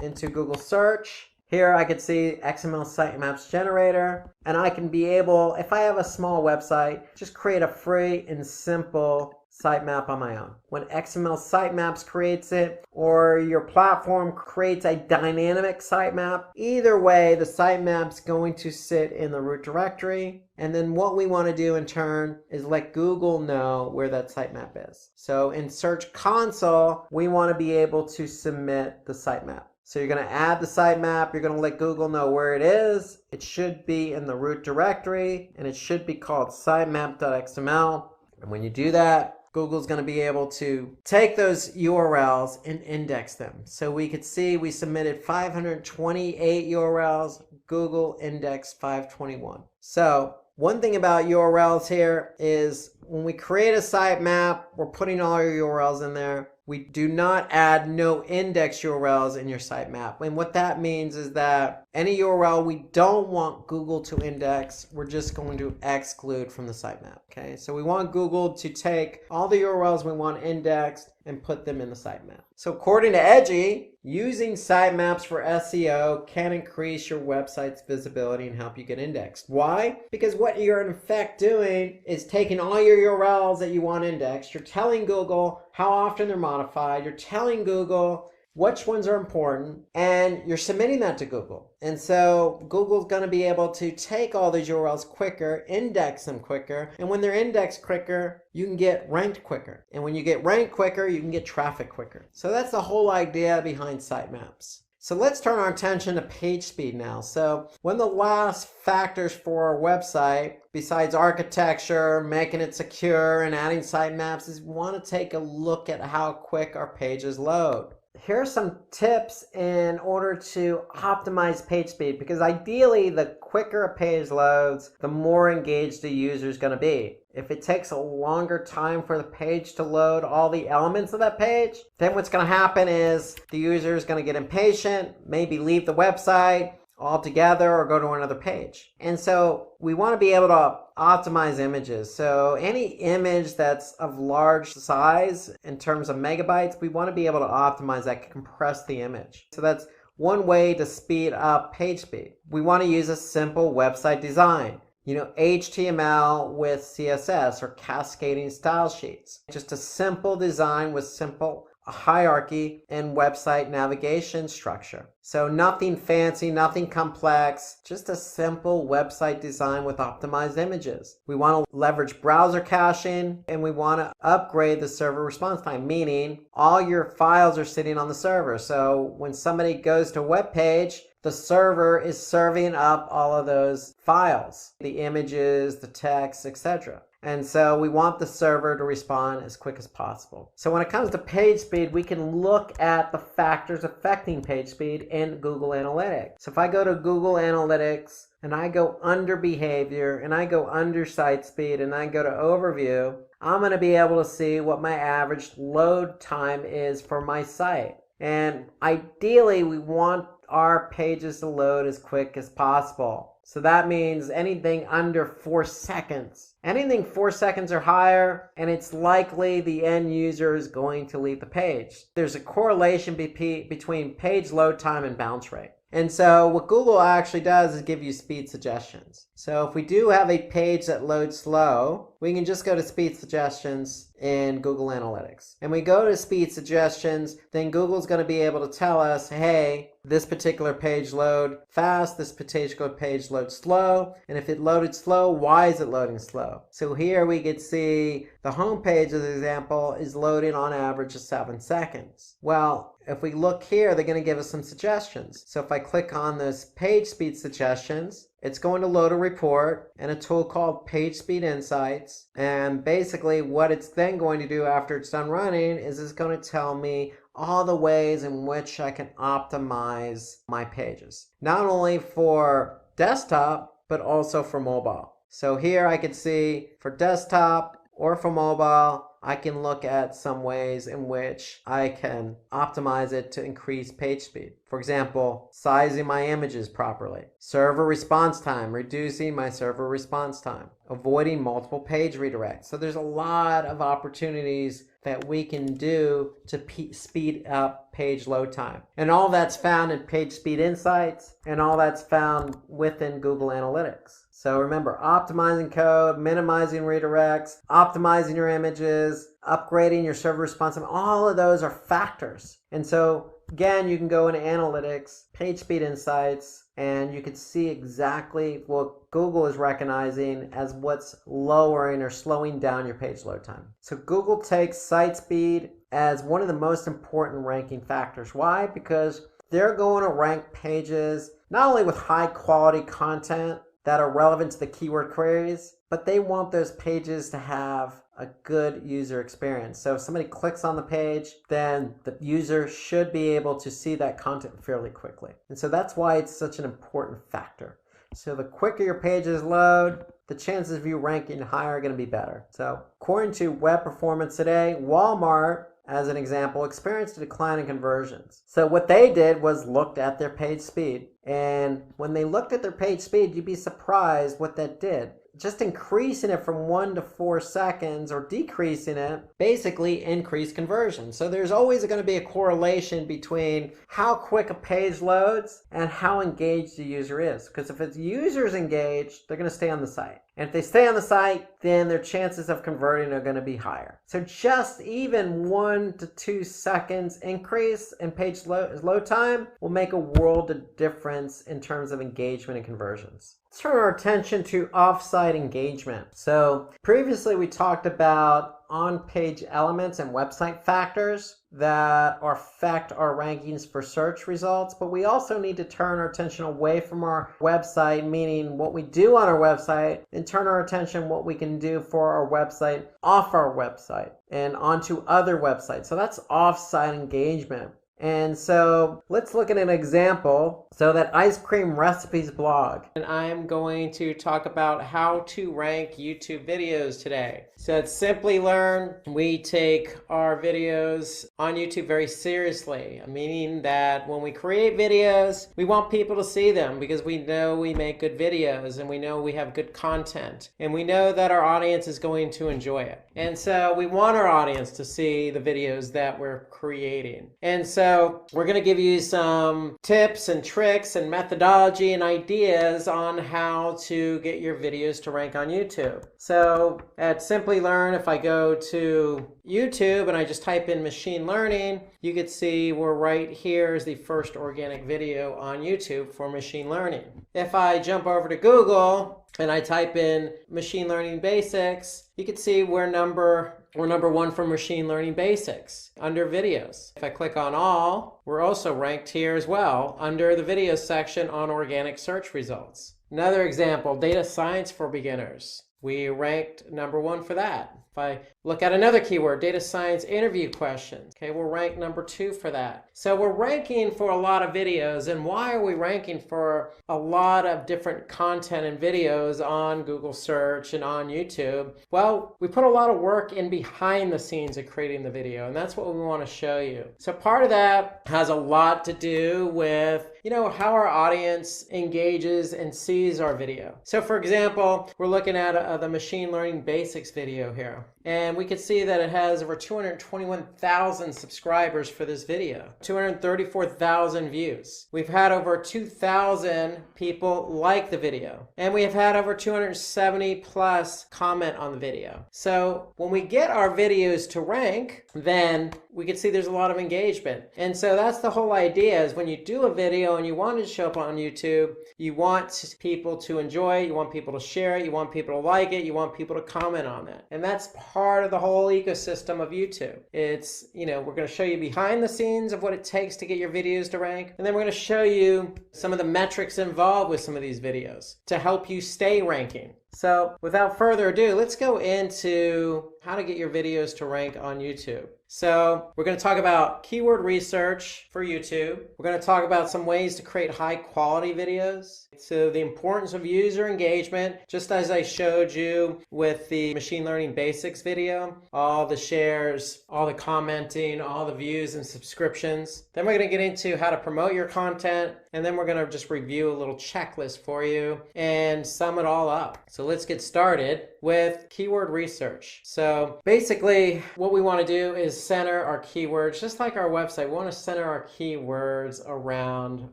Speaker 2: into Google search, here I could see XML sitemaps generator, and I can be able, if I have a small website, just create a free and simple sitemap on my own. When XML sitemaps creates it, or your platform creates a dynamic sitemap, either way, the sitemap's going to sit in the root directory. And then what we want to do in turn is let Google know where that sitemap is. So in Search Console, we want to be able to submit the sitemap. So you're going to add the sitemap, you're going to let Google know where it is. It should be in the root directory, and it should be called sitemap.xml. And when you do that, Google's going to be able to take those URLs and index them. So we could see we submitted 528 URLs, Google indexed 521. So one thing about URLs here is when we create a sitemap, we're putting all our URLs in there. We do not add no index URLs in your sitemap. And what that means is that any URL we don't want Google to index, we're just going to exclude from the sitemap. Okay, so we want Google to take all the URLs we want indexed and put them in the sitemap. So according to Edgy, using sitemaps for SEO can increase your website's visibility and help you get indexed. Why? Because what you're in effect doing is taking all your URLs that you want indexed, you're telling Google how often they're modified, you're telling Google which ones are important, and you're submitting that to Google. And so Google's going to be able to take all these URLs quicker, index them quicker, and when they're indexed quicker, you can get ranked quicker. And when you get ranked quicker, you can get traffic quicker. So that's the whole idea behind sitemaps. So let's turn our attention to page speed now. So one of the last factors for our website, besides architecture, making it secure, and adding sitemaps, is we want to take a look at how quick our pages load. Here are some tips in order to optimize page speed, because ideally the quicker a page loads, the more engaged the user is going to be. If it takes a longer time for the page to load all the elements of that page, then what's going to happen is the user is going to get impatient, maybe leave the website altogether or go to another page. And so we want to be able to optimize images. So any image that's of large size in terms of megabytes, we want to be able to optimize that, compress the image. So that's one way to speed up page speed. We want to use a simple website design. HTML with CSS or cascading style sheets. Just a simple design with simple a hierarchy and website navigation structure. So nothing fancy, nothing complex, just a simple website design with optimized images. We want to leverage browser caching, and we want to upgrade the server response time, meaning all your files are sitting on the server. So when somebody goes to a web page, the server is serving up all of those files, the images, the text, etc. And so we want the server to respond as quick as possible. So when it comes to page speed, we can look at the factors affecting page speed in Google Analytics. So if I go to Google Analytics and I go under behavior and I go under site speed and I go to overview, I'm going to be able to see what my average load time is for my site. And ideally, we want our pages to load as quick as possible. So that means anything under 4 seconds. Anything 4 seconds or higher, and it's likely the end user is going to leave the page. There's a correlation between page load time and bounce rate. And so what Google actually does is give you speed suggestions. So if we do have a page that loads slow, we can just go to speed suggestions in Google Analytics. And we go to speed suggestions, then Google's going to be able to tell us, hey, this particular page load fast, this particular page load slow, and if it loaded slow, why is it loading slow? So here we could see the home page, as an example, is loading on average of 7 seconds. Well, if we look here, they're going to give us some suggestions. So if I click on this page speed suggestions, it's going to load a report and a tool called Page Speed Insights. And basically what it's then going to do after it's done running is it's going to tell me all the ways in which I can optimize my pages. Not only for desktop, but also for mobile. So here I can see for desktop or for mobile, I can look at some ways in which I can optimize it to increase page speed. For example, sizing my images properly, server response time, reducing my server response time, avoiding multiple page redirects. So there's a lot of opportunities that we can do to speed up page load time. And all that's found in Page Speed Insights, and all that's found within Google Analytics. So remember, optimizing code, minimizing redirects, optimizing your images, upgrading your server response time, all of those are factors. And so again, you can go into Analytics, Page Speed Insights, and you can see exactly what Google is recognizing as what's lowering or slowing down your page load time. So Google takes site speed as one of the most important ranking factors. Why? Because they're going to rank pages not only with high quality content that are relevant to the keyword queries, but they want those pages to have a good user experience. So if somebody clicks on the page, then the user should be able to see that content fairly quickly. And so that's why it's such an important factor. So the quicker your pages load, the chances of you ranking higher are going to be better. So according to Web Performance Today, Walmart, as an example, experienced a decline in conversions. So what they did was looked at their page speed. And when they looked at their page speed, you'd be surprised what that did. Just increasing it from 1 to 4 seconds or decreasing it basically increased conversion. So there's always going to be a correlation between how quick a page loads and how engaged the user is. Because if the user's engaged, they're going to stay on the site. And if they stay on the site, then their chances of converting are going to be higher. So just even 1 to 2 seconds increase in page load time will make a world of difference in terms of engagement and conversions. Let's turn our attention to off-site engagement. So previously we talked about on-page elements and website factors that affect our rankings for search results, but we also need to turn our attention away from our website, meaning what we do on our website, and turn our attention what we can do for our website off our website and onto other websites. So that's off-site engagement. And so let's look at an example. So that ice cream recipes blog. And I'm going to talk about how to rank YouTube videos today. So at Simplilearn, we take our videos on YouTube very seriously, meaning that when we create videos, we want people to see them because we know we make good videos and we know we have good content and we know that our audience is going to enjoy it. And so we want our audience to see the videos that we're creating. And so we're going to give you some tips and tricks tricks and methodology and ideas on how to get your videos to rank on YouTube. So at Simplilearn, if I go to YouTube and I just type in machine learning, you can see we're right here is the first organic video on YouTube for machine learning. If I jump over to Google and I type in machine learning basics, you can see we're number one for machine learning basics under videos. If I click on all, we're also ranked here as well under the videos section on organic search results. Another example, data science for beginners. We ranked number 1 for that. If I look at another keyword, data science interview questions, okay, we'll rank number 2 for that. So we're ranking for a lot of videos. And why are we ranking for a lot of different content and videos on Google search and on YouTube? Well, we put a lot of work in behind the scenes of creating the video, and that's what we want to show you. So part of that has a lot to do with, how our audience engages and sees our video. So for example, we're looking at the machine learning basics video here. And we can see that it has over 221,000 subscribers for this video, 234,000 views. We've had over 2,000 people like the video, and we have had over 270 plus comment on the video. So when we get our videos to rank, then we can see there's a lot of engagement. And so that's the whole idea, is when you do a video and you want it to show up on YouTube, you want people to enjoy it, you want people to share it, you want people to like it, you want people to comment on it. And that's part of the whole ecosystem of YouTube. It's, we're going to show you behind the scenes of what it takes to get your videos to rank. And then we're going to show you some of the metrics involved with some of these videos to help you stay ranking. So without further ado, let's go into how to get your videos to rank on YouTube. So we're going to talk about keyword research for YouTube. We're going to talk about some ways to create high quality videos. So the importance of user engagement, just as I showed you with the machine learning basics video, all the shares, all the commenting, all the views and subscriptions. Then we're going to get into how to promote your content. And then we're going to just review a little checklist for you and sum it all up. So let's get started with keyword research. So basically what we want to do is center our keywords, just like our website. We want to center our keywords around,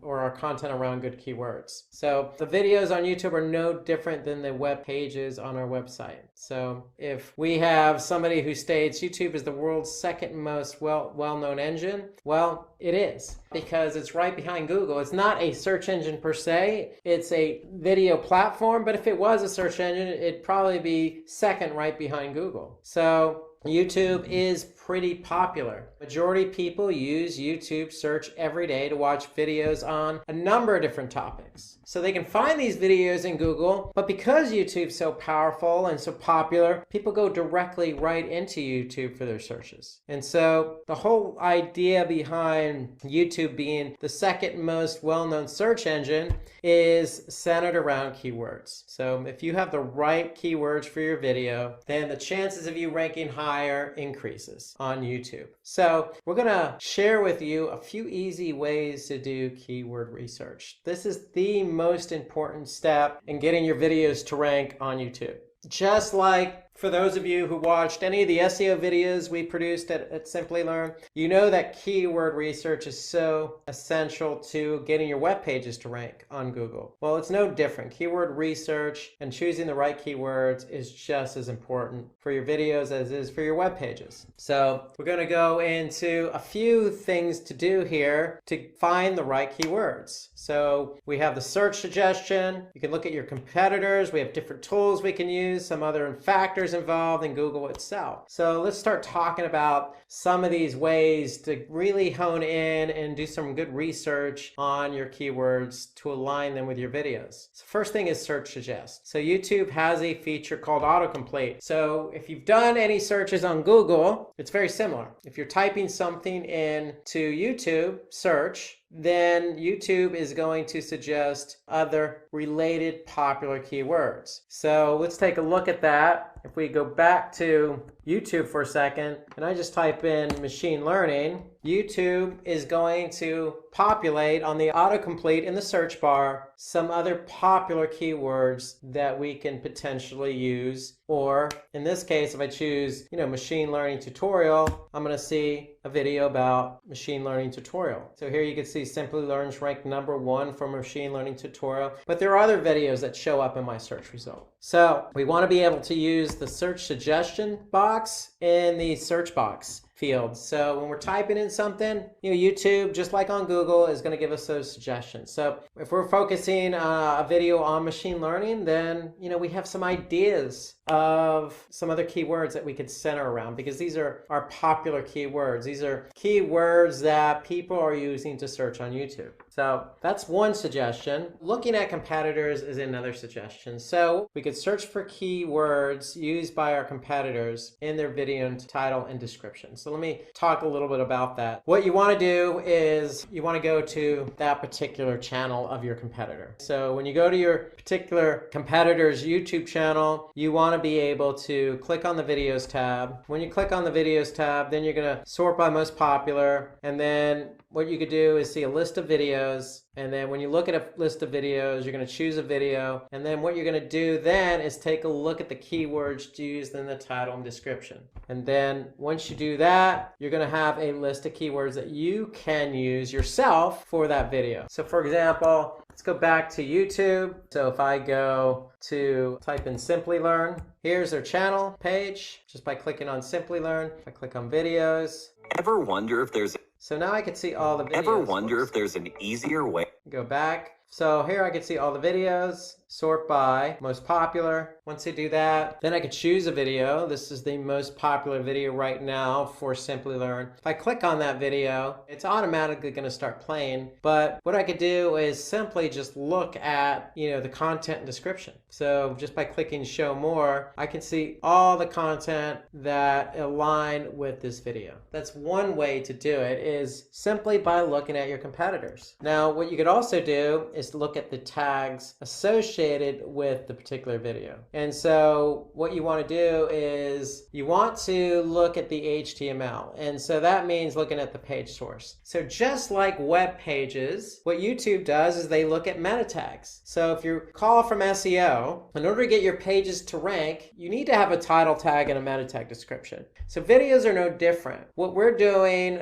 Speaker 2: or our content around, good keywords. So the videos on YouTube are no different than the web pages on our website. So if we have somebody who states YouTube is the world's second most well-known engine, well, it is, because it's right behind Google. It's not a search engine per se, it's a video platform, but if it was a search engine, it'd probably be second right behind Google. So YouTube is pretty popular. Majority of people use YouTube search every day to watch videos on a number of different topics. So they can find these videos in Google, but because YouTube's so powerful and so popular, people go directly right into YouTube for their searches. And so the whole idea behind YouTube being the second most well-known search engine is centered around keywords. So if you have the right keywords for your video, then the chances of you ranking higher increases on YouTube. So we're going to share with you a few easy ways to do keyword research. This is the most important step in getting your videos to rank on YouTube. Just like for those of you who watched any of the SEO videos we produced at Simplilearn, you know that keyword research is so essential to getting your web pages to rank on Google. Well, it's no different. Keyword research and choosing the right keywords is just as important for your videos as it is for your web pages. So we're going to go into a few things to do here to find the right keywords. So we have the search suggestion. You can look at your competitors. We have different tools we can use, some other factors involved in Google itself. So let's start talking about some of these ways to really hone in and do some good research on your keywords to align them with your videos. So first thing is search suggest. So YouTube has a feature called autocomplete. So if you've done any searches on Google, it's very similar. If you're typing something into YouTube search, then YouTube is going to suggest other related popular keywords. So let's take a look at that. If we go back to YouTube for a second and I just type in machine learning, YouTube is going to populate on the autocomplete in the search bar some other popular keywords that we can potentially use. Or in this case, if I choose, machine learning tutorial, I'm going to see a video about machine learning tutorial. So here you can see Simplilearn's ranked #1 for machine learning tutorial, but there are other videos that show up in my search result. So we want to be able to use the search suggestion box in the search box field. So when we're typing in something, YouTube, just like on Google, is going to give us those suggestions. So if we're focusing a video on machine learning, then, we have some ideas of some other keywords that we could center around, because these are our popular keywords. These are keywords that people are using to search on YouTube. So that's one suggestion. Looking at competitors is another suggestion. So we could search for keywords used by our competitors in their video title and description. So let me talk a little bit about that. What you want to do is you want to go to that particular channel of your competitor. So when you go to your particular competitor's YouTube channel, you want to be able to click on the videos tab. When you click on the videos tab, then you're going to sort by most popular, and then what you could do is see a list of videos, and then when you look at a list of videos, you're going to choose a video, and then what you're going to do then is take a look at the keywords used in the title and description. And then once you do that, you're going to have a list of keywords that you can use yourself for that video. So for example, let's go back to YouTube. So if I go to type in Simplilearn, here's their channel page just by clicking on Simplilearn. If I click on videos.
Speaker 5: Ever wonder if there's
Speaker 2: So now I can see all the videos.
Speaker 5: Ever wonder if there's an easier way?
Speaker 2: Go back. So here I can see all the videos, sort by most popular. Once I do that, then I could choose a video. This is the most popular video right now for Simplilearn. If I click on that video, it's automatically going to start playing. But what I could do is simply just look at, the content and description. So just by clicking show more, I can see all the content that align with this video. That's one way to do it, is simply by looking at your competitors. Now, what you could also do is look at the tags associated with the particular video. And so what you want to do is you want to look at the HTML. And so that means looking at the page source. So just like web pages, what YouTube does is they look at meta tags. So if you call from SEO, in order to get your pages to rank, you need to have a title tag and a meta tag description. So videos are no different. What we're doing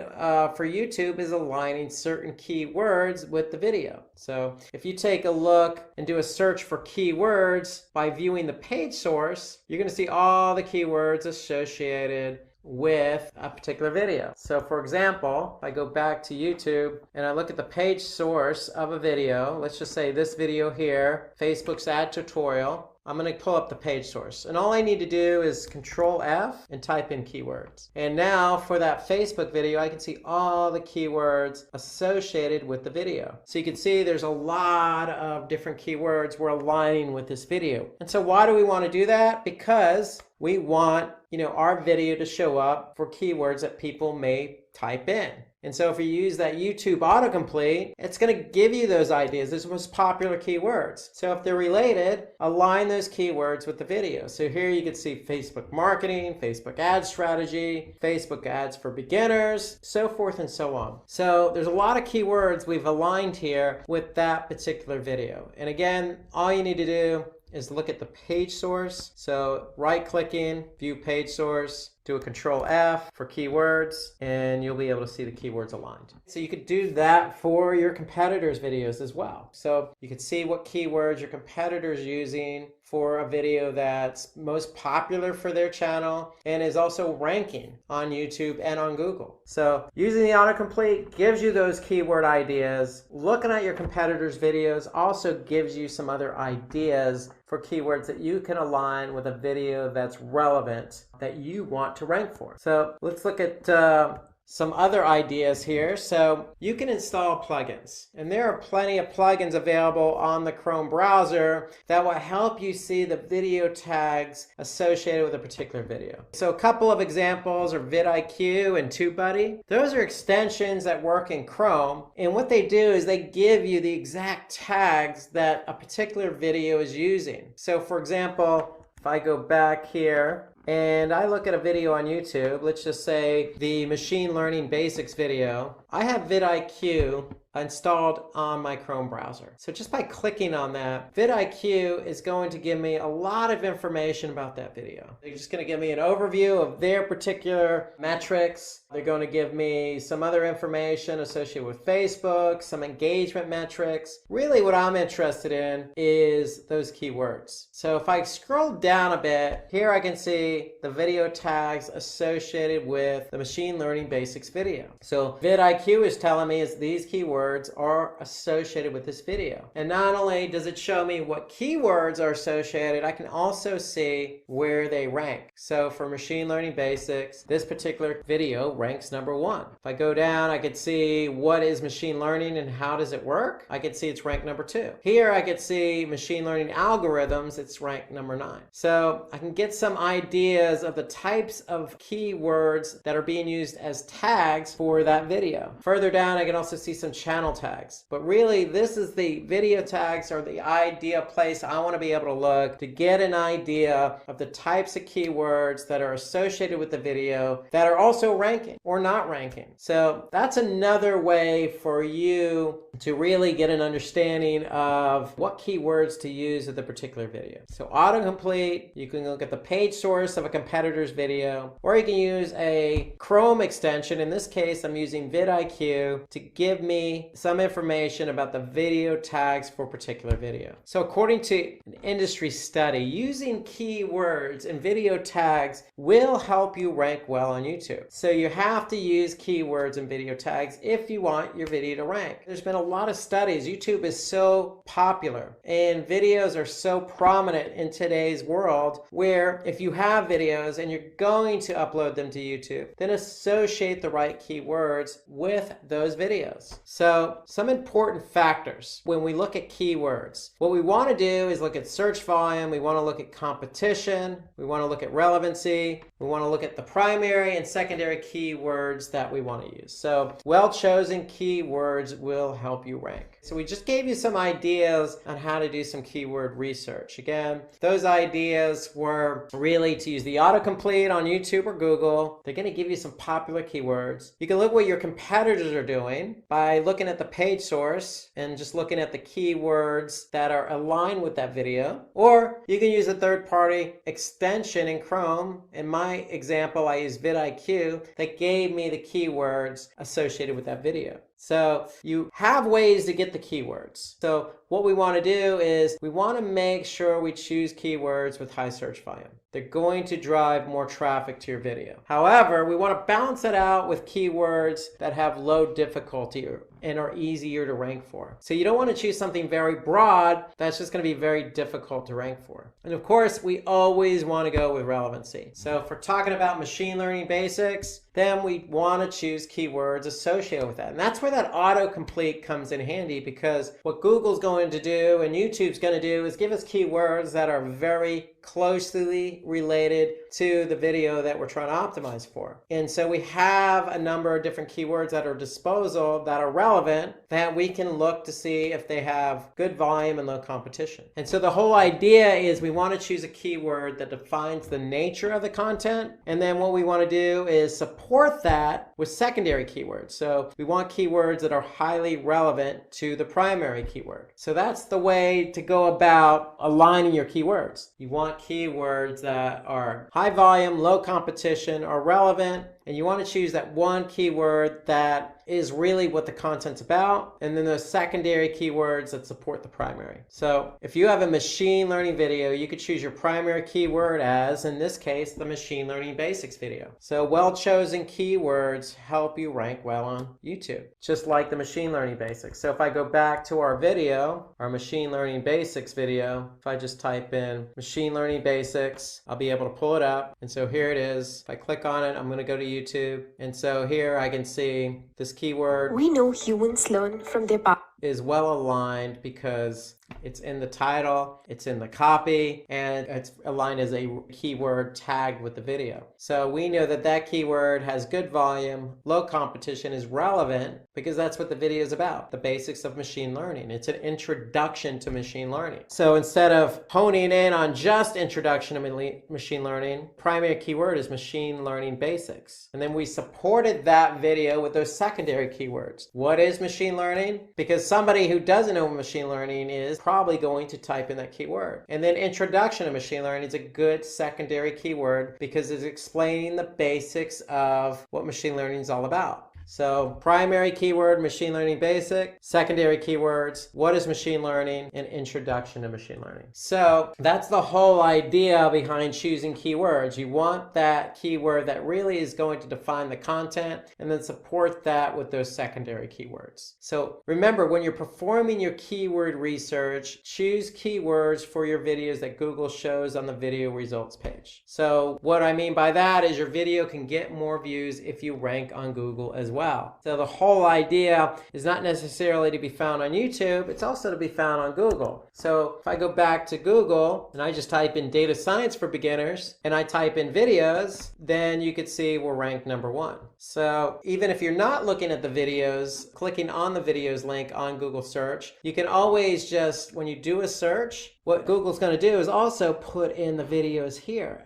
Speaker 2: for YouTube is aligning certain keywords with the video. So if you take a look and do a search for keywords by viewing the page source, you're going to see all the keywords associated with a particular video. So for example, if I go back to YouTube and I look at the page source of a video, let's just say this video here, Facebook's ad tutorial, I'm going to pull up the page source. And all I need to do is Control F and type in keywords. And now for that Facebook video, I can see all the keywords associated with the video. So you can see there's a lot of different keywords we're aligning with this video. And so why do we want to do that? Because we want, our video to show up for keywords that people may type in. And so if you use that YouTube autocomplete, it's going to give you those ideas, those most popular keywords. So if they're related, align those keywords with the video. So here you can see Facebook marketing, Facebook ad strategy, Facebook ads for beginners, so forth and so on. So there's a lot of keywords we've aligned here with that particular video. And again, all you need to do is look at the page source. So right-clicking, view page source, do a Control F for keywords, and you'll be able to see the keywords aligned. So you could do that for your competitors' videos as well. So you can see what keywords your competitor's using for a video that's most popular for their channel and is also ranking on YouTube and on Google. So using the autocomplete gives you those keyword ideas. Looking at your competitors' videos also gives you some other ideas for keywords that you can align with a video that's relevant that you want to rank for. So let's look at some other ideas here. So you can install plugins, and there are plenty of plugins available on the Chrome browser that will help you see the video tags associated with a particular video. So a couple of examples are vidIQ and TubeBuddy. Those are extensions that work in Chrome, and what they do is they give you the exact tags that a particular video is using. So for example, if I go back here and I look at a video on YouTube, let's just say the machine learning basics video, I have vidIQ installed on my Chrome browser. So just by clicking on that, vidIQ is going to give me a lot of information about that video. They're just going to give me an overview of their particular metrics. They're going to give me some other information associated with Facebook, some engagement metrics. Really what I'm interested in is those keywords. So if I scroll down a bit, here I can see the video tags associated with the machine learning basics video. So vidIQ is telling me is these keywords are associated with this video. And not only does it show me what keywords are associated, I can also see where they rank. So for machine learning basics, this particular video ranks number 1. If I go down, I could see what is machine learning and how does it work. I could see it's ranked number 2. Here I could see machine learning algorithms, it's ranked number 9. So I can get some ideas of the types of keywords that are being used as tags for that video. Further down, I can also see some channel tags. But really, this is the video tags are the idea place I want to be able to look to get an idea of the types of keywords that are associated with the video that are also ranking or not ranking. So that's another way for you to really get an understanding of what keywords to use with the particular video. So autocomplete, you can look at the page source of a competitor's video, or you can use a Chrome extension. In this case, I'm using vidIQ to give me some information about the video tags for a particular video. So according to an industry study, using keywords and video tags will help you rank well on YouTube. So you have to use keywords and video tags if you want your video to rank. There's been a lot of studies. YouTube is so popular and videos are so prominent in today's world where if you have videos and you're going to upload them to YouTube, then associate the right keywords with those videos. So some important factors when we look at keywords. What we want to do is look at search volume, we want to look at competition, we want to look at relevancy, we want to look at the primary and secondary keywords that we want to use. So well-chosen keywords will help you rank. So we just gave you some ideas on how to do some keyword research. Again, those ideas were really to use the autocomplete on YouTube or Google. They're going to give you some popular keywords. You can look what your competitors are doing by looking at the page source and just looking at the keywords that are aligned with that video. Or you can use a third-party extension in Chrome. In my example, I used vidIQ that gave me the keywords associated with that video. So you have ways to get the keywords. So what we want to do is we want to make sure we choose keywords with high search volume. They're going to drive more traffic to your video. However, we want to balance it out with keywords that have low difficulty and are easier to rank for. So you don't want to choose something very broad that's just going to be very difficult to rank for. And of course, we always want to go with relevancy. So if we're talking about machine learning basics, then we want to choose keywords associated with that. And that's where that autocomplete comes in handy, because what Google's going to do and YouTube's going to do is give us keywords that are very closely related to the video that we're trying to optimize for. And so we have a number of different keywords at our disposal that are relevant that we can look to see if they have good volume and low competition. And so the whole idea is we want to choose a keyword that defines the nature of the content. And then what we want to do is support that with secondary keywords. So we want keywords that are highly relevant to the primary keyword. So that's the way to go about aligning your keywords. You want keywords that are high volume, low competition, are relevant, and you want to choose that one keyword that is really what the content's about, and then those secondary keywords that support the primary. So if you have a machine learning video, you could choose your primary keyword as, in this case, the machine learning basics video. So well-chosen keywords help you rank well on YouTube, just like the machine learning basics. So if I go back to our video, our machine learning basics video, if I just type in machine learning basics, I'll be able to pull it up. And so here it is. If I click on it, I'm going to go to YouTube. And so here I can see this keyword.
Speaker 6: We know humans learn from their past.
Speaker 2: Is well aligned because It's in the title, it's in the copy, and it's aligned as a keyword tagged with the video. So we know that that keyword has good volume, low competition, is relevant because that's what the video is about, the basics of machine learning. It's an introduction to machine learning. So instead of honing in on just introduction to machine learning, primary keyword is machine learning basics. And then we supported that video with those secondary keywords. What is machine learning? Because somebody who doesn't know what machine learning is probably going to type in that keyword. And then introduction to machine learning is a good secondary keyword because it's explaining the basics of what machine learning is all about. So primary keyword, machine learning basic, secondary keywords, what is machine learning, and introduction to machine learning. So that's the whole idea behind choosing keywords. You want that keyword that really is going to define the content and then support that with those secondary keywords. So remember, when you're performing your keyword research, choose keywords for your videos that Google shows on the video results page. So what I mean by that is your video can get more views if you rank on Google as well. So the whole idea is not necessarily to be found on YouTube, it's also to be found on Google. So if I go back to Google and I just type in data science for beginners and I type in videos, then you could see we're ranked #1. So even if you're not looking at the videos, clicking on the videos link on Google search, you can always just, when you do a search, what Google's going to do is also put in the videos here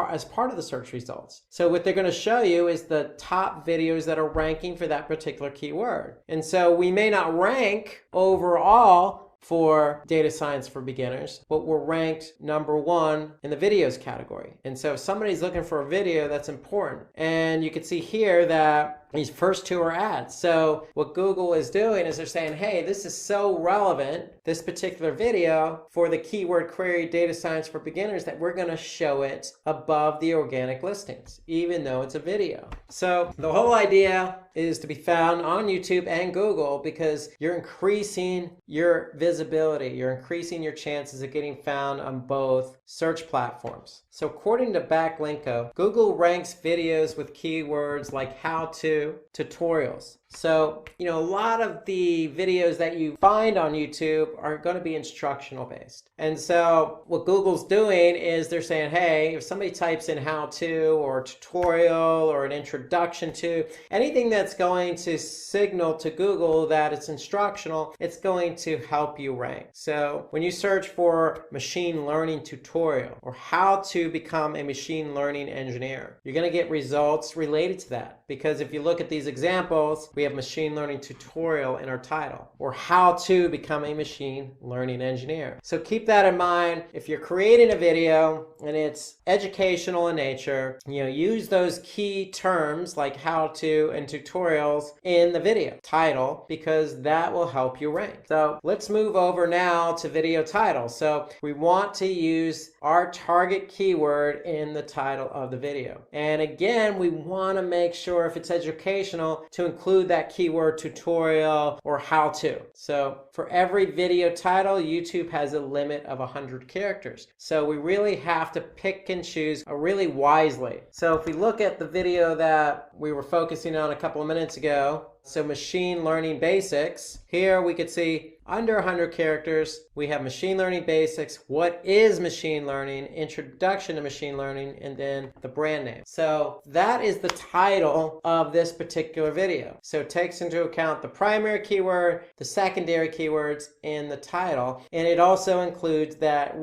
Speaker 2: as part of the search results. So what they're going to show you is the top videos that are ranking for that particular keyword. And so we may not rank overall for data science for beginners, but we're ranked #1 in the videos category. And so if somebody's looking for a video, that's important. And you can see here that these first two are ads. So what Google is doing is they're saying, hey, this is so relevant, this particular video, for the keyword query data science for beginners, that we're going to show it above the organic listings, even though it's a video. So the whole idea is to be found on YouTube and Google because you're increasing your visibility. You're increasing your chances of getting found on both search platforms. So according to Backlinko, Google ranks videos with keywords like how-to, tutorials. So, a lot of the videos that you find on YouTube are going to be instructional based. And so what Google's doing is they're saying, hey, if somebody types in how to or tutorial or an introduction to, anything that's going to signal to Google that it's instructional, it's going to help you rank. So when you search for machine learning tutorial or how to become a machine learning engineer, you're going to get results related to that. Because if you look at these examples, we have machine learning tutorial in our title, or how to become a machine learning engineer. So keep that in mind. If you're creating a video and it's educational in nature, use those key terms like how to and tutorials in the video title, because that will help you rank. So let's move over now to video title. So we want to use our target keyword in the title of the video. And again, we want to make sure if it's educational to include that keyword tutorial or how to. So for every video title, YouTube has a limit of 100 characters. So we really have to pick and choose really wisely. So if we look at the video that we were focusing on a couple of minutes ago, so machine learning basics, here we could see under 100 characters, we have machine learning basics, what is machine learning, introduction to machine learning, and then the brand name. So that is the title of this particular video. So it takes into account the primary keyword, the secondary keywords in the title, and it also includes that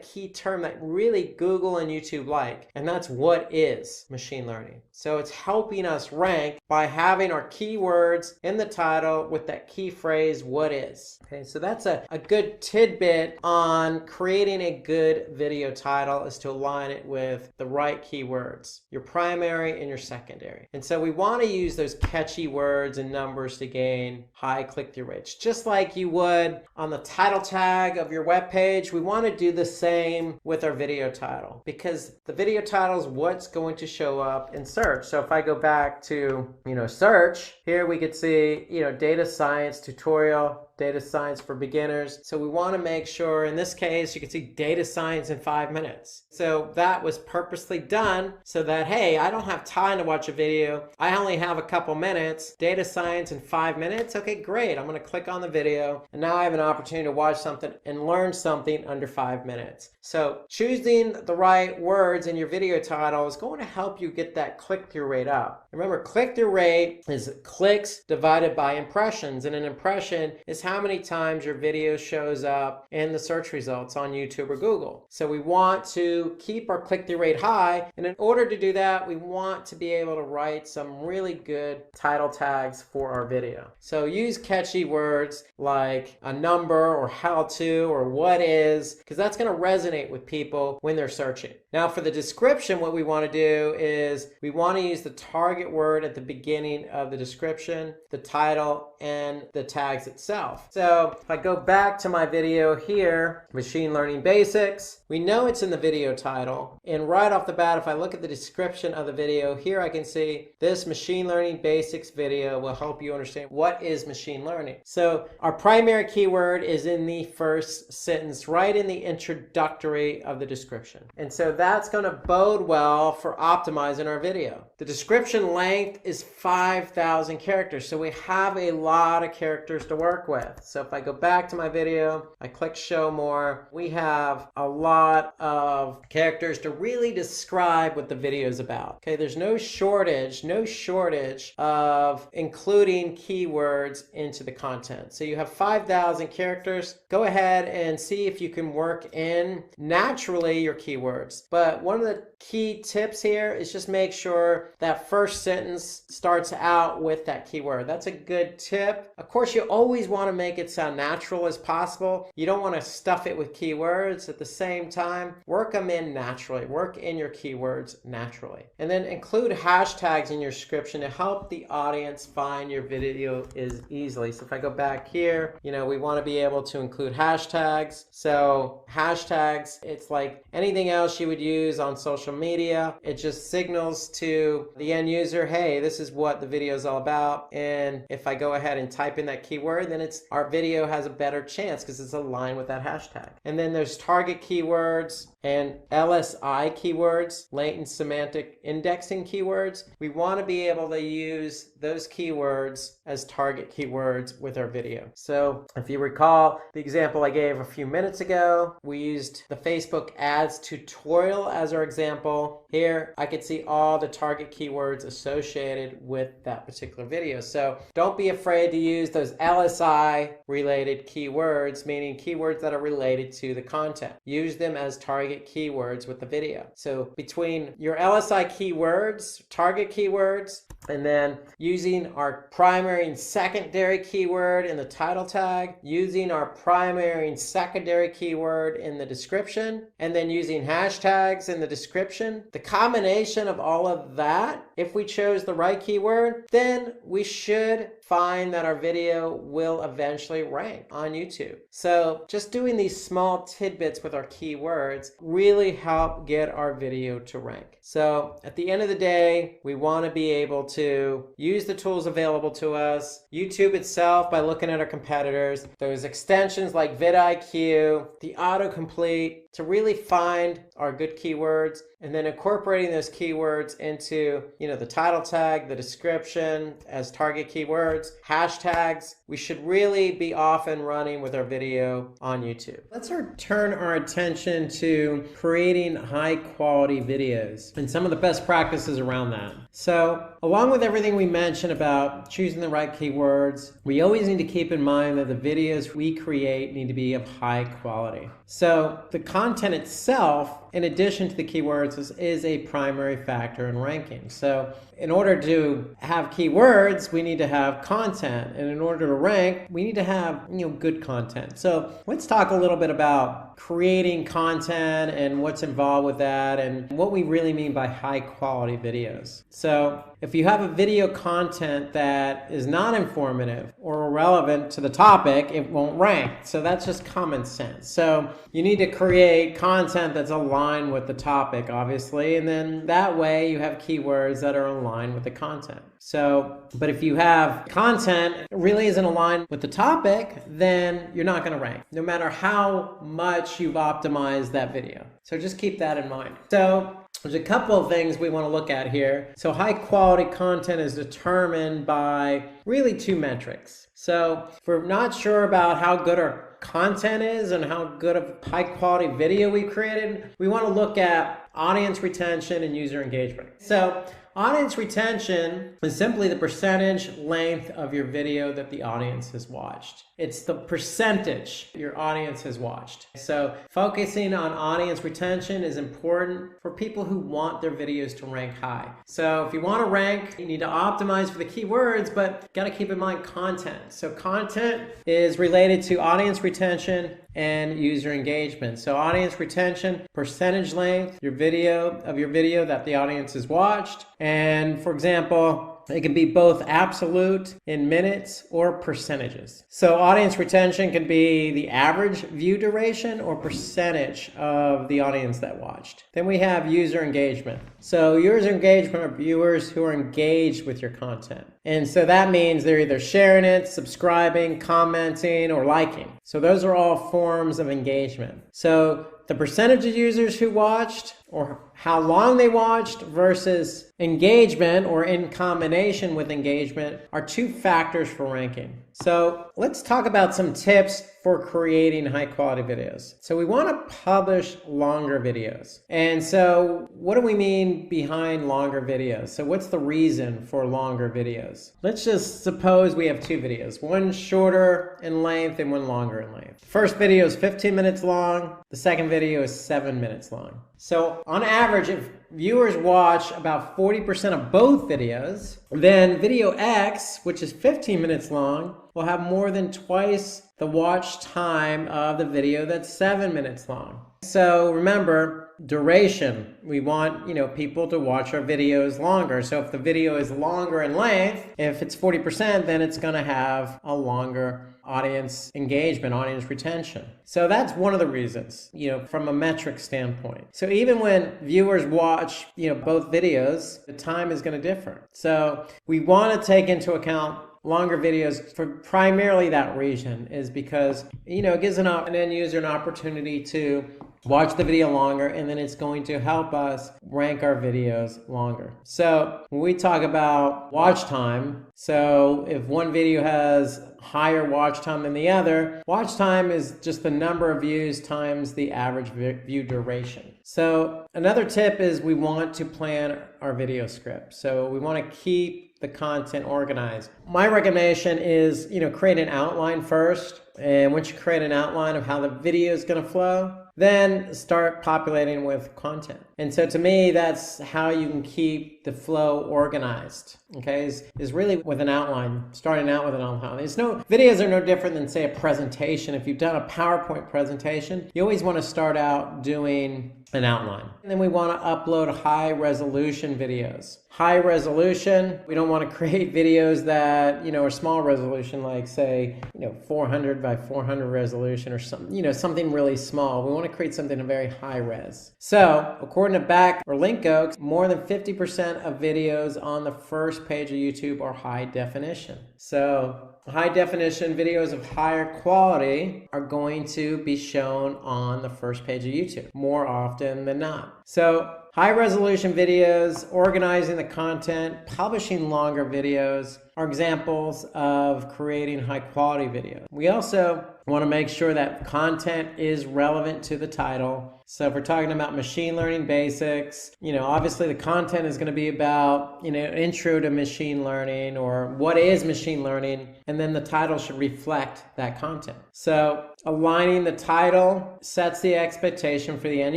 Speaker 2: key term that really Google and YouTube like, and that's what is machine learning. So it's helping us rank by having our keywords in the title with that key phrase, what is. Okay, so that's a good tidbit on creating a good video title, is to align it with the right keywords, your primary and your secondary. And so we want to use those catchy words and numbers to gain high click-through rates. Just like you would on the title tag of your web page, we want to do the same with our video title, because the video title is what's going to show up in search. So if I go back to, search, here we could see, data science tutorial data science for beginners. So we want to make sure, in this case, you can see data science in 5 minutes. So that was purposely done so that, hey, I don't have time to watch a video. I only have a couple minutes. Data science in 5 minutes. Okay, great. I'm going to click on the video and now I have an opportunity to watch something and learn something under 5 minutes. So choosing the right words in your video title is going to help you get that click-through rate up. Remember, click-through rate is clicks divided by impressions, and an impression is how many times your video shows up in the search results on YouTube or Google. So we want to keep our click-through rate high, and in order to do that, we want to be able to write some really good title tags for our video. So use catchy words like a number or how to or what is, because that's going to resonate with people when they're searching. Now for the description, what we want to do is we want to use the target word at the beginning of the description, the title, and the tags itself. So if I go back to my video here, machine learning basics, we know it's in the video title. And right off the bat, if I look at the description of the video here, I can see this machine learning basics video will help you understand what is machine learning. So our primary keyword is in the first sentence, right in the introductory of the description. And so that's going to bode well for optimizing our video. The description length is 5,000 characters. So we have a lot of characters to work with. So if I go back to my video, I click show more, we have a lot of characters to really describe what the video is about. Okay, there's no shortage of including keywords into the content. So you have 5,000 characters. Go ahead and see if you can work in naturally your keywords. But one of the key tips here is just make sure that first sentence starts out with that keyword. That's a good tip. Of course, you always want to make it sound natural as possible. You don't want to stuff it with keywords. At the same time, work them in naturally. Work in your keywords naturally. And then include hashtags in your description to help the audience find your video easily. So if I go back here, we want to be able to include hashtags. So hashtags, it's like anything else you would use on social media. It just signals to the end user, hey, this is what the video is all about. And if I go ahead and type in that keyword, then our video has a better chance because it's aligned with that hashtag. And then there's target keywords and LSI keywords, latent semantic indexing keywords. We want to be able to use those keywords as target keywords with our video. So if you recall the example I gave a few minutes ago, we used the Facebook ads tutorial as our example. Here I could see all the target keywords associated with that particular video. So don't be afraid to use those LSI related keywords, meaning keywords that are related to the content. Use them as target keywords with the video. So between your LSI keywords, target keywords, and then using our primary and secondary keyword in the title tag, using our primary and secondary keyword in the description, and then using hashtags in the description, the combination of all of that, if we chose the right keyword, then we should find that our video will eventually rank on YouTube. So just doing these small tidbits with our keywords really help get our video to rank. So at the end of the day, we want to be able to use the tools available to us, YouTube itself by looking at our competitors, those extensions like vidIQ, the autocomplete, to really find our good keywords, and then incorporating those keywords into, the title tag, the description as target keywords, hashtags. We should really be off and running with our video on YouTube. Let's turn our attention to creating high quality videos and some of the best practices around that. So along with everything we mentioned about choosing the right keywords, we always need to keep in mind that the videos we create need to be of high quality. So the content itself, in addition to the keywords, is a primary factor in ranking. So in order to have keywords, we need to have content. And in order to rank, we need to have good content. So let's talk a little bit about creating content and what's involved with that and what we really mean by high quality videos. So if you have a video content that is not informative or relevant to the topic, it won't rank. So that's just common sense. So you need to create content that's aligned with the topic, obviously, and then that way you have keywords that are aligned with the content. But if you have content that really isn't aligned with the topic, then you're not going to rank, no matter how much you've optimized that video. So just keep that in mind. So there's a couple of things we want to look at here. So high quality content is determined by really two metrics. So if we're not sure about how good our content is and how good of high quality video we created, we want to look at audience retention and user engagement. So audience retention is simply the percentage length of your video that the audience has watched. It's the percentage your audience has watched. So focusing on audience retention is important for people who want their videos to rank high. So if you want to rank, you need to optimize for the keywords, but got to keep in mind content. So content is related to audience retention and user engagement. So audience retention, percentage length, your video that the audience has watched. And for example, it can be both absolute in minutes or percentages. So audience retention can be the average view duration or percentage of the audience that watched. Then we have user engagement. So user engagement are viewers who are engaged with your content. And so that means they're either sharing it, subscribing, commenting, or liking. So those are all forms of engagement. So the percentage of users who watched or how long they watched versus engagement or in combination with engagement are two factors for ranking. So let's talk about some tips for creating high quality videos. So we want to publish longer videos. And so what do we mean behind longer videos? So what's the reason for longer videos? Let's just suppose we have two videos, one shorter in length and one longer in length. First video is 15 minutes long. The second video is 7 minutes long. So on average, if viewers watch about 40% of both videos, then video X, which is 15 minutes long, will have more than twice the watch time of the video that's 7 minutes long. So remember, duration. We want, people to watch our videos longer. So if the video is longer in length, if it's 40%, then it's going to have a longer audience engagement, audience retention. So that's one of the reasons, from a metric standpoint. So even when viewers watch, both videos, the time is going to differ. So we want to take into account longer videos for primarily that reason, is because, it gives an end user an opportunity to watch the video longer, and then it's going to help us rank our videos longer. So when we talk about watch time, so if one video has higher watch time than the other, watch time is just the number of views times the average view duration. So another tip is we want to plan our video script. So we want to keep the content organized. My recommendation is, create an outline first. And once you create an outline of how the video is going to flow, then start populating with content. And so to me, that's how you can keep the flow organized, okay, is really with an outline, starting out with an outline. Videos are no different than, say, a presentation. If you've done a PowerPoint presentation, you always want to start out doing an outline. And then we want to upload high resolution videos. High resolution, we don't want to create videos that, are small resolution, like say, 400 by 400 resolution or something, something really small. We want to create something in very high res. So according to Linko, more than 50% of videos on the first page of YouTube are high definition. So high definition videos of higher quality are going to be shown on the first page of YouTube more often than not. So high resolution videos, organizing the content, publishing longer videos are examples of creating high quality videos. We also want to make sure that content is relevant to the title. So if we're talking about machine learning basics, obviously the content is going to be about, intro to machine learning or what is machine learning, and then the title should reflect that content. So aligning the title sets the expectation for the end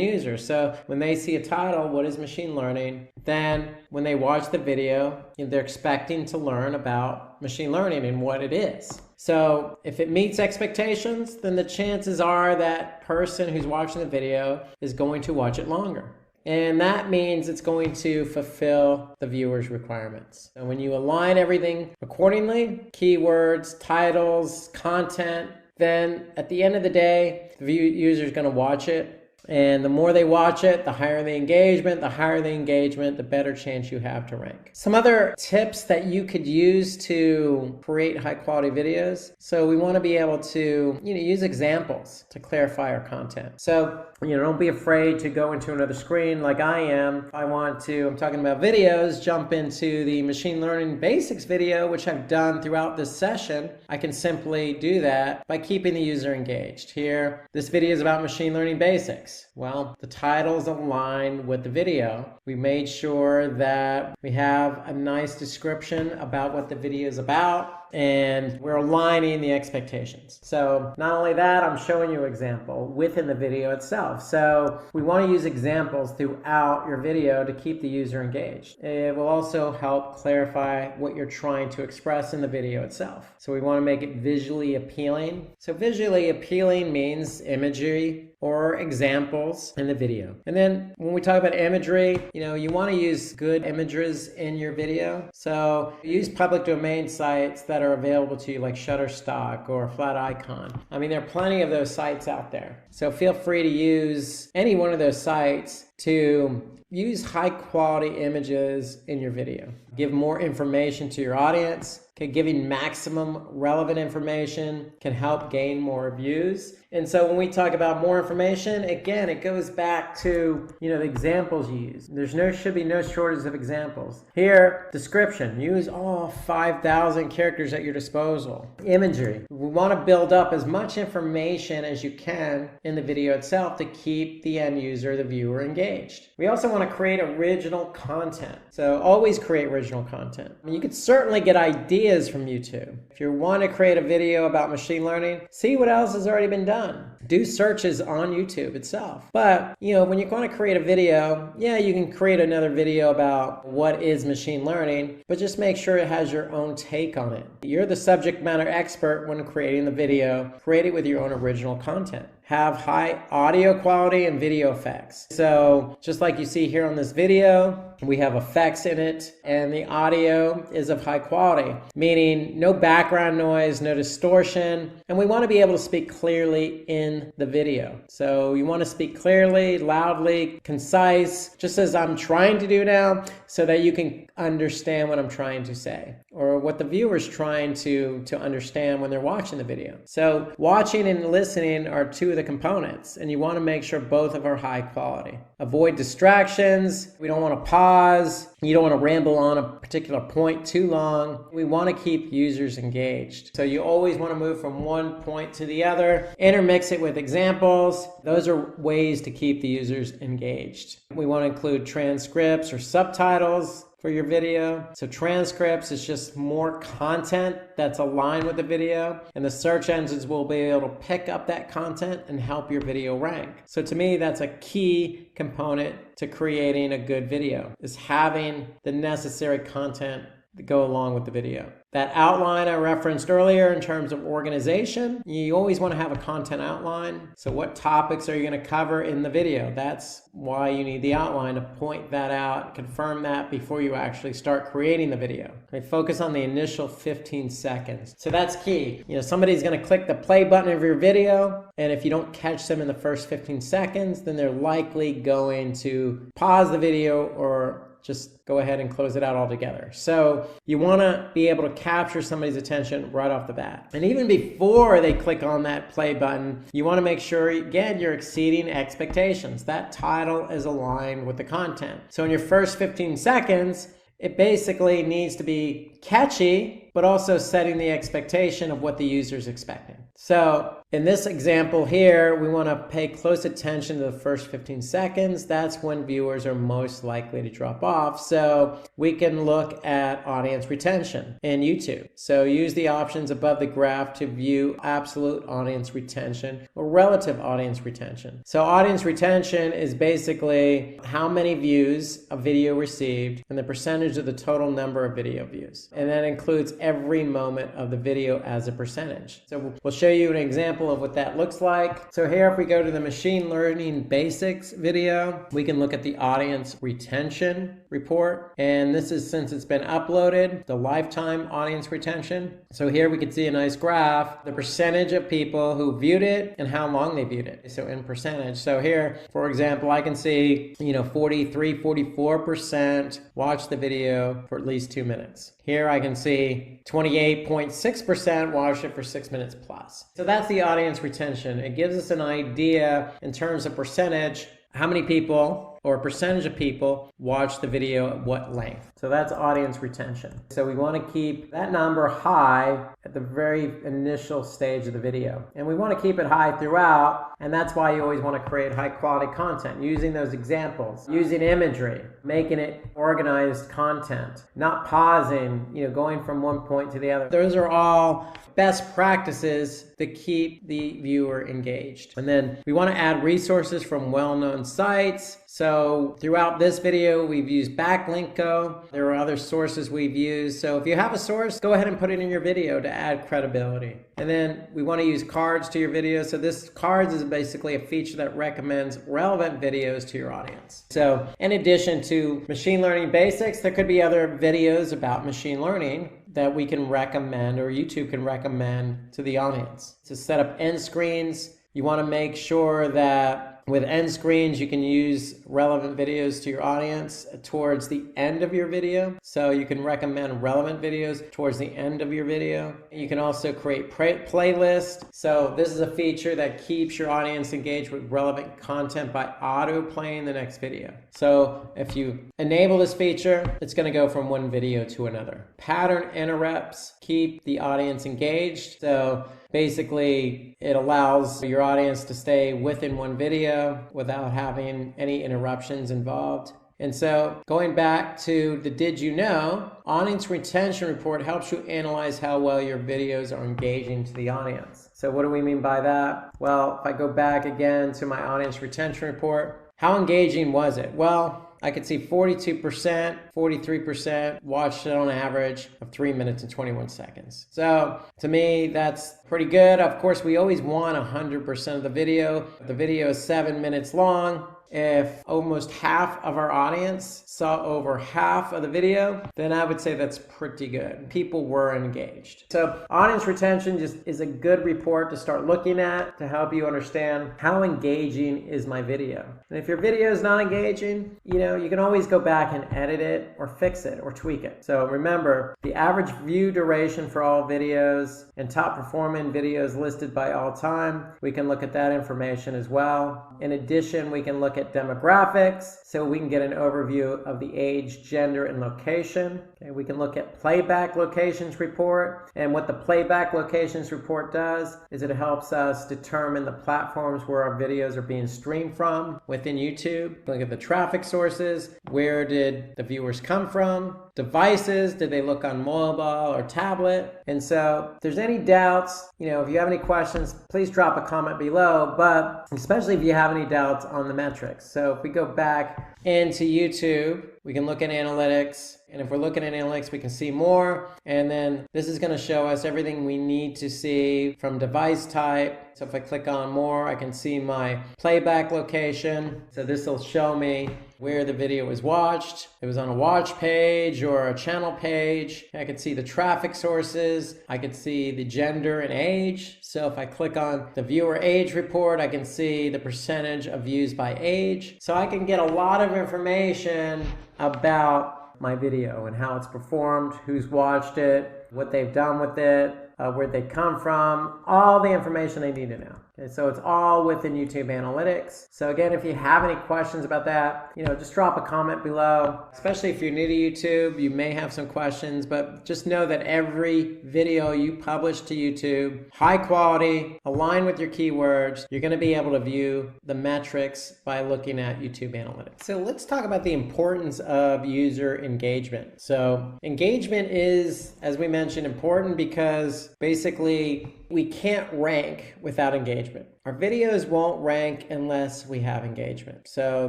Speaker 2: user. So when they see a title, what is machine learning? Then when they watch the video, they're expecting to learn about machine learning and what it is. So if it meets expectations, then the chances are that person who's watching the video is going to watch it longer. And that means it's going to fulfill the viewer's requirements. And when you align everything accordingly, keywords, titles, content, then at the end of the day, the user is going to watch it And the more they watch it, the higher the engagement. The higher the engagement, the better chance you have to rank. Some other tips that you could use to create high quality videos. So we want to be able to, use examples to clarify our content. So, don't be afraid to go into another screen like I am. If I'm talking about videos, jump into the machine learning basics video, which I've done throughout this session. I can simply do that by keeping the user engaged. Here, this video is about machine learning basics. Well, the titles align with the video. We made sure that we have a nice description about what the video is about, and we're aligning the expectations. So not only that, I'm showing you an example within the video itself. So we want to use examples throughout your video to keep the user engaged. It will also help clarify what you're trying to express in the video itself. So we want to make it visually appealing. So visually appealing means imagery or examples in the video. And then when we talk about imagery, you want to use good images in your video. So use public domain sites that are available to you, like Shutterstock or Flat Icon. There are plenty of those sites out there. So feel free to use any one of those sites to use high quality images in your video. Give more information to your audience. Giving maximum relevant information can help gain more views. And so when we talk about more information, again, it goes back to, the examples you use. Should be no shortage of examples. Here, description, use all 5,000 characters at your disposal. Imagery, we want to build up as much information as you can in the video itself to keep the end user, the viewer, engaged. We also want to create original content. So always create original content. You could certainly get ideas from YouTube. If you want to create a video about machine learning, see what else has already been done. Do searches on YouTube itself. But, when you're going to create a video, you can create another video about what is machine learning, but just make sure it has your own take on it. You're the subject matter expert when creating the video. Create it with your own original content. Have high audio quality and video effects. So just like you see here on this video, we have effects in it, and the audio is of high quality, meaning no background noise, no distortion, and we want to be able to speak clearly in the video. So you want to speak clearly, loudly, concise, just as I'm trying to do now, so that you can understand what I'm trying to say, or what the viewer's trying to understand when they're watching the video. So watching and listening are two of the components, and you want to make sure both of are high quality. Avoid distractions. We don't want to pause. You don't want to ramble on a particular point too long. We want to keep users engaged. So you always want to move from one point to the other, intermix it with examples. Those are ways to keep the users engaged. We want to include transcripts or subtitles for your video. So transcripts is just more content that's aligned with the video, and the search engines will be able to pick up that content and help your video rank. So to me, that's a key component to creating a good video, is having the necessary content that go along with the video. That outline I referenced earlier in terms of organization, you always want to have a content outline. So what topics are you going to cover in the video? That's why you need the outline, to point that out, confirm that before you actually start creating the video. Focus on the initial 15 seconds. So that's key. Somebody's going to click the play button of your video, and if you don't catch them in the first 15 seconds, then they're likely going to pause the video or just go ahead and close it out altogether. So you want to be able to capture somebody's attention right off the bat. And even before they click on that play button, you want to make sure, again, you're exceeding expectations. That title is aligned with the content. So in your first 15 seconds, it basically needs to be catchy, but also setting the expectation of what the user's expecting. So in this example here, we want to pay close attention to the first 15 seconds. That's when viewers are most likely to drop off. So we can look at audience retention in YouTube. So use the options above the graph to view absolute audience retention or relative audience retention. So audience retention is basically how many views a video received and the percentage of the total number of video views. And that includes every moment of the video as a percentage. So we'll show you an example example of what that looks like. So here, if we go to the machine learning basics video, we can look at the audience retention report. And this is, since it's been uploaded, the lifetime audience retention. So here we can see a nice graph, the percentage of people who viewed it and how long they viewed it. So in percentage. So here, for example, I can see, 43, 44% watch the video for at least 2 minutes. Here I can see 28.6% watched it for 6 minutes plus. So that's the audience retention. It gives us an idea in terms of percentage, how many people or percentage of people watch the video at what length. So that's audience retention. So we want to keep that number high at the very initial stage of the video. And we want to keep it high throughout. And that's why you always want to create high quality content, using those examples, using imagery, making it organized content, not pausing, going from one point to the other. Those are all best practices to keep the viewer engaged. And then we want to add resources from well-known sites. So throughout this video, we've used Backlinko. There are other sources we've used. So if you have a source, go ahead and put it in your video to add credibility. And then we want to use cards to your video. So this cards is basically a feature that recommends relevant videos to your audience. So in addition to machine learning basics, there could be other videos about machine learning that we can recommend, or YouTube can recommend to the audience. To set up end screens, you want to make sure that with end screens, you can use relevant videos to your audience towards the end of your video. So you can recommend relevant videos towards the end of your video. You can also create playlists. So this is a feature that keeps your audience engaged with relevant content by auto playing the next video. So if you enable this feature, it's going to go from one video to another. Pattern interrupts keep the audience engaged. So basically, it allows your audience to stay within one video without having any interruptions involved. And so going back to the Did You Know, audience retention report helps you analyze how well your videos are engaging to the audience. So what do we mean by that? Well, if I go back again to my audience retention report, how engaging was it? Well, I could see 42%, 43% watched it on average of 3 minutes and 21 seconds. So to me, that's pretty good. Of course, we always want 100% of the video. The video is 7 minutes long. If almost half of our audience saw over half of the video, then I would say that's pretty good. People were engaged. So audience retention just is a good report to start looking at to help you understand how engaging is my video. And if your video is not engaging, you can always go back and edit it or fix it or tweak it. So remember, the average view duration for all videos and top performing videos listed by all time, we can look at that information as well. In addition, we can look at demographics, so we can get an overview of the age, gender, and location. Okay, we can look at playback locations report, and what the playback locations report does is it helps us determine the platforms where our videos are being streamed from within YouTube. Look at the traffic sources, where did the viewers come from, devices, did they look on mobile or tablet? And so if there's any doubts, if you have any questions, please drop a comment below, but especially if you have any doubts on the metrics. So if we go back into YouTube, we can look at analytics. And if we're looking at analytics, we can see more. And then this is going to show us everything we need to see from device type. So if I click on more, I can see my playback location. So this will show me where the video was watched. It was on a watch page or a channel page. I could see the traffic sources. I could see the gender and age. So if I click on the viewer age report, I can see the percentage of views by age. So I can get a lot of information about my video and how it's performed, who's watched it, what they've done with it, where they come from, all the information they need to know. Okay, so it's all within YouTube Analytics. So again, if you have any questions about that, just drop a comment below. Especially if you're new to YouTube, you may have some questions, but just know that every video you publish to YouTube, high quality, aligned with your keywords, you're going to be able to view the metrics by looking at YouTube Analytics. So let's talk about the importance of user engagement. So engagement is, as we mentioned, important because basically we can't rank without engagement. engagement. Our videos won't rank unless we have engagement. So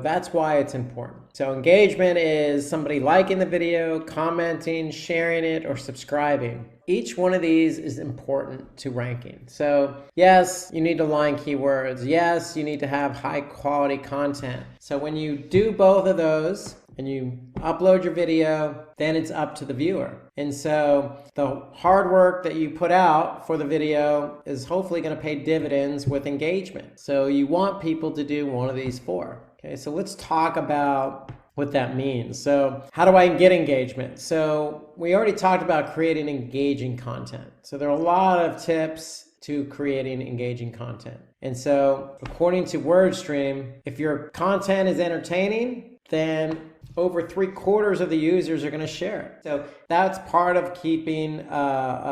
Speaker 2: that's why it's important. So engagement is somebody liking the video, commenting, sharing it, or subscribing. Each one of these is important to ranking. So yes, you need to align keywords. Yes, you need to have high quality content. So when you do both of those and you upload your video, then it's up to the viewer. And so the hard work that you put out for the video is hopefully going to pay dividends with engagement. So you want people to do one of these four. Okay, so let's talk about what that means. So how do I get engagement? So we already talked about creating engaging content. So there are a lot of tips to creating engaging content. And so according to WordStream, if your content is entertaining, then over 3/4 of the users are going to share it. So that's part of keeping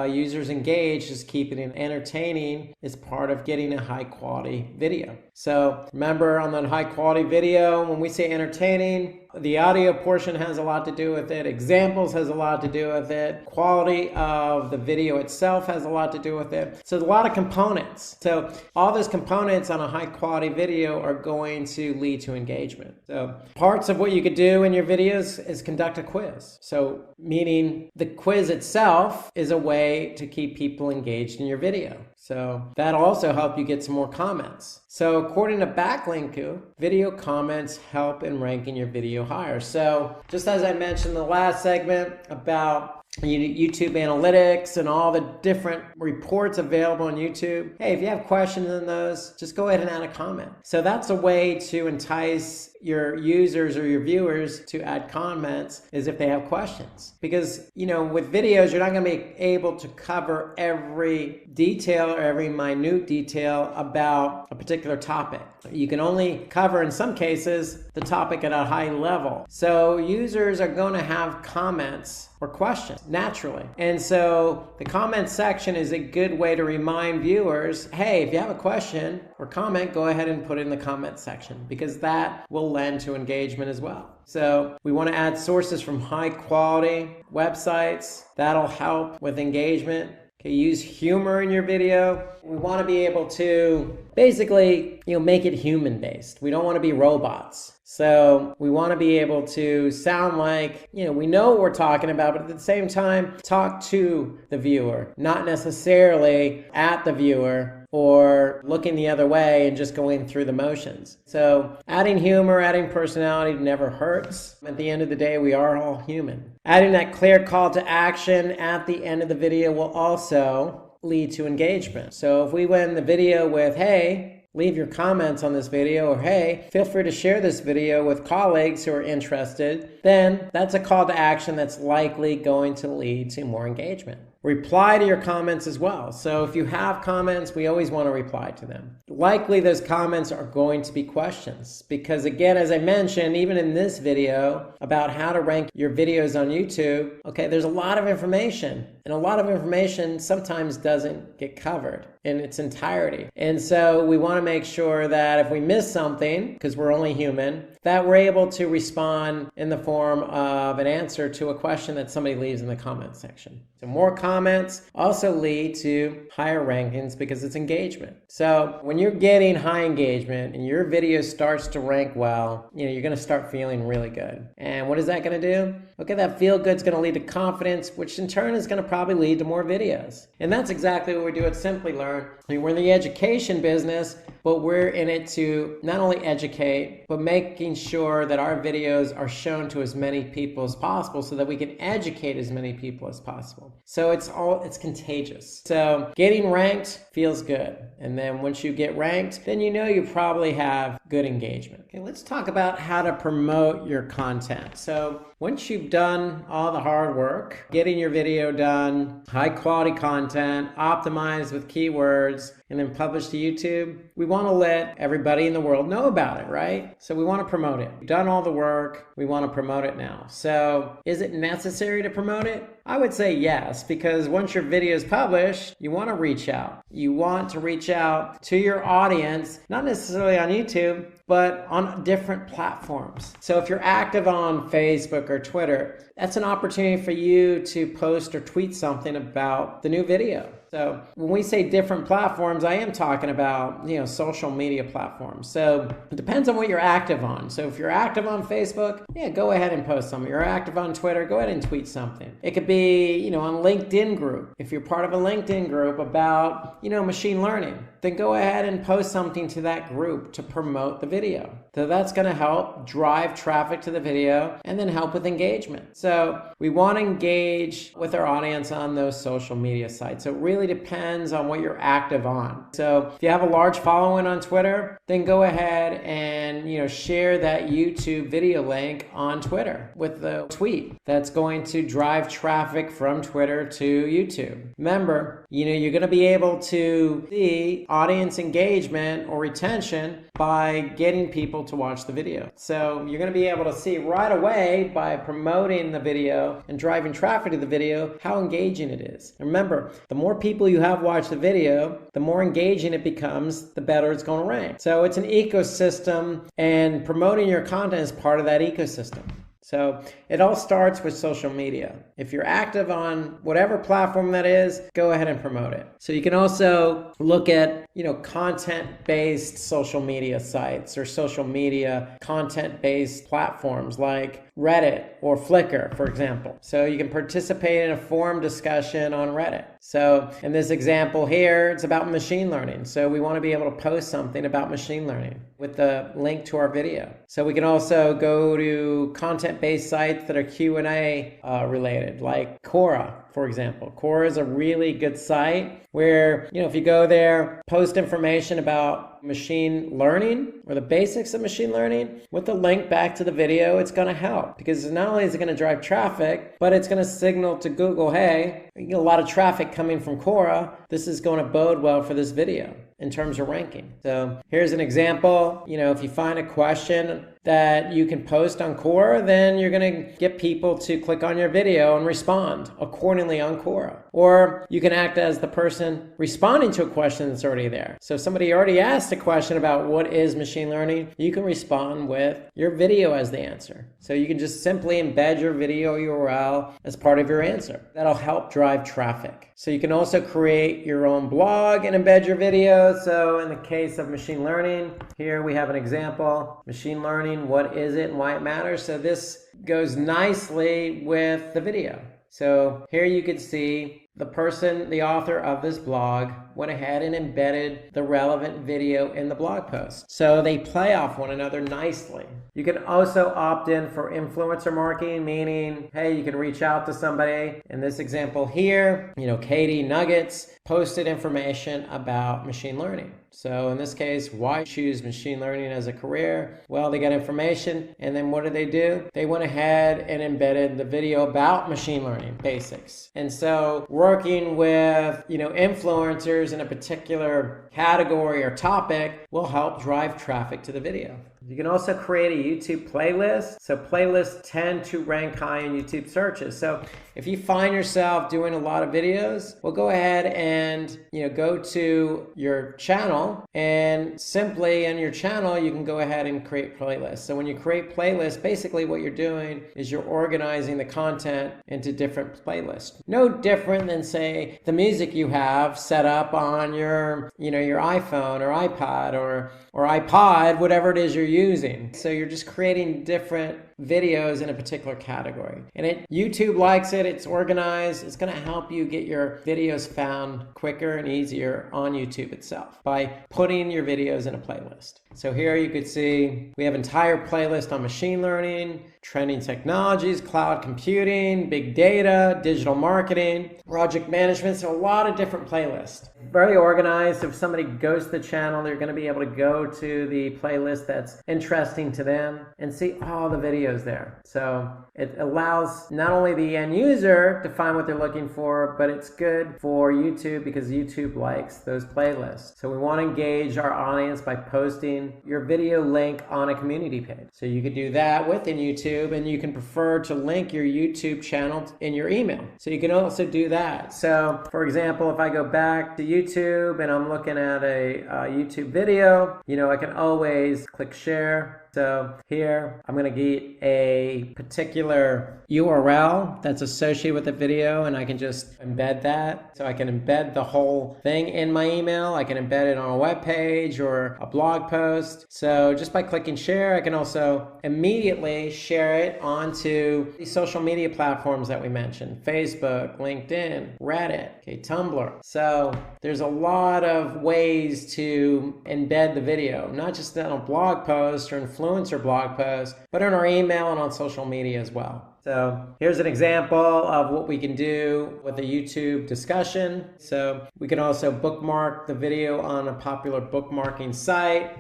Speaker 2: users engaged, is keeping it entertaining, is part of getting a high quality video. So remember, on that high quality video, when we say entertaining, the audio portion has a lot to do with it. Examples has a lot to do with it. Quality of the video itself has a lot to do with it. So there's a lot of components. So all those components on a high quality video are going to lead to engagement. So parts of what you could do in your videos is conduct a quiz. So meaning the quiz itself is a way to keep people engaged in your video. So that'll also help you get some more comments. So according to Backlinku, video comments help in ranking your video higher. So just as I mentioned in the last segment about YouTube analytics and all the different reports available on YouTube, hey, if you have questions in those, just go ahead and add a comment. So that's a way to entice your users or your viewers to add comments, is if they have questions. Because, with videos, you're not going to be able to cover every detail or every minute detail about a particular topic. You can only cover, in some cases, the topic at a high level. So users are going to have comments or questions naturally. And so the comment section is a good way to remind viewers, hey, if you have a question or comment, go ahead and put it in the comment section, because that will lend to engagement as well. So we want to add sources from high quality websites. That'll help with engagement. Okay, use humor in your video. We want to be able to basically, make it human based. We don't want to be robots. So we want to be able to sound like, we know what we're talking about, but at the same time, talk to the viewer, not necessarily at the viewer or looking the other way and just going through the motions. So adding humor, adding personality never hurts. At the end of the day, we are all human. Adding that clear call to action at the end of the video will also lead to engagement. So if we end the video with, hey, leave your comments on this video, or hey, feel free to share this video with colleagues who are interested, then that's a call to action that's likely going to lead to more engagement. Reply to your comments as well. So if you have comments, we always want to reply to them. Likely those comments are going to be questions, because again, as I mentioned, even in this video about how to rank your videos on YouTube, okay, there's a lot of information, and a lot of information sometimes doesn't get covered in its entirety. And so we want to make sure that if we miss something, because we're only human, that we're able to respond in the form of an answer to a question that somebody leaves in the comment section. So more comments also lead to higher rankings because it's engagement. So when you're getting high engagement and your video starts to rank well, you're going to start feeling really good. And what is that going to do? Okay, that feel good is going to lead to confidence, which in turn is going to probably lead to more videos. And that's exactly what we do at Simplilearn. We're in the education business, but we're in it to not only educate, but making sure that our videos are shown to as many people as possible so that we can educate as many people as possible. So it's contagious. So getting ranked feels good. And then once you get ranked, then you probably have good engagement. Okay, let's talk about how to promote your content. So once you've done all the hard work, getting your video done, high quality content, optimized with keywords, and then published to YouTube, we want to let everybody in the world know about it, right? So we want to promote it. We've done all the work. We want to promote it now. So is it necessary to promote it? I would say yes, because once your video is published, you want to reach out. You want to reach out to your audience, not necessarily on YouTube, but on different platforms. So if you're active on Facebook or Twitter, that's an opportunity for you to post or tweet something about the new video. So when we say different platforms, I am talking about, social media platforms. So it depends on what you're active on. So if you're active on Facebook, go ahead and post something. If you're active on Twitter, go ahead and tweet something. It could be, on LinkedIn group. If you're part of a LinkedIn group about, machine learning, then go ahead and post something to that group to promote the video. So that's going to help drive traffic to the video and then help with engagement. So we want to engage with our audience on those social media sites. So it really depends on what you're active on. So if you have a large following on Twitter, then go ahead and share that YouTube video link on Twitter with the tweet that's going to drive traffic from Twitter to YouTube. Remember, you're going to be able to see audience engagement or retention by getting people to watch the video. So you're going to be able to see right away by promoting the video and driving traffic to the video how engaging it is. And remember, the more people you have watch the video, the more engaging it becomes, the better it's going to rank. So it's an ecosystem, and promoting your content is part of that ecosystem. So it all starts with social media. If you're active on whatever platform that is, go ahead and promote it. So you can also look at, content-based social media sites or social media content-based platforms like Reddit or Flickr, for example. So you can participate in a forum discussion on Reddit. So in this example here, it's about machine learning. So we want to be able to post something about machine learning with the link to our video. So we can also go to content-based sites that are Q&A related, like Quora, for example. Quora is a really good site where, if you go there, post information about machine learning or the basics of machine learning with the link back to the video, it's going to help, because not only is it going to drive traffic, but it's going to signal to Google, hey, you get a lot of traffic coming from Quora. This is going to bode well for this video in terms of ranking. So here's an example. If you find a question that you can post on Quora, then you're going to get people to click on your video and respond accordingly on Quora. Or you can act as the person responding to a question that's already there. So if somebody already asked a question about what is machine learning, you can respond with your video as the answer. So you can just simply embed your video URL as part of your answer. That'll help drive traffic. So you can also create your own blog and embed your video. So in the case of machine learning, here we have an example. Machine learning, what is it and why it matters? So this goes nicely with the video. So here you can see the author of this blog went ahead and embedded the relevant video in the blog post. So they play off one another nicely. You can also opt in for influencer marketing, meaning, hey, you can reach out to somebody. In this example here, Katie Nuggets posted information about machine learning. So in this case, why choose machine learning as a career? Well, they got information, and then what did they do? They went ahead and embedded the video about machine learning basics. And so working with, influencers in a particular category or topic will help drive traffic to the video. You can also create a YouTube playlist. So playlists tend to rank high in YouTube searches. So if you find yourself doing a lot of videos, well, go ahead and go to your channel, and simply in your channel, you can go ahead and create playlists. So when you create playlists, basically what you're doing is you're organizing the content into different playlists. No different than, say, the music you have set up on your iPhone or iPad or iPod, whatever it is you're using. So you're just creating different videos in a particular category. And YouTube likes it, it's organized, it's going to help you get your videos found quicker and easier on YouTube itself by putting your videos in a playlist. So here you could see we have an entire playlist on machine learning, trending technologies, cloud computing, big data, digital marketing, project management, so a lot of different playlists. Very organized. If somebody goes to the channel, they're going to be able to go to the playlist that's interesting to them and see all the videos there. So it allows not only the end user to find what they're looking for, but it's good for YouTube because YouTube likes those playlists. So we want to engage our audience by posting using your video link on a community page. So you could do that within YouTube, and you can prefer to link your YouTube channel in your email. So you can also do that. So for example, if I go back to YouTube and I'm looking at a YouTube video, I can always click share. So here, I'm going to get a particular URL that's associated with the video, and I can just embed that. So I can embed the whole thing in my email. I can embed it on a web page or a blog post. So just by clicking share, I can also immediately share it onto the social media platforms that we mentioned: Facebook, LinkedIn, Reddit, Tumblr. So there's a lot of ways to embed the video, not just on a blog post or influencer blog post, but in our email and on social media as well. So here's an example of what we can do with a YouTube discussion. So we can also bookmark the video on a popular bookmarking site,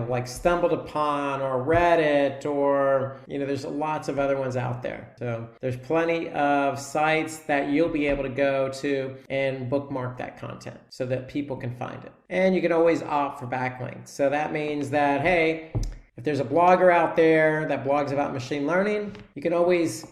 Speaker 2: like Stumbled Upon or Reddit, or, there's lots of other ones out there. So there's plenty of sites that you'll be able to go to and bookmark that content so that people can find it. And you can always opt for backlinks. So that means that, hey, if there's a blogger out there that blogs about machine learning, you can always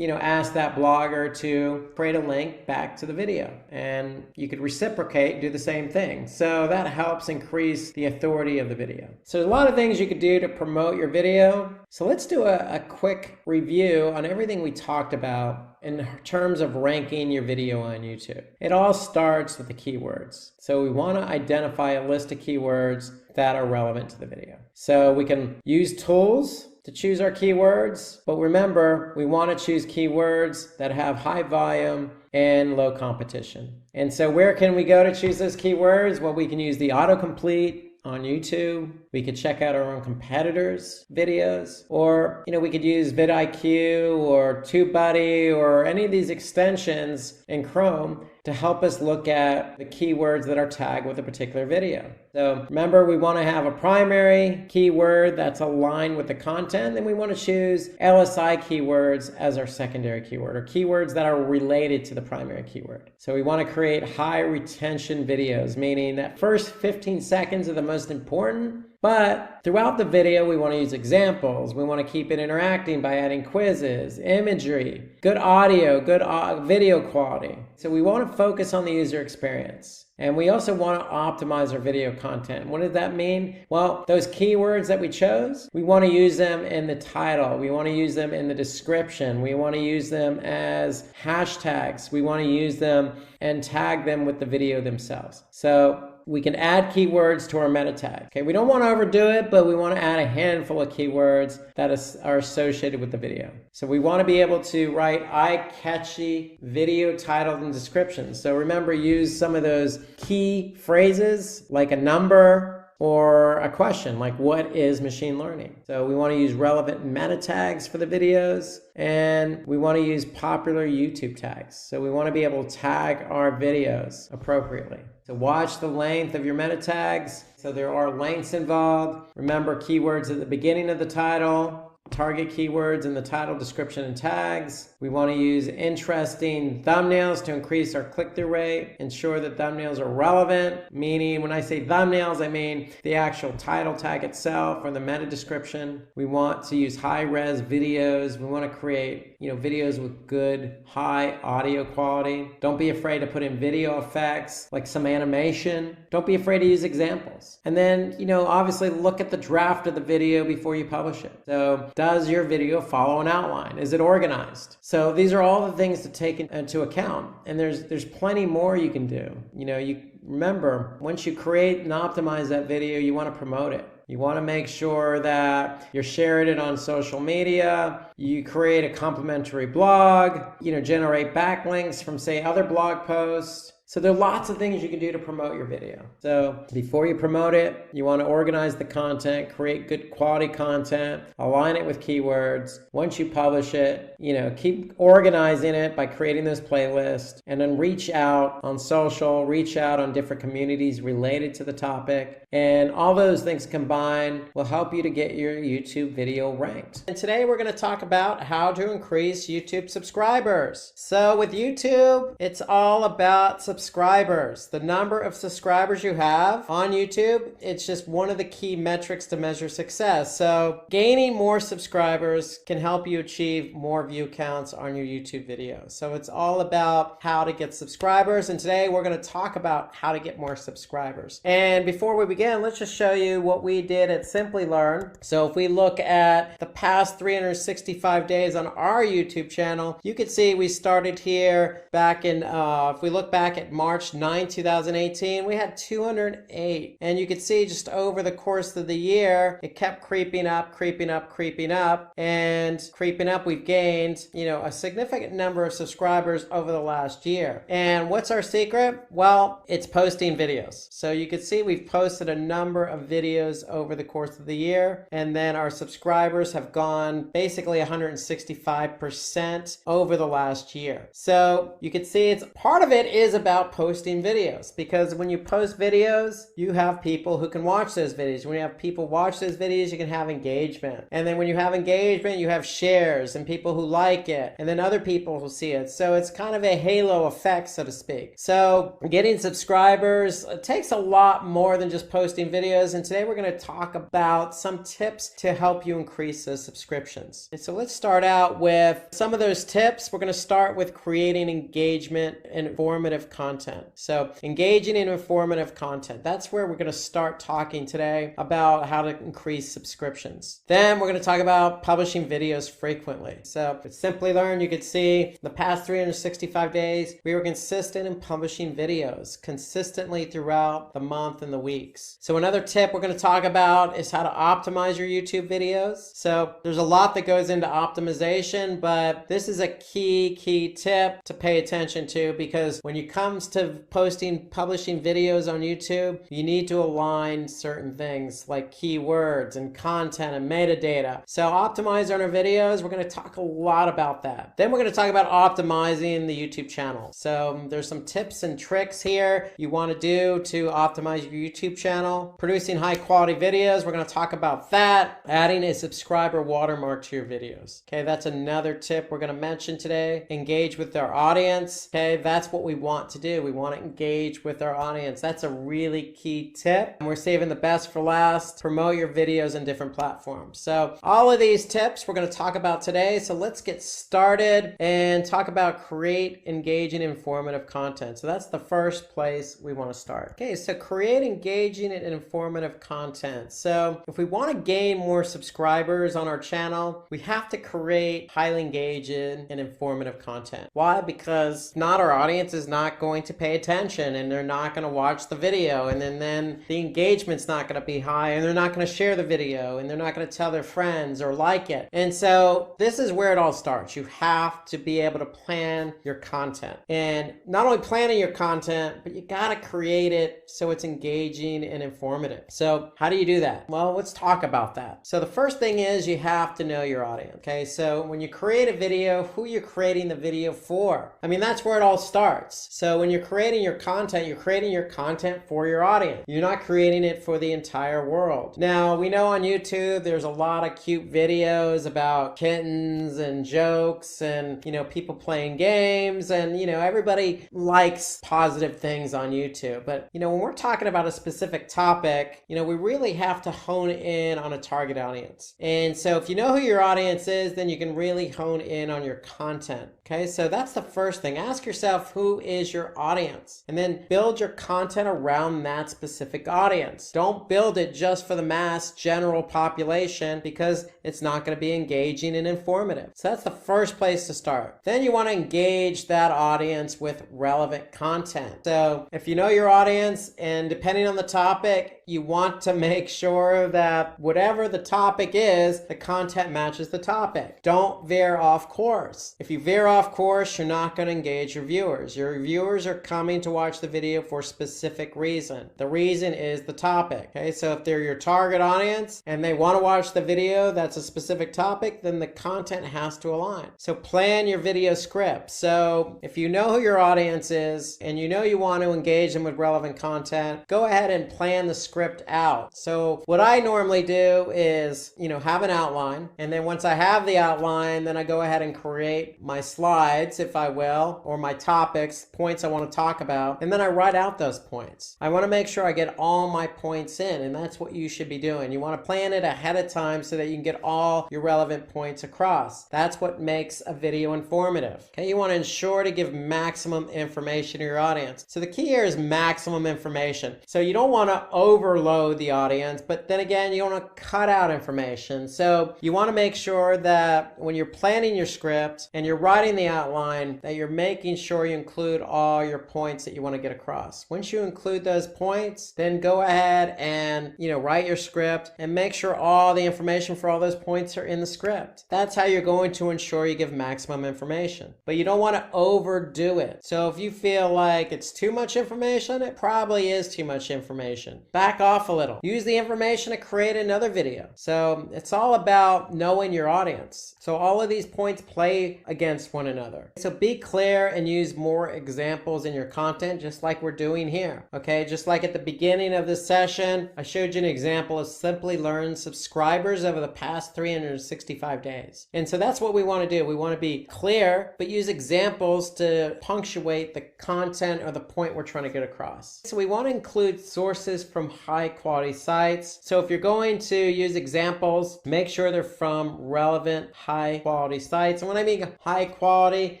Speaker 2: ask that blogger to create a link back to the video, and you could reciprocate, do the same thing. So that helps increase the authority of the video. So there's a lot of things you could do to promote your video. So let's do a quick review on everything we talked about in terms of ranking your video on YouTube. It all starts with the keywords. So we want to identify a list of keywords that are relevant to the video. So we can use tools to choose our keywords, but remember, we want to choose keywords that have high volume and low competition. And so where can we go to choose those keywords? Well, we can use the autocomplete on YouTube. We could check out our own competitors' videos, or we could use vidIQ or TubeBuddy or any of these extensions in Chrome to help us look at the keywords that are tagged with a particular video. So remember, we want to have a primary keyword that's aligned with the content, and we want to choose LSI keywords as our secondary keyword, or keywords that are related to the primary keyword. So we want to create high retention videos, meaning that first 15 seconds are the most important. But throughout the video, we want to use examples. We want to keep it interacting by adding quizzes, imagery, good audio, good video quality. So we want to focus on the user experience. And we also want to optimize our video content. What does that mean? Well, those keywords that we chose, we want to use them in the title. We want to use them in the description. We want to use them as hashtags. We want to use them and tag them with the video themselves. So we can add keywords to our meta tag. Okay, we don't want to overdo it, but we want to add a handful of keywords that are associated with the video. So we want to be able to write eye-catchy video titles and descriptions. So remember, use some of those key phrases like a number or a question like, what is machine learning? So we want to use relevant meta tags for the videos, and we want to use popular YouTube tags. So we want to be able to tag our videos appropriately. So watch the length of your meta tags. So there are lengths involved. Remember, keywords at the beginning of the title, target keywords in the title, description, and tags. We want to use interesting thumbnails to increase our click-through rate. Ensure that thumbnails are relevant, meaning when I say thumbnails, I mean the actual title tag itself or the meta description. We want to use high-res videos. We want to create, videos with good high audio quality. Don't be afraid to put in video effects like some animation. Don't be afraid to use examples. And then, obviously look at the draft of the video before you publish it. So does your video follow an outline? Is it organized? So these are all the things to take into account. And there's plenty more you can do. You remember, once you create and optimize that video, you want to promote it. You want to make sure that you're sharing it on social media. You create a complimentary blog, generate backlinks from, say, other blog posts. So there are lots of things you can do to promote your video. So before you promote it, you want to organize the content, create good quality content, align it with keywords. Once you publish it, keep organizing it by creating those playlists, and then reach out on social, reach out on different communities related to the topic. And all those things combined will help you to get your YouTube video ranked. And today we're going to talk about how to increase YouTube subscribers. So with YouTube, it's all about subscribers. The number of subscribers you have on YouTube, it's just one of the key metrics to measure success. So gaining more subscribers can help you achieve more view counts on your YouTube videos. So it's all about how to get subscribers. And today we're going to talk about how to get more subscribers. And before we begin, let's just show you what we did at Simplilearn. So if we look at the past 365 days on our YouTube channel, you can see we started here back in, if we look back at March 9, 2018, we had 208. And you can see just over the course of the year, it kept creeping up, creeping up, creeping up, and creeping up. We've gained, a significant number of subscribers over the last year. And what's our secret? Well, it's posting videos. So you can see we've posted a number of videos over the course of the year, and then our subscribers have gone basically 165% over the last year. So you can see it's part of it is about posting videos, because when you post videos, you have people who can watch those videos. When you have people watch those videos, you can have engagement. And then when you have engagement, you have shares and people who like it, and then other people who see it. So it's kind of a halo effect, so to speak. So getting subscribers, it takes a lot more than just posting videos. And today we're going to talk about some tips to help you increase those subscriptions. And so let's start out with some of those tips. We're going to start with creating engagement and informative content. So engaging in informative content, that's where we're going to start talking today about how to increase subscriptions. Then we're going to talk about publishing videos frequently. So with Simplilearn, you could see the past 365 days, we were consistent in publishing videos consistently throughout the month and the weeks. So another tip we're going to talk about is how to optimize your YouTube videos. So there's a lot that goes into optimization, but this is a key tip to pay attention to, because when it comes to publishing videos on YouTube, you need to align certain things like keywords and content and metadata. So optimize on our videos, we're going to talk a lot about that. Then we're going to talk about optimizing the YouTube channel. So there's some tips and tricks here you want to do to optimize your YouTube channel. Producing high quality videos, we're going to talk about that. Adding a subscriber watermark to your videos. Okay, that's another tip we're going to mention today. Engage with our audience. Okay, that's what we want to do. We want to engage with our audience. That's a really key tip. And we're saving the best for last. Promote your videos in different platforms. So all of these tips we're going to talk about today. So let's get started and talk about create engaging informative content. So that's the first place we want to start. Okay, so create engaging and informative content. So if we want to gain more subscribers on our channel, we have to create highly engaging and informative content. Why? Because if not, our audience is not going to pay attention, and they're not going to watch the video, and then the engagement's not going to be high, and they're not going to share the video, and they're not going to tell their friends or like it. And so this is where it all starts. You have to be able to plan your content, and not only planning your content, but you got to create it so it's engaging and informative. So how do you do that? Well, let's talk about that. So the first thing is you have to know your audience. Okay, so when you create a video, who you're creating the video for? I mean, that's where it all starts. So when you're creating your content, you're creating your content for your audience. You're not creating it for the entire world. Now, we know on YouTube there's a lot of cute videos about kittens and jokes and, people playing games, and, everybody likes positive things on YouTube. But, when we're talking about a specific topic, we really have to hone in on a target audience. And so if you know who your audience is, then you can really hone in on your content. Okay, so that's the first thing. Ask yourself, who is your audience? And then build your content around that specific audience. Don't build it just for the mass general population, because it's not going to be engaging and informative. So that's the first place to start. Then you want to engage that audience with relevant content. So if you know your audience, and depending on the topic, you want to make sure that whatever the topic is, the content matches the topic. Don't veer off course. If you veer off course, you're not going to engage your viewers. Your viewers are coming to watch the video for a specific reason. The reason is the topic. Okay, so if they're your target audience and they want to watch the video that's a specific topic, then the content has to align. So plan your video script. So if you know who your audience is and you know you want to engage them with relevant content, go ahead and plan the script out. So what I normally do is, have an outline. And then once I have the outline, then I go ahead and create my slides, if I will, or my topics, points I want to talk about. And then I write out those points. I want to make sure I get all my points in, and that's what you should be doing. You want to plan it ahead of time so that you can get all your relevant points across. That's what makes a video informative. Okay, you want to ensure to give maximum information to your audience. So the key here is maximum information. So you don't want to overload the audience, but then again, you don't want to cut out information. So you want to make sure that when you're planning your script and you're writing the outline, that you're making sure you include all your points that you want to get across. Once you include those points, then go ahead and, write your script and make sure all the information for all those points are in the script. That's how you're going to ensure you give maximum information. But you don't want to overdo it. So if you feel like it's too much information, it probably is too much information. Back off a little. Use the information to create another video. So it's all about knowing your audience. So all of these points play against one another. So be clear and use more examples in your content, just like we're doing here. Okay, just like at the beginning of this session, I showed you an example of Simplilearn subscribers over the past 365 days. And so that's what we want to do. We want to be clear, but use examples to punctuate the content or the point we're trying to get across. So we want to include sources from high quality sites. So if you're going to use examples, make sure they're from relevant high quality sites. And when I mean high quality,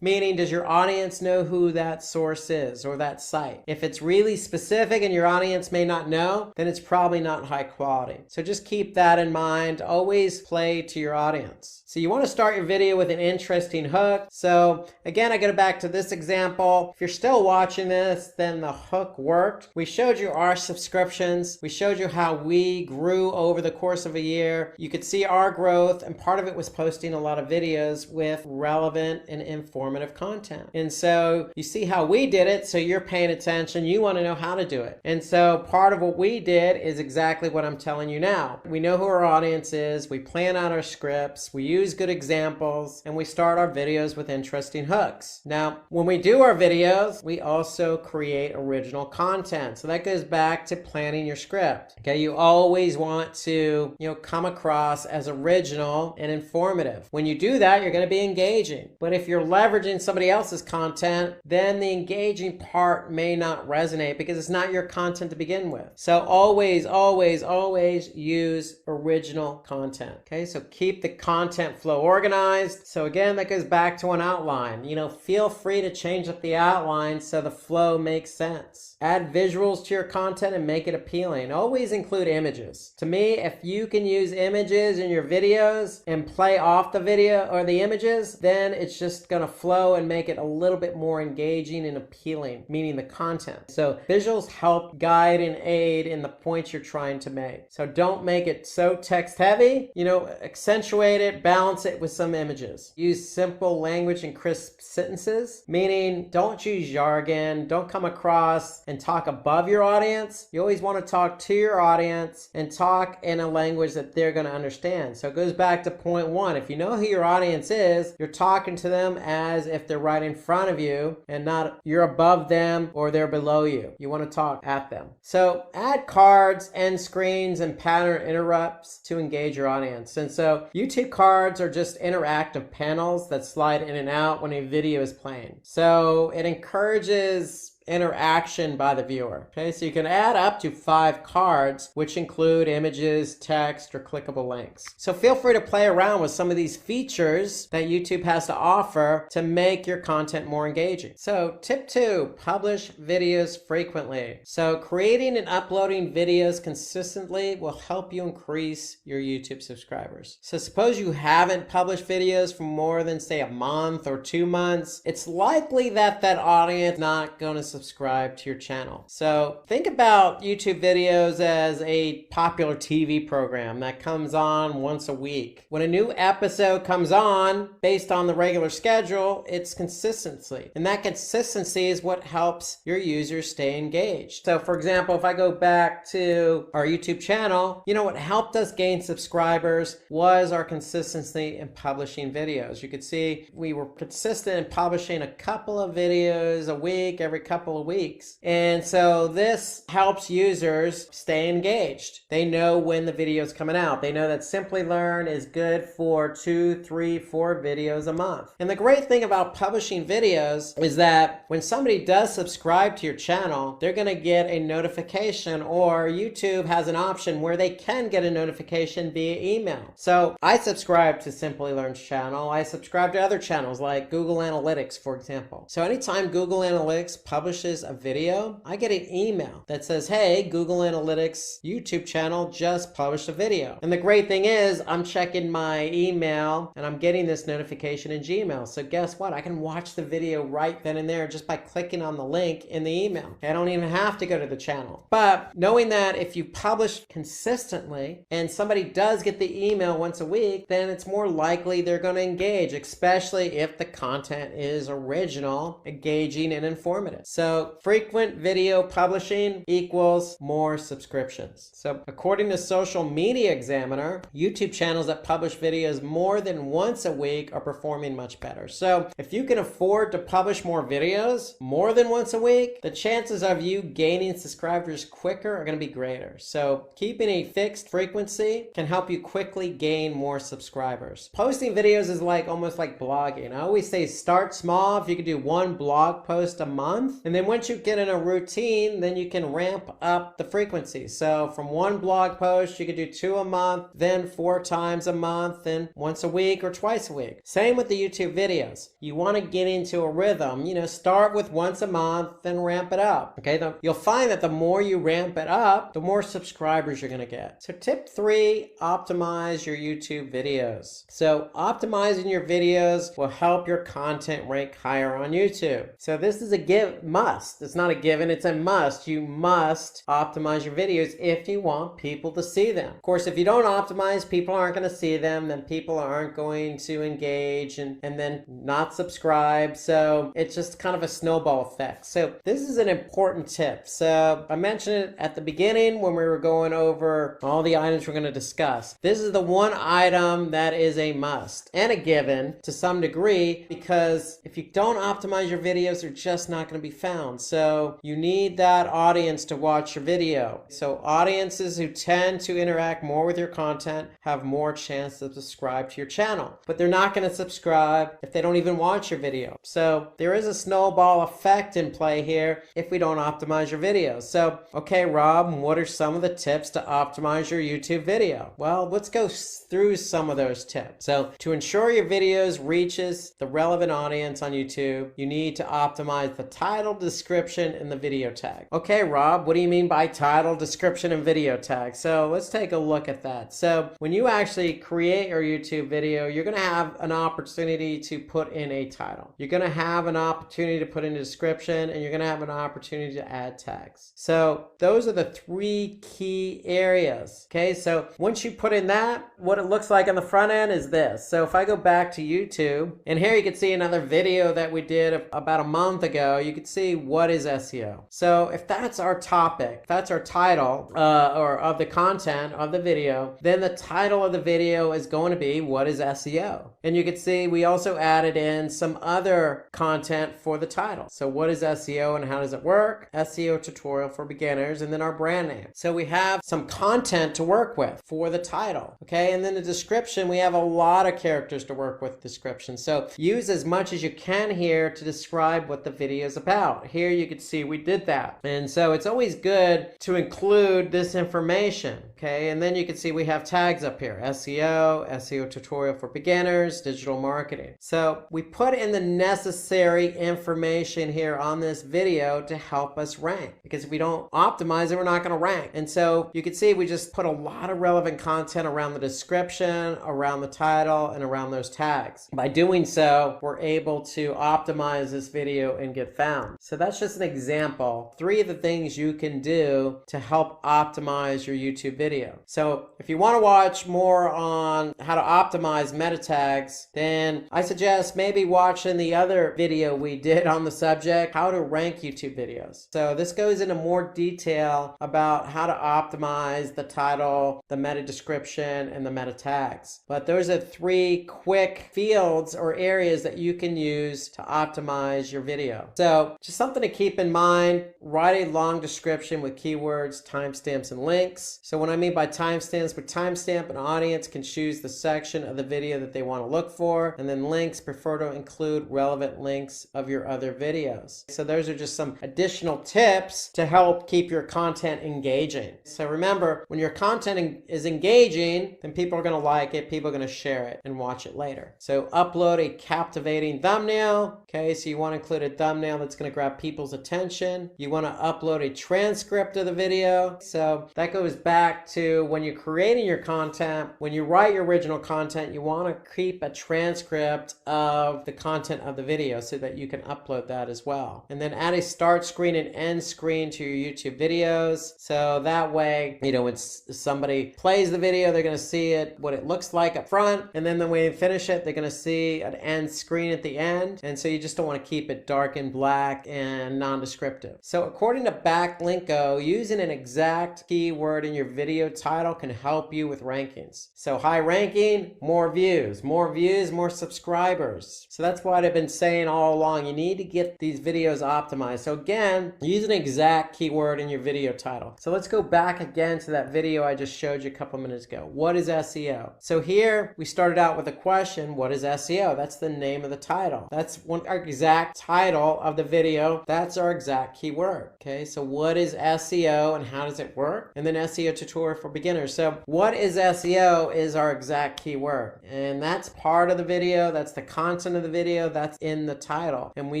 Speaker 2: meaning does your audience know who that source is or that site? If it's really specific and your audience may not know, then it's probably not high quality. So just keep that in mind. Always play to your audience. So you want to start your video with an interesting hook. So again, I go back to this example. If you're still watching this, then the hook worked. We showed you our subscriptions. We showed you how we grew over the course of a year. You could see our growth, and part of it was posting a lot of videos with relevant and informative content. And so you see how we did it, so you're paying attention. You want to know how to do it. And so part of what we did is exactly what I'm telling you now. We know who our audience is. We plan out our scripts. We use good examples, and we start our videos with interesting hooks. Now, when we do our videos, we also create original content. So that goes back to planning your script. Okay, you always want to, come across as original and informative. When you do that, you're going to be engaging. But if you're leveraging somebody else's content, then the engaging part may not resonate because it's not your content to begin with. So always, always, always use original content. Okay, so keep the content flow organized. So again, that goes back to an outline. Feel free to change up the outline so the flow makes sense. Add visuals to your content and make it appealing. Always include images. To me, if you can use images in your videos and play off the video or the images, then it's just going to flow and make it a little bit more engaging and appealing, meaning the content. So visuals help guide and aid in the points you're trying to make. So don't make it so text heavy. Accentuate it, balance it with some images. Use simple language and crisp sentences, meaning don't use jargon, don't come across and talk above your audience. You always want to talk to your audience and talk in a language that they're going to understand. So it goes back to point one. If you know who your audience is, you're talking to them as if they're right in front of you and not you're above them or they're below you. You want to talk at them. So add cards, end screens, and pattern interrupts to engage your audience. And so YouTube cards are just interactive panels that slide in and out when a video is playing. So it encourages interaction by the viewer. Okay, so you can add up to 5 cards, which include images, text, or clickable links. So feel free to play around with some of these features that YouTube has to offer to make your content more engaging. So tip 2, publish videos frequently. So creating and uploading videos consistently will help you increase your YouTube subscribers. So suppose you haven't published videos for more than say a month or 2 months, it's likely that that audience is not going to subscribe to your channel. So think about YouTube videos as a popular TV program that comes on once a week. When a new episode comes on based on the regular schedule, it's consistency. And that consistency is what helps your users stay engaged. So for example, if I go back to our YouTube channel, what helped us gain subscribers was our consistency in publishing videos. You could see we were consistent in publishing a couple of videos a week, every couple couple of weeks. And so this helps users stay engaged. They know when the video is coming out. They know that Simplilearn is good for 2, 3, 4 videos a month. And the great thing about publishing videos is that when somebody does subscribe to your channel, they're going to get a notification, or YouTube has an option where they can get a notification via email. So I subscribe to Simplilearn's channel. I subscribe to other channels like Google Analytics, for example. So anytime Google Analytics publishes a video, I get an email that says, hey, Google Analytics YouTube channel just published a video. And the great thing is I'm checking my email and I'm getting this notification in Gmail. So guess what? I can watch the video right then and there just by clicking on the link in the email. I don't even have to go to the channel. But knowing that if you publish consistently and somebody does get the email once a week, then it's more likely they're going to engage, especially if the content is original, engaging, and informative. So frequent video publishing equals more subscriptions. So according to Social Media Examiner, YouTube channels that publish videos more than once a week are performing much better. So if you can afford to publish more videos more than once a week, the chances of you gaining subscribers quicker are going to be greater. So keeping a fixed frequency can help you quickly gain more subscribers. Posting videos is almost like blogging. I always say start small. If you could do 1 blog post a month, and then once you get in a routine, then you can ramp up the frequency. So from 1 blog post, you could do 2 a month, then 4 times a month, then once a week or twice a week. Same with the YouTube videos. You want to get into a rhythm, start with once a month, then ramp it up. Okay, you'll find that the more you ramp it up, the more subscribers you're going to get. So tip 3, optimize your YouTube videos. So optimizing your videos will help your content rank higher on YouTube. So this is a must. It's not a given, it's a must. You must optimize your videos if you want people to see them. Of course, if you don't optimize, people aren't going to see them, then people aren't going to engage and then not subscribe. So it's just kind of a snowball effect. So this is an important tip. So I mentioned it at the beginning when we were going over all the items we're going to discuss. This is the one item that is a must and a given to some degree, because if you don't optimize your videos, they're just not going to be found. So you need that audience to watch your video. So audiences who tend to interact more with your content have more chance to subscribe to your channel, but they're not going to subscribe if they don't even watch your video. So there is a snowball effect in play here if we don't optimize your videos. So, okay, Rob, what are some of the tips to optimize your YouTube video? Well, let's go through some of those tips. So to ensure your videos reaches the relevant audience on YouTube, you need to optimize the title, description, and the video tag. Okay, Rob, what do you mean by title, description, and video tag? So let's take a look at that. So when you actually create your YouTube video, you're going to have an opportunity to put in a title. You're going to have an opportunity to put in a description, and you're going to have an opportunity to add tags. So those are the 3 key areas. Okay, so once you put in that, what it looks like on the front end is this. So if I go back to YouTube, and here you can see another video that we did about a month ago, you can see what is SEO. So if that's our topic, if that's our title or of the content of the video, then the title of the video is going to be what is SEO. And you can see we also added in some other content for the title. So what is SEO and how does it work? SEO tutorial for beginners, and then our brand name. So we have some content to work with for the title. Okay, and then the description, we have a lot of characters to work with description. So use as much as you can here to describe what the video is about. Here you can see we did that. And so it's always good to include this information. Okay, and then you can see we have tags up here: SEO, SEO tutorial for beginners, digital marketing. So we put in the necessary information here on this video to help us rank, because if we don't optimize it, we're not going to rank. And so you can see we just put a lot of relevant content around the description, around the title, and around those tags. By doing so, we're able to optimize this video and get found. So that's just an example. 3 of the things you can do to help optimize your YouTube video. So if you want to watch more on how to optimize meta tags, then I suggest maybe watching the other video we did on the subject, how to rank YouTube videos. So this goes into more detail about how to optimize the title, the meta description, and the meta tags. But those are 3 quick fields or areas that you can use to optimize your video. So just just something to keep in mind. Write a long description with keywords, timestamps, and links. So what I mean by timestamps, with timestamp, an audience can choose the section of the video that they want to look for, and then links, prefer to include relevant links of your other videos. So those are just some additional tips to help keep your content engaging. So remember, when your content is engaging, then people are going to like it, people are going to share it and watch it later. So upload a captivating thumbnail. Okay, so you want to include a thumbnail that's going to grab people's attention. You want to upload a transcript of the video. So that goes back to when you're creating your content, when you write your original content, you want to keep a transcript of the content of the video so that you can upload that as well. And then add a start screen and end screen to your YouTube videos. So that way, you know, when somebody plays the video, they're going to see it, what it looks like up front. And then when they finish it, they're going to see an end screen at the end. And so you just don't want to keep it dark and black and non-descriptive. So according to Backlinko, using an exact keyword in your video title can help you with rankings. So high ranking, more views, more subscribers. So that's what I've been saying all along. You need to get these videos optimized. So again, use an exact keyword in your video title. So let's go back again to that video I just showed you a couple minutes ago. What is SEO? So here we started out with a question, what is SEO? That's the name of the title. That's our exact title of the video. That's our exact keyword. Okay, so what is SEO and how does it work? And then SEO tutorial for beginners. So what is SEO is our exact keyword. And that's part of the video. That's the content of the video. That's in the title. And we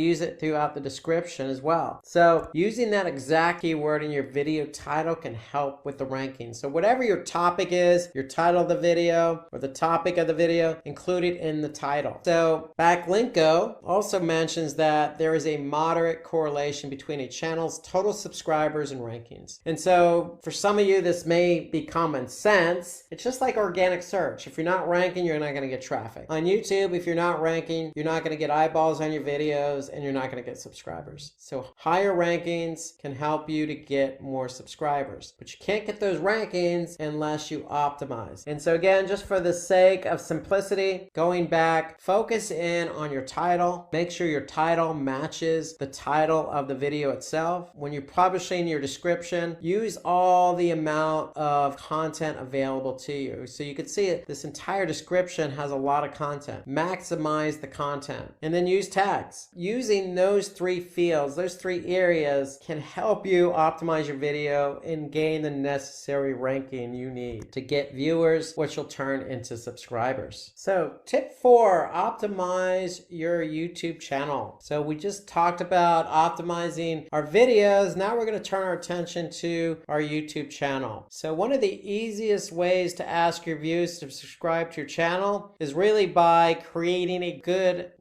Speaker 2: use it throughout the description as well. So using that exact keyword in your video title can help with the ranking. So whatever your topic is, your title of the video or the topic of the video, include it in the title. So Backlinko also mentions that there is a moderate correlation between a channel's total subscribers and rankings. And so for some of you, this may be common sense. It's just like organic search. If you're not ranking, you're not going to get traffic. On YouTube, if you're not ranking, you're not going to get eyeballs on your videos and you're not going to get subscribers. So higher rankings can help you to get more subscribers, but you can't get those rankings unless you optimize. And so again, just for the sake of simplicity, going back, focus in on your title. Make sure your title matches the title of the video itself. When you're publishing your description, use all the amount of content available to you. So you can see it, this entire description has a lot of content. Maximize the content and then use tags. Using those three fields, those three areas can help you optimize your video and gain the necessary ranking you need to get viewers, which will turn into subscribers. So tip 4, optimize your YouTube channel. So we just talked about optimizing our videos. Now we're going to turn our attention to our YouTube channel. So one of the easiest ways to ask your viewers to subscribe to your channel is really by creating a great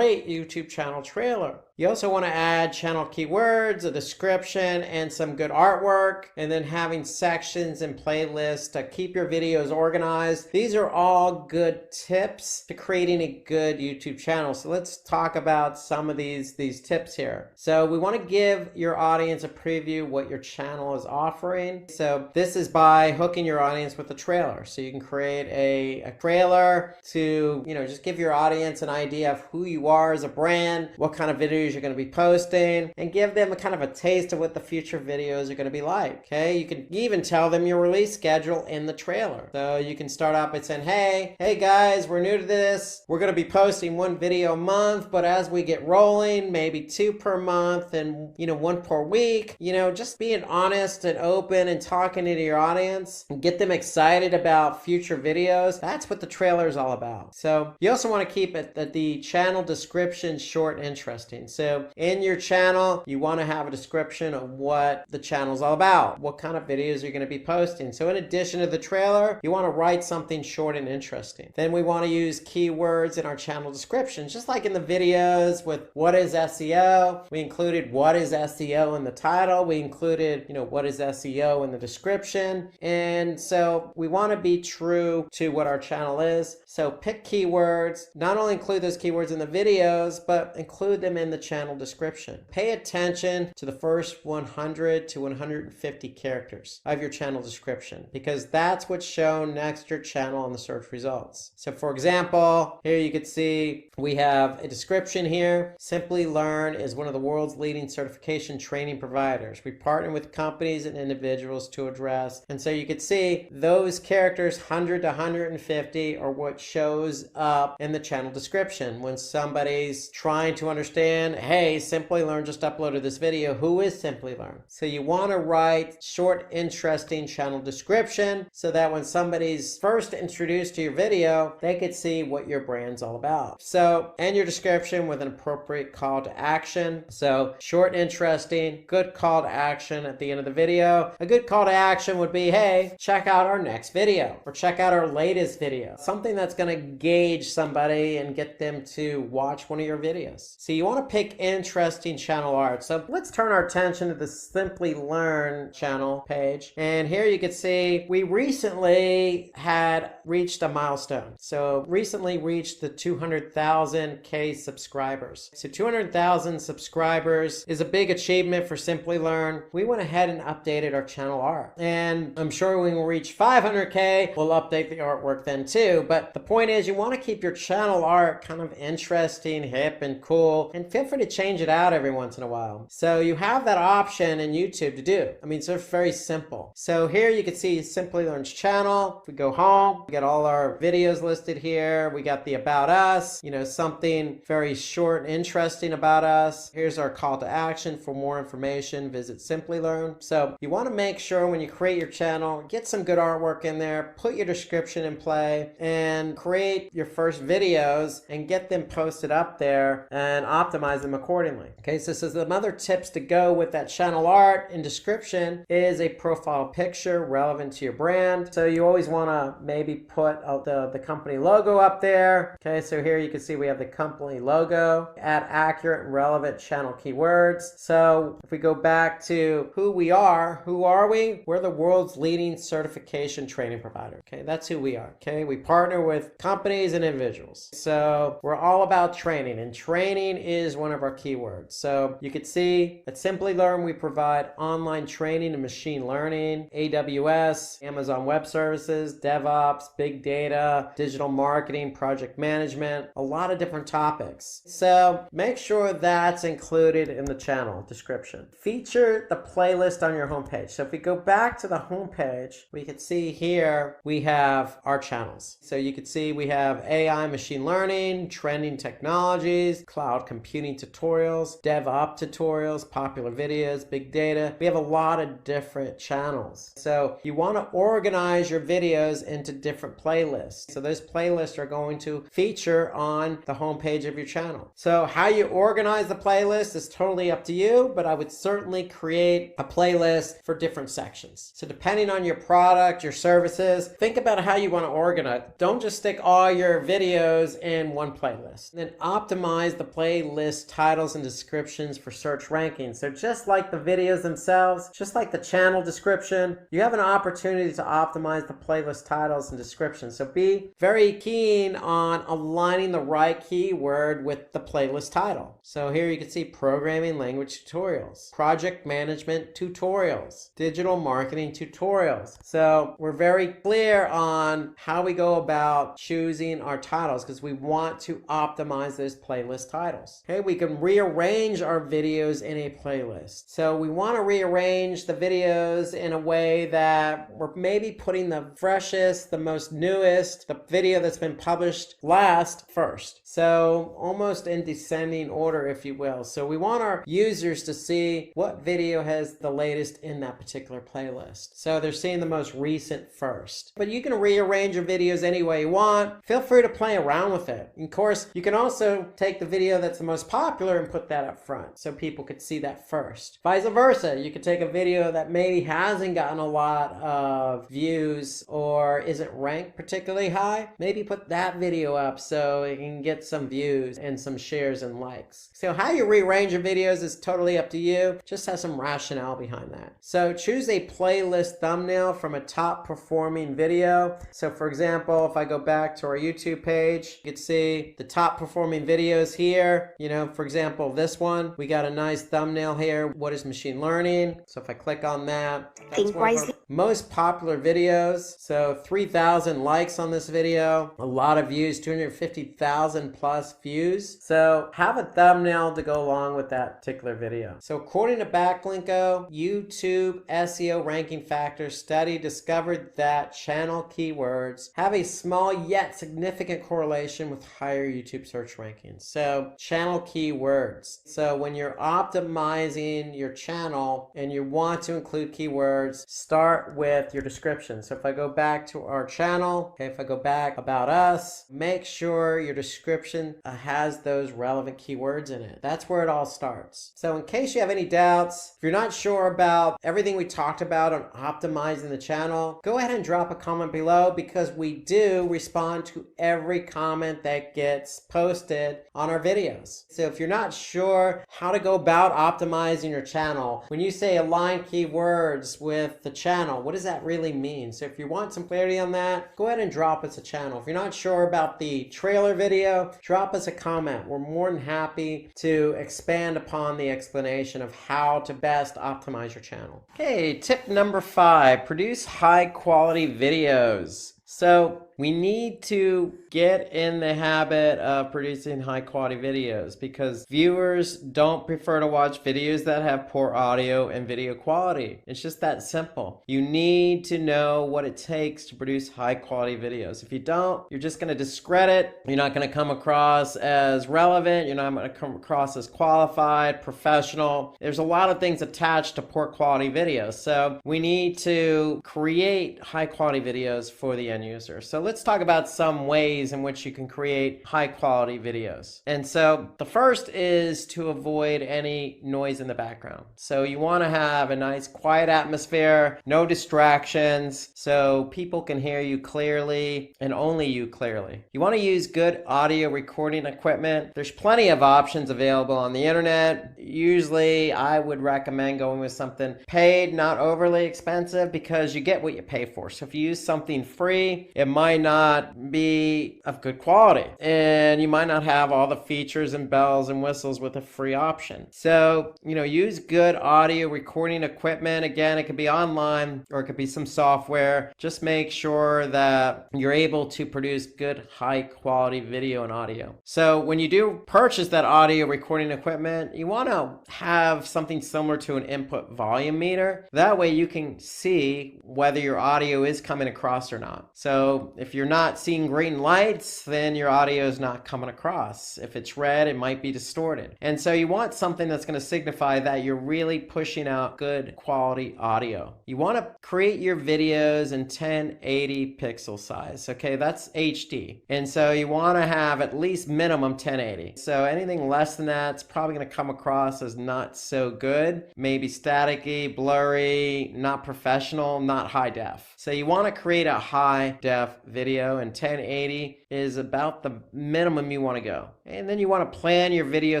Speaker 2: YouTube channel trailer. You also want to add channel keywords, a description, and some good artwork, and then having sections and playlists to keep your videos organized. These are all good tips to creating a good YouTube channel. So let's talk about some of these tips here. So we want to give your audience a preview what your channel is offering. So this is by hooking your audience with a trailer. So you can create a trailer to, just give your audience an idea of who you are as a brand, what kind of videos you're going to be posting, and give them a kind of a taste of what the future videos are going to be like. Okay, you can even tell them your release schedule in the trailer. So you can start out by saying, hey guys, we're new to this. We're going to be posting 1 video a month, but as we get rolling, maybe 2 per month and 1 per week. Just being honest and open and talking to your audience and get them excited about future videos. That's what the trailer is all about. So you also want to keep the channel description short and interesting. So in your channel, you want to have a description of what the channel is all about, what kind of videos you're going to be posting. So in addition to the trailer, you want to write something short and interesting. Then we want to use keywords in our channel description, just like in the videos with what is SEO. We included what is SEO in the title. We included, what is SEO in the description. And so we want to be true to what our channel is. So pick keywords, not only include those keywords in the videos, but include them in the channel description. Pay attention to the first 100 to 150 characters of your channel description, because that's what's shown next to your channel on the search results. So for example, here you can see we have a description here. Simplilearn is one of the world's leading certification training providers. We partner with companies and individuals to address. And so you can see those characters, 100 to 150, are what shows up in the channel description. When somebody's trying to understand, hey, Simplilearn just uploaded this video, who is Simplilearn? So you want to write short, interesting channel description so that when somebody's first introduced to your video, they could see what your brand's all about. So end your description with an appropriate call to action. So short, interesting, good call to action at the end of the video. A good call to action would be, hey, check out our next video or check out our latest video. Something that's going to gauge somebody and get them to watch one of your videos. So you want to pick interesting channel art. So let's turn our attention to the Simplilearn channel page. And here you can see we recently had reached a milestone. So recently reached the 200,000 subscribers. So 200,000 subscribers is a big achievement for Simplilearn. We went ahead and updated our channel art. And I'm sure when we reach 500K, we'll update the artwork then too. But the point is, you want to keep your channel art kind of interesting, hip, and cool. And feel free to change it out every once in a while. So you have that option in YouTube to do. I mean, so it's very simple. So here you can see Simplilearn's channel. If we go home, we got all our videos listed here. We got the About Us, something very short and interesting about us. Here's our call to action. For more information, visit Simplilearn. So you want to make sure when you create your channel, get some good artwork in there, put your description in play, and create your first videos and get them posted up there and optimize them accordingly. Okay, so some other tips to go with that channel art and description is a profile picture relevant to your brand. So you always want to maybe put the company logo up there. Okay, so here you can see we have the company logo. Add accurate and relevant channel keywords. So if we go back to who we are, who are we? We're the world's leading certification training provider. Okay, that's who we are. Okay, we partner with companies and individuals. So we're all about training, and training is one of our keywords. So you can see at Simplilearn, we provide online training in machine learning, AWS, Amazon Web Services, DevOps, big data, digital marketing, project management, a lot of different topics. So make sure that's included in the channel description. Feature the playlist on your homepage. So if we go back to the homepage, we can see here we have our channels. So you can see we have AI, machine learning, trending technologies, cloud computing tutorials, DevOps tutorials, popular videos, big data. We have a lot of different channels. So you want to organize your videos into different playlists. So those playlists are going to feature on the homepage of your channel. So how you organize the playlist is totally up to you, but I would certainly create a playlist for different sections. So depending on your product, your services, think about how you want to organize. Don't just stick all your videos in one playlist. Then optimize the playlist titles and descriptions for search rankings. So just like the videos themselves, just like the channel description, you have an opportunity to optimize the playlist titles and descriptions. So be very keen on aligning the right keyword with the playlist title. So here you can see programming language tutorials, project management tutorials, digital marketing tutorials. So we're very clear on how we go about choosing our titles because we want to optimize those playlist titles. Okay, we can rearrange our videos in a playlist. So we want to rearrange the videos in a way that we're maybe putting the freshest, the most newest, the video that's been published last first. So almost in descending order, if you will. So we want our users to see what video has the latest in that particular playlist. So they're seeing the most recent first. But you can rearrange your videos any way you want. Feel free to play around with it. Of course, you can also take the video that's the most popular and put that up front so people could see that first. Vice versa, you could take a video that maybe hasn't gotten a lot of views or isn't ranked particularly high. Maybe put that video up so it can get some views and some shares and likes. So how you rearrange your videos is totally up to you. Just have some rationale behind that. So choose a playlist thumbnail from a top performing video. So for example, if I go back to our YouTube page, you can see the top performing videos here, For example, this one, we got a nice thumbnail here. What is machine learning? So if I click on that, that's one of our most popular videos. So 3,000 likes on this video, a lot of views, 250,000 plus views. So have a thumbnail to go along with that particular video. So according to Backlinko, YouTube SEO ranking factor study discovered that channel keywords have a small yet significant correlation with higher YouTube search rankings. So channel keywords. So when you're optimizing your channel and you want to include keywords, start with your description. So if I go back to our channel, okay, if I go back about us, make sure your description has those relevant keywords in it. That's where it all starts. So in case you have any doubts, if you're not sure about everything we talked about on optimizing the channel, go ahead and drop a comment below, because we do respond to every comment that gets posted on our videos. So if you're not sure how to go about optimizing your channel, when you say align keywords with the channel, what does that really mean? So if you want some clarity on that, go ahead and drop us a channel. If you're not sure about the trailer video, drop us a comment. We're more than happy to expand upon the explanation of how to best optimize your channel. Okay, tip number 5, produce high quality videos. So we need to get in the habit of producing high quality videos, because viewers don't prefer to watch videos that have poor audio and video quality. It's just that simple. You need to know what it takes to produce high quality videos. If you don't, you're just going to discredit. You're not going to come across as relevant. You're not going to come across as qualified, professional. There's a lot of things attached to poor quality videos. So we need to create high quality videos for the end user. So let's talk about some ways in which you can create high quality videos. And so the first is to avoid any noise in the background. So you want to have a nice quiet atmosphere, no distractions, so people can hear you clearly and only you clearly. You want to use good audio recording equipment. There's plenty of options available on the internet. Usually I would recommend going with something paid, not overly expensive, because you get what you pay for. So if you use something free, it might not be of good quality, and you might not have all the features and bells and whistles with a free option. So, use good audio recording equipment. Again, it could be online or it could be some software. Just make sure that you're able to produce good high quality video and audio. So when you do purchase that audio recording equipment, you want to have something similar to an input volume meter. That way you can see whether your audio is coming across or not. So if you're not seeing green lights, then your audio is not coming across. If it's red, it might be distorted. And so you want something that's going to signify that you're really pushing out good quality audio. You want to create your videos in 1080 pixel size. Okay, that's HD. And so you want to have at least minimum 1080. So anything less than that, it's probably going to come across as not so good. Maybe staticky, blurry, not professional, not high def. So you want to create a high def video, and 1080 is about the minimum you want to go. And then you want to plan your video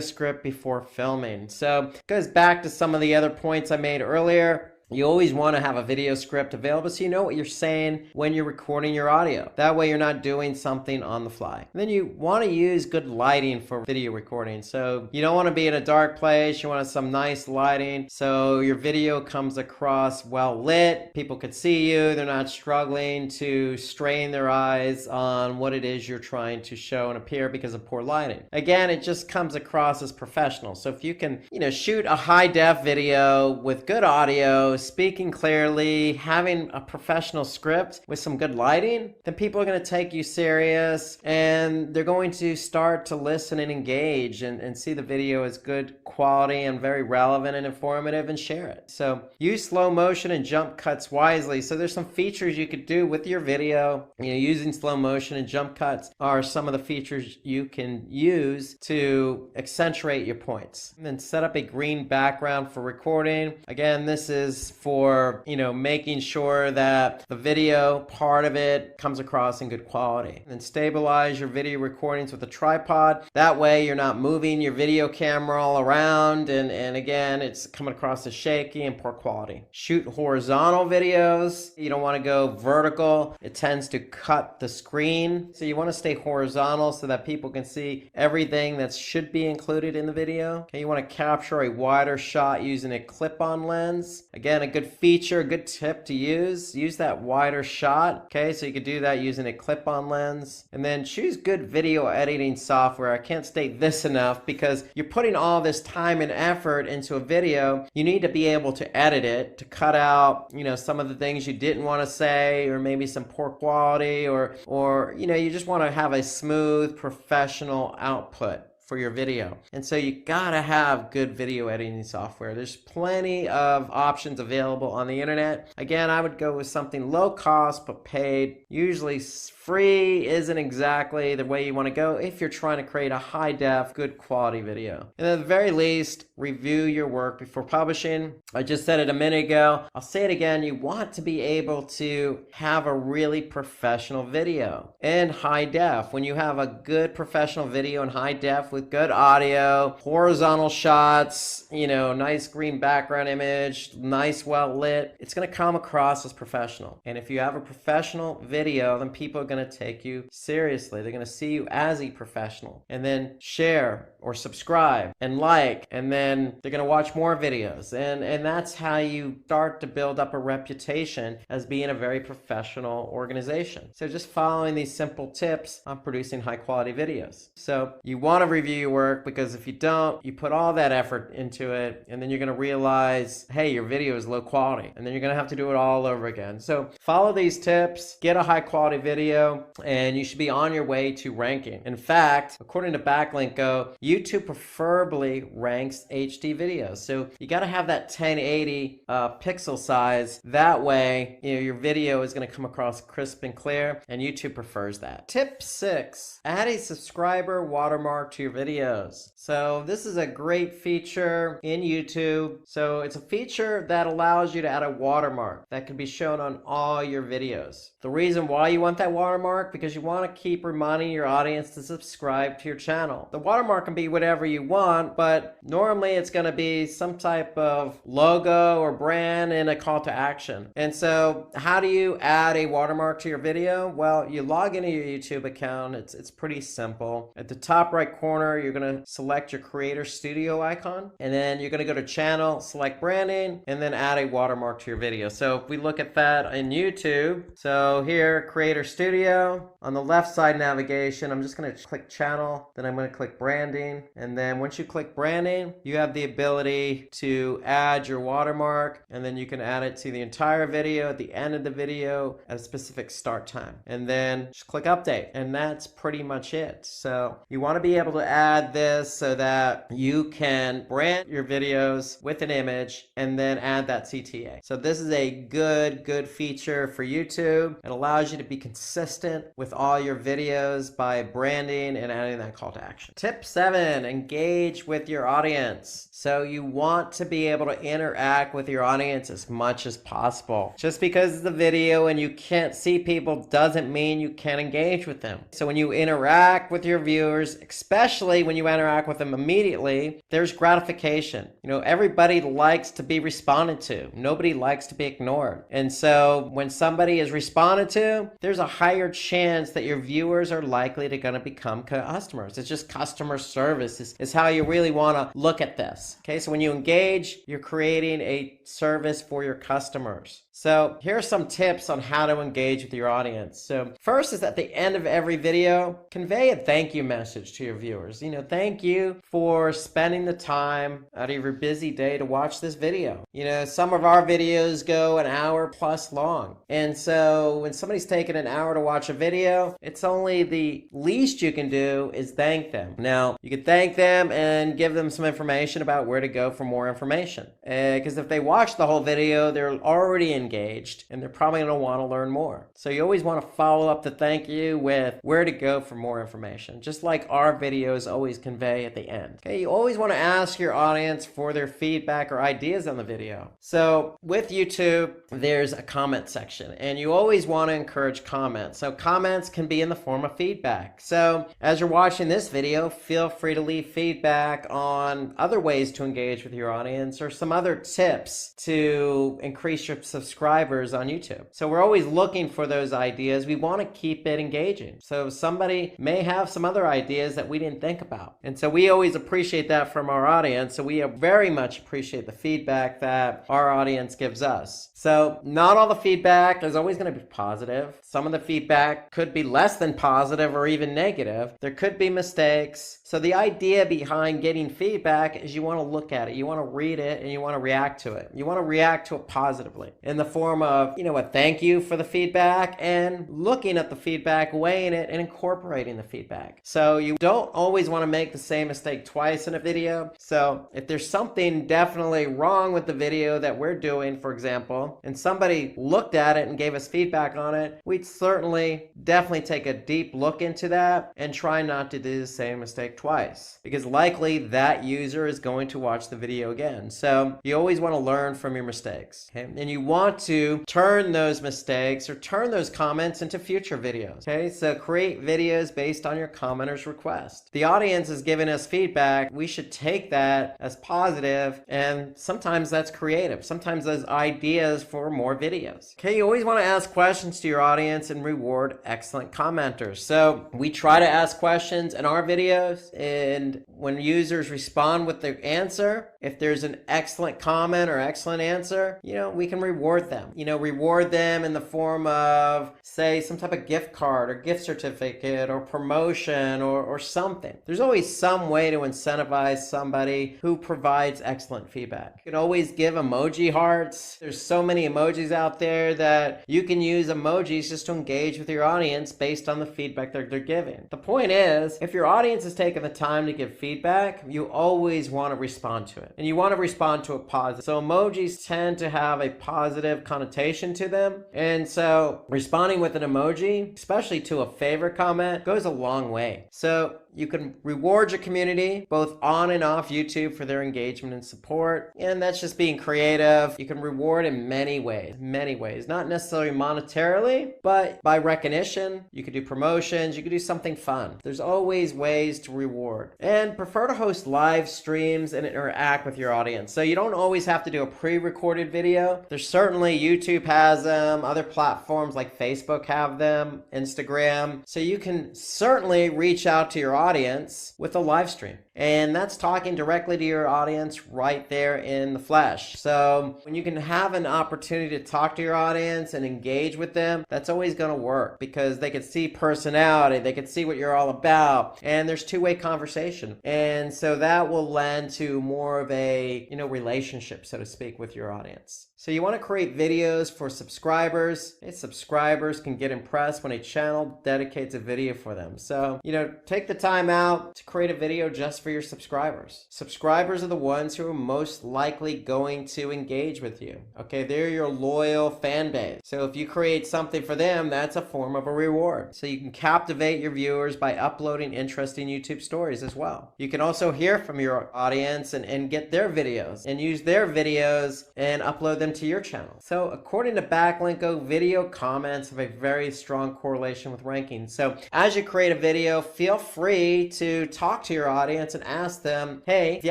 Speaker 2: script before filming. So it goes back to some of the other points I made earlier. You always want to have a video script available so you know what you're saying when you're recording your audio. That way you're not doing something on the fly. And then you want to use good lighting for video recording. So you don't want to be in a dark place. You want some nice lighting so your video comes across well lit. People could see you. They're not struggling to strain their eyes on what it is you're trying to show and appear because of poor lighting. Again, it just comes across as professional. So if you can, shoot a high def video with good audio, speaking clearly, having a professional script with some good lighting, then people are going to take you serious, and they're going to start to listen and engage and see the video as good quality and very relevant and informative, and share it. So use slow motion and jump cuts wisely. So there's some features you could do with your video. Using slow motion and jump cuts are some of the features you can use to accentuate your points. And then set up a green background for recording. Again, this is is for, making sure that the video part of it comes across in good quality. And then stabilize your video recordings with a tripod. That way you're not moving your video camera all around and again, it's coming across as shaky and poor quality. Shoot horizontal videos. You don't want to go vertical. It tends to cut the screen. So you want to stay horizontal so that people can see everything that should be included in the video. Okay, you want to capture a wider shot using a clip-on lens. Again, a good feature, a good tip to use. Use that wider shot. Okay, so you could do that using a clip-on lens. And then choose good video editing software. I can't state this enough because you're putting all this time and effort into a video. You need to be able to edit it, to cut out, some of the things you didn't want to say, or maybe some poor quality, or you just want to have a smooth, professional output for your video. And so you gotta have good video editing software. There's plenty of options available on the internet. Again, I would go with something low cost but paid. Usually free isn't exactly the way you want to go if you're trying to create a high def, good quality video. And at the very least, review your work before publishing. I just said it a minute ago. I'll say it again. You want to be able to have a really professional video in high def. When you have a good professional video in high def with good audio, horizontal shots, nice green background image, nice well lit, it's going to come across as professional. And if you have a professional video, then people are going to take you seriously. They're going to see you as a professional, and then share or subscribe and like, and then they're going to watch more videos. And that's how you start to build up a reputation as being a very professional organization. So just following these simple tips on producing high quality videos. So you want to review your work, because if you don't, you put all that effort into it, and then you're going to realize, hey, your video is low quality, and then you're going to have to do it all over again. So follow these tips, get a high quality video, and you should be on your way to ranking. In fact, according to Backlinko, YouTube preferably ranks HD videos. So you got to have that 1080 pixel size. That way, your video is going to come across crisp and clear, and YouTube prefers that. Tip 6, add a subscriber watermark to your videos. So this is a great feature in YouTube. So it's a feature that allows you to add a watermark that can be shown on all your videos. The reason why you want that watermark, because you want to keep reminding your audience to subscribe to your channel. The watermark can be whatever you want, but normally it's going to be some type of logo or brand and a call to action. And so how do you add a watermark to your video? Well, you log into your YouTube account. It's pretty simple. At the top right corner, you're going to select your Creator Studio icon, and then you're going to go to channel, select branding, and then add a watermark to your video. So if we look at that in YouTube, so here, Creator Studio, on the left side navigation, I'm just going to click channel, then I'm going to click branding, and then once you click branding, you have the ability to add your watermark, and then you can add it to the entire video, at the end of the video, at a specific start time, and then just click update, and that's pretty much it. So you want to be able to add this so that you can brand your videos with an image and then add that CTA. So this is a good feature for YouTube. It allows you to be consistent with all your videos by branding and adding that call to action. Tip 7, engage with your audience. So you want to be able to interact with your audience as much as possible. Just because it's a video and you can't see people doesn't mean you can't engage with them. So when you interact with your viewers, especially when you interact with them immediately, there's gratification. Everybody likes to be responded to. Nobody likes to be ignored. And so when somebody is responded to, there's a higher chance that your viewers are likely to gonna become customers. It's just customer service is how you really want to look at this. Okay, so when you engage, you're creating a service for your customers. So here are some tips on how to engage with your audience. So first is at the end of every video, convey a thank you message to your viewers. Thank you for spending the time out of your busy day to watch this video. Some of our videos go an hour plus long. And so when somebody's taken an hour to watch a video, it's only the least you can do is thank them. Now, you can thank them and give them some information about where to go for more information. Because if they watch the whole video, they're already engaged, and they're probably going to want to learn more. So you always want to follow up the thank you with where to go for more information, just like our videos always convey at the end. Okay, you always want to ask your audience for their feedback or ideas on the video. So with YouTube, there's a comment section, and you always want to encourage comments. So comments can be in the form of feedback. So as you're watching this video, feel free to leave feedback on other ways to engage with your audience or some other tips to increase your subscribers on YouTube. So we're always looking for those ideas. We want to keep it engaging. So somebody may have some other ideas that we didn't think about. And so we always appreciate that from our audience. So we very much appreciate the feedback that our audience gives us. So not all the feedback is always going to be positive. Some of the feedback could be less than positive or even negative. There could be mistakes. So the idea behind getting feedback is you want to look at it, you want to read it, and you want to react to it. You want to react to it positively in the form of, a thank you for the feedback and looking at the feedback, weighing it, and incorporating the feedback. So you don't always want to make the same mistake twice in a video. So if there's something definitely wrong with the video that we're doing, for example, and somebody looked at it and gave us feedback on it, we'd certainly definitely take a deep look into that and try not to do the same mistake twice, because likely that user is going to watch the video again. So you always want to learn from your mistakes, okay? And you want to turn those mistakes or turn those comments into future videos, okay? So create videos based on your commenters' request. The audience is giving us feedback. We should take that as positive, and sometimes that's creative. Sometimes there's ideas for more videos. Okay, you always want to ask questions to your audience and reward excellent commenters. So we try to ask questions in our videos, and when users respond with their answer, if there's an excellent comment or excellent answer, we can reward them. Reward them in the form of, say, some type of gift card or gift certificate or promotion or something. There's always some way to incentivize somebody who provides excellent feedback. You can always give emoji hearts. There's so many emojis out there that you can use emojis just to engage with your audience based on the feedback they're giving. The point is, if your audience is taking the time to give feedback, you always want to respond to it. And you want to respond to it positive. So emojis tend to have a positive connotation to them. And so responding with an emoji, especially to a favorite comment, goes a long way. So you can reward your community both on and off YouTube for their engagement and support. And that's just being creative. You can reward in many ways, not necessarily monetarily, but by recognition. You could do promotions, you could do something fun. There's always ways to reward. And prefer to host live streams and interact with your audience. So you don't always have to do a pre-recorded video. There's certainly, YouTube has them, other platforms like Facebook have them, Instagram. So you can certainly reach out to your audience with a live stream. And that's talking directly to your audience right there in the flesh. So when you can have an opportunity to talk to your audience and engage with them, that's always going to work because they can see personality, they can see what you're all about, and there's two-way conversation. And so that will lend to more of a, relationship, so to speak, with your audience. So you want to create videos for subscribers. Subscribers can get impressed when a channel dedicates a video for them. So, take the time out to create a video just for your subscribers. Subscribers are the ones who are most likely going to engage with you. Okay, they're your loyal fan base. So if you create something for them, that's a form of a reward. So you can captivate your viewers by uploading interesting YouTube stories as well. You can also hear from your audience and get their videos and use their videos and upload them to your channel. So according to Backlinko, video comments have a very strong correlation with ranking. So as you create a video, feel free to talk to your audience and ask them, hey, if you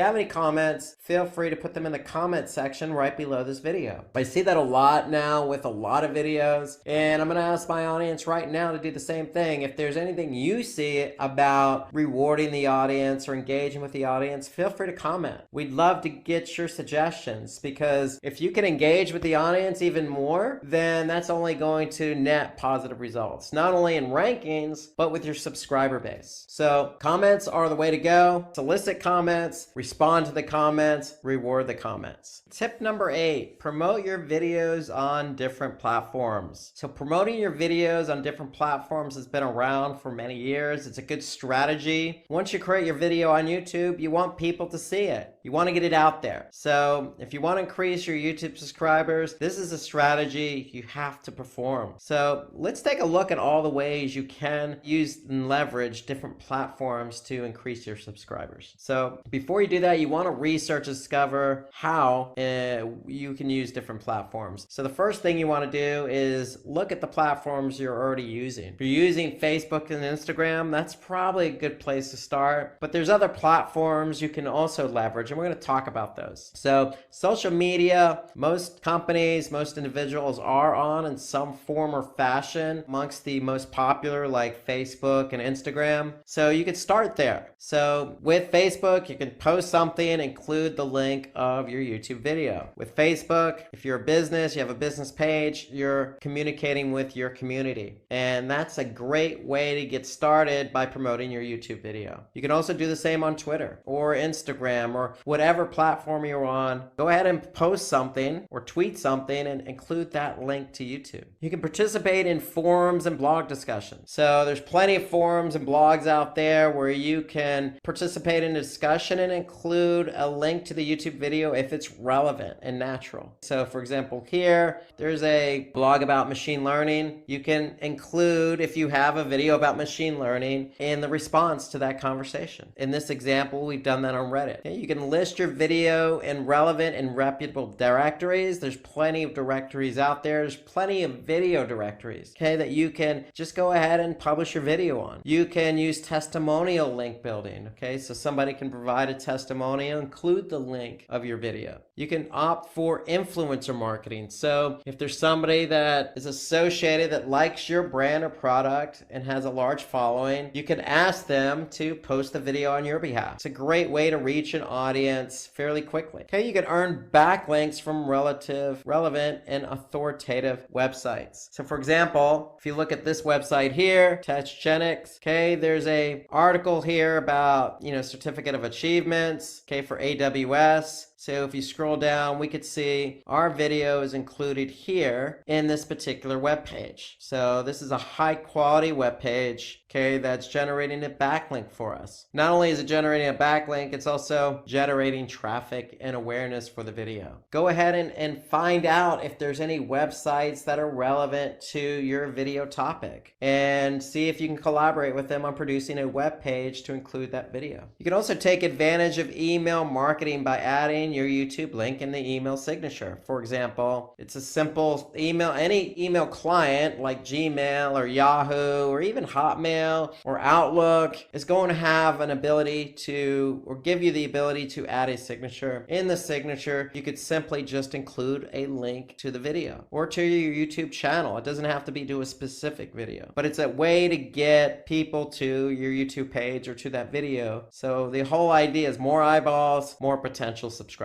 Speaker 2: have any comments, feel free to put them in the comment section right below this video. I see that a lot now with a lot of videos, and I'm going to ask my audience right now to do the same thing. If there's anything you see about rewarding the audience or engaging with the audience, feel free to comment. We'd love to get your suggestions, because if you can engage with the audience even more, then that's only going to net positive results, not only in rankings, but with your subscriber base. So comments are the way to go. Solicit comments, respond to the comments, reward the comments. Tip number 8, promote your videos on different platforms. So promoting your videos on different platforms has been around for many years. It's a good strategy. Once you create your video on YouTube, you want people to see it. You want to get it out there. So if you want to increase your YouTube subscribers, subscribers, this is a strategy you have to perform. So let's take a look at all the ways you can use and leverage different platforms to increase your subscribers. So before you do that, you want to research and discover how you can use different platforms. So the first thing you want to do is look at the platforms you're already using. If you're using Facebook and Instagram, that's probably a good place to start, but there's other platforms you can also leverage, and we're going to talk about those. So social media, most companies, most individuals are on in some form or fashion, amongst the most popular like Facebook and Instagram. So you can start there. So with Facebook, you can post something, include the link of your YouTube video. With Facebook, if you're a business, you have a business page, you're communicating with your community. And that's a great way to get started by promoting your YouTube video. You can also do the same on Twitter or Instagram or whatever platform you're on. Go ahead and post something or tweet something and include that link to YouTube. You can participate in forums and blog discussions. So there's plenty of forums and blogs out there where you can participate in a discussion and include a link to the YouTube video if it's relevant and natural. So for example, here, there's a blog about machine learning. You can include, if you have a video about machine learning, in the response to that conversation. In this example, we've done that on Reddit. Okay, you can list your video in relevant and reputable directories. There's plenty of directories out there. There's plenty of video directories, okay, that you can just go ahead and publish your video on. You can use testimonial link building, okay, so somebody can provide a testimonial, include the link of your video. You can opt for influencer marketing. So if there's somebody that is associated that likes your brand or product and has a large following, you can ask them to post the video on your behalf. It's a great way to reach an audience fairly quickly. Okay, you can earn backlinks from relevant and authoritative websites. So for example, if you look at this website here, Techgenics, okay, there's a article here about, certificate of achievements, okay, for AWS. So if you scroll down, we could see our video is included here in this particular web page. So this is a high quality web page, okay, that's generating a backlink for us. Not only is it generating a backlink, it's also generating traffic and awareness for the video. Go ahead and find out if there's any websites that are relevant to your video topic and see if you can collaborate with them on producing a web page to include that video. You can also take advantage of email marketing by adding your YouTube link in the email signature. For example, it's a simple email. Any email client like Gmail or Yahoo or even Hotmail or Outlook is going to have an ability to, or give you the ability to add a signature. In the signature, you could simply just include a link to the video or to your YouTube channel. It doesn't have to be to a specific video, but it's a way to get people to your YouTube page or to that video. So the whole idea is more eyeballs, more potential subscribers.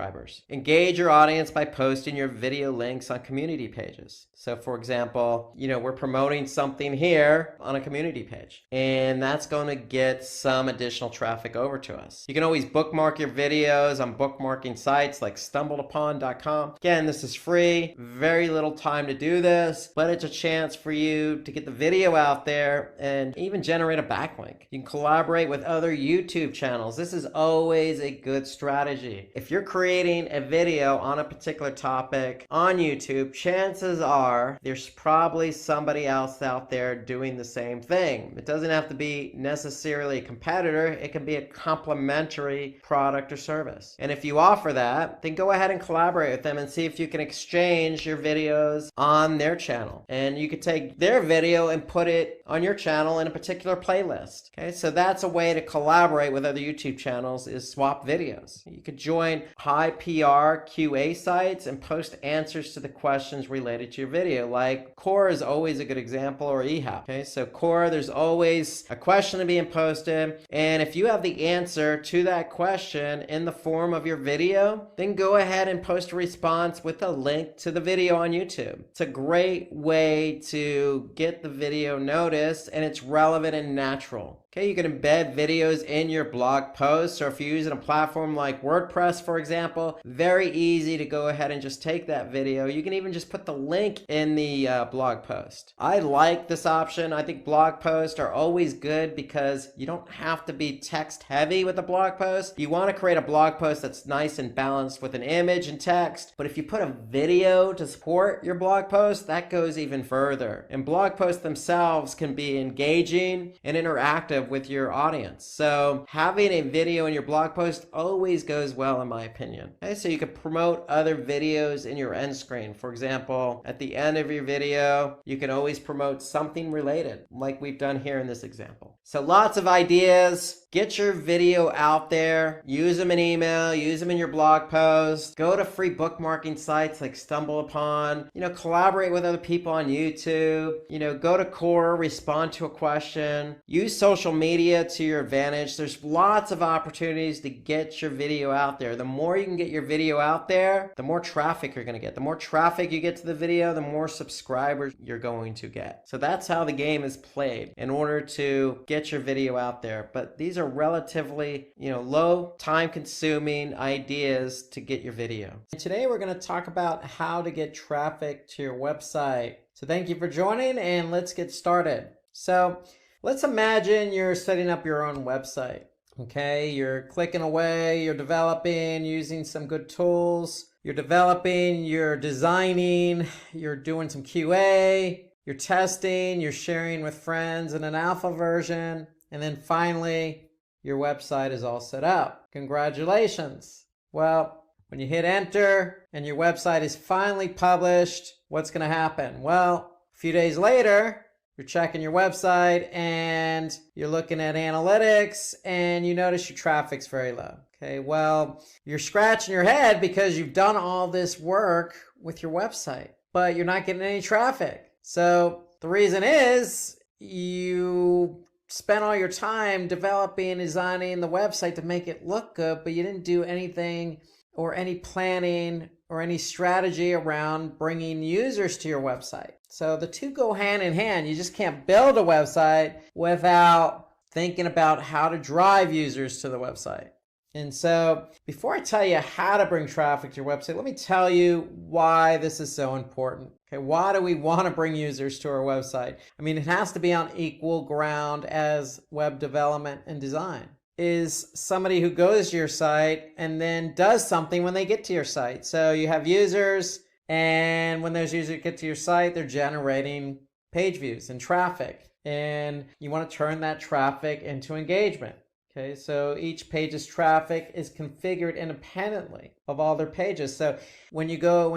Speaker 2: Engage your audience by posting your video links on community pages. So for example, we're promoting something here on a community page, and that's going to get some additional traffic over to us. You can always bookmark your videos on bookmarking sites like stumbledupon.com. Again, this is free, very little time to do this, but it's a chance for you to get the video out there and even generate a backlink. You can collaborate with other YouTube channels. This is always a good strategy. If you're creating a video on a particular topic on YouTube, chances are there's probably somebody else out there doing the same thing. It doesn't have to be necessarily a competitor. It can be a complementary product or service. And if you offer that, then go ahead and collaborate with them and see if you can exchange your videos on their channel. And you could take their video and put it on your channel in a particular playlist. Okay, so that's a way to collaborate with other YouTube channels, is swap videos. You could join high PR QA sites and post answers to the questions related to your video, like Quora is always a good example, or eHow. Okay, so Quora, there's always a question being posted, and if you have the answer to that question in the form of your video, then go ahead and post a response with a link to the video on YouTube. It's a great way to get the video noticed, and it's relevant and natural. Okay, you can embed videos in your blog posts, or if you're using a platform like WordPress, for example, very easy to go ahead and just take that video. You can even just put the link in the blog post. I like this option. I think blog posts are always good because you don't have to be text heavy with a blog post. You want to create a blog post that's nice and balanced with an image and text, but if you put a video to support your blog post, that goes even further. And blog posts themselves can be engaging and interactive with your audience. So having a video in your blog post always goes well, in my opinion. Okay, so you could promote other videos in your end screen. For example, at the end of your video, you can always promote something related, like we've done here in this example. So lots of ideas. Get your video out there. Use them in email. Use them in your blog post. Go to free bookmarking sites like StumbleUpon. Collaborate with other people on YouTube. Go to Quora, respond to a question. Use social media to your advantage. There's lots of opportunities to get your video out there. The more you can get your video out there, the more traffic you're going to get. The more traffic you get to the video, the more subscribers you're going to get. So that's how the game is played in order to get your video out there. But these are relatively, low time consuming ideas to get your video. And today we're going to talk about how to get traffic to your website. So thank you for joining, and let's get started. So let's imagine you're setting up your own website. Okay, you're clicking away, you're developing using some good tools. You're developing, you're designing, you're doing some QA, you're testing, you're sharing with friends in an alpha version, and then finally, your website is all set up. Congratulations. Well, when you hit enter and your website is finally published, what's going to happen? Well, a few days later, you're checking your website and you're looking at analytics and you notice your traffic's very low. Okay, well, you're scratching your head because you've done all this work with your website, but you're not getting any traffic. So the reason is you spent all your time developing and designing the website to make it look good, but you didn't do anything or any planning or any strategy around bringing users to your website. So the two go hand in hand. You just can't build a website without thinking about how to drive users to the website. And so before I tell you how to bring traffic to your website, let me tell you why this is so important. Okay, why do we want to bring users to our website? I mean, it has to be on equal ground as web development and design. Is somebody who goes to your site and then does something when they get to your site. So you have users, and when those users get to your site, they're generating page views and traffic. And you want to turn that traffic into engagement. Okay, so each page's traffic is configured independently of all their pages. So when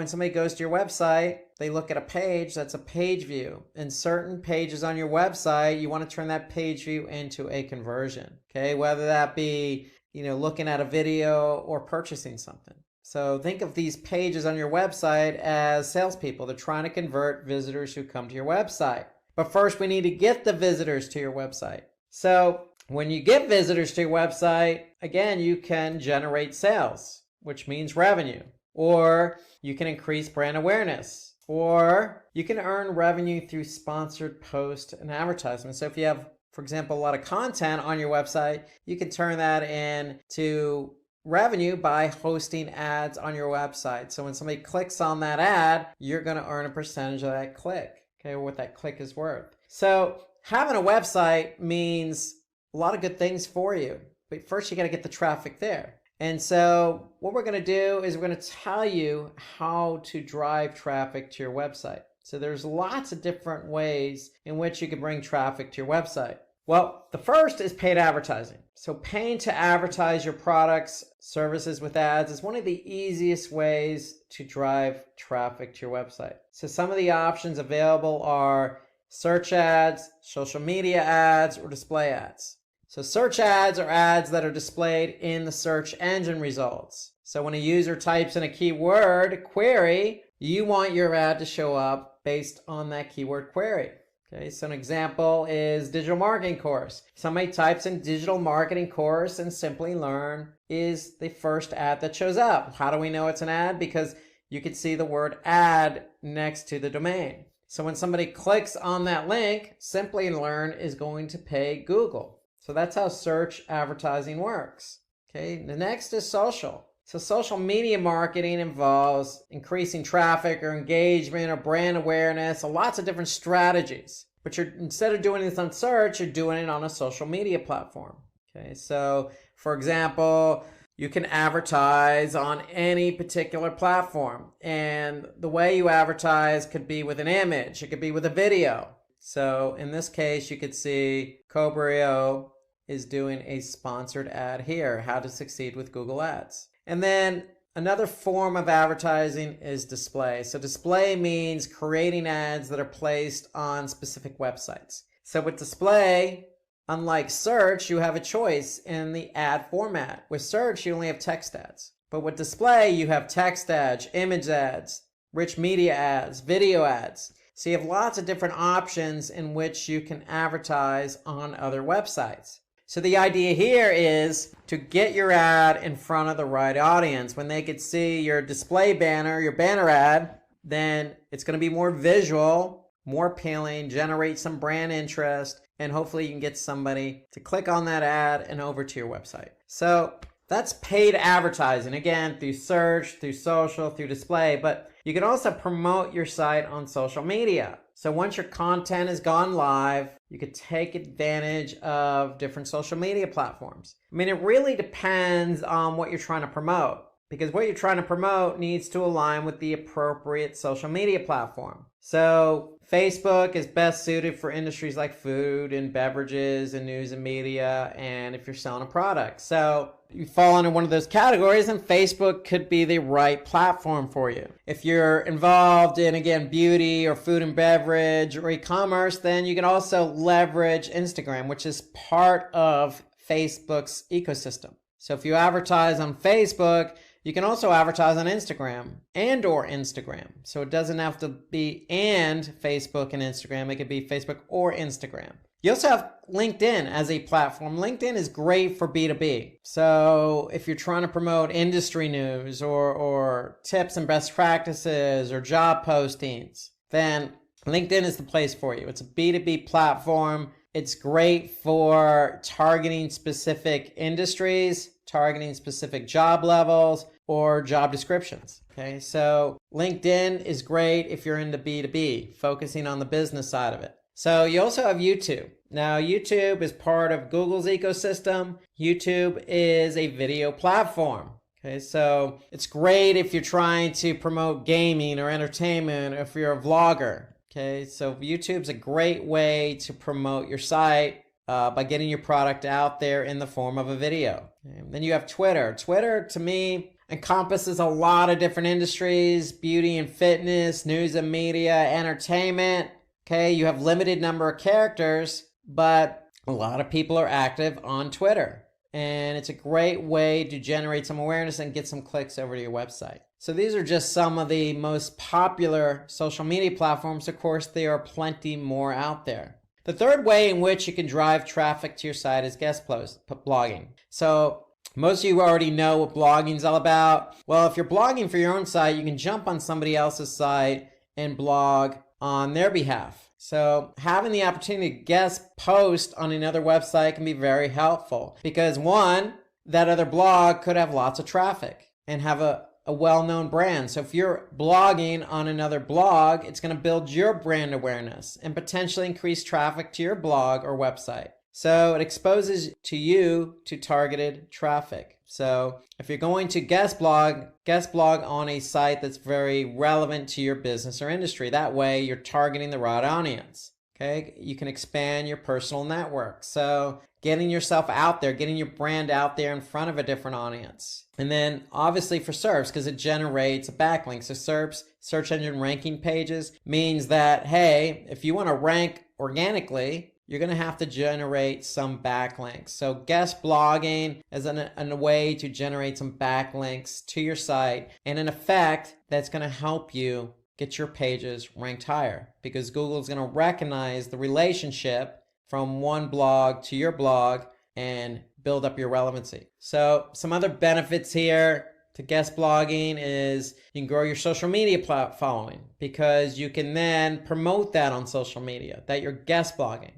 Speaker 2: somebody goes to your website, they look at a page, that's a page view. And certain pages on your website, you want to turn that page view into a conversion. Okay, whether that be, looking at a video or purchasing something. So think of these pages on your website as salespeople. They're trying to convert visitors who come to your website. But first, we need to get the visitors to your website. So when you get visitors to your website, again, you can generate sales, which means revenue, or you can increase brand awareness, or you can earn revenue through sponsored posts and advertisements. So if you have, for example, a lot of content on your website, you can turn that into revenue by hosting ads on your website. So when somebody clicks on that ad, you're going to earn a percentage of that click, okay, what that click is worth. So having a website means a lot of good things for you, but first you got to get the traffic there. And so what we're going to do is we're going to tell you how to drive traffic to your website. So there's lots of different ways in which you can bring traffic to your website. Well, the first is paid advertising. So paying to advertise your products, services with ads is one of the easiest ways to drive traffic to your website. So some of the options available are search ads, social media ads, or display ads. So search ads are ads that are displayed in the search engine results. So when a user types in a keyword query, you want your ad to show up based on that keyword query. Okay, so an example is digital marketing course. Somebody types in digital marketing course and Simplilearn is the first ad that shows up. How do we know it's an ad? Because you can see the word ad next to the domain. So when somebody clicks on that link, Simplilearn is going to pay Google. So that's how search advertising works. Okay, the next is social. So social media marketing involves increasing traffic or engagement or brand awareness, so lots of different strategies. But instead of doing this on search, you're doing it on a social media platform. Okay, so for example, you can advertise on any particular platform. And the way you advertise could be with an image, it could be with a video. So in this case, you could see Copywriting is doing a sponsored ad here, how to succeed with Google Ads. And then another form of advertising is display. So display means creating ads that are placed on specific websites. So with display, unlike search, you have a choice in the ad format. With search, you only have text ads. But with display, you have text ads, image ads, rich media ads, video ads. So you have lots of different options in which you can advertise on other websites. So the idea here is to get your ad in front of the right audience. When they could see your display banner, your banner ad, then it's going to be more visual, more appealing, generate some brand interest, and hopefully you can get somebody to click on that ad and over to your website. So that's paid advertising, again, through search, through social, through display, but you can also promote your site on social media. So once your content has gone live, you could take advantage of different social media platforms. I mean, it really depends on what you're trying to promote, because what you're trying to promote needs to align with the appropriate social media platform. So Facebook is best suited for industries like food and beverages and news and media, and if you're selling a product. So you fall under one of those categories, and Facebook could be the right platform for you. If you're involved in, again, beauty or food and beverage or e-commerce, then you can also leverage Instagram, which is part of Facebook's ecosystem. So if you advertise on Facebook, you can also advertise on Instagram or Instagram. So it doesn't have to be and Facebook and Instagram. It could be Facebook or Instagram. You also have LinkedIn as a platform. LinkedIn is great for B2B. So if you're trying to promote industry news or tips and best practices or job postings, then LinkedIn is the place for you. It's a B2B platform. It's great for targeting specific industries, targeting specific job levels or job descriptions. Okay, so LinkedIn is great if you're into B2B, focusing on the business side of it. So you also have YouTube. Now, YouTube is part of Google's ecosystem. YouTube is a video platform. Okay, so it's great if you're trying to promote gaming or entertainment, or if you're a vlogger. Okay, so YouTube's a great way to promote your site by getting your product out there in the form of a video. Okay, then you have Twitter. Twitter, to me, encompasses a lot of different industries: beauty and fitness, news and media, entertainment. Okay, you have limited number of characters, but a lot of people are active on Twitter. And it's a great way to generate some awareness and get some clicks over to your website. So these are just some of the most popular social media platforms. Of course, there are plenty more out there. The third way in which you can drive traffic to your site is guest blogging. So most of you already know what blogging is all about. Well, if you're blogging for your own site, you can jump on somebody else's site and blog on their behalf. So having the opportunity to guest post on another website can be very helpful, because one, that other blog could have lots of traffic and have a well-known brand. So if you're blogging on another blog, it's going to build your brand awareness and potentially increase traffic to your blog or website. So it exposes to you to targeted traffic. So if you're going to guest blog on a site that's very relevant to your business or industry. That way you're targeting the right audience. Okay, you can expand your personal network. So getting yourself out there, getting your brand out there in front of a different audience. And then obviously for SERPs, because it generates a backlink. So SERPs, search engine ranking pages, means that, hey, if you want to rank organically, you're going to have to generate some backlinks. So guest blogging is a way to generate some backlinks to your site. And in effect, that's going to help you get your pages ranked higher, because Google is going to recognize the relationship from one blog to your blog and build up your relevancy. So some other benefits here to guest blogging is you can grow your social media following, because you can then promote that on social media that you're guest blogging.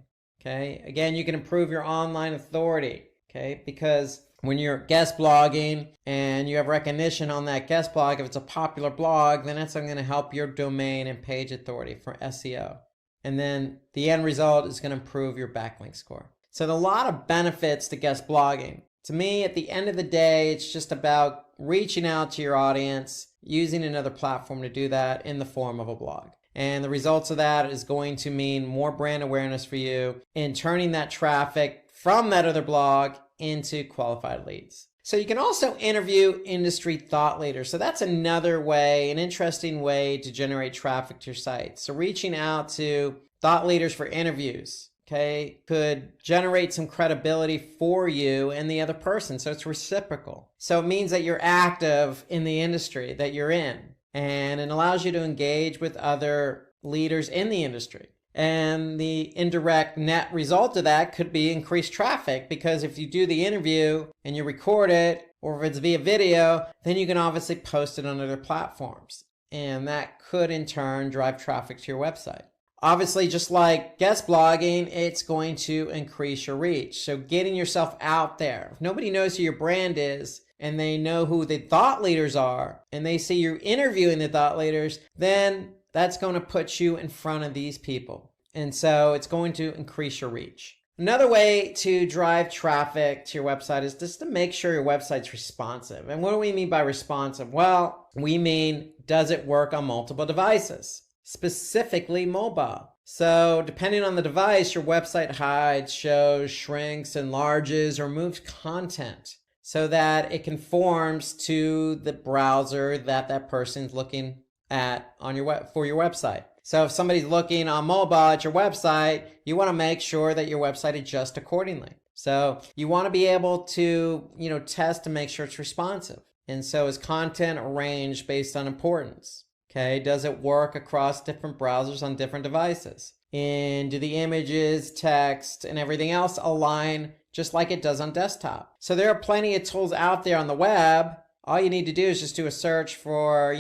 Speaker 2: Okay, again, you can improve your online authority. Okay, because when you're guest blogging and you have recognition on that guest blog, if it's a popular blog, then that's going to help your domain and page authority for SEO. And then the end result is going to improve your backlink score. So there are a lot of benefits to guest blogging. To me, at the end of the day, it's just about reaching out to your audience, using another platform to do that in the form of a blog. And the results of that is going to mean more brand awareness for you in turning that traffic from that other blog into qualified leads. So you can also interview industry thought leaders. So that's another way, an interesting way to generate traffic to your site. So reaching out to thought leaders for interviews, okay, could generate some credibility for you and the other person. So it's reciprocal. So it means that you're active in the industry that you're in, and it allows you to engage with other leaders in the industry. And the indirect net result of that could be increased traffic, because if you do the interview and you record it, or if it's via video, then you can obviously post it on other platforms. And that could in turn drive traffic to your website. Obviously, just like guest blogging, it's going to increase your reach. So getting yourself out there. If nobody knows who your brand is, and they know who the thought leaders are, and they see you interviewing the thought leaders, then that's going to put you in front of these people. And so it's going to increase your reach. Another way to drive traffic to your website is just to make sure your website's responsive. And what do we mean by responsive? Well, we mean, does it work on multiple devices? Specifically mobile. So depending on the device, your website hides, shows, shrinks, enlarges, or moves content so that it conforms to the browser that that person's looking at on your for your website. So if somebody's looking on mobile at your website, you want to make sure that your website adjusts accordingly. So you want to be able to, test to make sure it's responsive. And so is content arranged based on importance? Okay, does it work across different browsers on different devices? And do the images, text, and everything else align just like it does on desktop? So there are plenty of tools out there on the web. All you need to do is just do a search for,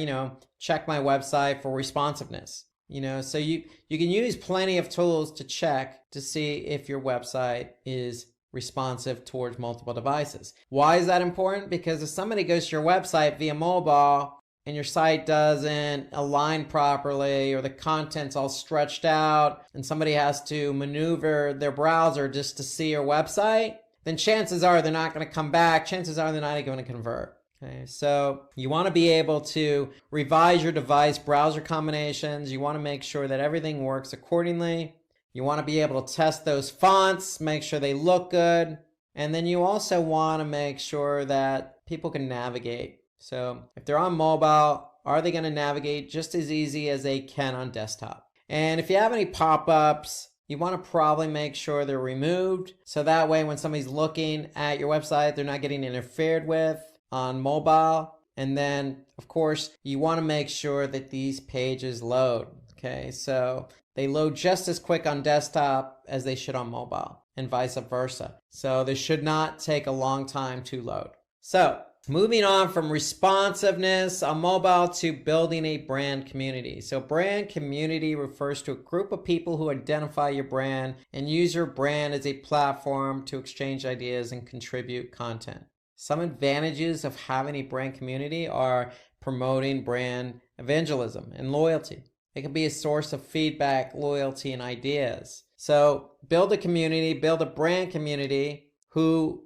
Speaker 2: check my website for responsiveness. So you can use plenty of tools to check to see if your website is responsive towards multiple devices. Why is that important? Because if somebody goes to your website via mobile and your site doesn't align properly, or the content's all stretched out, and somebody has to maneuver their browser just to see your website, then chances are they're not going to come back. Chances are they're not going to convert. Okay, so you want to be able to revise your device browser combinations. You want to make sure that everything works accordingly. You want to be able to test those fonts, make sure they look good. And then you also want to make sure that people can navigate. So if they're on mobile, are they going to navigate just as easy as they can on desktop? And if you have any pop-ups, you want to probably make sure they're removed. So that way when somebody's looking at your website, they're not getting interfered with on mobile. And then of course you want to make sure that these pages load. Okay, so they load just as quick on desktop as they should on mobile, and vice versa. So they should not take a long time to load. So moving on from responsiveness on mobile to building a brand community. So brand community refers to a group of people who identify your brand and use your brand as a platform to exchange ideas and contribute content. Some advantages of having a brand community are promoting brand evangelism and loyalty. It can be a source of feedback, loyalty, and ideas. So build a community, build a brand community who,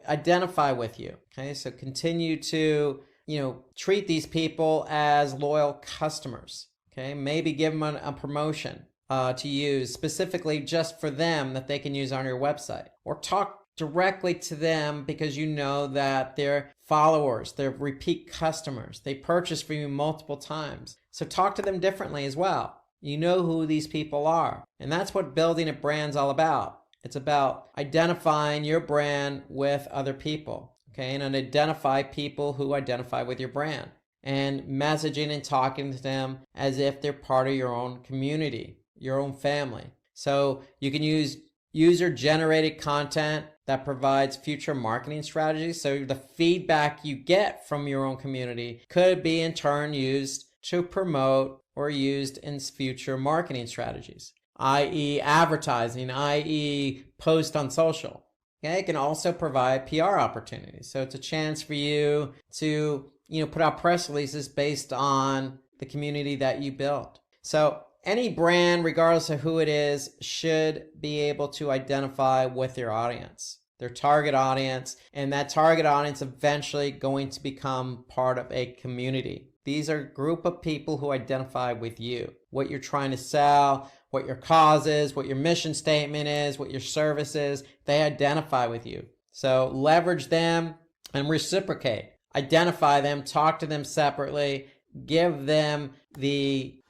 Speaker 2: identify with you. Okay, so continue to, treat these people as loyal customers. Okay, maybe give them a promotion to use specifically just for them that they can use on your website, or talk directly to them because you know that they're followers, they're repeat customers, they purchase from you multiple times. So talk to them differently as well. You know who these people are. And that's what building a brand's all about. It's about identifying your brand with other people, okay? And identify people who identify with your brand, and messaging and talking to them as if they're part of your own community, your own family. So you can use user-generated content that provides future marketing strategies. So the feedback you get from your own community could be in turn used to promote or used in future marketing strategies. i.e. advertising, i.e. post on social. Okay, it can also provide PR opportunities. So it's a chance for you to, put out press releases based on the community that you build. So any brand, regardless of who it is, should be able to identify with their audience, their target audience, and that target audience eventually going to become part of a community. These are a group of people who identify with you, what you're trying to sell, what your cause is, what your mission statement is, what your service is. They identify with you. So leverage them and reciprocate. Identify them, talk to them separately, give them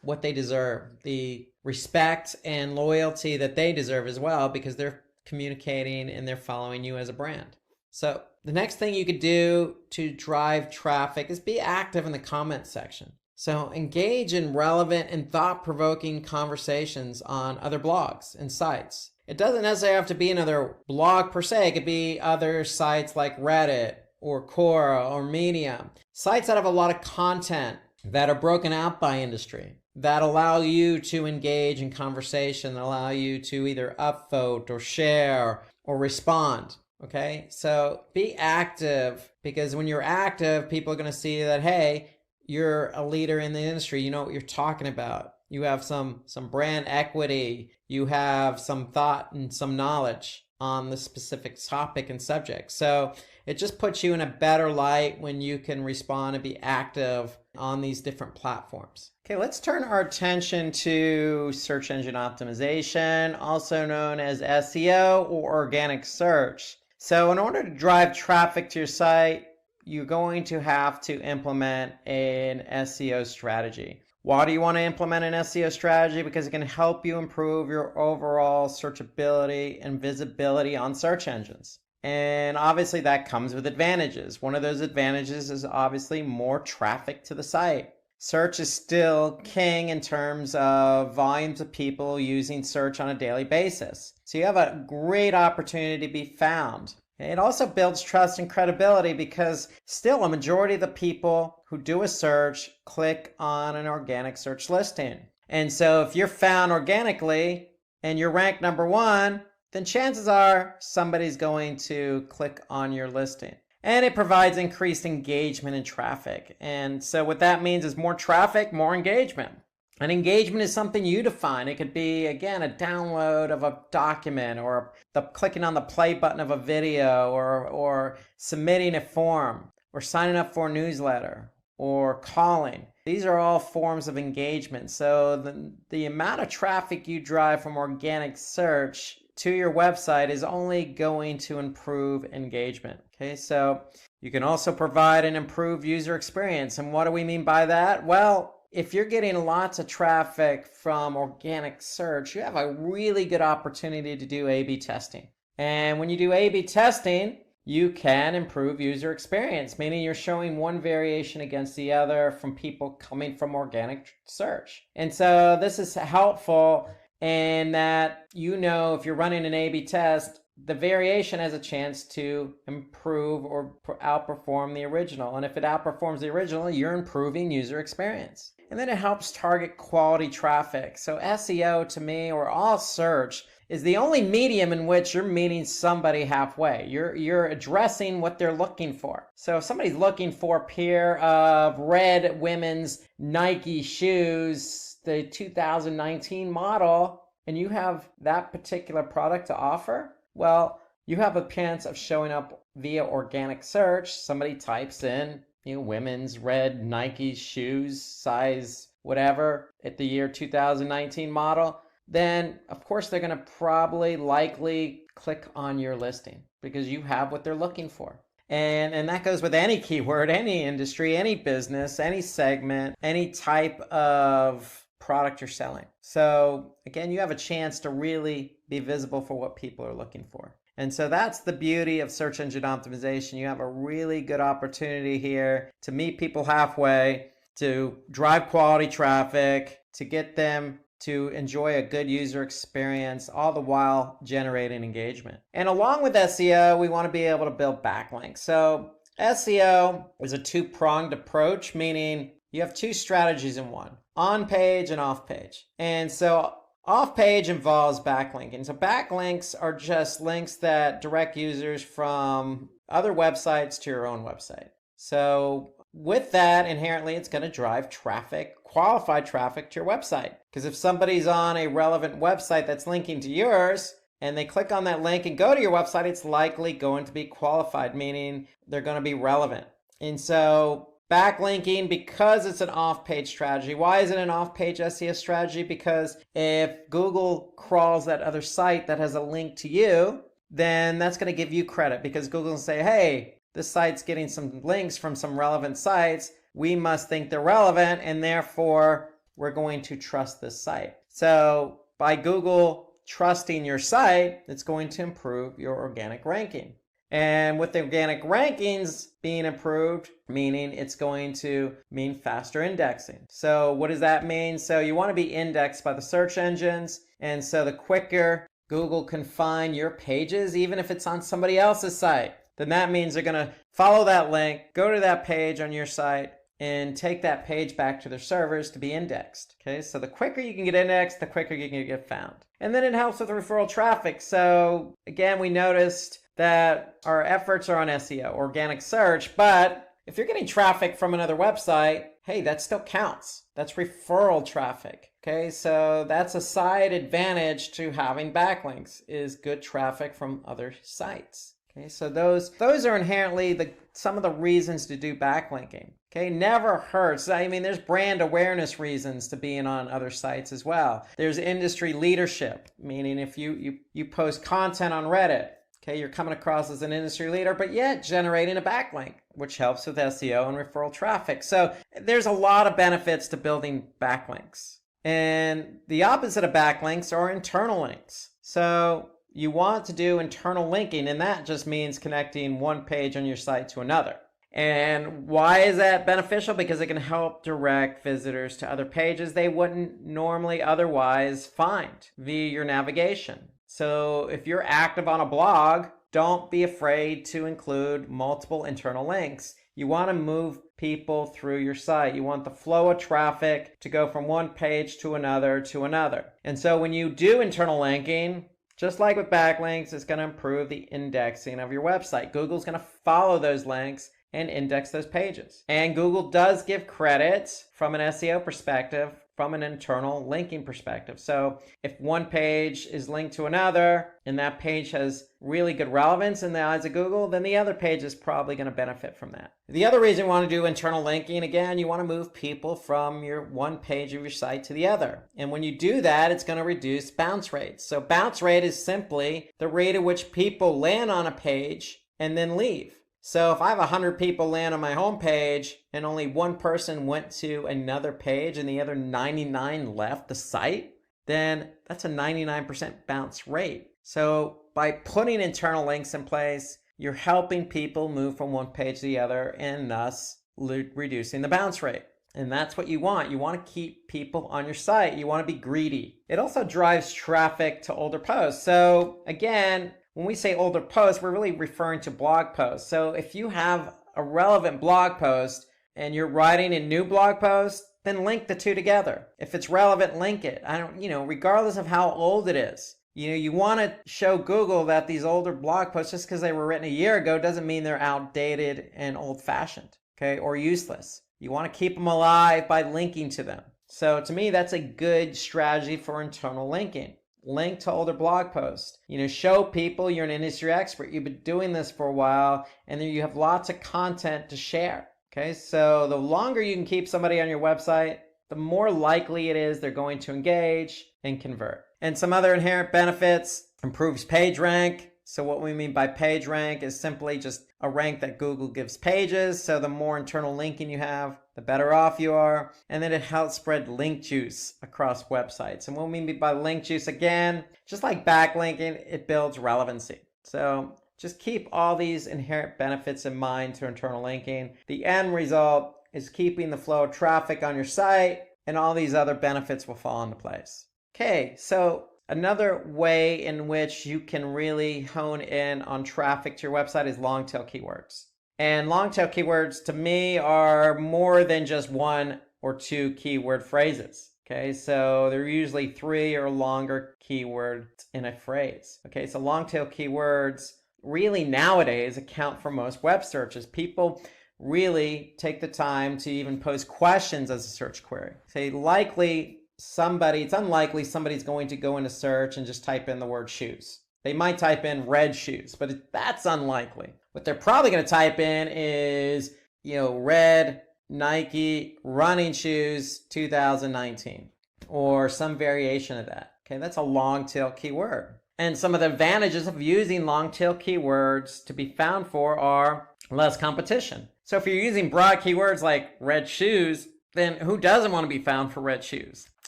Speaker 2: what they deserve, the respect and loyalty that they deserve as well, because they're communicating and they're following you as a brand. So the next thing you could do to drive traffic is be active in the comment section. So engage in relevant and thought-provoking conversations on other blogs and sites. It doesn't necessarily have to be another blog per se. It could be other sites like Reddit or Quora or Medium. Sites that have a lot of content that are broken out by industry, that allow you to engage in conversation, that allow you to either upvote or share or respond. Okay, so be active, because when you're active, people are going to see that, hey, you're a leader in the industry. You know what you're talking about. You have some brand equity. You have some thought and some knowledge on the specific topic and subject. So it just puts you in a better light when you can respond and be active on these different platforms. Okay, let's turn our attention to search engine optimization, also known as SEO or organic search. So in order to drive traffic to your site, you're going to have to implement an SEO strategy. Why do you want to implement an SEO strategy? Because it can help you improve your overall searchability and visibility on search engines. And obviously that comes with advantages. One of those advantages is obviously more traffic to the site. Search is still king in terms of volumes of people using search on a daily basis. So you have a great opportunity to be found. It also builds trust and credibility, because still a majority of the people who do a search click on an organic search listing. And so if you're found organically and you're ranked number 1, then chances are somebody's going to click on your listing. And it provides increased engagement and traffic. And so what that means is more traffic, more engagement. And engagement is something you define. It could be, again, a download of a document, or the clicking on the play button of a video, or submitting a form, or signing up for a newsletter, or calling. These are all forms of engagement. So the amount of traffic you drive from organic search to your website is only going to improve engagement. Okay, so you can also provide an improved user experience. And what do we mean by that? Well, if you're getting lots of traffic from organic search, you have a really good opportunity to do A/B testing. And when you do A/B testing, you can improve user experience, meaning you're showing one variation against the other from people coming from organic search. And so this is helpful in that, if you're running an A/B test, the variation has a chance to improve or outperform the original. And if it outperforms the original, you're improving user experience. And then it helps target quality traffic. So SEO, to me, or all search, is the only medium in which you're meeting somebody halfway. You're addressing what they're looking for. So if somebody's looking for a pair of red women's Nike shoes, the 2019 model, and you have that particular product to offer, well, you have a chance of showing up via organic search. Somebody types in, women's red Nike shoes, size whatever, at the year 2019 model, then of course they're going to likely click on your listing, because you have what they're looking for. And that goes with any keyword, any industry, any business, any segment, any type of product you're selling. So again, you have a chance to really be visible for what people are looking for. And so that's the beauty of search engine optimization. You have a really good opportunity here to meet people halfway, to drive quality traffic, to get them to enjoy a good user experience, all the while generating engagement. And along with SEO, we want to be able to build backlinks. So SEO is a two-pronged approach, meaning you have two strategies in one: on page and off page. And so Off-page involves backlinking. So backlinks are just links that direct users from other websites to your own website. So with that, inherently, it's going to drive traffic, qualified traffic to your website. Because if somebody's on a relevant website that's linking to yours, and they click on that link and go to your website, it's likely going to be qualified, meaning they're going to be relevant. And so backlinking, because it's an off-page strategy. Why is it an off-page SEO strategy? Because if Google crawls that other site that has a link to you, then that's going to give you credit, because Google will say, hey, this site's getting some links from some relevant sites. We must think they're relevant, and therefore we're going to trust this site. So by Google trusting your site, it's going to improve your organic ranking. And with the organic rankings being improved, meaning it's going to mean faster indexing. So what does that mean? So you want to be indexed by the search engines. And so the quicker Google can find your pages, even if it's on somebody else's site, then that means they're going to follow that link, go to that page on your site, and take that page back to their servers to be indexed. Okay, so the quicker you can get indexed, the quicker you can get found. And then it helps with referral traffic. So again, we noticed that our efforts are on SEO, organic search, but if you're getting traffic from another website, hey, that still counts. That's referral traffic. Okay, so that's a side advantage to having backlinks, is good traffic from other sites. Okay, so those are inherently some of the reasons to do backlinking. Okay, never hurts. I mean, there's brand awareness reasons to being on other sites as well. There's industry leadership, meaning if you post content on Reddit, okay, you're coming across as an industry leader, but yet generating a backlink, which helps with SEO and referral traffic. So there's a lot of benefits to building backlinks. And the opposite of backlinks are internal links. So you want to do internal linking, and that just means connecting one page on your site to another. And why is that beneficial? Because it can help direct visitors to other pages they wouldn't normally otherwise find via your navigation. So if you're active on a blog, don't be afraid to include multiple internal links. You want to move people through your site. You want the flow of traffic to go from one page to another to another. And so when you do internal linking, just like with backlinks, it's going to improve the indexing of your website. Google's going to follow those links and index those pages. And Google does give credit from an SEO perspective, from an internal linking perspective. So if one page is linked to another and that page has really good relevance in the eyes of Google, then the other page is probably going to benefit from that. The other reason you want to do internal linking, again, you want to move people from your one page of your site to the other. And when you do that, it's going to reduce bounce rates. So bounce rate is simply the rate at which people land on a page and then leave. So if I have 100 people land on my home page and only one person went to another page and the other 99 left the site, then that's a 99% bounce rate. So by putting internal links in place, you're helping people move from one page to the other and thus reducing the bounce rate. And that's what you want. You want to keep people on your site. You want to be greedy. It also drives traffic to older posts. So again, when we say older posts, we're really referring to blog posts. So if you have a relevant blog post and you're writing a new blog post, then link the two together. If it's relevant, link it. Regardless of how old it is. You want to show Google that these older blog posts, just because they were written a year ago, doesn't mean they're outdated and old-fashioned, okay, or useless. You want to keep them alive by linking to them. So to me, that's a good strategy for internal linking. Link to older blog posts. Show people you're an industry expert. You've been doing this for a while, and then you have lots of content to share. Okay, so the longer you can keep somebody on your website, the more likely it is they're going to engage and convert. And some other inherent benefits: improves page rank. So what we mean by page rank is simply just a rank that Google gives pages. So the more internal linking you have, the better off you are. And then it helps spread link juice across websites. And what we mean by link juice, again, just like backlinking, it builds relevancy. So just keep all these inherent benefits in mind to internal linking. The end result is keeping the flow of traffic on your site, and all these other benefits will fall into place. Okay, so another way in which you can really hone in on traffic to your website is long tail keywords. And long tail keywords to me are more than just one or two keyword phrases. Okay, so there are usually 3 or longer keywords in a phrase. Okay, so long tail keywords really nowadays account for most web searches. People really take the time to even pose questions as a search query. Say it's unlikely somebody's going to go into search and just type in the word shoes. They might type in red shoes, but that's unlikely. What they're probably going to type in is, red Nike running shoes 2019 or some variation of that. Okay, that's a long tail keyword. And some of the advantages of using long tail keywords to be found for are less competition. So if you're using broad keywords like red shoes, then who doesn't want to be found for red shoes?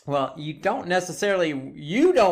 Speaker 2: Well, you don't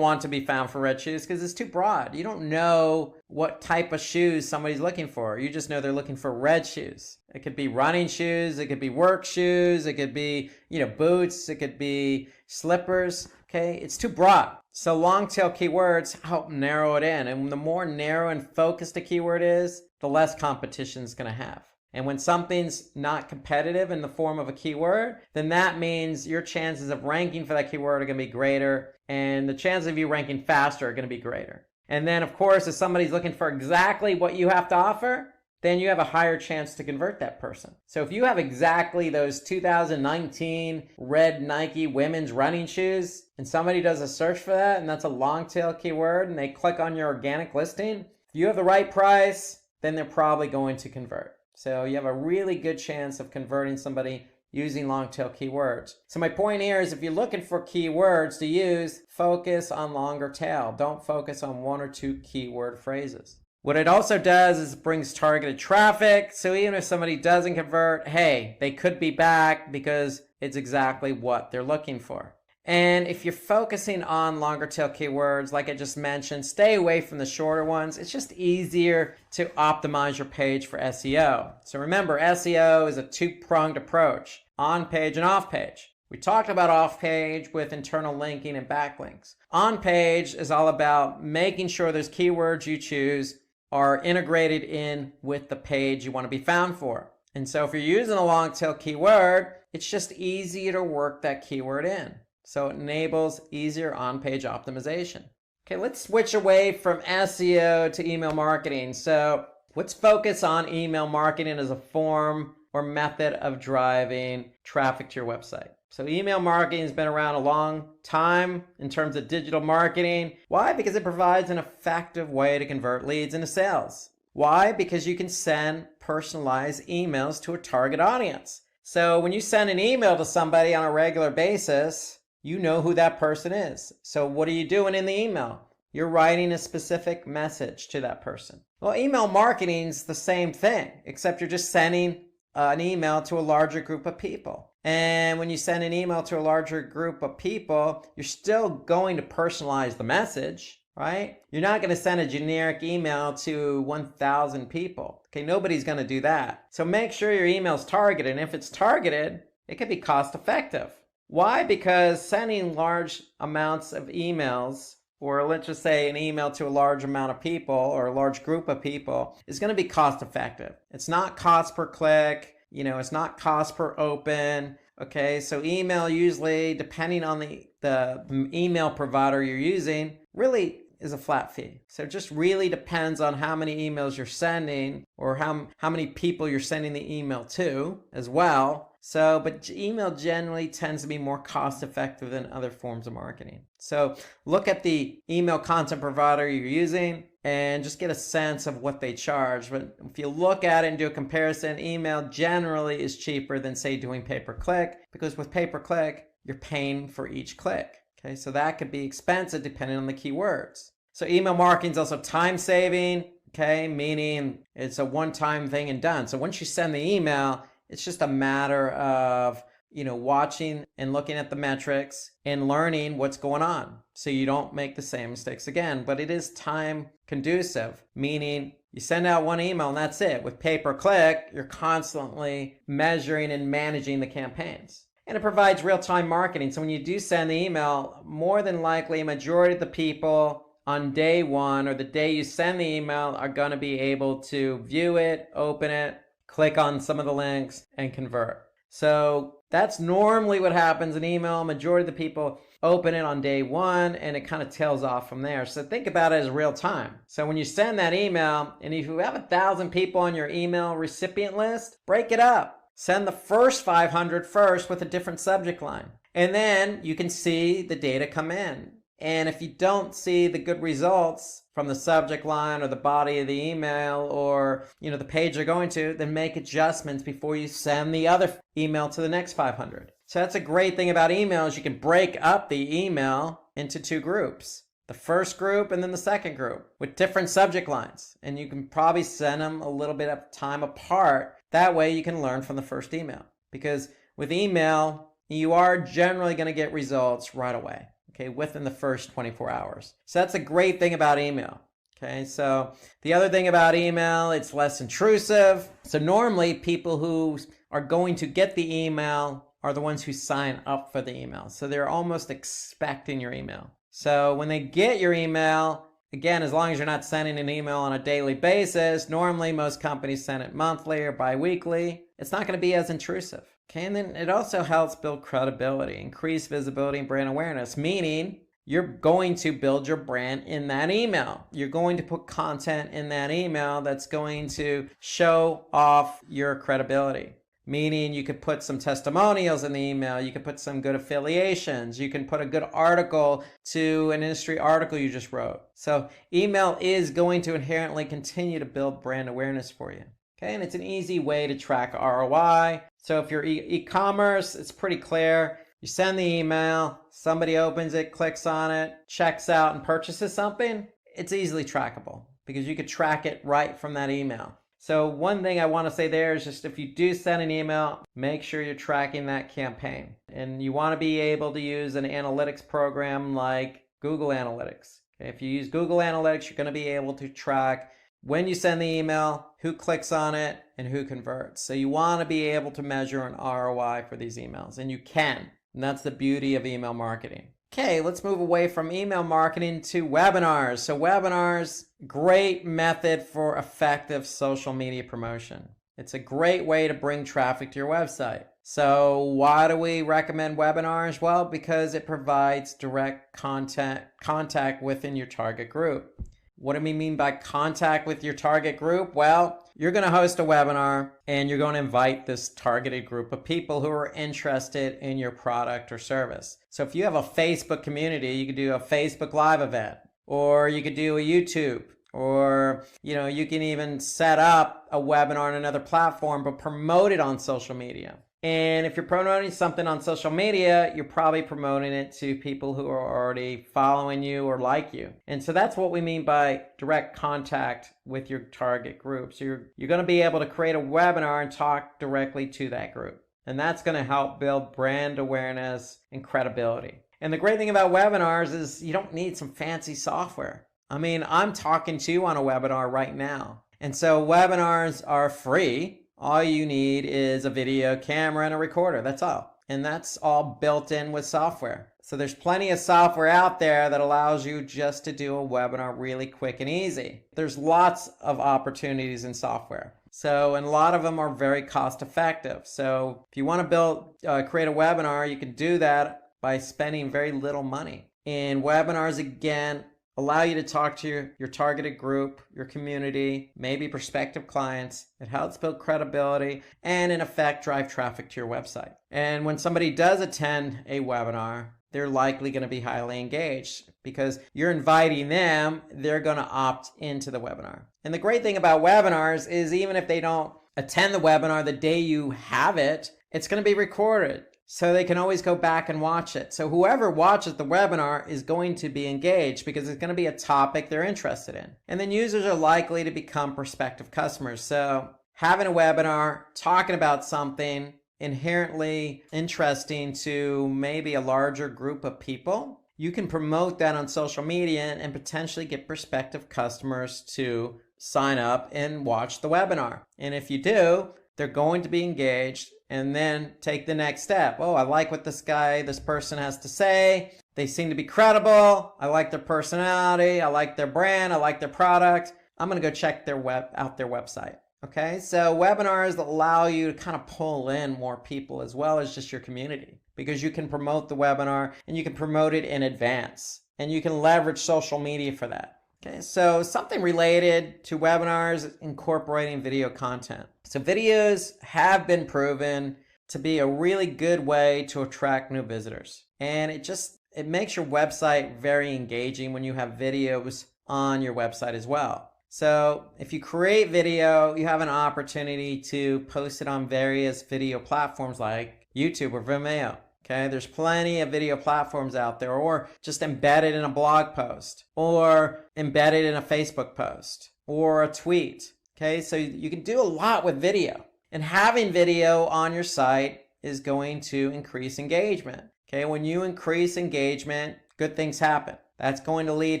Speaker 2: want to be found for red shoes because it's too broad. You don't know what type of shoes somebody's looking for. You just know they're looking for red shoes. It could be running shoes. It could be work shoes. It could be, boots. It could be slippers. Okay. It's too broad. So long tail keywords help narrow it in. And the more narrow and focused a keyword is, the less competition it's going to have. And when something's not competitive in the form of a keyword, then that means your chances of ranking for that keyword are going to be greater, and the chances of you ranking faster are going to be greater. And then, of course, if somebody's looking for exactly what you have to offer, then you have a higher chance to convert that person. So if you have exactly those 2019 red Nike women's running shoes, and somebody does a search for that, and that's a long tail keyword, and they click on your organic listing, if you have the right price, then they're probably going to convert. So you have a really good chance of converting somebody using long tail keywords. So my point here is if you're looking for keywords to use, focus on longer tail. Don't focus on 1 or 2 keyword phrases. What it also does is it brings targeted traffic. So even if somebody doesn't convert, hey, they could be back because it's exactly what they're looking for. And if you're focusing on longer tail keywords, like I just mentioned, stay away from the shorter ones. It's just easier to optimize your page for SEO. So remember, SEO is a 2-pronged approach, on page and off page. We talked about off page with internal linking and backlinks. On page is all about making sure those keywords you choose are integrated in with the page you want to be found for. And so if you're using a long tail keyword, it's just easier to work that keyword in. So it enables easier on-page optimization. Okay, let's switch away from SEO to email marketing. So let's focus on email marketing as a form or method of driving traffic to your website. So email marketing has been around a long time in terms of digital marketing. Why? Because it provides an effective way to convert leads into sales. Why? Because you can send personalized emails to a target audience. So when you send an email to somebody on a regular basis, you know who that person is. So what are you doing in the email? You're writing a specific message to that person. Well, email marketing is the same thing, except you're just sending an email to a larger group of people. And when you send an email to a larger group of people, you're still going to personalize the message, right? You're not going to send a generic email to 1,000 people. Okay, nobody's going to do that. So make sure your email is targeted. And if it's targeted, it can be cost effective. Why? Because sending large amounts of emails, or let's just say an email to a large amount of people or a large group of people, is going to be cost effective. It's not cost per click, it's not cost per open. Okay, so email usually, depending on the email provider you're using, really is a flat fee. So it just really depends on how many emails you're sending or how many people you're sending the email to as well. So, but email generally tends to be more cost effective than other forms of marketing. So look at the email content provider you're using and just get a sense of what they charge. But if you look at it and do a comparison, email generally is cheaper than, say, doing pay-per-click, because with pay-per-click, you're paying for each click. Okay, so that could be expensive depending on the keywords. So email marketing is also time saving, okay, meaning it's a one-time thing and done. So once you send the email, it's just a matter of, watching and looking at the metrics and learning what's going on so you don't make the same mistakes again. But it is time conducive, meaning you send out one email and that's it. With pay-per-click, you're constantly measuring and managing the campaigns. And it provides real-time marketing. So when you do send the email, more than likely a majority of the people on day one or the day you send the email are going to be able to view it, open it, click on some of the links, and convert. So that's normally what happens in email. Majority of the people open it on day one and it kind of tails off from there. So think about it as real time. So when you send that email, and if you have 1,000 people on your email recipient list, break it up. Send the first 500 first with a different subject line. And then you can see the data come in. And if you don't see the good results from the subject line or the body of the email or, the page you're going to, then make adjustments before you send the other email to the next 500. So that's a great thing about email is you can break up the email into 2 groups. The first group and then the second group with different subject lines. And you can probably send them a little bit of time apart. That way you can learn from the first email. Because with email, you are generally going to get results right away. Okay, within the first 24 hours. So that's a great thing about email. Okay, so the other thing about email, it's less intrusive. So normally people who are going to get the email are the ones who sign up for the email. So they're almost expecting your email. So when they get your email, again, as long as you're not sending an email on a daily basis, normally most companies send it monthly or bi-weekly. It's not going to be as intrusive. Okay, and then it also helps build credibility, increase visibility and brand awareness, meaning you're going to build your brand in that email. You're going to put content in that email that's going to show off your credibility. Meaning you could put some testimonials in the email, you could put some good affiliations, you can put a good article to an industry article you just wrote. So email is going to inherently continue to build brand awareness for you. Okay, and it's an easy way to track ROI. So if you're e-commerce, it's pretty clear. You send the email, somebody opens it, clicks on it, checks out and purchases something. It's easily trackable because you could track it right from that email. So one thing I want to say there is just if you do send an email, make sure you're tracking that campaign. And you want to be able to use an analytics program like Google Analytics. Okay, if you use Google Analytics, you're going to be able to track when you send the email, who clicks on it, and who converts. So you want to be able to measure an ROI for these emails, and you can. And that's the beauty of email marketing. Okay, let's move away from email marketing to webinars. So webinars, great method for effective social media promotion. It's a great way to bring traffic to your website. So why do we recommend webinars? Well, because it provides direct contact within your target group. What do we mean by contact with your target group? Well, you're going to host a webinar and you're going to invite this targeted group of people who are interested in your product or service. So if you have a Facebook community, you could do a Facebook Live event, or you could do a YouTube, or you can even set up a webinar on another platform but promote it on social media. And if you're promoting something on social media, you're probably promoting it to people who are already following you or like you. And so that's what we mean by direct contact with your target group. So you're going to be able to create a webinar and talk directly to that group. And that's going to help build brand awareness and credibility. And the great thing about webinars is you don't need some fancy software. I mean, I'm talking to you on a webinar right now. And so webinars are free. All you need is a video camera and a recorder. That's all. And that's all built in with software. So there's plenty of software out there that allows you just to do a webinar really quick and easy. There's lots of opportunities in software. So, and a lot of them are very cost effective. So if you want to create a webinar, you can do that by spending very little money. And webinars, again, allow you to talk to your targeted group, your community, maybe prospective clients. It helps build credibility and, in effect, drive traffic to your website. And when somebody does attend a webinar, they're likely going to be highly engaged because you're inviting them, they're going to opt into the webinar. And the great thing about webinars is even if they don't attend the webinar the day you have it, it's going to be recorded. So they can always go back and watch it. So whoever watches the webinar is going to be engaged because it's going to be a topic they're interested in. And then users are likely to become prospective customers. So having a webinar, talking about something inherently interesting to maybe a larger group of people, you can promote that on social media and potentially get prospective customers to sign up and watch the webinar. And if you do, they're going to be engaged and then take the next step. Oh, I like what this person has to say. They seem to be credible. I like their personality. I like their brand. I like their product. I'm going to go check out their website. Okay, so webinars allow you to kind of pull in more people as well as just your community, because you can promote the webinar and you can promote it in advance and you can leverage social media for that. Okay, so something related to webinars is incorporating video content. So videos have been proven to be a really good way to attract new visitors. And it makes your website very engaging when you have videos on your website as well. So if you create video, you have an opportunity to post it on various video platforms like YouTube or Vimeo. Okay, there's plenty of video platforms out there, or just embed it in a blog post, or embed it in a Facebook post, or a tweet. Okay, so you can do a lot with video. And having video on your site is going to increase engagement. Okay, when you increase engagement, good things happen. That's going to lead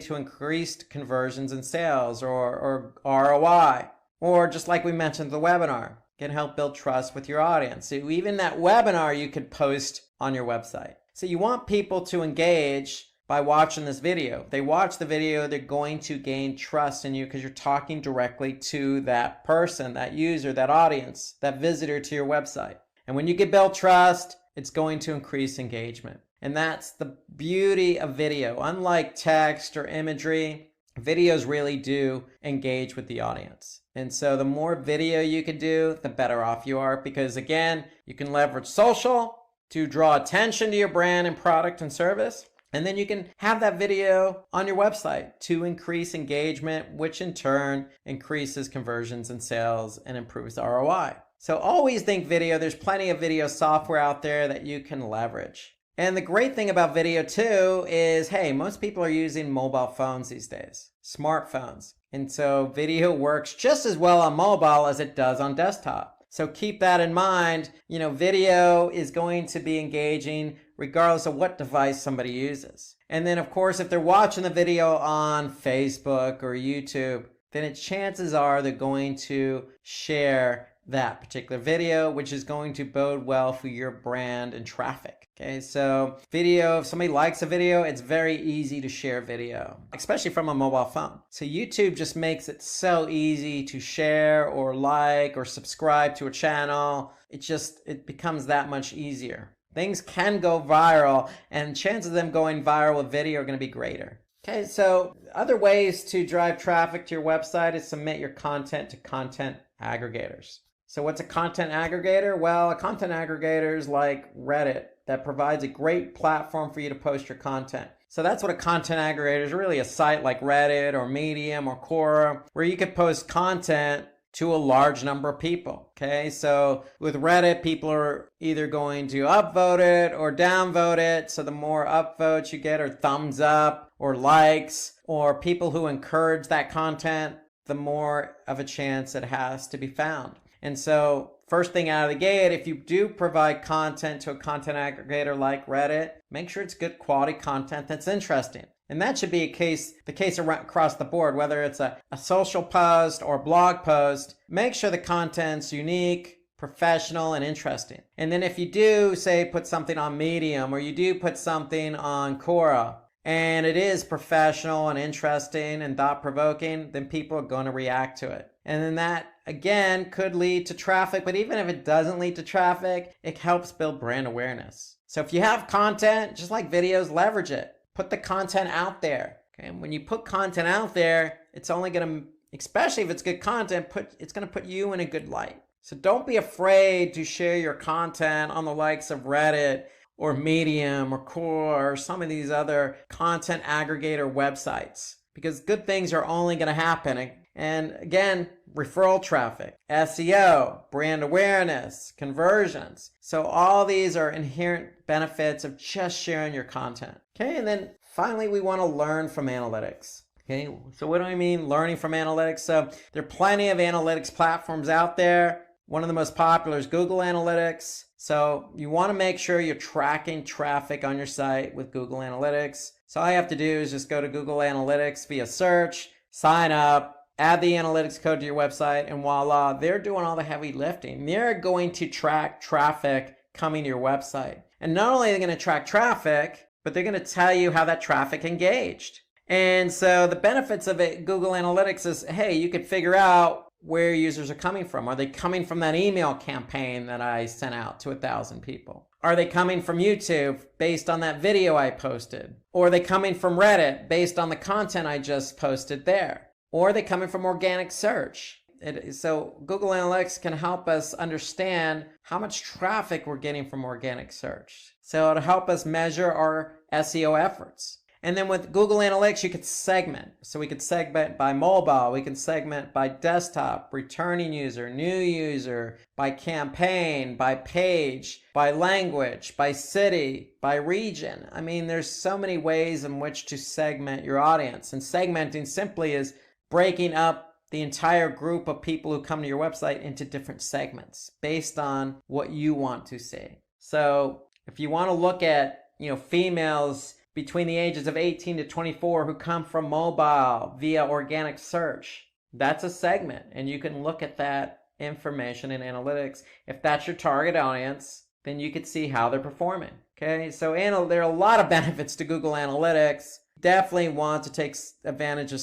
Speaker 2: to increased conversions and sales, or ROI, or just like we mentioned, the webinar can help build trust with your audience. So even that webinar you could post on your website. So you want people to engage by watching this video. If they watch the video, they're going to gain trust in you because you're talking directly to that person, that user, that audience, that visitor to your website. And when you can build trust, it's going to increase engagement. And that's the beauty of video. Unlike text or imagery, videos really do engage with the audience. And so the more video you can do, the better off you are, because again, you can leverage social to draw attention to your brand and product and service. And then you can have that video on your website to increase engagement, which in turn increases conversions and sales and improves the ROI. So always think video. There's plenty of video software out there that you can leverage. And the great thing about video too is, hey, most people are using mobile phones these days, smartphones. And so video works just as well on mobile as it does on desktop. So keep that in mind. Video is going to be engaging regardless of what device somebody uses. And then of course, if they're watching the video on Facebook or YouTube, then chances are they're going to share that particular video, which is going to bode well for your brand and traffic. Okay, so video, if somebody likes a video, it's very easy to share video, especially from a mobile phone. So YouTube just makes it so easy to share or like or subscribe to a channel. It becomes that much easier. Things can go viral, and chances of them going viral with video are going to be greater. Okay, so other ways to drive traffic to your website is submit your content to content aggregators. So what's a content aggregator? Well, a content aggregator is like Reddit that provides a great platform for you to post your content. So that's what a content aggregator is, really a site like Reddit or Medium or Quora, where you could post content to a large number of people. Okay, so with Reddit, people are either going to upvote it or downvote it. So the more upvotes you get, or thumbs up or likes, or people who encourage that content, the more of a chance it has to be found. And so first thing out of the gate, if you do provide content to a content aggregator like Reddit, make sure it's good quality content that's interesting. And that should be the case across the board, whether it's a social post or blog post. Make sure the content's unique, professional, and interesting. And then if you do, say, put something on Medium, or you do put something on Quora, and it is professional and interesting and thought-provoking, then people are going to react to it. And then that, again, could lead to traffic. But even if it doesn't lead to traffic, it helps build brand awareness. So if you have content, just like videos, leverage it. Put the content out there. Okay? And when you put content out there, it's only going to, especially if it's good content, it's going to put you in a good light. So don't be afraid to share your content on the likes of Reddit or Medium or Quora or some of these other content aggregator websites, because good things are only going to happen. And again, referral traffic, SEO, brand awareness, conversions. So all these are inherent benefits of just sharing your content. Okay, and then finally, we want to learn from analytics. Okay, so what do I mean learning from analytics? So there are plenty of analytics platforms out there. One of the most popular is Google Analytics. So you want to make sure you're tracking traffic on your site with Google Analytics. So all you have to do is just go to Google Analytics via search, sign up, add the analytics code to your website, and voila, they're doing all the heavy lifting. They're going to track traffic coming to your website. And not only are they going to track traffic, but they're going to tell you how that traffic engaged. And so the benefits of it, Google Analytics, is, hey, you could figure out where users are coming from. Are they coming from that email campaign that I sent out to 1,000 people? Are they coming from YouTube based on that video I posted? Or are they coming from Reddit based on the content I just posted there? Or are they coming from organic search? So Google Analytics can help us understand how much traffic we're getting from organic search. So it'll help us measure our SEO efforts. And then with Google Analytics, you could segment. So we could segment by mobile, we can segment by desktop, returning user, new user, by campaign, by page, by language, by city, by region. I mean, there's so many ways in which to segment your audience. And segmenting simply is breaking up the entire group of people who come to your website into different segments based on what you want to see. So if you want to look at, females between the ages of 18 to 24 who come from mobile via organic search, that's a segment. And you can look at that information in analytics. If that's your target audience, then you could see how they're performing. Okay, so there are a lot of benefits to Google Analytics. Definitely want to take advantage of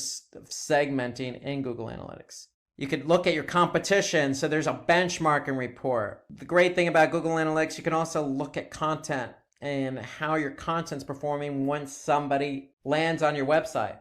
Speaker 2: segmenting in Google Analytics. You could look at your competition. So there's a benchmarking report. The great thing about Google Analytics, you can also look at content and how your content's performing once somebody lands on your website.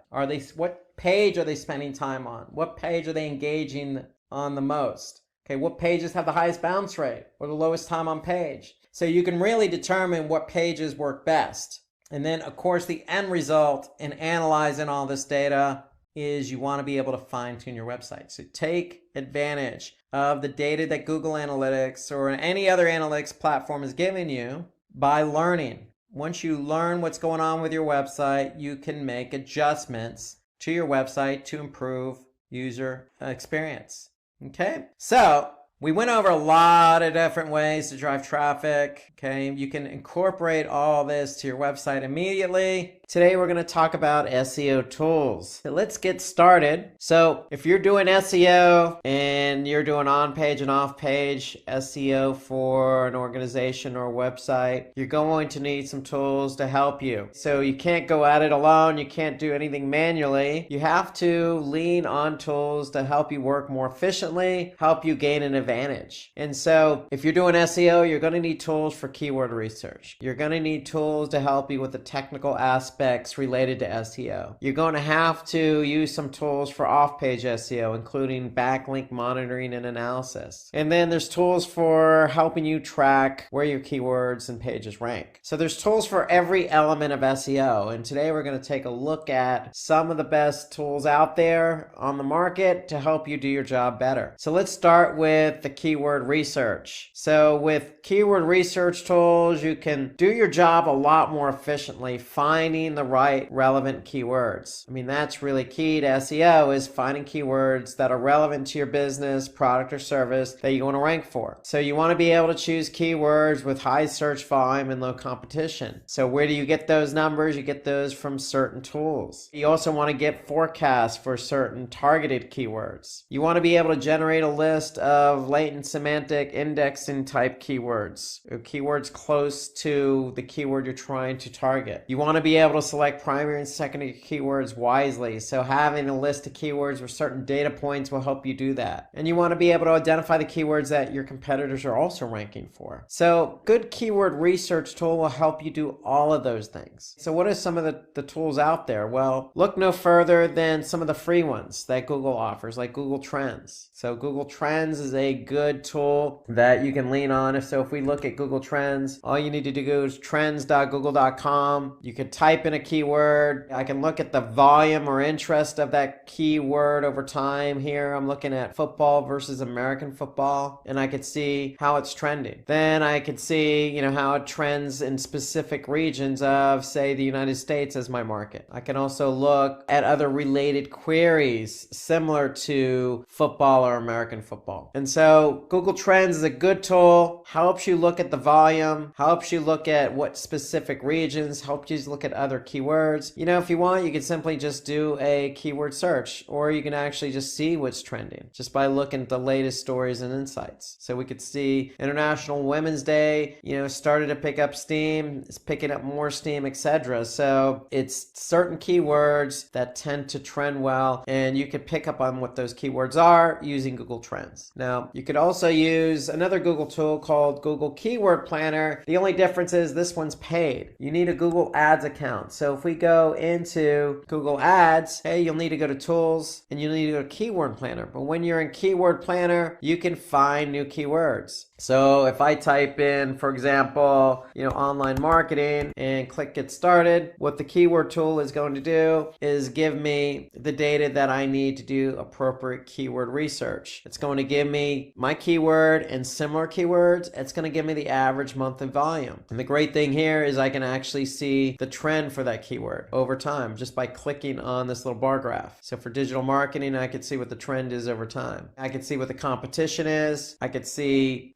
Speaker 2: What page are they spending time on? What page are they engaging on the most? Okay, what pages have the highest bounce rate or the lowest time on page? So you can really determine what pages work best. And then, of course, the end result in analyzing all this data is you want to be able to fine-tune your website. So take advantage of the data that Google Analytics or any other analytics platform is giving you by learning. Once you learn what's going on with your website, you can make adjustments to your website to improve user experience. Okay, so we went over a lot of different ways to drive traffic. Okay, you can incorporate all this to your website immediately. Today we're going to talk about SEO tools. So let's get started. So if you're doing SEO and you're doing on-page and off-page SEO for an organization or a website, you're going to need some tools to help you. So you can't go at it alone. You can't do anything manually. You have to lean on tools to help you work more efficiently, help you gain an advantage. And so if you're doing SEO, you're going to need tools for keyword research. You're going to need tools to help you with the technical aspects related to SEO. You're going to have to use some tools for off-page SEO, including backlink monitoring and analysis. And then there's tools for helping you track where your keywords and pages rank. So there's tools for every element of SEO. And today we're going to take a look at some of the best tools out there on the market to help you do your job better. So let's start with the keyword research. So with keyword research tools, you can do your job a lot more efficiently, finding the right relevant keywords. I mean, that's really key to SEO, is finding keywords that are relevant to your business, product, or service that you want to rank for. So you want to be able to choose keywords with high search volume and low competition. So where do you get those numbers? You get those from certain tools. You also want to get forecasts for certain targeted keywords. You want to be able to generate a list of latent semantic indexing type keywords, or keywords close to the keyword you're trying to target. You want to be able to select primary and secondary keywords wisely. So having a list of keywords with certain data points will help you do that. And you want to be able to identify the keywords that your competitors are also ranking for. So good keyword research tool will help you do all of those things. So what are some of the tools out there? Well, look no further than some of the free ones that Google offers, like Google Trends. So Google Trends is a good tool that you can lean on. If we look at Google Trends, all you need to do is trends.google.com. You could type in a keyword. I can look at the volume or interest of that keyword over time. Here I'm looking at football versus American football, and I could see how it's trending. Then I could see, how it trends in specific regions of, say, the United States as my market. I can also look at other related queries similar to football or American football. And so Google Trends is a good tool, helps you look at the volume, helps you look at what specific regions, helps you look at other other keywords. If you want, you can simply just do a keyword search, or you can actually just see what's trending just by looking at the latest stories and insights. So we could see International Women's Day, started to pick up steam, it's picking up more steam, etc. So it's certain keywords that tend to trend well, and you could pick up on what those keywords are using Google Trends. Now, you could also use another Google tool called Google Keyword Planner. The only difference is this one's paid. You need a Google Ads account. So if we go into Google Ads, you'll need to go to Tools and you'll need to go to Keyword Planner. But when you're in Keyword Planner, you can find new keywords. So if I type in, for example, online marketing and click get started, what the keyword tool is going to do is give me the data that I need to do appropriate keyword research. It's going to give me my keyword and similar keywords. It's going to give me the average monthly volume. And the great thing here is I can actually see the trend for that keyword over time just by clicking on this little bar graph. So for digital marketing, I could see what the trend is over time. I could see what the competition is. I could see,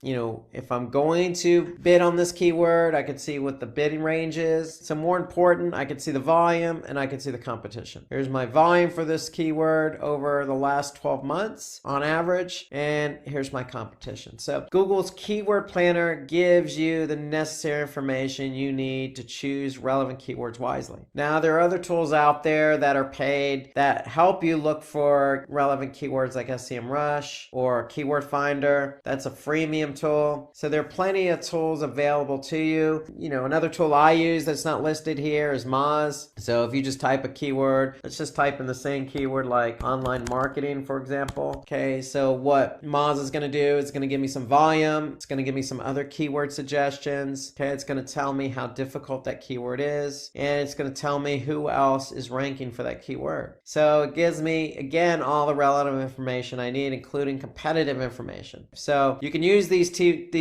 Speaker 2: if I'm going to bid on this keyword, I could see what the bidding range is. So more important, I could see the volume and I could see the competition. Here's my volume for this keyword over the last 12 months on average, and here's my competition. So Google's Keyword Planner gives you the necessary information you need to choose relevant keywords wisely. Now, there are other tools out there that are paid that help you look for relevant keywords like SEMrush or Keyword Finder. That's a freemium tool. So there are plenty of tools available to you. Another tool I use that's not listed here is Moz. So if you just type a keyword, let's just type in the same keyword like online marketing, for example. Okay, so what Moz is going to do is going to give me some volume. It's going to give me some other keyword suggestions. Okay, it's going to tell me how difficult that keyword is, and it's going to tell me who else is ranking for that keyword. So it gives me, again, all the relevant information I need, including competitive information. So you can use these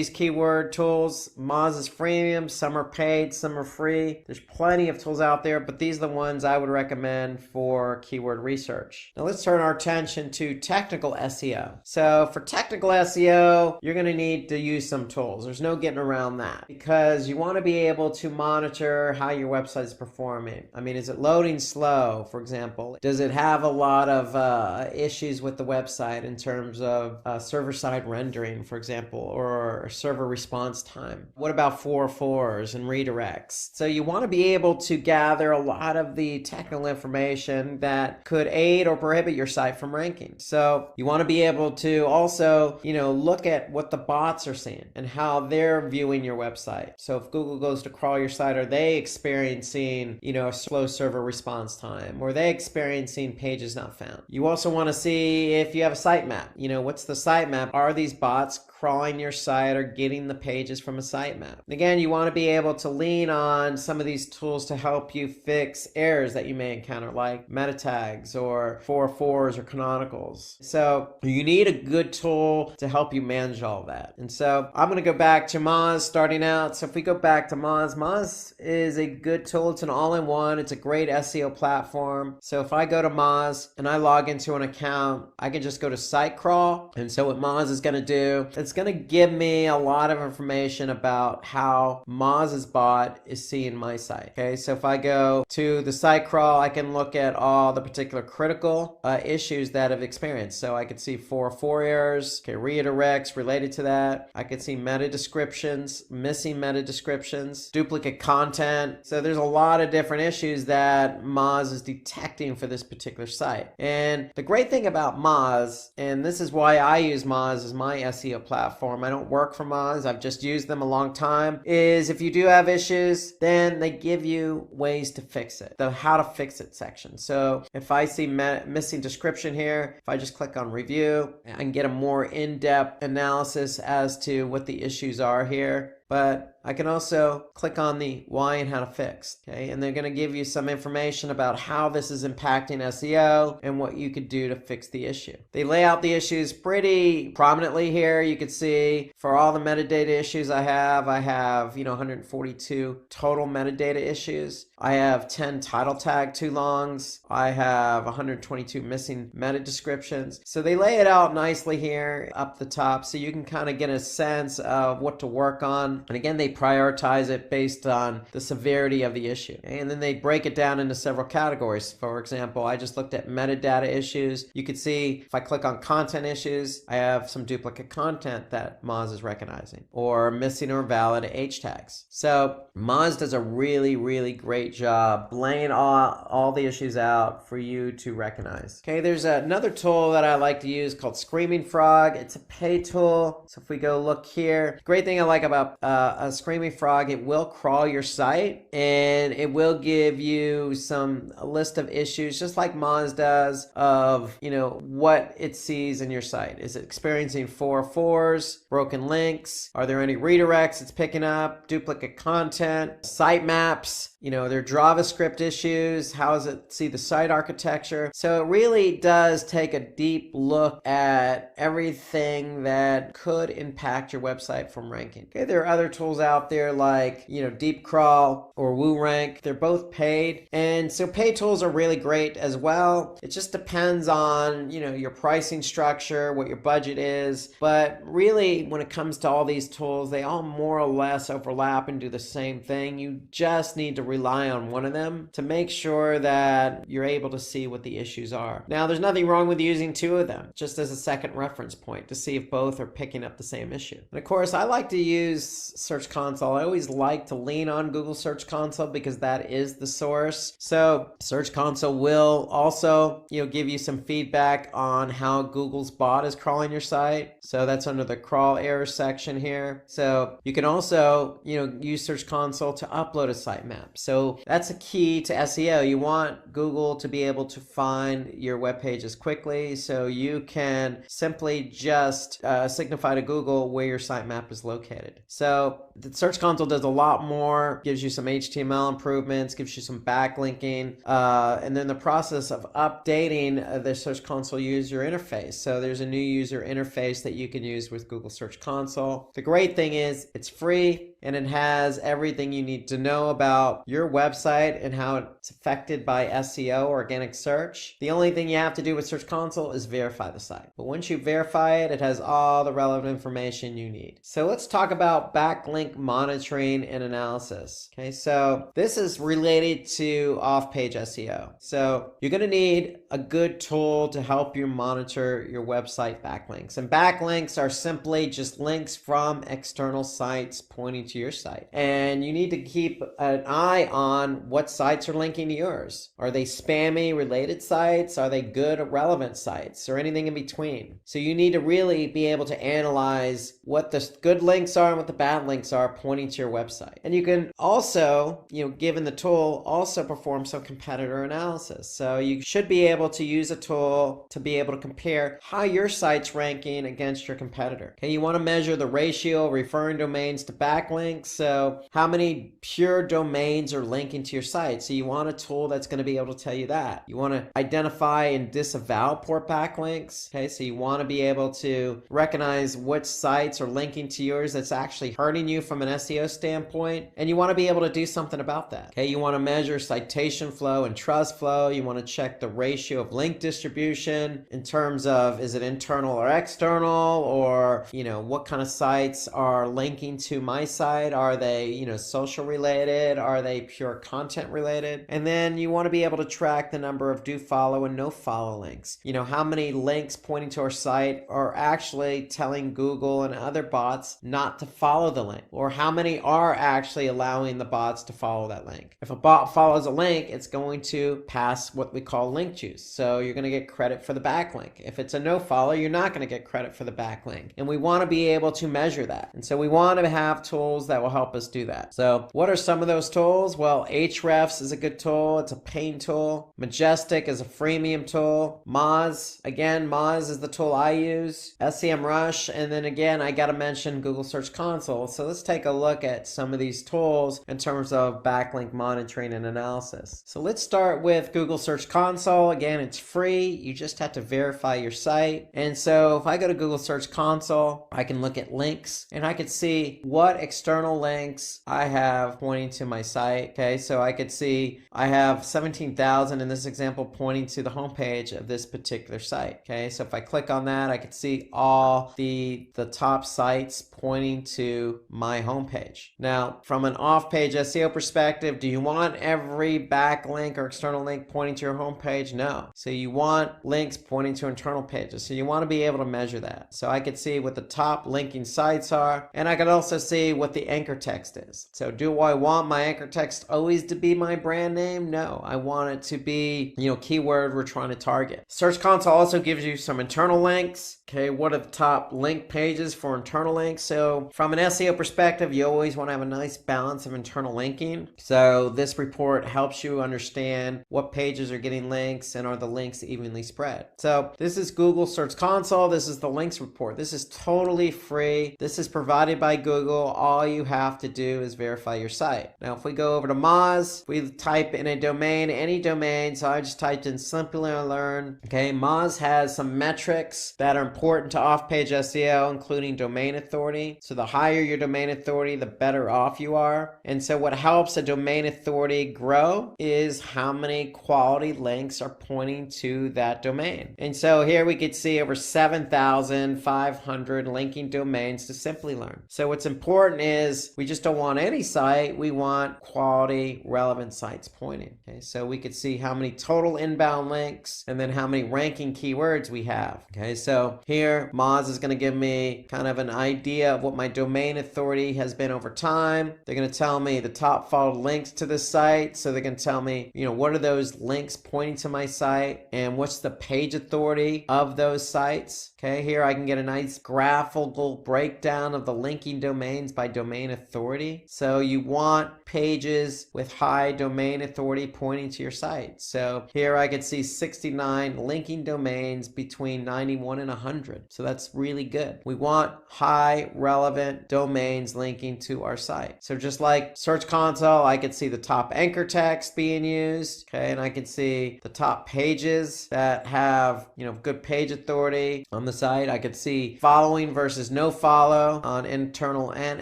Speaker 2: keyword tools. Moz is freemium, some are paid, some are free. There's plenty of tools out there, but these are the ones I would recommend for keyword research. Now let's turn our attention to technical SEO. So for technical SEO, you're going to need to use some tools. There's no getting around that because you want to be able to monitor how your website is performing. Is it loading slow, for example? Does it have a lot of issues with the website in terms of server-side rendering, for example, or server response time? What about 404s and redirects? So you want to be able to gather a lot of the technical information that could aid or prohibit your site from ranking. So you want to be able to also, look at what the bots are seeing and how they're viewing your website. So if Google goes to crawl your site, are they experiencing, a slow server response time? Or are they experiencing pages not found? You also want to see if you have a sitemap. What's the sitemap? Are these bots crawling your site or getting the pages from a sitemap? And again, you want to be able to lean on some of these tools to help you fix errors that you may encounter, like meta tags or 404s or canonicals. So you need a good tool to help you manage all that. And so I'm going to go back to Moz starting out. So if we go back to Moz, Moz is a good tool. It's an all-in-one. It's a great SEO platform. So if I go to Moz and I log into an account, I can just go to site crawl. And so what Moz is going to do, it's going to give me a lot of information about how Moz's bot is seeing my site. Okay, so if I go to the site crawl, I can look at all the particular critical issues that I've experienced. So I could see 404 errors, okay, redirects related to that. I could see meta descriptions, missing meta descriptions, duplicate content. So there's a lot of different issues that Moz is detecting for this particular site. And the great thing about Moz, and this is why I use Moz as my SEO platform, I don't work for Moz, I've just used them a long time, is if you do have issues, then they give you ways to fix it, the how to fix it section. So if I see missing description here, if I just click on review, I can get a more in-depth analysis as to what the issues are here. But I can also click on the why and how to fix, okay? And they're going to give you some information about how this is impacting SEO and what you could do to fix the issue. They lay out the issues pretty prominently here. You can see for all the metadata issues I have 142 total metadata issues. I have 10 title tag too longs. I have 122 missing meta descriptions. So they lay it out nicely here up the top so you can kind of get a sense of what to work on on, and again, they prioritize it based on the severity of the issue. And then they break it down into several categories. For example, I just looked at metadata issues. You could see if I click on content issues, I have some duplicate content that Moz is recognizing, or missing or valid H tags. So Moz does a really, really great job laying all the issues out for you to recognize. Okay, there's another tool that I like to use called Screaming Frog. It's a pay tool. So if we go look here, great thing I like about a Screaming Frog, it will crawl your site and it will give you a list of issues, just like Moz does, of what it sees in your site. Is it experiencing 404s, broken links? Are there any redirects it's picking up? Duplicate content, sitemaps, their JavaScript issues, how does it see the site architecture? So it really does take a deep look at everything that could impact your website from ranking. Okay, there are other tools out there like, Deep Crawl or WooRank. They're both paid. And so paid tools are really great as well. It just depends on, your pricing structure, what your budget is. But really, when it comes to all these tools, they all more or less overlap and do the same thing. You just need to rely on one of them to make sure that you're able to see what the issues are. Now, there's nothing wrong with using two of them, just as a second reference point to see if both are picking up the same issue. And of course, I like to use Search Console. I always like to lean on Google Search Console because that is the source. So Search Console will also, give you some feedback on how Google's bot is crawling your site. So that's under the crawl error section here. So you can also, use Search Console to upload a sitemap. So that's a key to SEO. You want Google to be able to find your web pages quickly, so you can simply just signify to Google where your sitemap is located. So the Search Console does a lot more, gives you some HTML improvements, gives you some backlinking, and then the process of updating the Search Console user interface. So there's a new user interface that you can use with Google Search Console. The great thing is it's free and it has everything you need to know about your website and how it's affected by SEO, organic search. The only thing you have to do with Search Console is verify the site. But once you verify it, it has all the relevant information you need. So let's talk about backlink monitoring and analysis. Okay, so this is related to off-page SEO. So you're going to need a good tool to help you monitor your website backlinks. And backlinks are simply just links from external sites pointing to your site. And you need to keep an eye on what sites are linking to yours. Are they spammy related sites? Are they good or relevant sites, or anything in between? So you need to really be able to analyze what the good links are and what the bad links are pointing to your website. And you can also, given the tool, also perform some competitor analysis. So you should be able to use a tool to be able to compare how your site's ranking against your competitor. Okay, you want to measure the ratio of referring domains to backlinks. So how many pure domains are linking to your site? So you want a tool that's going to be able to tell you that. You want to identify and disavow poor backlinks. Okay, so you want to be able to recognize which sites are linking to yours that's actually hurting you from an SEO standpoint, and you want to be able to do something about that. Okay, you want to measure citation flow and trust flow. You want to check the ratio of link distribution in terms of, is it internal or external, or what kind of sites are linking to my site? Are they social related? Are they pure content related? And then you want to be able to track the number of do follow and no follow links. How many links pointing to our site are actually telling Google and other bots not to follow the link, or how many are actually allowing the bots to follow that link. If a bot follows a link, it's going to pass what we call link juice. So you're going to get credit for the backlink. If it's a no follow, you're not going to get credit for the backlink. And we want to be able to measure that. And so we want to have tools that will help us do that. So what are some of those tools? Well, Ahrefs is a good tool. It's a paying tool. Majestic is a freemium tool. Moz, again, Moz is the tool I use. SEMrush, and then again, I got to mention Google Search Console. So let's take a look at some of these tools in terms of backlink monitoring and analysis. So let's start with Google Search Console. Again, it's free. You just have to verify your site. And so if I go to Google Search Console, I can look at links and I can see what external links I have pointing to my site. Okay, so I could see I have 17,000 in this example pointing to the homepage of this particular site. Okay, so if I click on that, I could see all the top sites pointing to to my homepage. Now, from an off-page SEO perspective, do you want every backlink or external link pointing to your homepage? No. So you want links pointing to internal pages. So you want to be able to measure that. So I could see what the top linking sites are, and I could also see what the anchor text is. So do I want my anchor text always to be my brand name? No. I want it to be, keyword we're trying to target. Search Console also gives you some internal links. Okay, what are the top link pages for internal links? So from an SEO perspective, you always want to have a nice balance of internal linking. So this report helps you understand what pages are getting links and are the links evenly spread. So this is Google Search Console. This is the links report. This is totally free. This is provided by Google. All you have to do is verify your site. Now, if we go over to Moz, we type in a domain, any domain. So I just typed in Simplilearn. Okay, Moz has some metrics that are important to off-page SEO, including domain authority. So the higher your domain authority, the better off you are. And so what helps a domain authority grow is how many quality links are pointing to that domain. And so here we could see over 7,500 linking domains to Simplilearn. So what's important is we just don't want any site, we want quality relevant sites pointing. Okay, so we could see how many total inbound links and then how many ranking keywords we have. Okay, so here Moz is going to give me kind of an idea of what my domain authority has been over time. They're going to tell me the top followed links to the site. So they're going to tell me, what are those links pointing to my site and what's the page authority of those sites. Okay, here I can get a nice graphical breakdown of the linking domains by domain authority. So you want pages with high domain authority pointing to your site. So here I could see 69 linking domains between 91 and 100. So that's really good. We want high relevant domains linking to our site. So just like Search Console, I could see the top anchor text being used. Okay, and I can see the top pages that have, good page authority on the site. I could see following versus no follow on internal and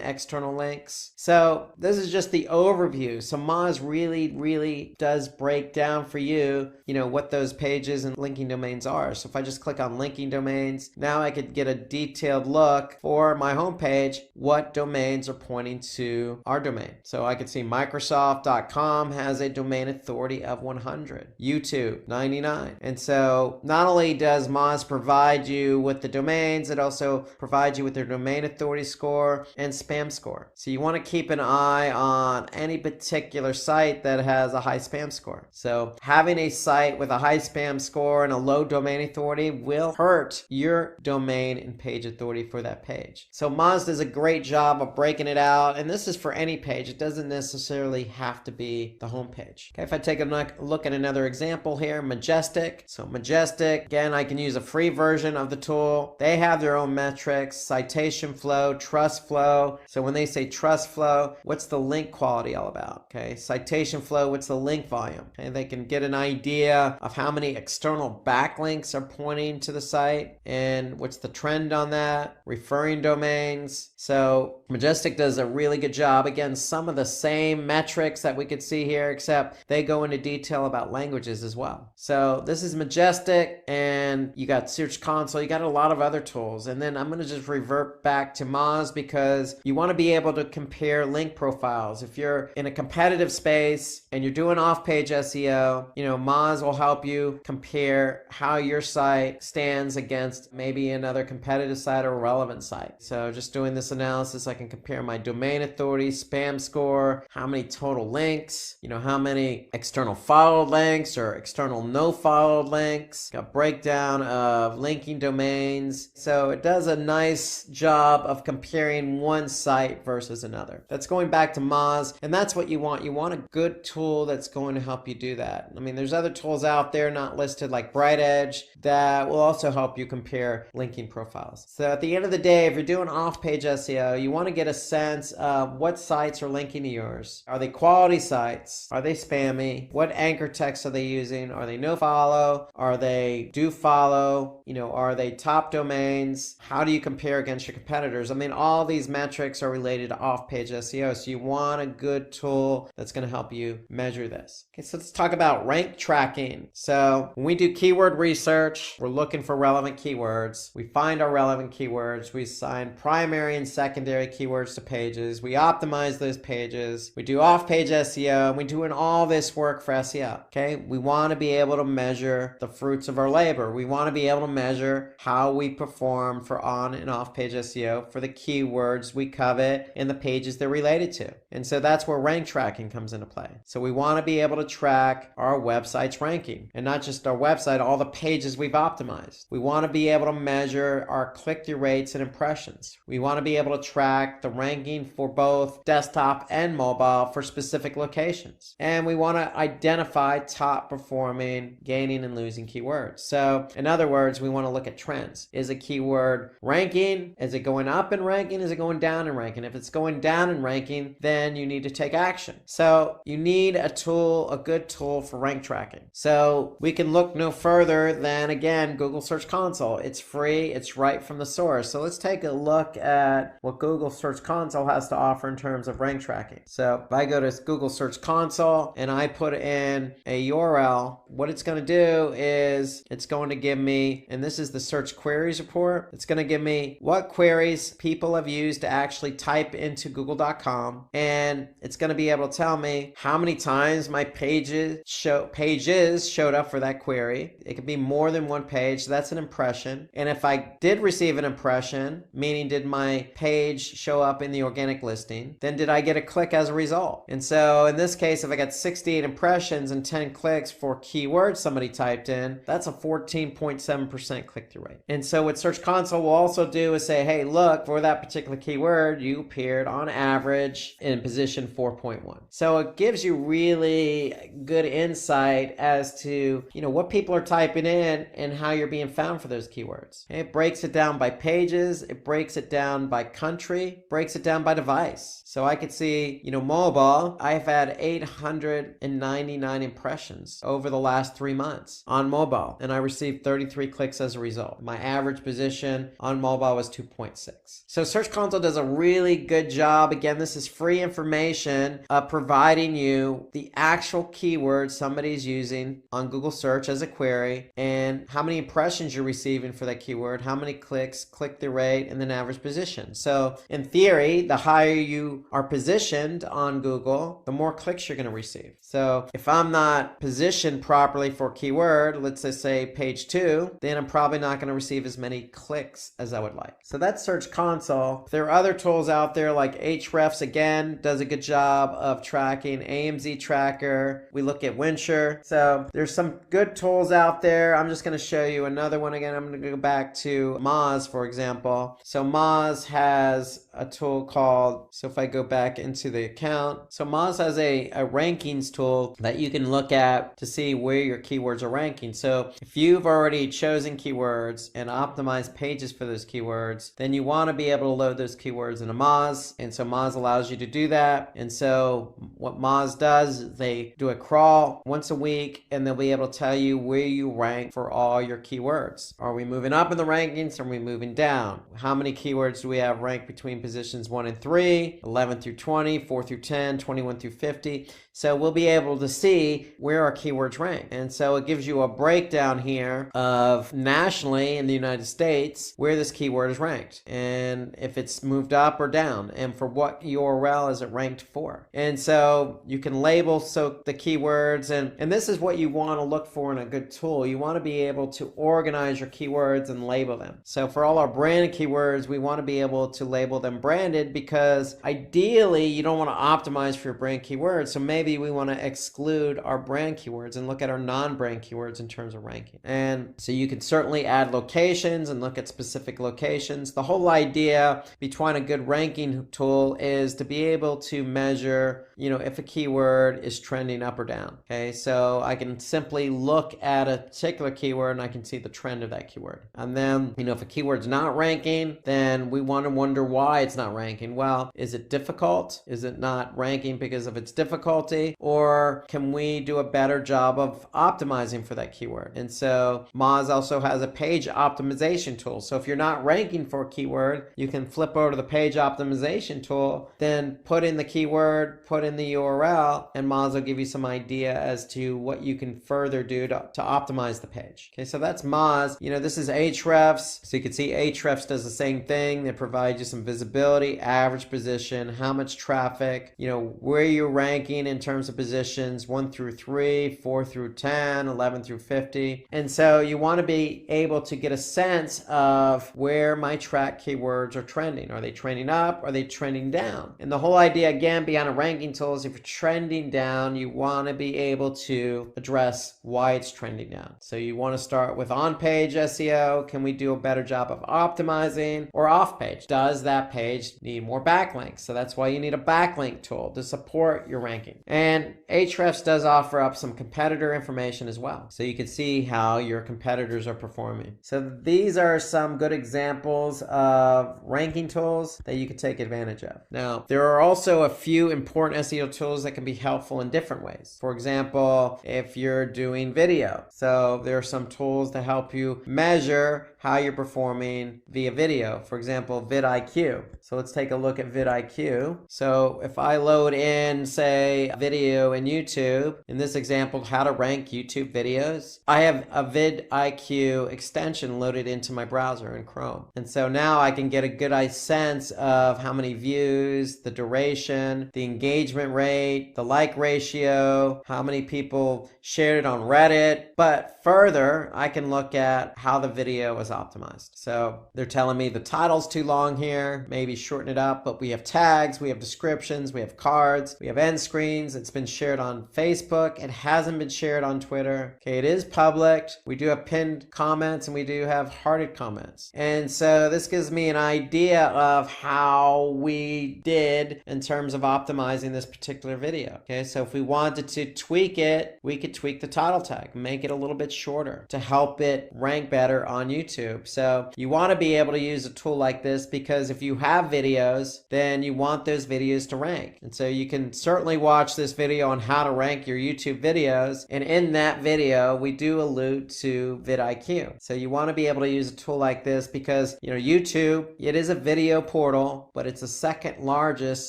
Speaker 2: external links. So this is just the overview. So Moz really does break down for you, what those pages and linking domains are. So if I just click on linking domains, now I could get a detailed look for my homepage, what domains are pointing to our domain. So I could see Microsoft.com has a domain authority of 100, YouTube 99. And so not only does Moz provide you with the domains, it also provides you with their domain authority score and spam score. So you want to keep an eye on any particular site that has a high spam score. So having a site with a high spam score and a low domain authority will hurt your domain and page authority for that page. So Moz does a great job of breaking it out, and this is for any page. It doesn't necessarily have to be the home page. Okay, if I take a look at another example here, Majestic. So Majestic, again, I can use a free version of the tool. They have their own metrics, citation flow, trust flow. So when they say trust flow, what's the link quality all about? Okay, citation flow, what's the link volume? Okay, they can get an idea of how many external backlinks are pointing to the site and what's the trend on that, referring domains. So Majestic does a really good job. Again, some of the same metrics that we could see here, except they go into detail about languages as well. So this is Majestic, and you got Search Console, you got a lot of other tools. And then I'm going to just revert back to Moz because you want to be able to compare link profiles. If you're in a competitive space and you're doing off-page SEO, Moz will help you compare how your site stands against maybe another competitive site or relevant site. So just doing this analysis, I can compare my domain authority, spam score, how many total links, how many external followed links or external no followed links, got breakdown of linking domains. So it does a nice job of comparing one site versus another. That's going back to Moz, and that's what you want. You want a good tool that's going to help you do that. I mean, there's other tools out there not listed like Bright Edge that will also help you compare linking profiles. So at the end of the day, if you're doing off-page SEO, you want to get a sense of what sites are linking to yours. Are they quality sites? Are they spammy? What anchor text are they using? Are they no follow? Are they do follow? Are they top domains. How do you compare against your competitors? I mean, all these metrics are related to off-page SEO, so you want a good tool that's going to help you measure this. Okay, so let's talk about rank tracking. So when we do keyword research, we're looking for relevant keywords. We find our relevant keywords. We assign primary and secondary keywords to pages. We optimize those pages. We do off-page SEO, and we're doing all this work for SEO. Okay, we want to be able to measure the fruits of our labor. We want to be able to measure how we perform for on and off-page SEO for the keywords we covet in the pages they're related to. And so that's where rank tracking comes into play. So we want to be able to track our website's ranking, and not just our website, all the pages we've optimized. We want to be able to measure our click-through rates and impressions. We want to be able to track the ranking for both desktop and mobile for specific locations. And we want to identify top performing, gaining and losing keywords. So in other words, we want to look at trends. Is a keyword ranking? Is it going up in ranking? Is it going down in ranking? If it's going down in ranking, then you need to take action. So you need a tool, a good tool for rank tracking. So we can look no further than, again, Google Search Console. It's free. It's right from the source. So let's take a look at what Google Search Console has to offer in terms of rank tracking. So if I go to Google Search Console and I put in a URL, what it's going to do is it's going to give me, and this is the search queries report, it's going to give me what queries people have used to actually type into google.com, and it's going to be able to tell me how many times my pages showed up for that query. It could be more than one page, so that's an impression. And if I did receive an impression, meaning did my page show up in the organic listing, then did I get a click as a result? And so in this case, if I got 68 impressions and 10 clicks for keywords somebody typed in, that's a 14.7% click-through rate. And so what Search Console will also do is say, hey, look, for that particular keyword, you appeared on average in position 4.1. So it gives you really good insight as to, what people are typing in and how you're being found for those keywords. Okay? It breaks it down by pages, it breaks it down by country, breaks it down by device. So I could see, mobile, I've had 899 impressions over the last 3 months on mobile, and I received 33 clicks as a result. My average position on mobile was 2.6. So Search Console does a really good job. Again, this is free information providing you the actual keywords somebody's using on Google search as a query, and how many impressions you're receiving for that keyword, how many clicks, click-through rate, and then average position. So in theory, the higher you are positioned on Google, the more clicks you're going to receive. So if I'm not positioned properly for a keyword, let's just say page 2, then I'm probably not going to receive as many clicks as I would like. So that's Search Console. There are other tools out there like Ahrefs, again, does a good job of tracking. AMZ Tracker. We look at Winsure. So there's some good tools out there. I'm just going to show you another one again. I'm going to go back to Moz, for example. So Moz has a tool called, so if I go back into the account, so Moz has a rankings tool that you can look at to see where your keywords are ranking. So if you've already chosen keywords and optimized pages for those keywords, then you want to be able to load those keywords into Moz. And so Moz allows you to do that. And so what Moz does is they do a crawl once a week, and they'll be able to tell you where you rank for all your keywords. Are we moving up in the rankings? Are we moving down? How many keywords do we have ranked between positions 1 and 3, 11 through 20, 4 through 10, 21 through 50? So we'll be able to see where our keywords rank. And so it gives you a breakdown here of nationally in the United States where this keyword is ranked, and if it's moved up or down, and for what URL is it ranked for. And so you can label the keywords, and this is what you want to look for in a good tool. You want to be able to organize your keywords and label them. So for all our branded keywords, we want to be able to label them branded, because ideally you don't want to optimize for your brand keywords. So maybe we want to exclude our brand keywords and look at our non-brand keywords in terms of ranking. And so you can certainly add locations and look at specific locations. The whole idea behind a good ranking tool is to be able to measure, if a keyword is trending up or down. Okay, so I can simply look at a particular keyword and I can see the trend of that keyword. And then, if a keyword's not ranking, then we want to wonder why it's not ranking. Well, is it difficult? Is it not ranking because of its difficulty? Or can we do a better job of optimizing for that keyword? And so Moz also has a page optimization tool. So if you're not ranking for a keyword, you can flip over to the page optimization tool, then put in the keyword, put in the URL, and Moz will give you some idea as to what you can further do to optimize the page. Okay, so that's Moz. This is Ahrefs. So you can see Ahrefs does the same thing. They provide you some visibility, average position, how much traffic, where you're ranking in terms of positions, 1 through 3, 4 through 10, 11 through 50. And so you want to be able to get a sense of where my track keywords are trending. Are they trending up? Are they trending down? And the whole idea, again, behind a ranking tool is if you're trending down, you want to be able to address why it's trending down. So you want to start with on-page SEO. Can we do a better job of optimizing? Or off-page? Does that page need more backlinks? So that's why you need a backlink tool to support your ranking. And Ahrefs does offer up some competitor information as well. So you can see how your competitors are performing. So these are some good examples of ranking tools that you can take advantage of. Now, there are also a few important SEO tools that can be helpful in different ways. For example, if you're doing video. So there are some tools to help you measure how you're performing via video. For example, vidIQ. So let's take a look at vidIQ. So if I load in, say, a video in YouTube, in this example, how to rank YouTube videos, I have a vidIQ extension loaded into my browser in Chrome. And so now I can get a good sense of how many views, the duration, the engagement rate, the like ratio, how many people shared it on Reddit. But further, I can look at how the video is optimized. So they're telling me the title's too long here, maybe shorten it up, but we have tags, we have descriptions, we have cards, we have end screens. It's been shared on Facebook. It hasn't been shared on Twitter. Okay, it is public. We do have pinned comments and we do have hearted comments. And so this gives me an idea of how we did in terms of optimizing this particular video. Okay, so if we wanted to tweak it, we could tweak the title tag, make it a little bit shorter to help it rank better on YouTube. So you want to be able to use a tool like this because if you have videos, then you want those videos to rank. And so you can certainly watch this video on how to rank your YouTube videos. And in that video, we do allude to vidIQ. So you want to be able to use a tool like this because, YouTube, it is a video portal, but it's the second largest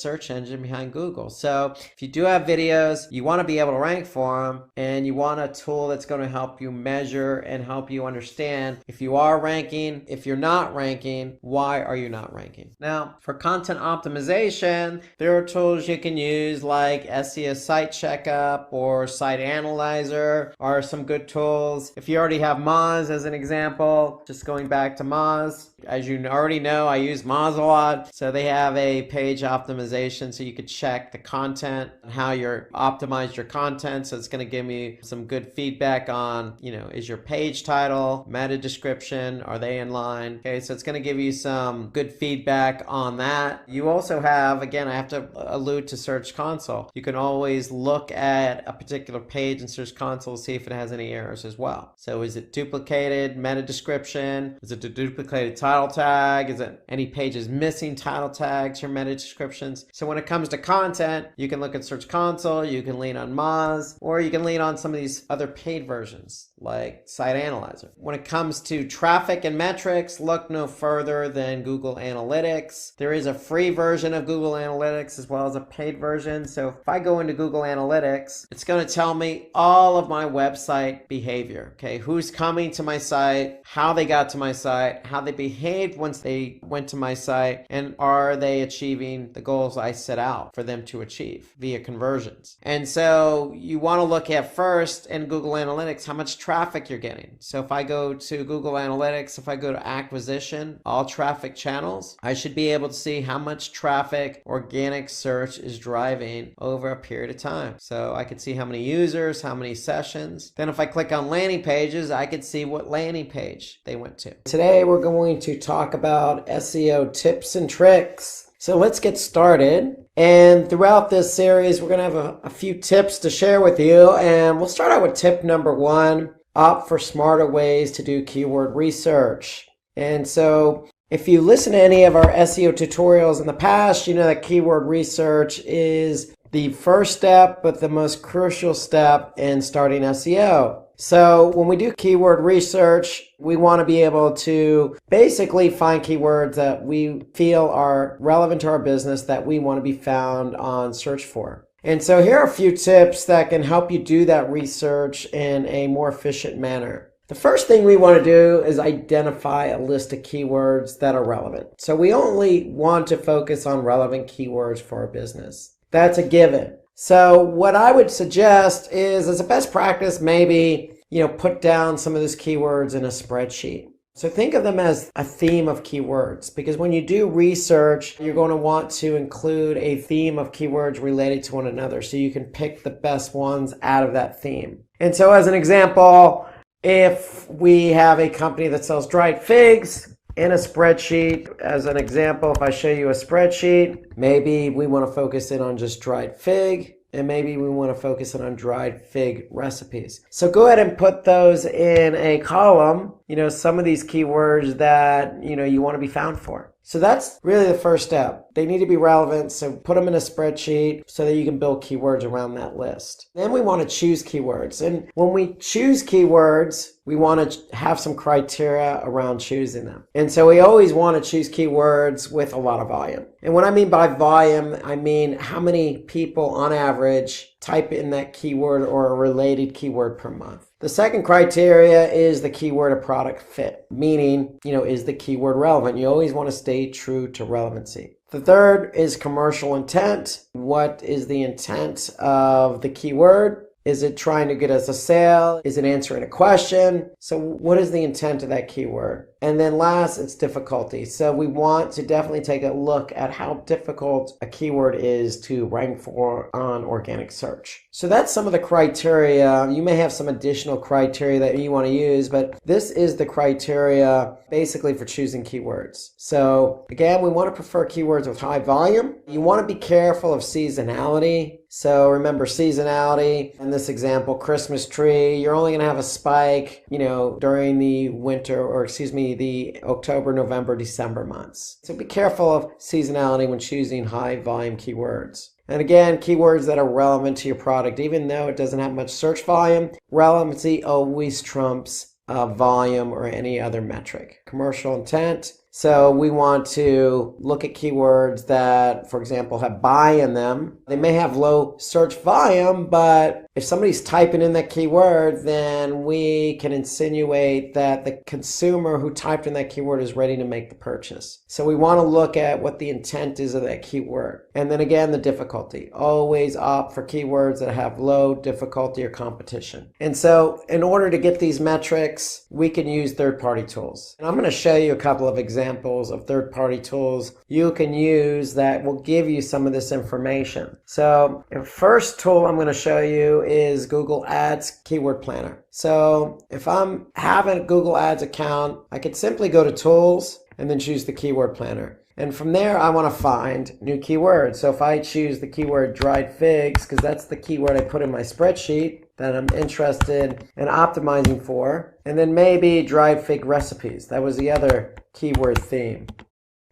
Speaker 2: search engine behind Google. So if you do have videos, you want to be able to rank for them, and you want a tool that's going to help you measure and help you understand if you are ranking, if you're not ranking, why are you not ranking? Now, for content optimization, there are tools you can use like SEO Site Checkup or Site Analyzer are some good tools. If you already have Moz as an example, just going back to Moz, as you already know, I use Moz a lot. So they have a page optimization so you could check the content and how you're optimized your content. So it's going to give me some good feedback on, is your page title, meta description, are they in line? Okay, so it's going to give you some good feedback on that. You also have, again, I have to allude to Search Console. You can always look at a particular page in Search Console to see if it has any errors as well. So is it duplicated meta description? Is it a duplicated title tag? Is it any pages missing title tags or meta descriptions? So when it comes to content, you can look at Search Console, you can lean on Moz, or you can lean on some of these other paid versions like Site Analyzer. When it comes to traffic and metrics, look no further than Google Analytics. There is a free version of Google Analytics as well as a paid version. So if I go into Google Analytics, it's going to tell me all of my website behavior. Okay, who's coming to my site, how they got to my site, how they behaved once they went to my site, and are they achieving the goals I set out for them to achieve via conversions. And so you want to look at first in Google Analytics how much traffic you're getting. So if I go to Google Analytics, if I go to acquisition, all traffic channels, I should be able to see how much traffic organic search is driving over a period of time. So I could see how many users, how many sessions. Then if I click on landing pages, I could see what landing page they went to. Today we're going to talk about SEO tips and tricks. So let's get started. And throughout this series, we're going to have a few tips to share with you. And we'll start out with tip number 1, opt for smarter ways to do keyword research. And so If you listen to any of our SEO tutorials in the past, you know that keyword research is the first step, but the most crucial step in starting SEO. So when we do keyword research, we want to be able to basically find keywords that we feel are relevant to our business that we want to be found on search for. And so here are a few tips that can help you do that research in a more efficient manner. The first thing we want to do is identify a list of keywords that are relevant. So we only want to focus on relevant keywords for our business. That's a given. So what I would suggest is, as a best practice, maybe, put down some of those keywords in a spreadsheet. So think of them as a theme of keywords, because when you do research, you're going to want to include a theme of keywords related to one another so you can pick the best ones out of that theme. And so as an example, if we have a company that sells dried figs, in a spreadsheet, as an example, if I show you a spreadsheet, maybe we want to focus in on just dried fig, and maybe we want to focus in on dried fig recipes. So go ahead and put those in a column, some of these keywords that, you want to be found for. So that's really the first step. They need to be relevant, so put them in a spreadsheet so that you can build keywords around that list. Then we want to choose keywords. And when we choose keywords, we want to have some criteria around choosing them. And so we always want to choose keywords with a lot of volume. And what I mean by volume, I mean how many people on average type in that keyword or a related keyword per month. The second criteria is the keyword of product fit, meaning, is the keyword relevant? You always want to stay true to relevancy. The third is commercial intent. What is the intent of the keyword? Is it trying to get us a sale? Is it answering a question? So what is the intent of that keyword? And then last, it's difficulty. So we want to definitely take a look at how difficult a keyword is to rank for on organic search. So that's some of the criteria. You may have some additional criteria that you want to use, but this is the criteria basically for choosing keywords. So again, we want to prefer keywords with high volume. You want to be careful of seasonality. So remember seasonality. In this example, Christmas tree, you're only going to have a spike, during the winter, or the October, November, December months. So be careful of seasonality when choosing high volume keywords. And again, keywords that are relevant to your product, even though it doesn't have much search volume, relevancy always trumps volume or any other metric. Commercial intent. So we want to look at keywords that, for example, have buy in them. They may have low search volume, but if somebody's typing in that keyword, then we can insinuate that the consumer who typed in that keyword is ready to make the purchase. So we want to look at what the intent is of that keyword. And then again, the difficulty. Always opt for keywords that have low difficulty or competition. And so in order to get these metrics, we can use third-party tools. And I'm going to show you a couple of examples of third-party tools you can use that will give you some of this information. So the first tool I'm going to show you is Google Ads Keyword Planner. So if I'm having a Google Ads account, I could simply go to Tools and then choose the Keyword Planner. And from there, I want to find new keywords. So if I choose the keyword dried figs, because that's the keyword I put in my spreadsheet that I'm interested in optimizing for, and then maybe dried fig recipes. That was the other keyword theme.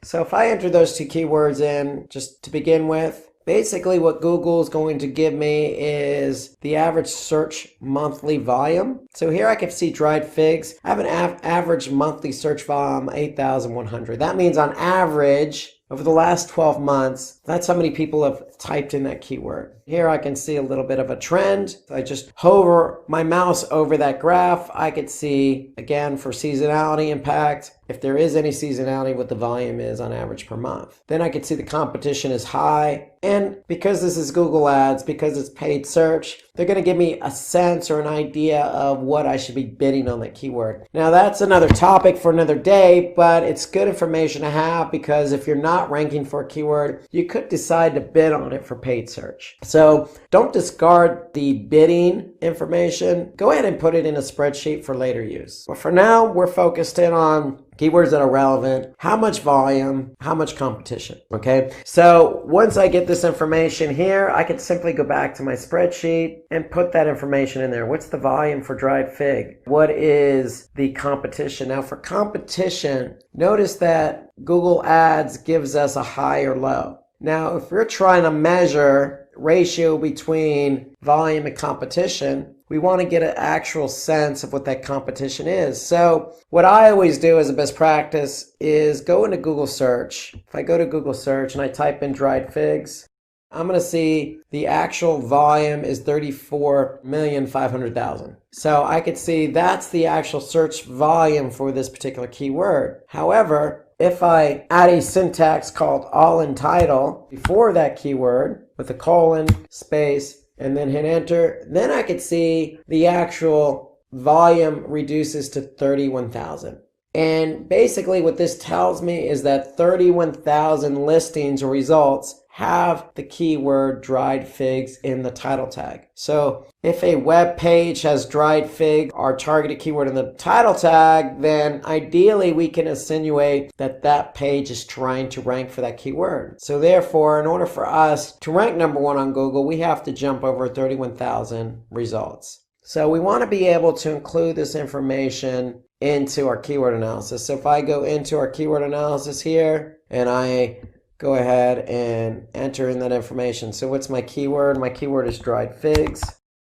Speaker 2: So if I enter those two keywords in, just to begin with, basically what Google is going to give me is the average search monthly volume. So here I can see dried figs. I have an average monthly search volume, 8,100. That means on average, over the last 12 months, that's how many people have typed in that keyword. Here I can see a little bit of a trend. I just hover my mouse over that graph. I could see, again, for seasonality impact, if there is any seasonality, what the volume is on average per month. Then I could see the competition is high. And because this is Google Ads, because it's paid search, they're going to give me a sense or an idea of what I should be bidding on that keyword. Now that's another topic for another day, but it's good information to have because if you're not ranking for a keyword, you could decide to bid on it for paid search. So don't discard the bidding information. Go ahead and put it in a spreadsheet for later use. But for now, we're focused in on keywords that are relevant, how much volume, how much competition, okay? So once I get this information here, I can simply go back to my spreadsheet and put that information in there. What's the volume for dried fig? What is the competition? Now for competition, notice that Google Ads gives us a high or low. Now if we're trying to measure ratio between volume and competition, we want to get an actual sense of what that competition is. So what I always do as a best practice is go into Google search. If I go to Google search and I type in dried figs, I'm going to see the actual volume is 34,500,000. So I could see that's the actual search volume for this particular keyword. However, if I add a syntax called all entitle before that keyword with a colon, space, and then hit enter, then I could see the actual volume reduces to 31,000. And basically what this tells me is that 31,000 listings or results have the keyword dried figs in the title tag. So if a web page has dried fig, our targeted keyword in the title tag, then ideally we can insinuate that that page is trying to rank for that keyword. So therefore, in order for us to rank number one on Google, we have to jump over 31,000 results. So we want to be able to include this information into our keyword analysis. So if I go into our keyword analysis here and I go ahead and enter in that information. So what's my keyword? My keyword is dried figs.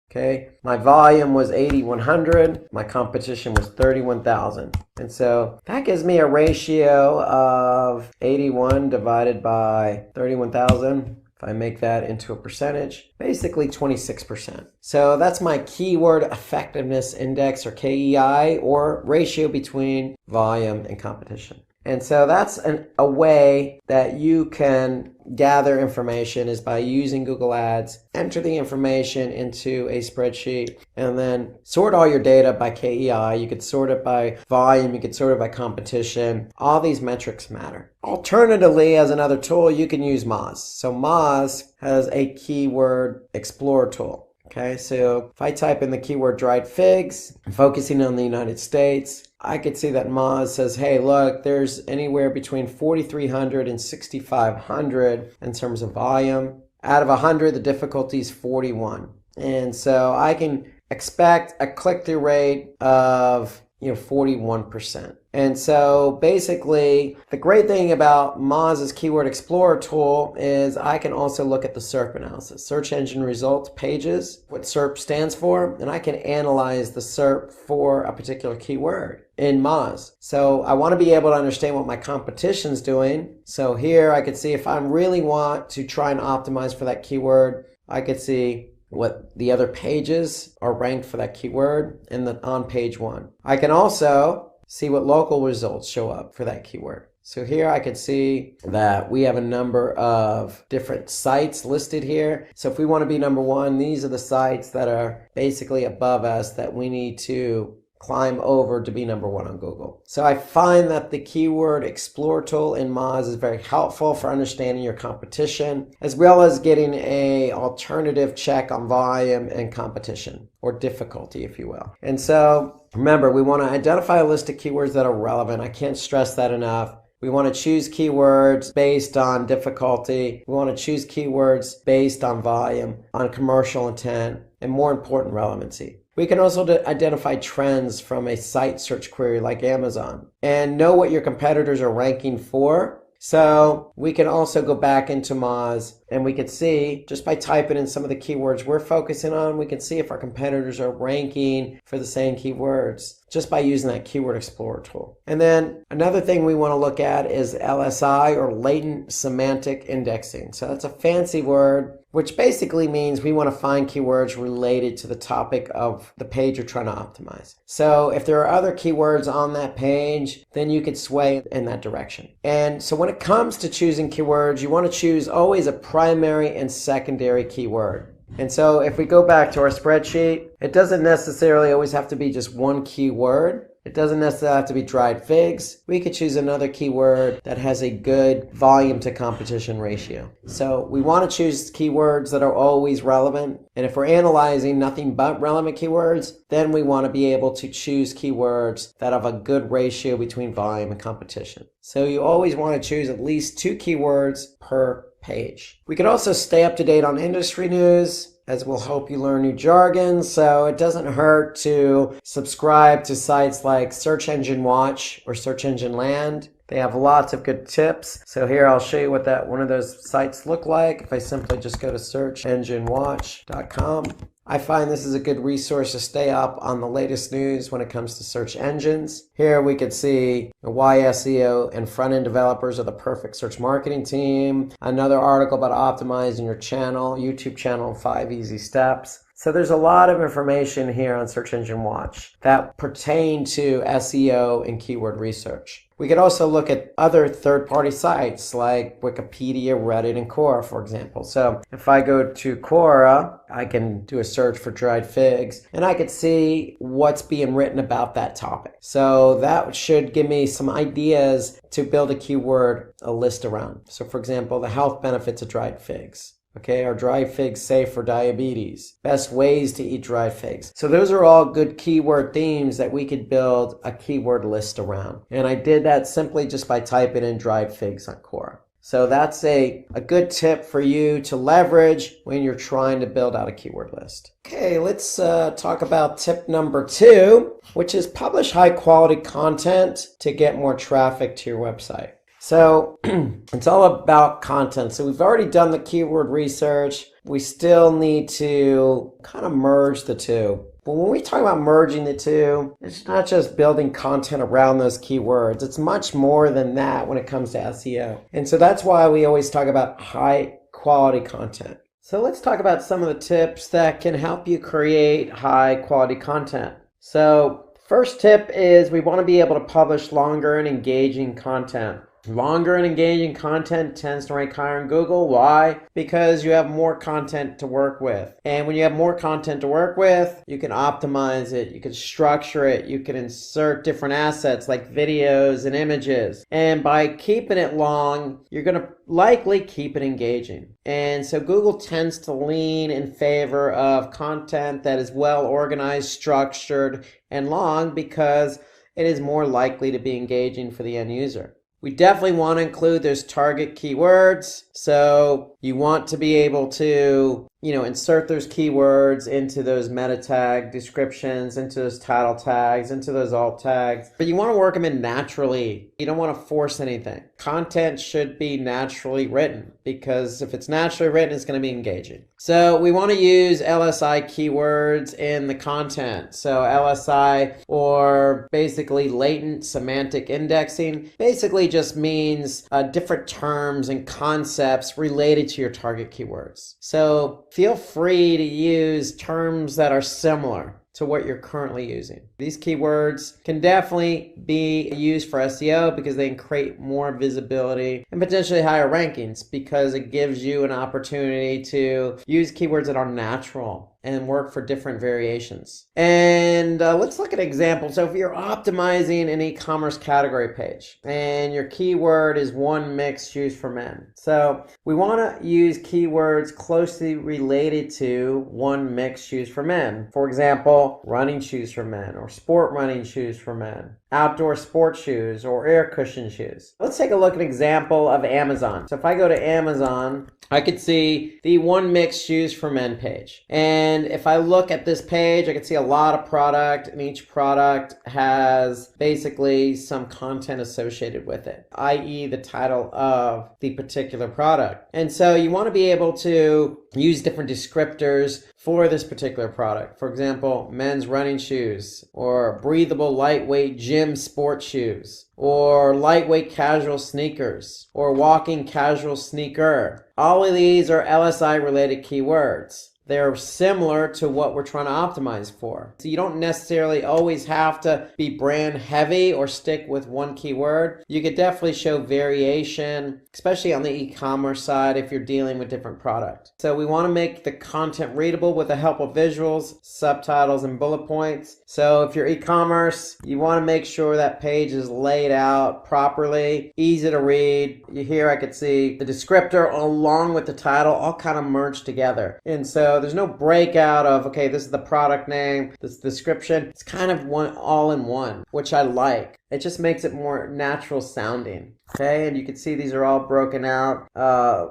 Speaker 2: Okay. My volume was 8,100. My competition was 31,000. And so that gives me a ratio of 81 divided by 31,000. If I make that into a percentage, basically 26%. So that's my keyword effectiveness index, or KEI, or ratio between volume and competition. And so that's a way that you can gather information, is by using Google Ads, enter the information into a spreadsheet, and then sort all your data by KEI. You could sort it by volume, you could sort it by competition. All these metrics matter. Alternatively, as another tool, you can use Moz. So Moz has a keyword explorer tool. Okay, so if I type in the keyword dried figs, focusing on the United States, I could see that Moz says, hey, look, there's anywhere between 4,300 and 6,500 in terms of volume. Out of 100, the difficulty is 41. And so I can expect a click-through rate of 41%. And so basically, the great thing about Moz's Keyword Explorer tool is I can also look at the SERP analysis, search engine results pages, what SERP stands for, and I can analyze the SERP for a particular keyword in Moz. So I want to be able to understand what my competition's doing. So here I could see if I really want to try and optimize for that keyword, I could see what the other pages are ranked for that keyword on page 1. I can also see what local results show up for that keyword. So here I can see that we have a number of different sites listed here. So if we want to be number 1, these are the sites that are basically above us that we need to climb over to be number 1 on Google. So I find that the Keyword Explorer tool in Moz is very helpful for understanding your competition, as well as getting an alternative check on volume and competition, or difficulty, if you will. And so remember, we want to identify a list of keywords that are relevant. I can't stress that enough. We want to choose keywords based on difficulty. We want to choose keywords based on volume, on commercial intent, and more important, relevancy. We can also identify trends from a site search query like Amazon and know what your competitors are ranking for. So we can also go back into Moz and we can see, just by typing in some of the keywords we're focusing on, we can see if our competitors are ranking for the same keywords just by using that Keyword Explorer tool. And then another thing we want to look at is LSI, or latent semantic indexing. So that's a fancy word, which basically means we want to find keywords related to the topic of the page you're trying to optimize. So if there are other keywords on that page, then you could sway in that direction. And so when it comes to choosing keywords, you want to choose always a primary and secondary keyword. And so if we go back to our spreadsheet, it doesn't necessarily always have to be just one keyword. It doesn't necessarily have to be dried figs. We could choose another keyword that has a good volume to competition ratio. So we want to choose keywords that are always relevant. And if we're analyzing nothing but relevant keywords, then we want to be able to choose keywords that have a good ratio between volume and competition. So you always want to choose at least 2 keywords per page. We could also stay up to date on industry news, as will help you learn new jargon. So it doesn't hurt to subscribe to sites like Search Engine Watch or Search Engine Land. They have lots of good tips. So here I'll show you what one of those sites look like. If I simply just go to searchenginewatch.com, I find this is a good resource to stay up on the latest news when it comes to search engines. Here we could see why SEO and front-end developers are the perfect search marketing team. Another article about optimizing your channel, YouTube channel, 5 easy steps. So there's a lot of information here on Search Engine Watch that pertain to SEO and keyword research. We could also look at other third-party sites like Wikipedia, Reddit, and Quora, for example. So if I go to Quora, I can do a search for dried figs, and I could see what's being written about that topic. So that should give me some ideas to build a keyword, a list around. So for example, the health benefits of dried figs. Okay, are dried figs safe for diabetes? Best ways to eat dried figs. So those are all good keyword themes that we could build a keyword list around. And I did that simply just by typing in dried figs on Quora. So that's a good tip for you to leverage when you're trying to build out a keyword list. Okay, let's talk about tip number 2, which is publish high quality content to get more traffic to your website. So it's all about content. So we've already done the keyword research. We still need to kind of merge the two. But when we talk about merging the two, it's not just building content around those keywords. It's much more than that when it comes to SEO. And so that's why we always talk about high quality content. So let's talk about some of the tips that can help you create high quality content. So first tip is we want to be able to publish longer and engaging content. Longer and engaging content tends to rank higher in Google. Why? Because you have more content to work with. And when you have more content to work with, you can optimize it, you can structure it, you can insert different assets like videos and images. And by keeping it long, you're going to likely keep it engaging. And so Google tends to lean in favor of content that is well organized, structured, and long because it is more likely to be engaging for the end user. We definitely want to include those target keywords. So you want to be able to, insert those keywords into those meta tag descriptions, into those title tags, into those alt tags. But you want to work them in naturally. You don't want to force anything. Content should be naturally written because if it's naturally written, it's going to be engaging. So we want to use LSI keywords in the content. So LSI, or basically latent semantic indexing, basically just means different terms and concepts related to your target keywords. So feel free to use terms that are similar to what you're currently using. These keywords can definitely be used for SEO because they can create more visibility and potentially higher rankings because it gives you an opportunity to use keywords that are natural and work for different variations. And let's look at an example. So if you're optimizing an e-commerce category page and your keyword is one mixed shoes for men. So we want to use keywords closely related to one mixed shoes for men. For example, running shoes for men or sport running shoes for men, outdoor sport shoes or air cushion shoes. Let's take a look at an example of Amazon. So if I go to Amazon, I could see the one mixed shoes for men page. And if I look at this page, I can see a lot of product, and each product has basically some content associated with it, i.e. the title of the particular product. And so you want to be able to use different descriptors for this particular product. For example, men's running shoes, or breathable lightweight gym sport shoes, or lightweight casual sneakers, or walking casual sneaker. All of these are LSI related keywords. they're similar to what we're trying to optimize for. So you don't necessarily always have to be brand heavy or stick with one keyword. You could definitely show variation, especially on the e-commerce side if you're dealing with different product. So we want to make the content readable with the help of visuals, subtitles, and bullet points. So if you're e-commerce, you want to make sure that page is laid out properly, easy to read. Here I could see the descriptor along with the title all kind of merged together. And so there's no breakout of, okay, this is the product name, this is the description. It's kind of one all in one, which I like. It just makes it more natural sounding. Okay, and you can see these are all broken out.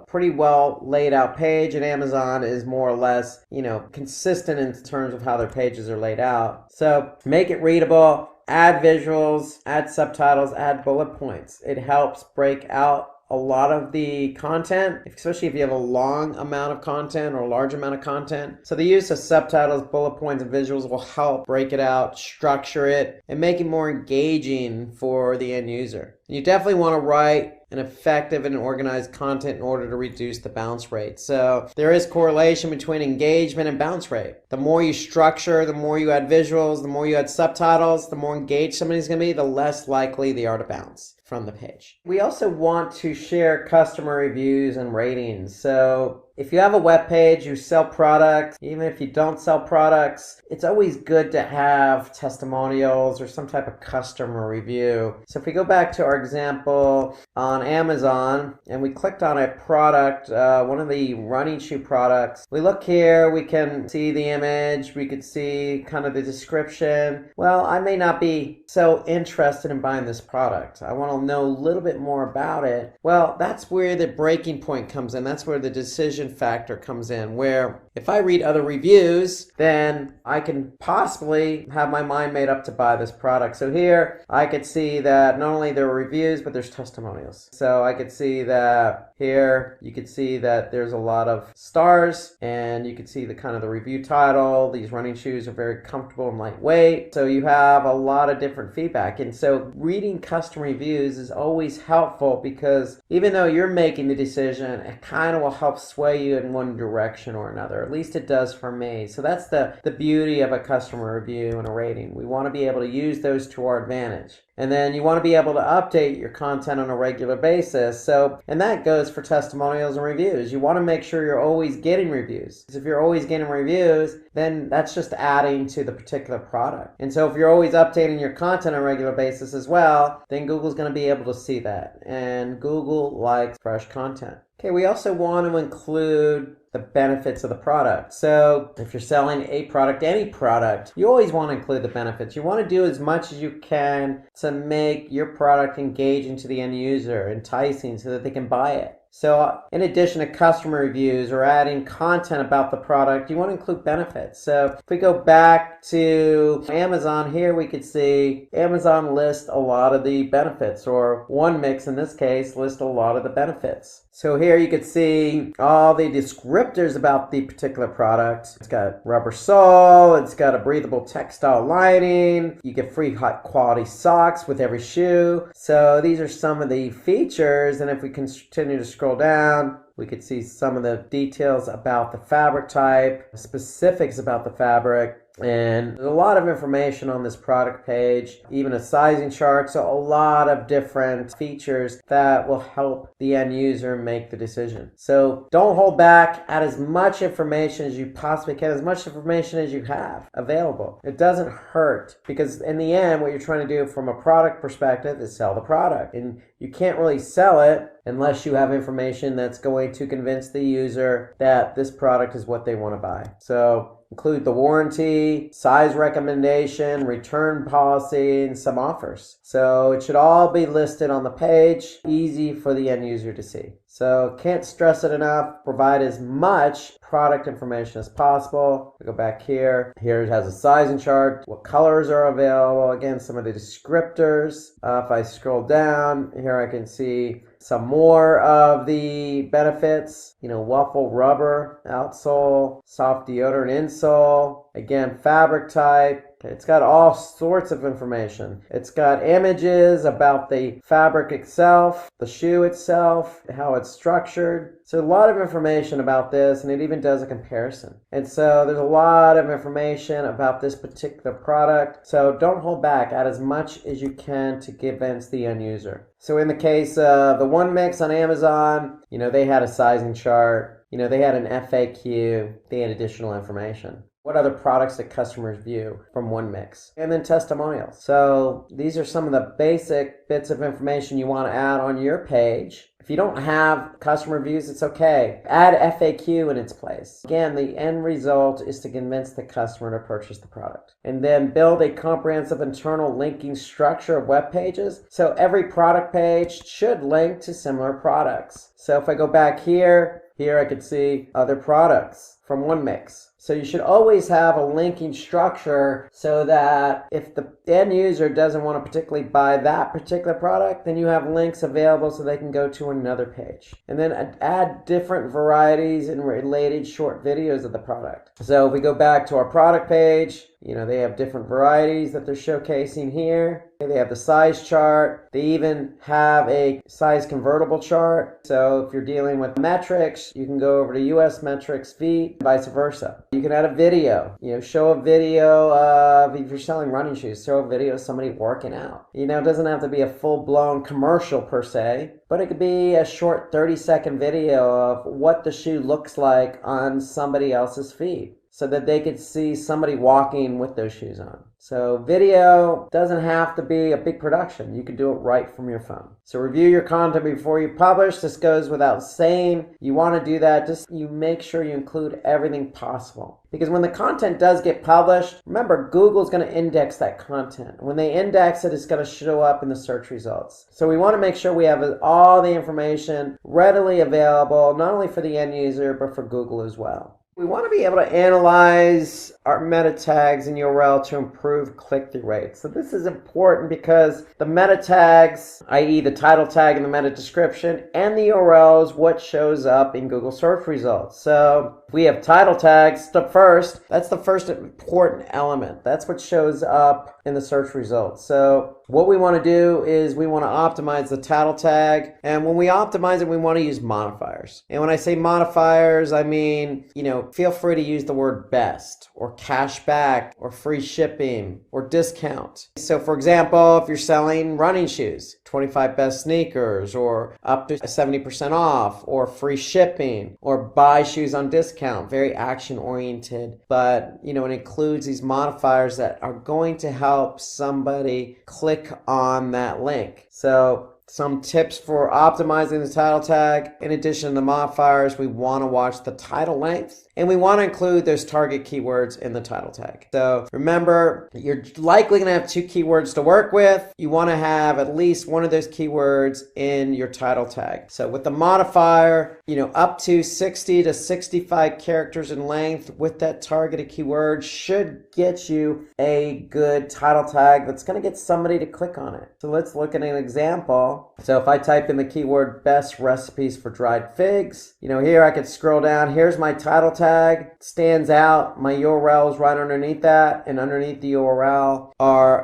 Speaker 2: Pretty well laid out page, and Amazon is more or less, consistent in terms of how their pages are laid out. So make it readable, add visuals, add subtitles, add bullet points. It helps break out a lot of the content, especially if you have a long amount of content or a large amount of content. So the use of subtitles, bullet points, and visuals will help break it out, structure it, and make it more engaging for the end user. You definitely want to write an effective and organized content in order to reduce the bounce rate. So there is correlation between engagement and bounce rate. The more you structure, the more you add visuals, the more you add subtitles, the more engaged somebody's going to be, the less likely they are to bounce from the page. We also want to share customer reviews and ratings. So if you have a web page, you sell products, even if you don't sell products, it's always good to have testimonials or some type of customer review. So if we go back to our example on Amazon and we clicked on a product, one of the running shoe products, we look here, we can see the image, we could see kind of the description. Well, I may not be so interested in buying this product. I want to know a little bit more about it. Well, that's where the breaking point comes in. That's where the decision factor comes in, where if I read other reviews, then I can possibly have my mind made up to buy this product. So here I could see that not only there are reviews, but there's testimonials. So I could see that here, you could see that there's a lot of stars, and you could see the kind of the review title. These running shoes are very comfortable and lightweight. So you have a lot of different feedback. And so reading customer reviews is always helpful, because even though you're making the decision, it kind of will help sway you in one direction or another. At least it does for me. So that's the beauty of a customer review and a rating. We want to be able to use those to our advantage. And then you want to be able to update your content on a regular basis. And that goes for testimonials and reviews. You want to make sure you're always getting reviews. Because if you're always getting reviews, then that's just adding to the particular product. And so if you're always updating your content on a regular basis as well, then Google's going to be able to see that. And Google likes fresh content. Okay, we also want to include the benefits of the product. So if you're selling a product, any product, you always want to include the benefits. You want to do as much as you can to make your product engaging to the end user, enticing so that they can buy it. So in addition to customer reviews or adding content about the product, you want to include benefits. So if we go back to Amazon here, we could see Amazon lists a lot of the benefits, or one mix in this case lists a lot of the benefits. So here you could see all the descriptors about the particular product. It's got rubber sole, it's got a breathable textile lining, you get free high quality socks with every shoe. So these are some of the features, and if we continue to scroll down, we could see some of the details about the fabric type, specifics about the fabric, and there's a lot of information on this product page, even a sizing chart. So a lot of different features that will help the end user make the decision. So don't hold back. Add as much information as you possibly can, as much information as you have available. It doesn't hurt, because in the end, what you're trying to do from a product perspective is sell the product. And you can't really sell it unless you have information that's going to convince the user that this product is what they want to buy. So include the warranty, size recommendation, return policy, and some offers. So it should all be listed on the page, easy for the end user to see. So can't stress it enough, provide as much product information as possible. I go back here. Here it has a sizing chart, what colors are available, again, some of the descriptors. If I scroll down, here I can see some more of the benefits, waffle rubber outsole, soft deodorant insole, again, fabric type, Okay, it's got all sorts of information. It's got images about the fabric itself, the shoe itself, how it's structured. So a lot of information about this, and it even does a comparison. And so there's a lot of information about this particular product. So don't hold back. Add as much as you can to convince the end user. So in the case of the One Mix on Amazon, they had a sizing chart. They had an FAQ. They had additional information. What other products that customers view from One Mix? And then testimonials. So these are some of the basic bits of information you want to add on your page. If you don't have customer reviews, it's okay. Add FAQ in its place. Again, the end result is to convince the customer to purchase the product. And then build a comprehensive internal linking structure of web pages. So every product page should link to similar products. So if I go back here I could see other products from One Mix. So you should always have a linking structure so that if the end user doesn't want to particularly buy that particular product, then you have links available so they can go to another page. And then add different varieties and related short videos of the product. So if we go back to our product page, they have different varieties that they're showcasing here. They have the size chart. They even have a size convertible chart. So if you're dealing with metrics, you can go over to US metrics, feet, vice versa. You can add a video. Show a video of, if you're selling running shoes, show a video of somebody working out. It doesn't have to be a full-blown commercial per se, but it could be a short 30-second video of what the shoe looks like on somebody else's feet, so that they could see somebody walking with those shoes on. So video doesn't have to be a big production. You can do it right from your phone. So review your content before you publish. This goes without saying. You want to do that. Just you make sure you include everything possible. Because when the content does get published, remember, Google's going to index that content. When they index it, it's going to show up in the search results. So we want to make sure we have all the information readily available, not only for the end user, but for Google as well. We want to be able to analyze our meta tags and URL to improve click-through rates. So this is important because the meta tags, i.e. the title tag and the meta description, and the URL is what shows up in Google search results. So if we have title tags, that's the first important element. That's what shows up in the search results. So what we want to do is we want to optimize the title tag. And when we optimize it, we want to use modifiers. And when I say modifiers, I mean, feel free to use the word best or cash back or free shipping or discount. So for example, if you're selling running shoes, 25 best sneakers, or up to 70% off, or free shipping, or buy shoes on discount, very action oriented. But, it includes these modifiers that are going to help somebody click on that link. So some tips for optimizing the title tag. In addition to the modifiers, we want to watch the title length, and we want to include those target keywords in the title tag. So remember, you're likely going to have 2 keywords to work with. You want to have at least one of those keywords in your title tag. So with the modifier, up to 60 to 65 characters in length with that targeted keyword should get you a good title tag that's going to get somebody to click on it. So let's look at an example. So if I type in the keyword best recipes for dried figs, here I could scroll down. Here's my title tag, stands out. My URL is right underneath that, and underneath the URL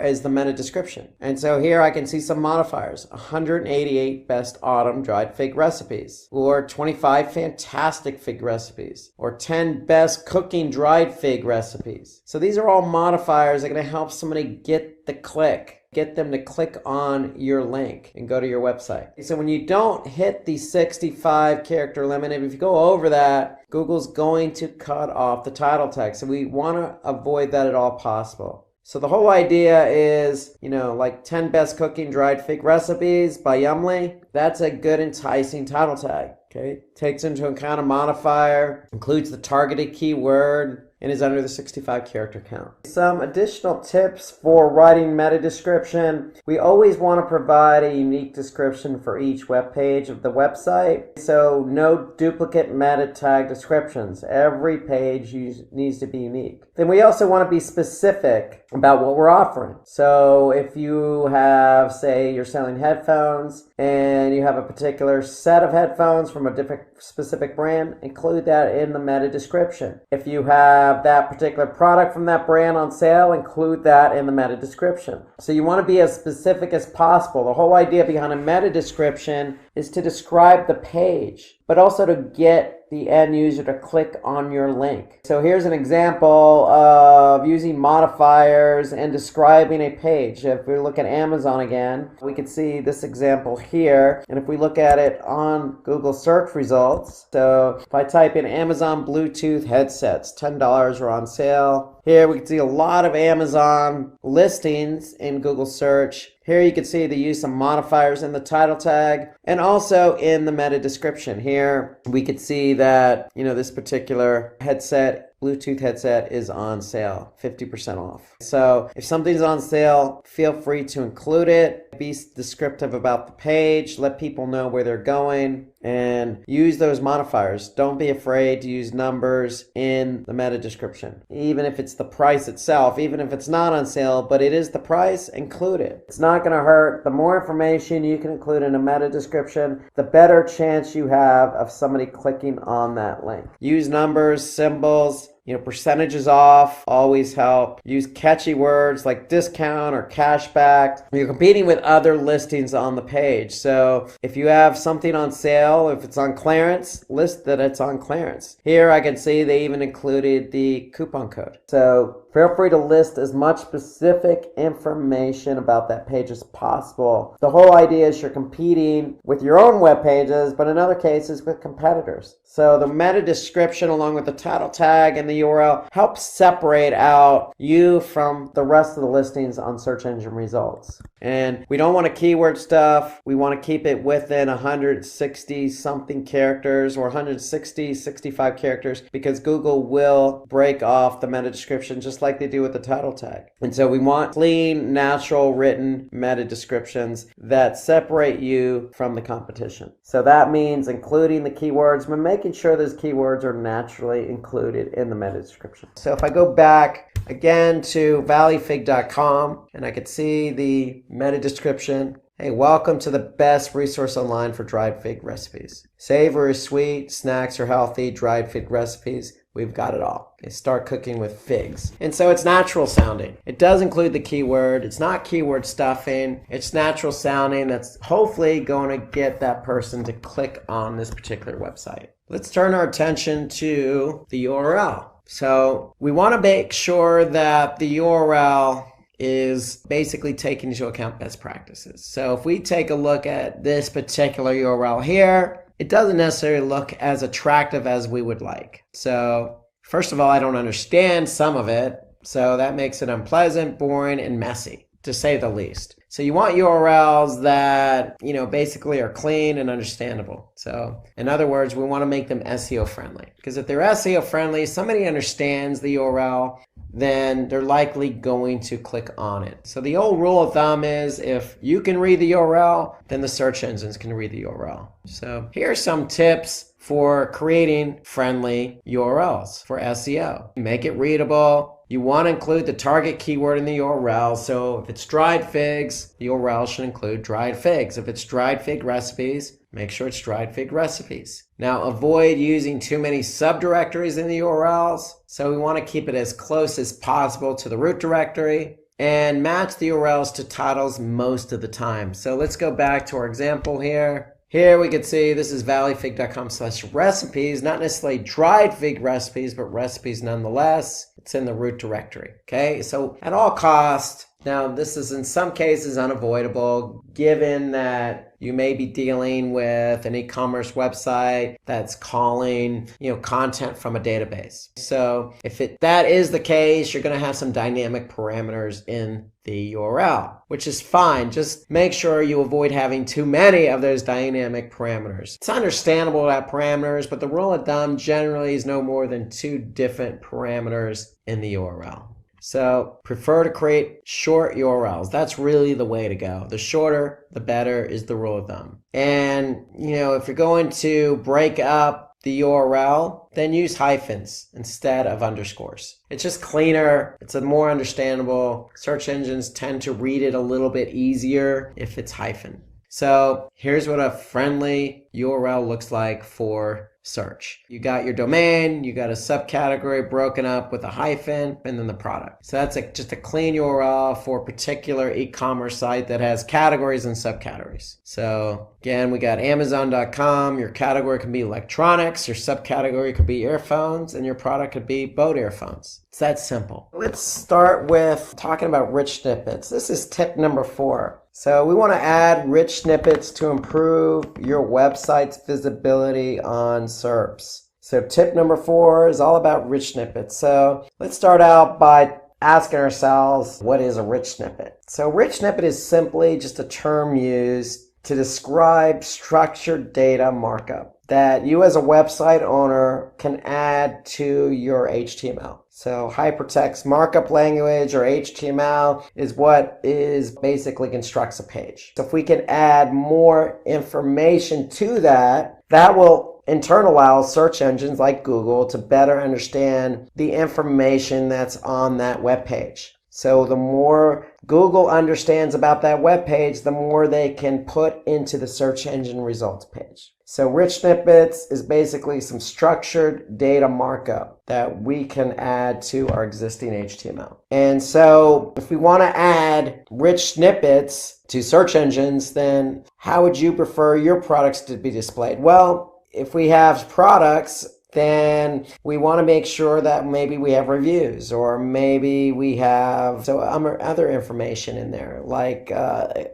Speaker 2: is the meta description. And so here I can see some modifiers: 188 best autumn dried fig recipes, or 25 fantastic fig recipes, or 10 best cooking dried fig recipes. So these are all modifiers that are going to help somebody get the click. Get them to click on your link and go to your website. So when you don't hit the 65 character limit, if you go over that, Google's going to cut off the title tag. So we want to avoid that at all possible. So the whole idea is, like 10 best cooking dried fig recipes by Yumly. That's a good enticing title tag. Okay, takes into account a modifier, includes the targeted keyword, and is under the 65 character count. Some additional tips for writing meta description. We always want to provide a unique description for each web page of the website. So no duplicate meta tag descriptions. Every page needs to be unique. Then we also want to be specific about what we're offering. So if you have, say, you're selling headphones and you have a particular set of headphones from a specific brand, include that in the meta description. If you have that particular product from that brand on sale, include that in the meta description. So you want to be as specific as possible. The whole idea behind a meta description is to describe the page, but also to get the end user to click on your link. So here's an example of using modifiers and describing a page. If we look at Amazon again, we can see this example here. And if we look at it on Google search results, so if I type in Amazon Bluetooth headsets, $10 are on sale. Here we can see a lot of Amazon listings in Google search. Here you can see the use of modifiers in the title tag and also in the meta description. Here we could see that, this particular headset, Bluetooth headset, is on sale, 50% off. So if something's on sale, feel free to include it. Be descriptive about the page, let people know where they're going, and use those modifiers. Don't be afraid to use numbers in the meta description. Even if it's the price itself, even if it's not on sale, but it is the price, include it. It's not going to hurt. The more information you can include in a meta description, the better chance you have of somebody clicking on that link. Use numbers, symbols, percentages off always help. Use catchy words like discount or cashback. You're competing with other listings on the page. So if you have something on sale, if it's on clearance, list that it's on clearance. Here I can see they even included the coupon code. So feel free to list as much specific information about that page as possible. The whole idea is you're competing with your own web pages, but in other cases with competitors. So the meta description along with the title tag and the URL helps separate out you from the rest of the listings on search engine results. And we don't want to keyword stuff. We want to keep it within 160 something characters or 65 characters because Google will break off the meta description just like they do with the title tag. And so we want clean, natural, written meta descriptions that separate you from the competition. So that means including the keywords, but making sure those keywords are naturally included in the meta description. So if I go back again to valleyfig.com and I could see the meta description. Hey, welcome to the best resource online for dried fig recipes. Savory, sweet, snacks are healthy, dried fig recipes. We've got it all. Okay, start cooking with figs. And so it's natural sounding. It does include the keyword. It's not keyword stuffing. It's natural sounding. That's hopefully going to get that person to click on this particular website. Let's turn our attention to the URL. So we want to make sure that the URL is basically taking into account best practices. So if we take a look at this particular URL here, it doesn't necessarily look as attractive as we would like. So first of all, I don't understand some of it. So that makes it unpleasant, boring, and messy, to say the least. So you want URLs that, basically are clean and understandable. So in other words, we want to make them SEO friendly. Because if they're SEO friendly, somebody understands the URL, then they're likely going to click on it. So the old rule of thumb is if you can read the URL, then the search engines can read the URL. So here are some tips for creating friendly URLs for SEO. Make it readable. You want to include the target keyword in the URL. So if it's dried figs, the URL should include dried figs. If it's dried fig recipes, make sure it's dried fig recipes. Now avoid using too many subdirectories in the URLs. So we want to keep it as close as possible to the root directory and match the URLs to titles most of the time. So let's go back to our example here. Here we can see this is valleyfig.com/recipes, not necessarily dried fig recipes, but recipes nonetheless. It's in the root directory. Okay, so at all costs, now this is in some cases unavoidable given that you may be dealing with an e-commerce website that's calling, content from a database. So if that is the case, you're going to have some dynamic parameters in the URL, which is fine. Just make sure you avoid having too many of those dynamic parameters. It's understandable to have parameters, but the rule of thumb generally is no more than 2 different parameters in the URL. So prefer to create short URLs. That's really the way to go. The shorter, the better is the rule of thumb. And, if you're going to break up the URL, then use hyphens instead of underscores. It's just cleaner. It's a more understandable. Search engines tend to read it a little bit easier if it's hyphen. So here's what a friendly URL looks like for search. You got your domain, you got a subcategory broken up with a hyphen, and then the product. So that's just a clean URL for a particular e-commerce site that has categories and subcategories. So again, we got Amazon.com. Your category can be electronics, your subcategory could be earphones, and your product could be Bode earphones. It's that simple. Let's start with talking about rich snippets. This is tip number 4. So we want to add rich snippets to improve your website's visibility on SERPs. So tip number 4 is all about rich snippets. So let's start out by asking ourselves, what is a rich snippet? So rich snippet is simply just a term used to describe structured data markup that you as a website owner can add to your HTML. So hypertext markup language, or HTML, is what basically constructs a page. So if we can add more information to that, that will in turn allow search engines like Google to better understand the information that's on that web page. So the more Google understands about that web page, the more they can put into the search engine results page. So rich snippets is basically some structured data markup that we can add to our existing HTML. And so if we want to add rich snippets to search engines, then how would you prefer your products to be displayed? Well, if we have products, then we want to make sure that maybe we have reviews, or maybe we have other information in there, like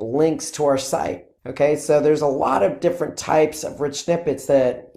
Speaker 2: links to our site. Okay, so there's a lot of different types of rich snippets that,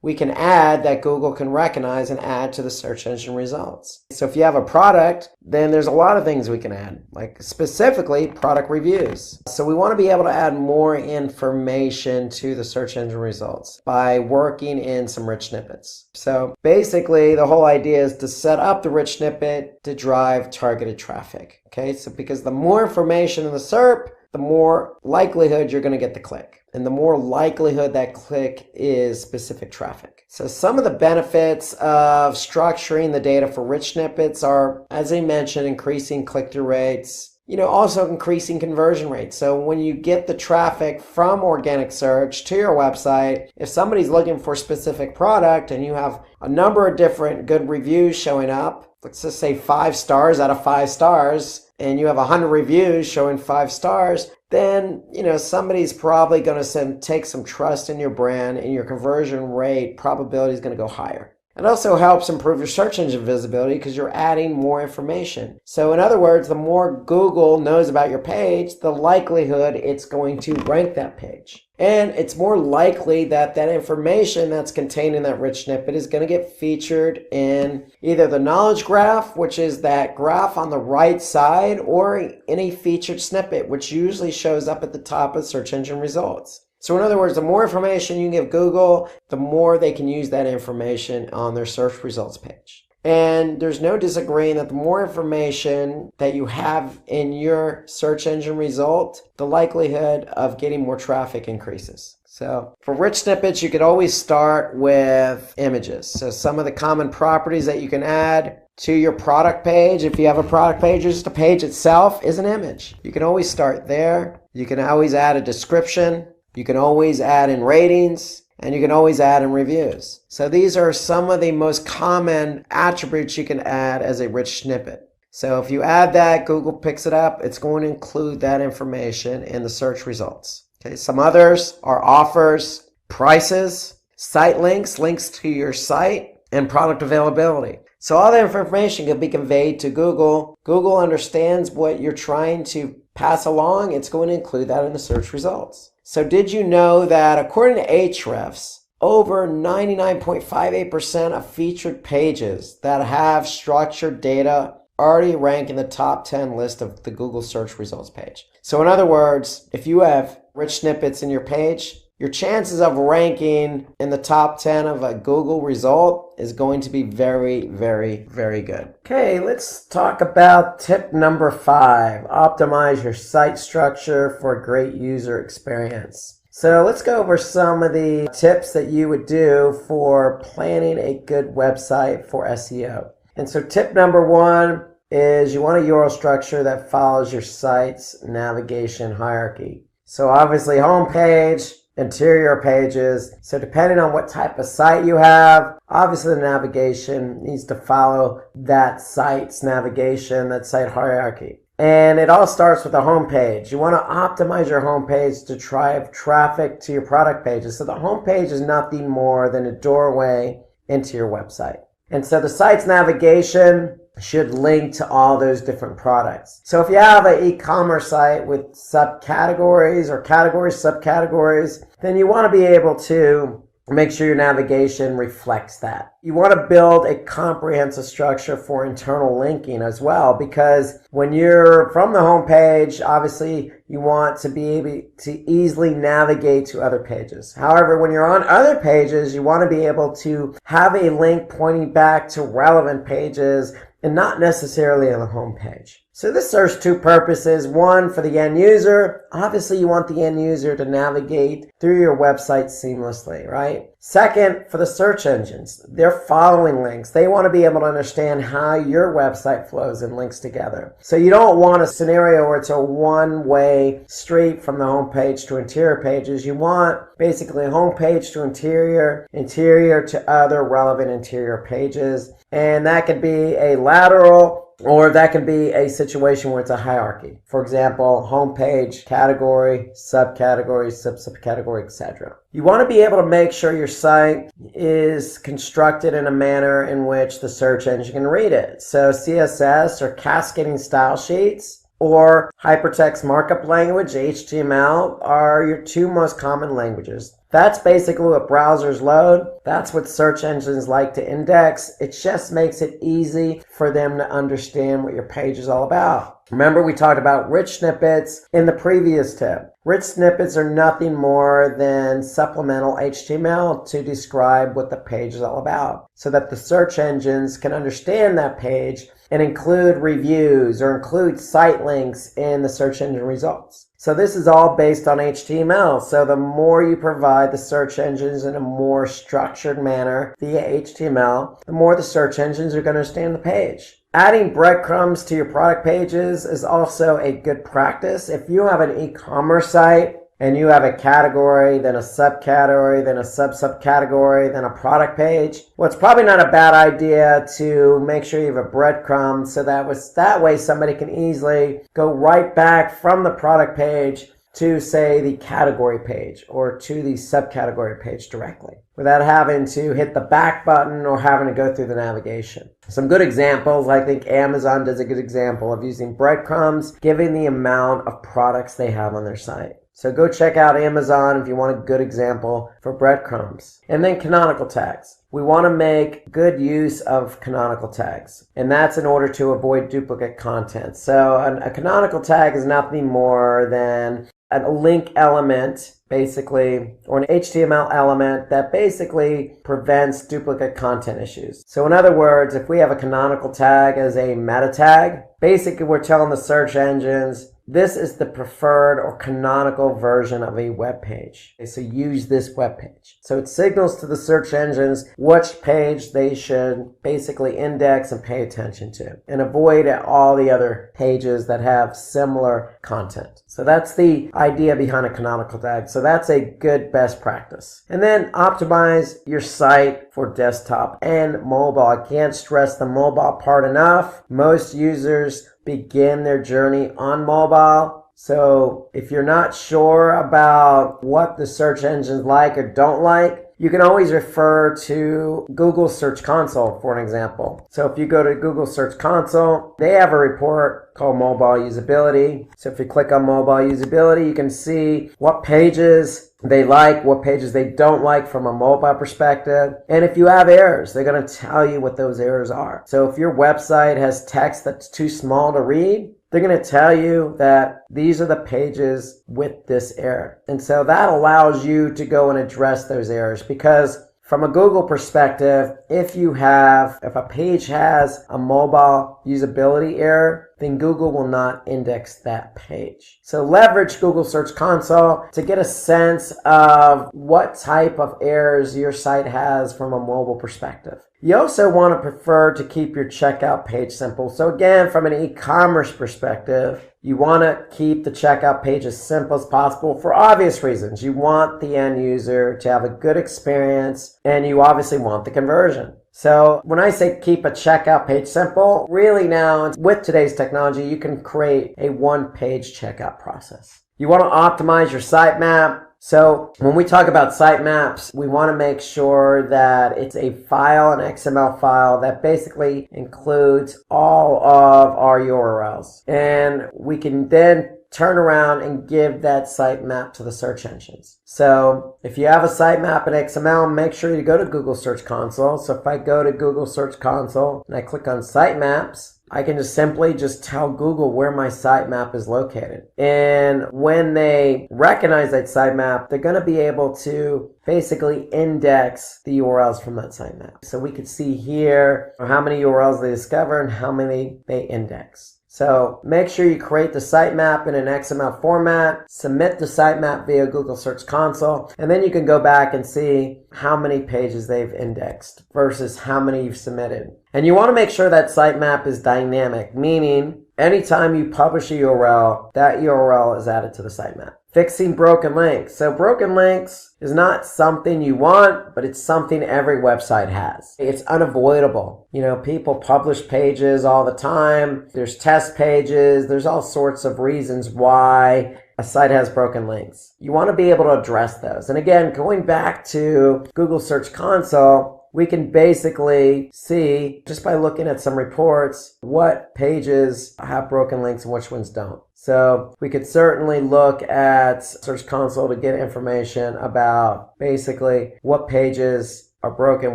Speaker 2: we can add, that Google can recognize and add to the search engine results. So if you have a product, then there's a lot of things we can add, like specifically product reviews. So we want to be able to add more information to the search engine results by working in some rich snippets. So basically the whole idea is to set up the rich snippet to drive targeted traffic. Okay, so because the more information in the SERP, the more likelihood you're going to get the click. And the more likelihood that click is specific traffic. So some of the benefits of structuring the data for rich snippets are, as I mentioned, increasing click-through rates, also increasing conversion rates. So when you get the traffic from organic search to your website, if somebody's looking for a specific product and you have a number of different good reviews showing up, let's just say 5 stars out of 5 stars, and you have 100 reviews showing 5 stars, then, somebody's probably going to take some trust in your brand, and your conversion rate probability is going to go higher. It also helps improve your search engine visibility because you're adding more information. So in other words, the more Google knows about your page, the likelihood it's going to rank that page. And it's more likely that that information that's contained in that rich snippet is going to get featured in either the knowledge graph, which is that graph on the right side, or in a featured snippet, which usually shows up at the top of search engine results. So in other words, the more information you give Google, the more they can use that information on their search results page. And there's no disagreeing that the more information that you have in your search engine result, the likelihood of getting more traffic increases. So for rich snippets, you could always start with images. So some of the common properties that you can add to your product page, if you have a product page, just a page itself is an image. You can always start there. You can always add a description. You can always add in ratings, and you can always add in reviews. So these are some of the most common attributes you can add as a rich snippet. So if you add that, Google picks it up. It's going to include that information in the search results. Okay, some others are offers, prices, site links, links to your site, and product availability. So all that information can be conveyed to Google. Google understands what you're trying to pass along. It's going to include that in the search results. So did you know that according to Ahrefs, over 99.58% of featured pages that have structured data already rank in the top 10 list of the Google search results page? So in other words, if you have rich snippets in your page, your chances of ranking in the top 10 of a Google result is going to be very, very, very good. Okay, let's talk about tip number 5. Optimize your site structure for a great user experience. So let's go over some of the tips that you would do for planning a good website for SEO. And so tip number 1 is you want a URL structure that follows your site's navigation hierarchy. So obviously home page, interior pages. So depending on what type of site you have, obviously the navigation needs to follow that site's navigation, that site hierarchy. And it all starts with the home page. You want to optimize your home page to drive traffic to your product pages. So the home page is nothing more than a doorway into your website. And so the site's navigation should link to all those different products. So if you have an e-commerce site with subcategories or categories, subcategories, then you want to be able to make sure your navigation reflects that. You want to build a comprehensive structure for internal linking as well, because when you're from the home page, obviously you want to be able to easily navigate to other pages. However, when you're on other pages, you want to be able to have a link pointing back to relevant pages and not necessarily on the home page. So this serves two purposes. One, for the end user. Obviously, you want the end user to navigate through your website seamlessly, right? Second, for the search engines. They're following links. They want to be able to understand how your website flows and links together. So you don't want a scenario where it's a one-way street from the home page to interior pages. You want basically home page to interior, interior to other relevant interior pages. And that could be a lateral, or that can be a situation where it's a hierarchy. For example, homepage, category, subcategory, subcategory, etc. You want to be able to make sure your site is constructed in a manner in which the search engine can read it. So CSS or cascading style sheets or hypertext markup language, HTML, are your two most common languages. That's basically what browsers load. That's what search engines like to index. It just makes it easy for them to understand what your page is all about. Remember, we talked about rich snippets in the previous tip. Rich snippets are nothing more than supplemental HTML to describe what the page is all about, so that the search engines can understand that page and include reviews or include site links in the search engine results. So this is all based on HTML. So the more you provide the search engines in a more structured manner via HTML, the more the search engines are going to understand the page. Adding breadcrumbs to your product pages is also a good practice. If you have an e-commerce site and you have a category, then a subcategory, then a subcategory, then a product page, well, it's probably not a bad idea to make sure you have a breadcrumb so that way somebody can easily go right back from the product page to, say, the category page or to the subcategory page directly without having to hit the back button or having to go through the navigation. Some good examples, I think Amazon does a good example of using breadcrumbs, given the amount of products they have on their site. So go check out Amazon if you want a good example for breadcrumbs. And then canonical tags. We want to make good use of canonical tags, and that's in order to avoid duplicate content. So a canonical tag is nothing more than a link element, basically, or an HTML element that basically prevents duplicate content issues. So in other words, if we have a canonical tag as a meta tag, basically we're telling the search engines, this is the preferred or canonical version of a web page. Okay, so use this web page. So it signals to the search engines which page they should basically index and pay attention to, and avoid all the other pages that have similar content. So that's the idea behind a canonical tag. So that's a good best practice. And then optimize your site for desktop and mobile. I can't stress the mobile part enough. Most users begin their journey on mobile. So if you're not sure about what the search engines like or don't like, you can always refer to Google Search Console for an example. So if you go to Google Search Console, they have a report called Mobile Usability. So if you click on Mobile Usability, you can see what pages they like, what pages they don't like from a mobile perspective. And if you have errors, they're going to tell you what those errors are. So if your website has text that's too small to read, they're going to tell you that these are the pages with this error. And so that allows you to go and address those errors, because from a Google perspective, if a page has a mobile usability error, then Google will not index that page. So leverage Google Search Console to get a sense of what type of errors your site has from a mobile perspective. You also want to prefer to keep your checkout page simple. So again, from an e-commerce perspective, you want to keep the checkout page as simple as possible for obvious reasons. You want the end user to have a good experience, and you obviously want the conversion. So when I say keep a checkout page simple, really now with today's technology, you can create a one-page checkout process. You want to optimize your sitemap. So when we talk about sitemaps, we want to make sure that it's a file, an XML file that basically includes all of our URLs. And we can then turn around and give that sitemap to the search engines. So if you have a sitemap in XML, make sure you go to Google Search Console. So if I go to Google Search Console and I click on sitemaps, I can just simply tell Google where my sitemap is located. And when they recognize that sitemap, they're going to be able to basically index the URLs from that sitemap. So we could see here how many URLs they discover and how many they index. So make sure you create the sitemap in an XML format, submit the sitemap via Google Search Console, and then you can go back and see how many pages they've indexed versus how many you've submitted. And you want to make sure that sitemap is dynamic, meaning anytime you publish a URL, that URL is added to the sitemap. Fixing broken links. So broken links is not something you want, but it's something every website has. It's unavoidable. People publish pages all the time. There's test pages. There's all sorts of reasons why a site has broken links. You want to be able to address those. And again, going back to Google Search Console, we can basically see, just by looking at some reports, what pages have broken links and which ones don't. So we could certainly look at Search Console to get information about basically what pages are broken,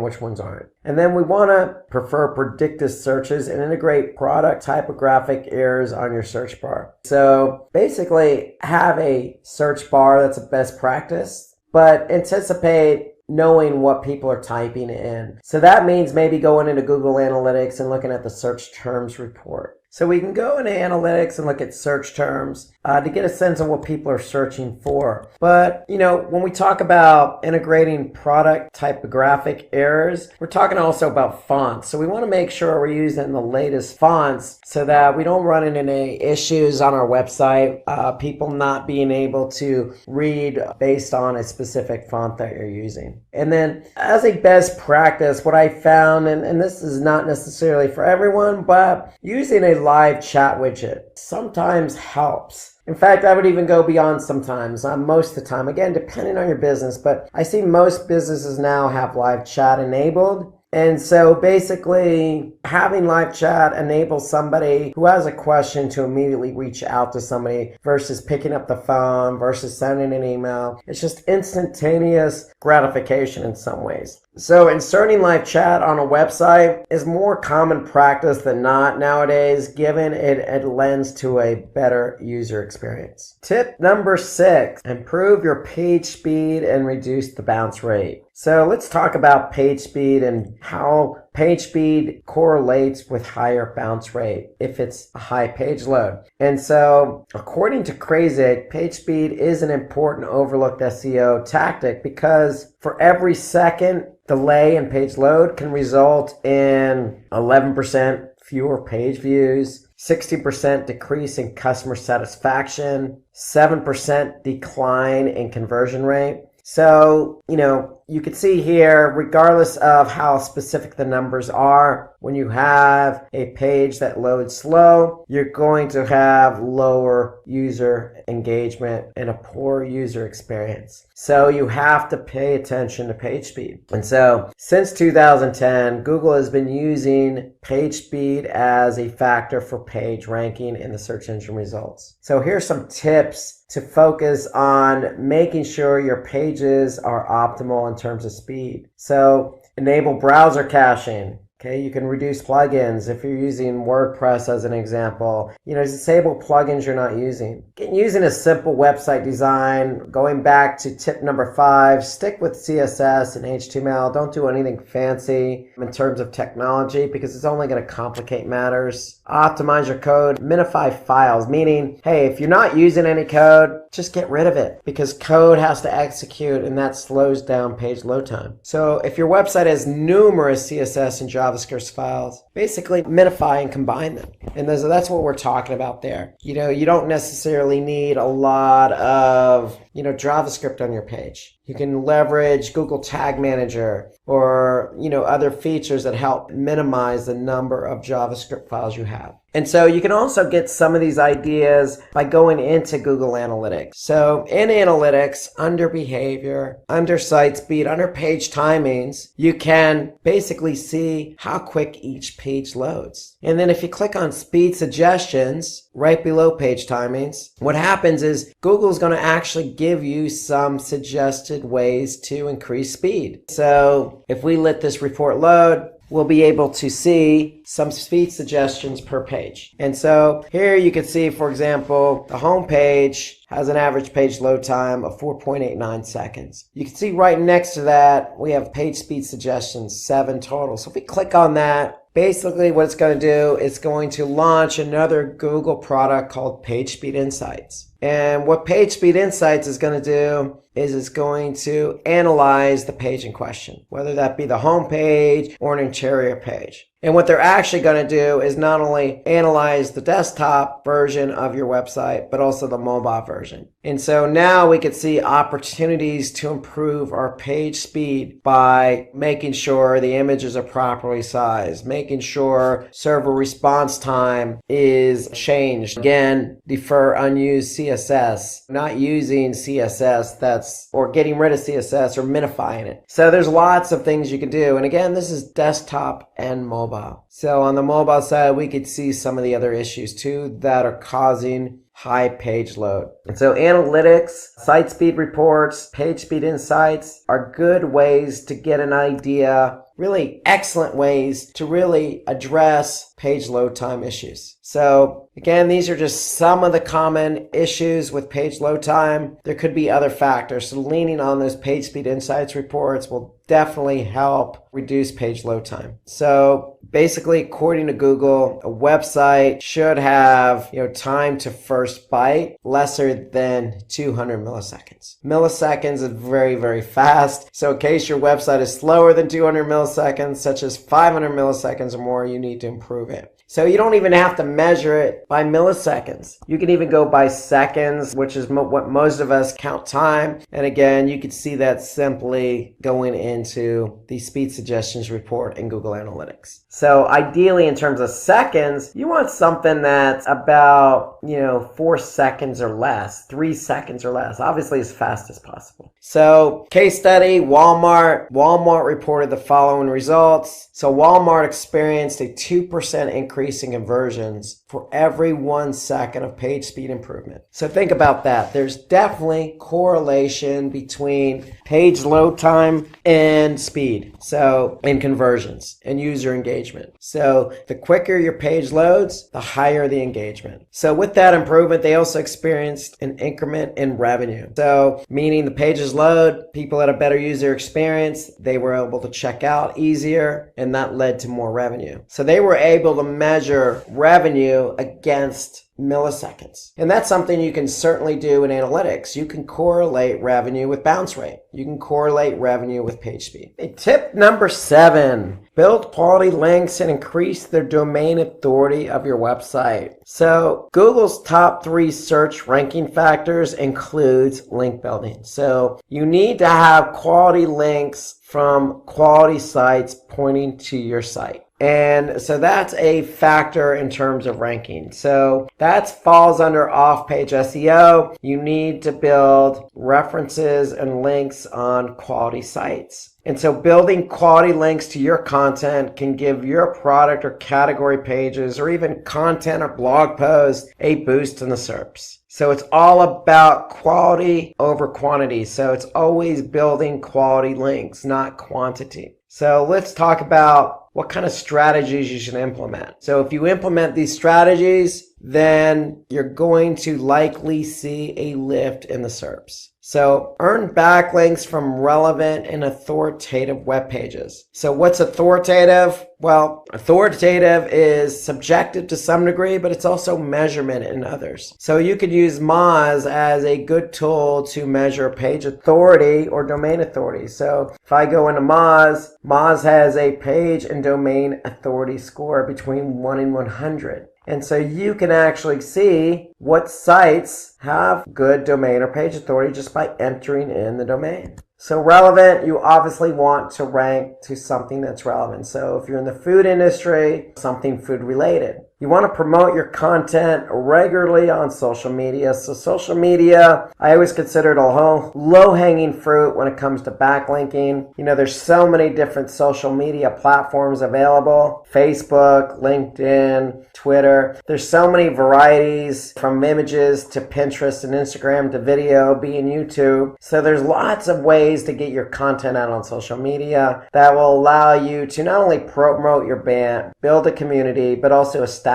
Speaker 2: which ones aren't. And then we want to prefer predictive searches and integrate product typographic errors on your search bar. So basically have a search bar that's a best practice, but anticipate knowing what people are typing in. So that means maybe going into Google Analytics and looking at the search terms report. So we can go into analytics and look at search terms to get a sense of what people are searching for. But, when we talk about integrating product typographic errors, we're talking also about fonts. So we want to make sure we're using the latest fonts so that we don't run into any issues on our website, people not being able to read based on a specific font that you're using. And then as a best practice, what I found, and this is not necessarily for everyone, but using a live chat widget sometimes helps. In fact, I would even go beyond sometimes, most of the time, again, depending on your business, but I see most businesses now have live chat enabled. And so basically having live chat enables somebody who has a question to immediately reach out to somebody versus picking up the phone versus sending an email. It's just instantaneous gratification in some ways. So inserting live chat on a website is more common practice than not nowadays, given it lends to a better user experience. Tip number 6, improve your page speed and reduce the bounce rate. So let's talk about page speed and how page speed correlates with higher bounce rate if it's a high page load. And so according to Crazy, page speed is an important overlooked SEO tactic because for every second delay in page load can result in 11% fewer page views, 60% decrease in customer satisfaction, 7% decline in conversion rate. So, you can see here, regardless of how specific the numbers are, when you have a page that loads slow, you're going to have lower user engagement and a poor user experience. So you have to pay attention to page speed. And so since 2010, Google has been using page speed as a factor for page ranking in the search engine results. So here's some tips to focus on making sure your pages are optimal in terms of speed. So enable browser caching. Okay, you can reduce plugins if you're using WordPress as an example. Disable plugins you're not using. Using a simple website design, going back to tip number 5, stick with CSS and HTML. Don't do anything fancy in terms of technology because it's only going to complicate matters. Optimize your code, minify files, meaning, hey, if you're not using any code, just get rid of it because code has to execute and that slows down page load time. So if your website has numerous CSS and JavaScript files, basically minify and combine them. And that's what we're talking about there. You don't necessarily need a lot of, JavaScript on your page. You can leverage Google Tag Manager or, other features that help minimize the number of JavaScript files you have. And so you can also get some of these ideas by going into Google Analytics. So in Analytics, under behavior, under site speed, under page timings, you can basically see how quick each page loads. And then if you click on speed suggestions right below page timings, what happens is Google's going to actually give you some suggested ways to increase speed. So if we let this report load, we'll be able to see some speed suggestions per page. And so here you can see, for example, the home page has an average page load time of 4.89 seconds. You can see right next to that, we have page speed suggestions, 7 total. So if we click on that, basically what it's going to do, it's going to launch another Google product called Page Speed Insights. And what Page Speed Insights is going to do is it's going to analyze the page in question, whether that be the home page or an interior page. And what they're actually going to do is not only analyze the desktop version of your website, but also the mobile version. And so now we could see opportunities to improve our page speed by making sure the images are properly sized, making sure server response time is changed. Again, defer unused CSS, not using CSS or getting rid of CSS or minifying it. So there's lots of things you can do. And again, this is desktop and mobile. So on the mobile side, we could see some of the other issues too that are causing high page load. And so analytics, site speed reports, page speed insights are good ways to get an idea, really excellent ways to really address page load time issues. So again, these are just some of the common issues with page load time. There could be other factors. So leaning on those page speed insights reports will definitely help reduce page load time. So basically, according to Google, a website should have, time to first byte lesser than 200 milliseconds. Milliseconds is very, very fast. So in case your website is slower than 200 milliseconds, such as 500 milliseconds or more, you need to improve it. So you don't even have to measure it by milliseconds. You can even go by seconds, which is what most of us count time. And again, you could see that simply going into the speed suggestions report in Google Analytics. So ideally, in terms of seconds, you want something that's about, 4 seconds or less, 3 seconds or less, obviously as fast as possible. So case study, Walmart. Walmart reported the following results. So Walmart experienced a 2% increase in conversions for every 1 second of page speed improvement. So think about that. There's definitely correlation between page load time and speed. So in conversions and user engagement. So the quicker your page loads, the higher the engagement. So with that improvement, they also experienced an increment in revenue. So meaning the pages load, people had a better user experience, they were able to check out easier, and that led to more revenue. So they were able to measure revenue against milliseconds. And that's something you can certainly do in analytics. You can correlate revenue with bounce rate. You can correlate revenue with page speed. Okay, tip number 7, build quality links and increase the domain authority of your website. So Google's top 3 search ranking factors includes link building. So you need to have quality links from quality sites pointing to your site. And so that's a factor in terms of ranking. So that falls under off-page SEO. You need to build references and links on quality sites. And so building quality links to your content can give your product or category pages or even content or blog posts a boost in the SERPs. So it's all about quality over quantity. So it's always building quality links, not quantity. So let's talk about what kind of strategies you should implement. So if you implement these strategies, then you're going to likely see a lift in the SERPs. So earn backlinks from relevant and authoritative web pages. So what's authoritative? Well, authoritative is subjective to some degree, but it's also measurement in others. So you could use Moz as a good tool to measure page authority or domain authority. So if I go into Moz, Moz has a page and domain authority score between 1 and 100. And so you can actually see what sites have good domain or page authority just by entering in the domain. So relevant, you obviously want to rank to something that's relevant. So if you're in the food industry, something food related. You want to promote your content regularly on social media. So social media, I always consider it a low-hanging fruit when it comes to backlinking. You know, there's so many different social media platforms available. Facebook, LinkedIn, Twitter. There's so many varieties from images to Pinterest and Instagram to video, being YouTube. So there's lots of ways to get your content out on social media that will allow you to not only promote your brand, build a community, but also establish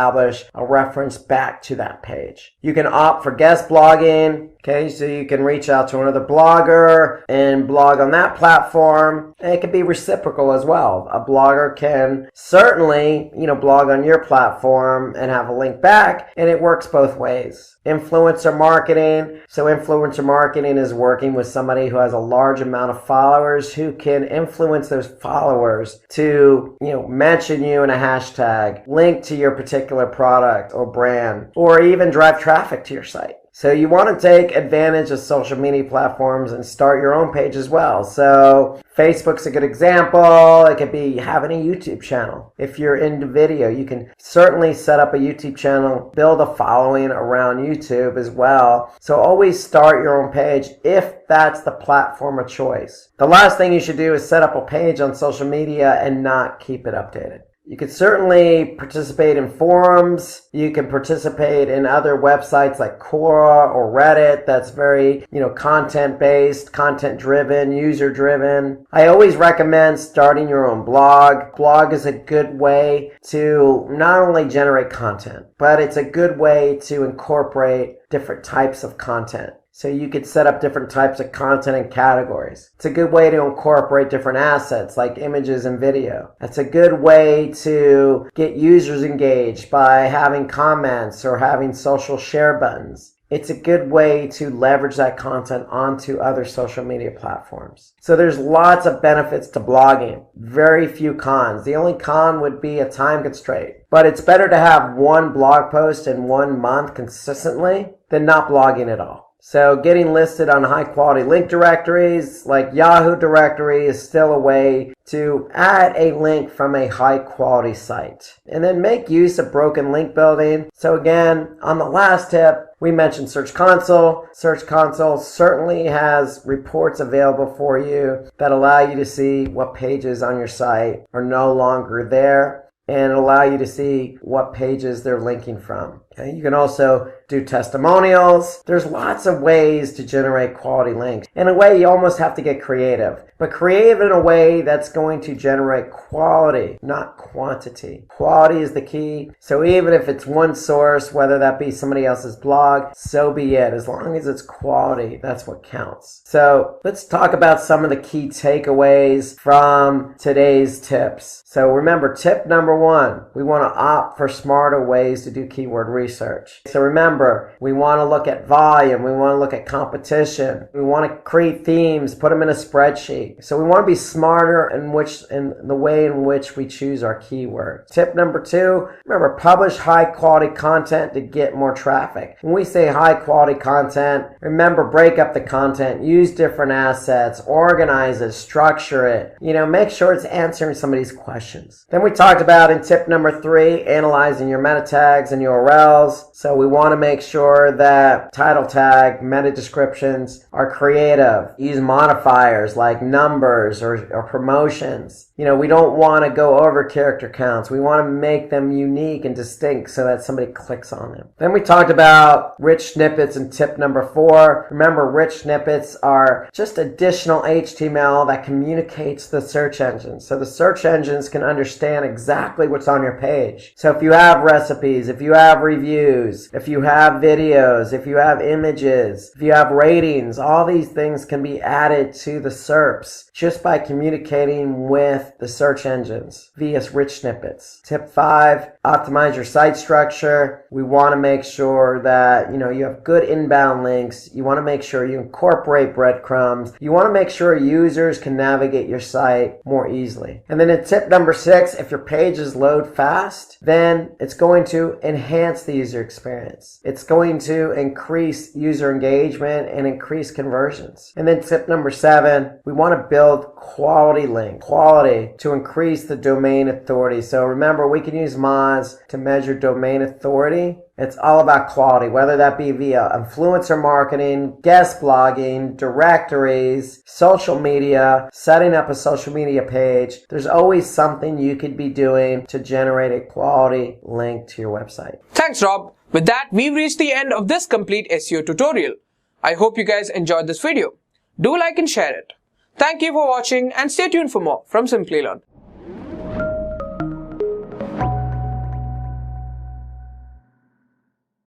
Speaker 2: a reference back to that page. You can opt for guest blogging. Okay, so you can reach out to another blogger and blog on that platform. And it can be reciprocal as well. A blogger can certainly, blog on your platform and have a link back, and it works both ways. Influencer marketing. So influencer marketing is working with somebody who has a large amount of followers who can influence those followers to, mention you in a hashtag, link to your particular product or brand, or even drive traffic to your site. So you want to take advantage of social media platforms and start your own page as well. So Facebook's a good example. It could be having a YouTube channel. If you're into video, you can certainly set up a YouTube channel, build a following around YouTube as well. So always start your own page if that's the platform of choice. The last thing you should do is set up a page on social media and not keep it updated. You could certainly participate in forums. You can participate in other websites like Quora or Reddit that's very, content-based, content-driven, user-driven. I always recommend starting your own blog. Blog is a good way to not only generate content, but it's a good way to incorporate different types of content. So you could set up different types of content and categories. It's a good way to incorporate different assets like images and video. It's a good way to get users engaged by having comments or having social share buttons. It's a good way to leverage that content onto other social media platforms. So there's lots of benefits to blogging, very few cons. The only con would be a time constraint. But it's better to have one blog post in 1 month consistently than not blogging at all. So getting listed on high quality link directories like Yahoo directory is still a way to add a link from a high quality site. And then make use of broken link building. So again, on the last tip, we mentioned Search Console. Search Console certainly has reports available for you that allow you to see what pages on your site are no longer there and allow you to see what pages they're linking from. Okay? You can also do testimonials. There's lots of ways to generate quality links. In a way, you almost have to get creative, but creative in a way that's going to generate quality, not quantity. Quality is the key. So even if it's one source, whether that be somebody else's blog, so be it. As long as it's quality, that's what counts. So let's talk about some of the key takeaways from today's tips. So remember, tip number 1, we want to opt for smarter ways to do keyword research. So remember, we want to look at volume. We want to look at competition. We want to create themes, put them in a spreadsheet. So we want to be smarter in the way in which we choose our keywords. Tip number 2, remember, publish high quality content to get more traffic. When we say high quality content, remember, break up the content, use different assets, organize it, structure it. Make sure it's answering somebody's questions. Then we talked about in tip number 3, analyzing your meta tags and URLs. So we want to make sure that title tag, meta descriptions are creative. Use modifiers like numbers or promotions. we don't want to go over character counts. We want to make them unique and distinct so that somebody clicks on them. Then we talked about rich snippets in tip number 4. Remember, rich snippets are just additional HTML that communicates to the search engines. So the search engines can understand exactly what's on your page. So if you have recipes, if you have reviews, if you have videos, if you have images, if you have ratings, all these things can be added to the SERPs just by communicating with the search engines via rich snippets. Tip 5, optimize your site structure. We want to make sure that you have good inbound links. You want to make sure you incorporate breadcrumbs. You want to make sure users can navigate your site more easily. And then in tip number 6, if your pages load fast, then it's going to enhance the user experience. It's going to increase user engagement and increase conversions. And then tip number 7, we want to build quality links, quality to increase the domain authority. So remember, we can use Moz to measure domain authority. It's all about quality, whether that be via influencer marketing, guest blogging, directories, social media, setting up a social media page. There's always something you could be doing to generate a quality link to your website.
Speaker 1: Thanks, Rob. With that, we've reached the end of this complete SEO tutorial. I hope you guys enjoyed this video. Do like and share it. Thank you for watching and stay tuned for more from Simplilearn.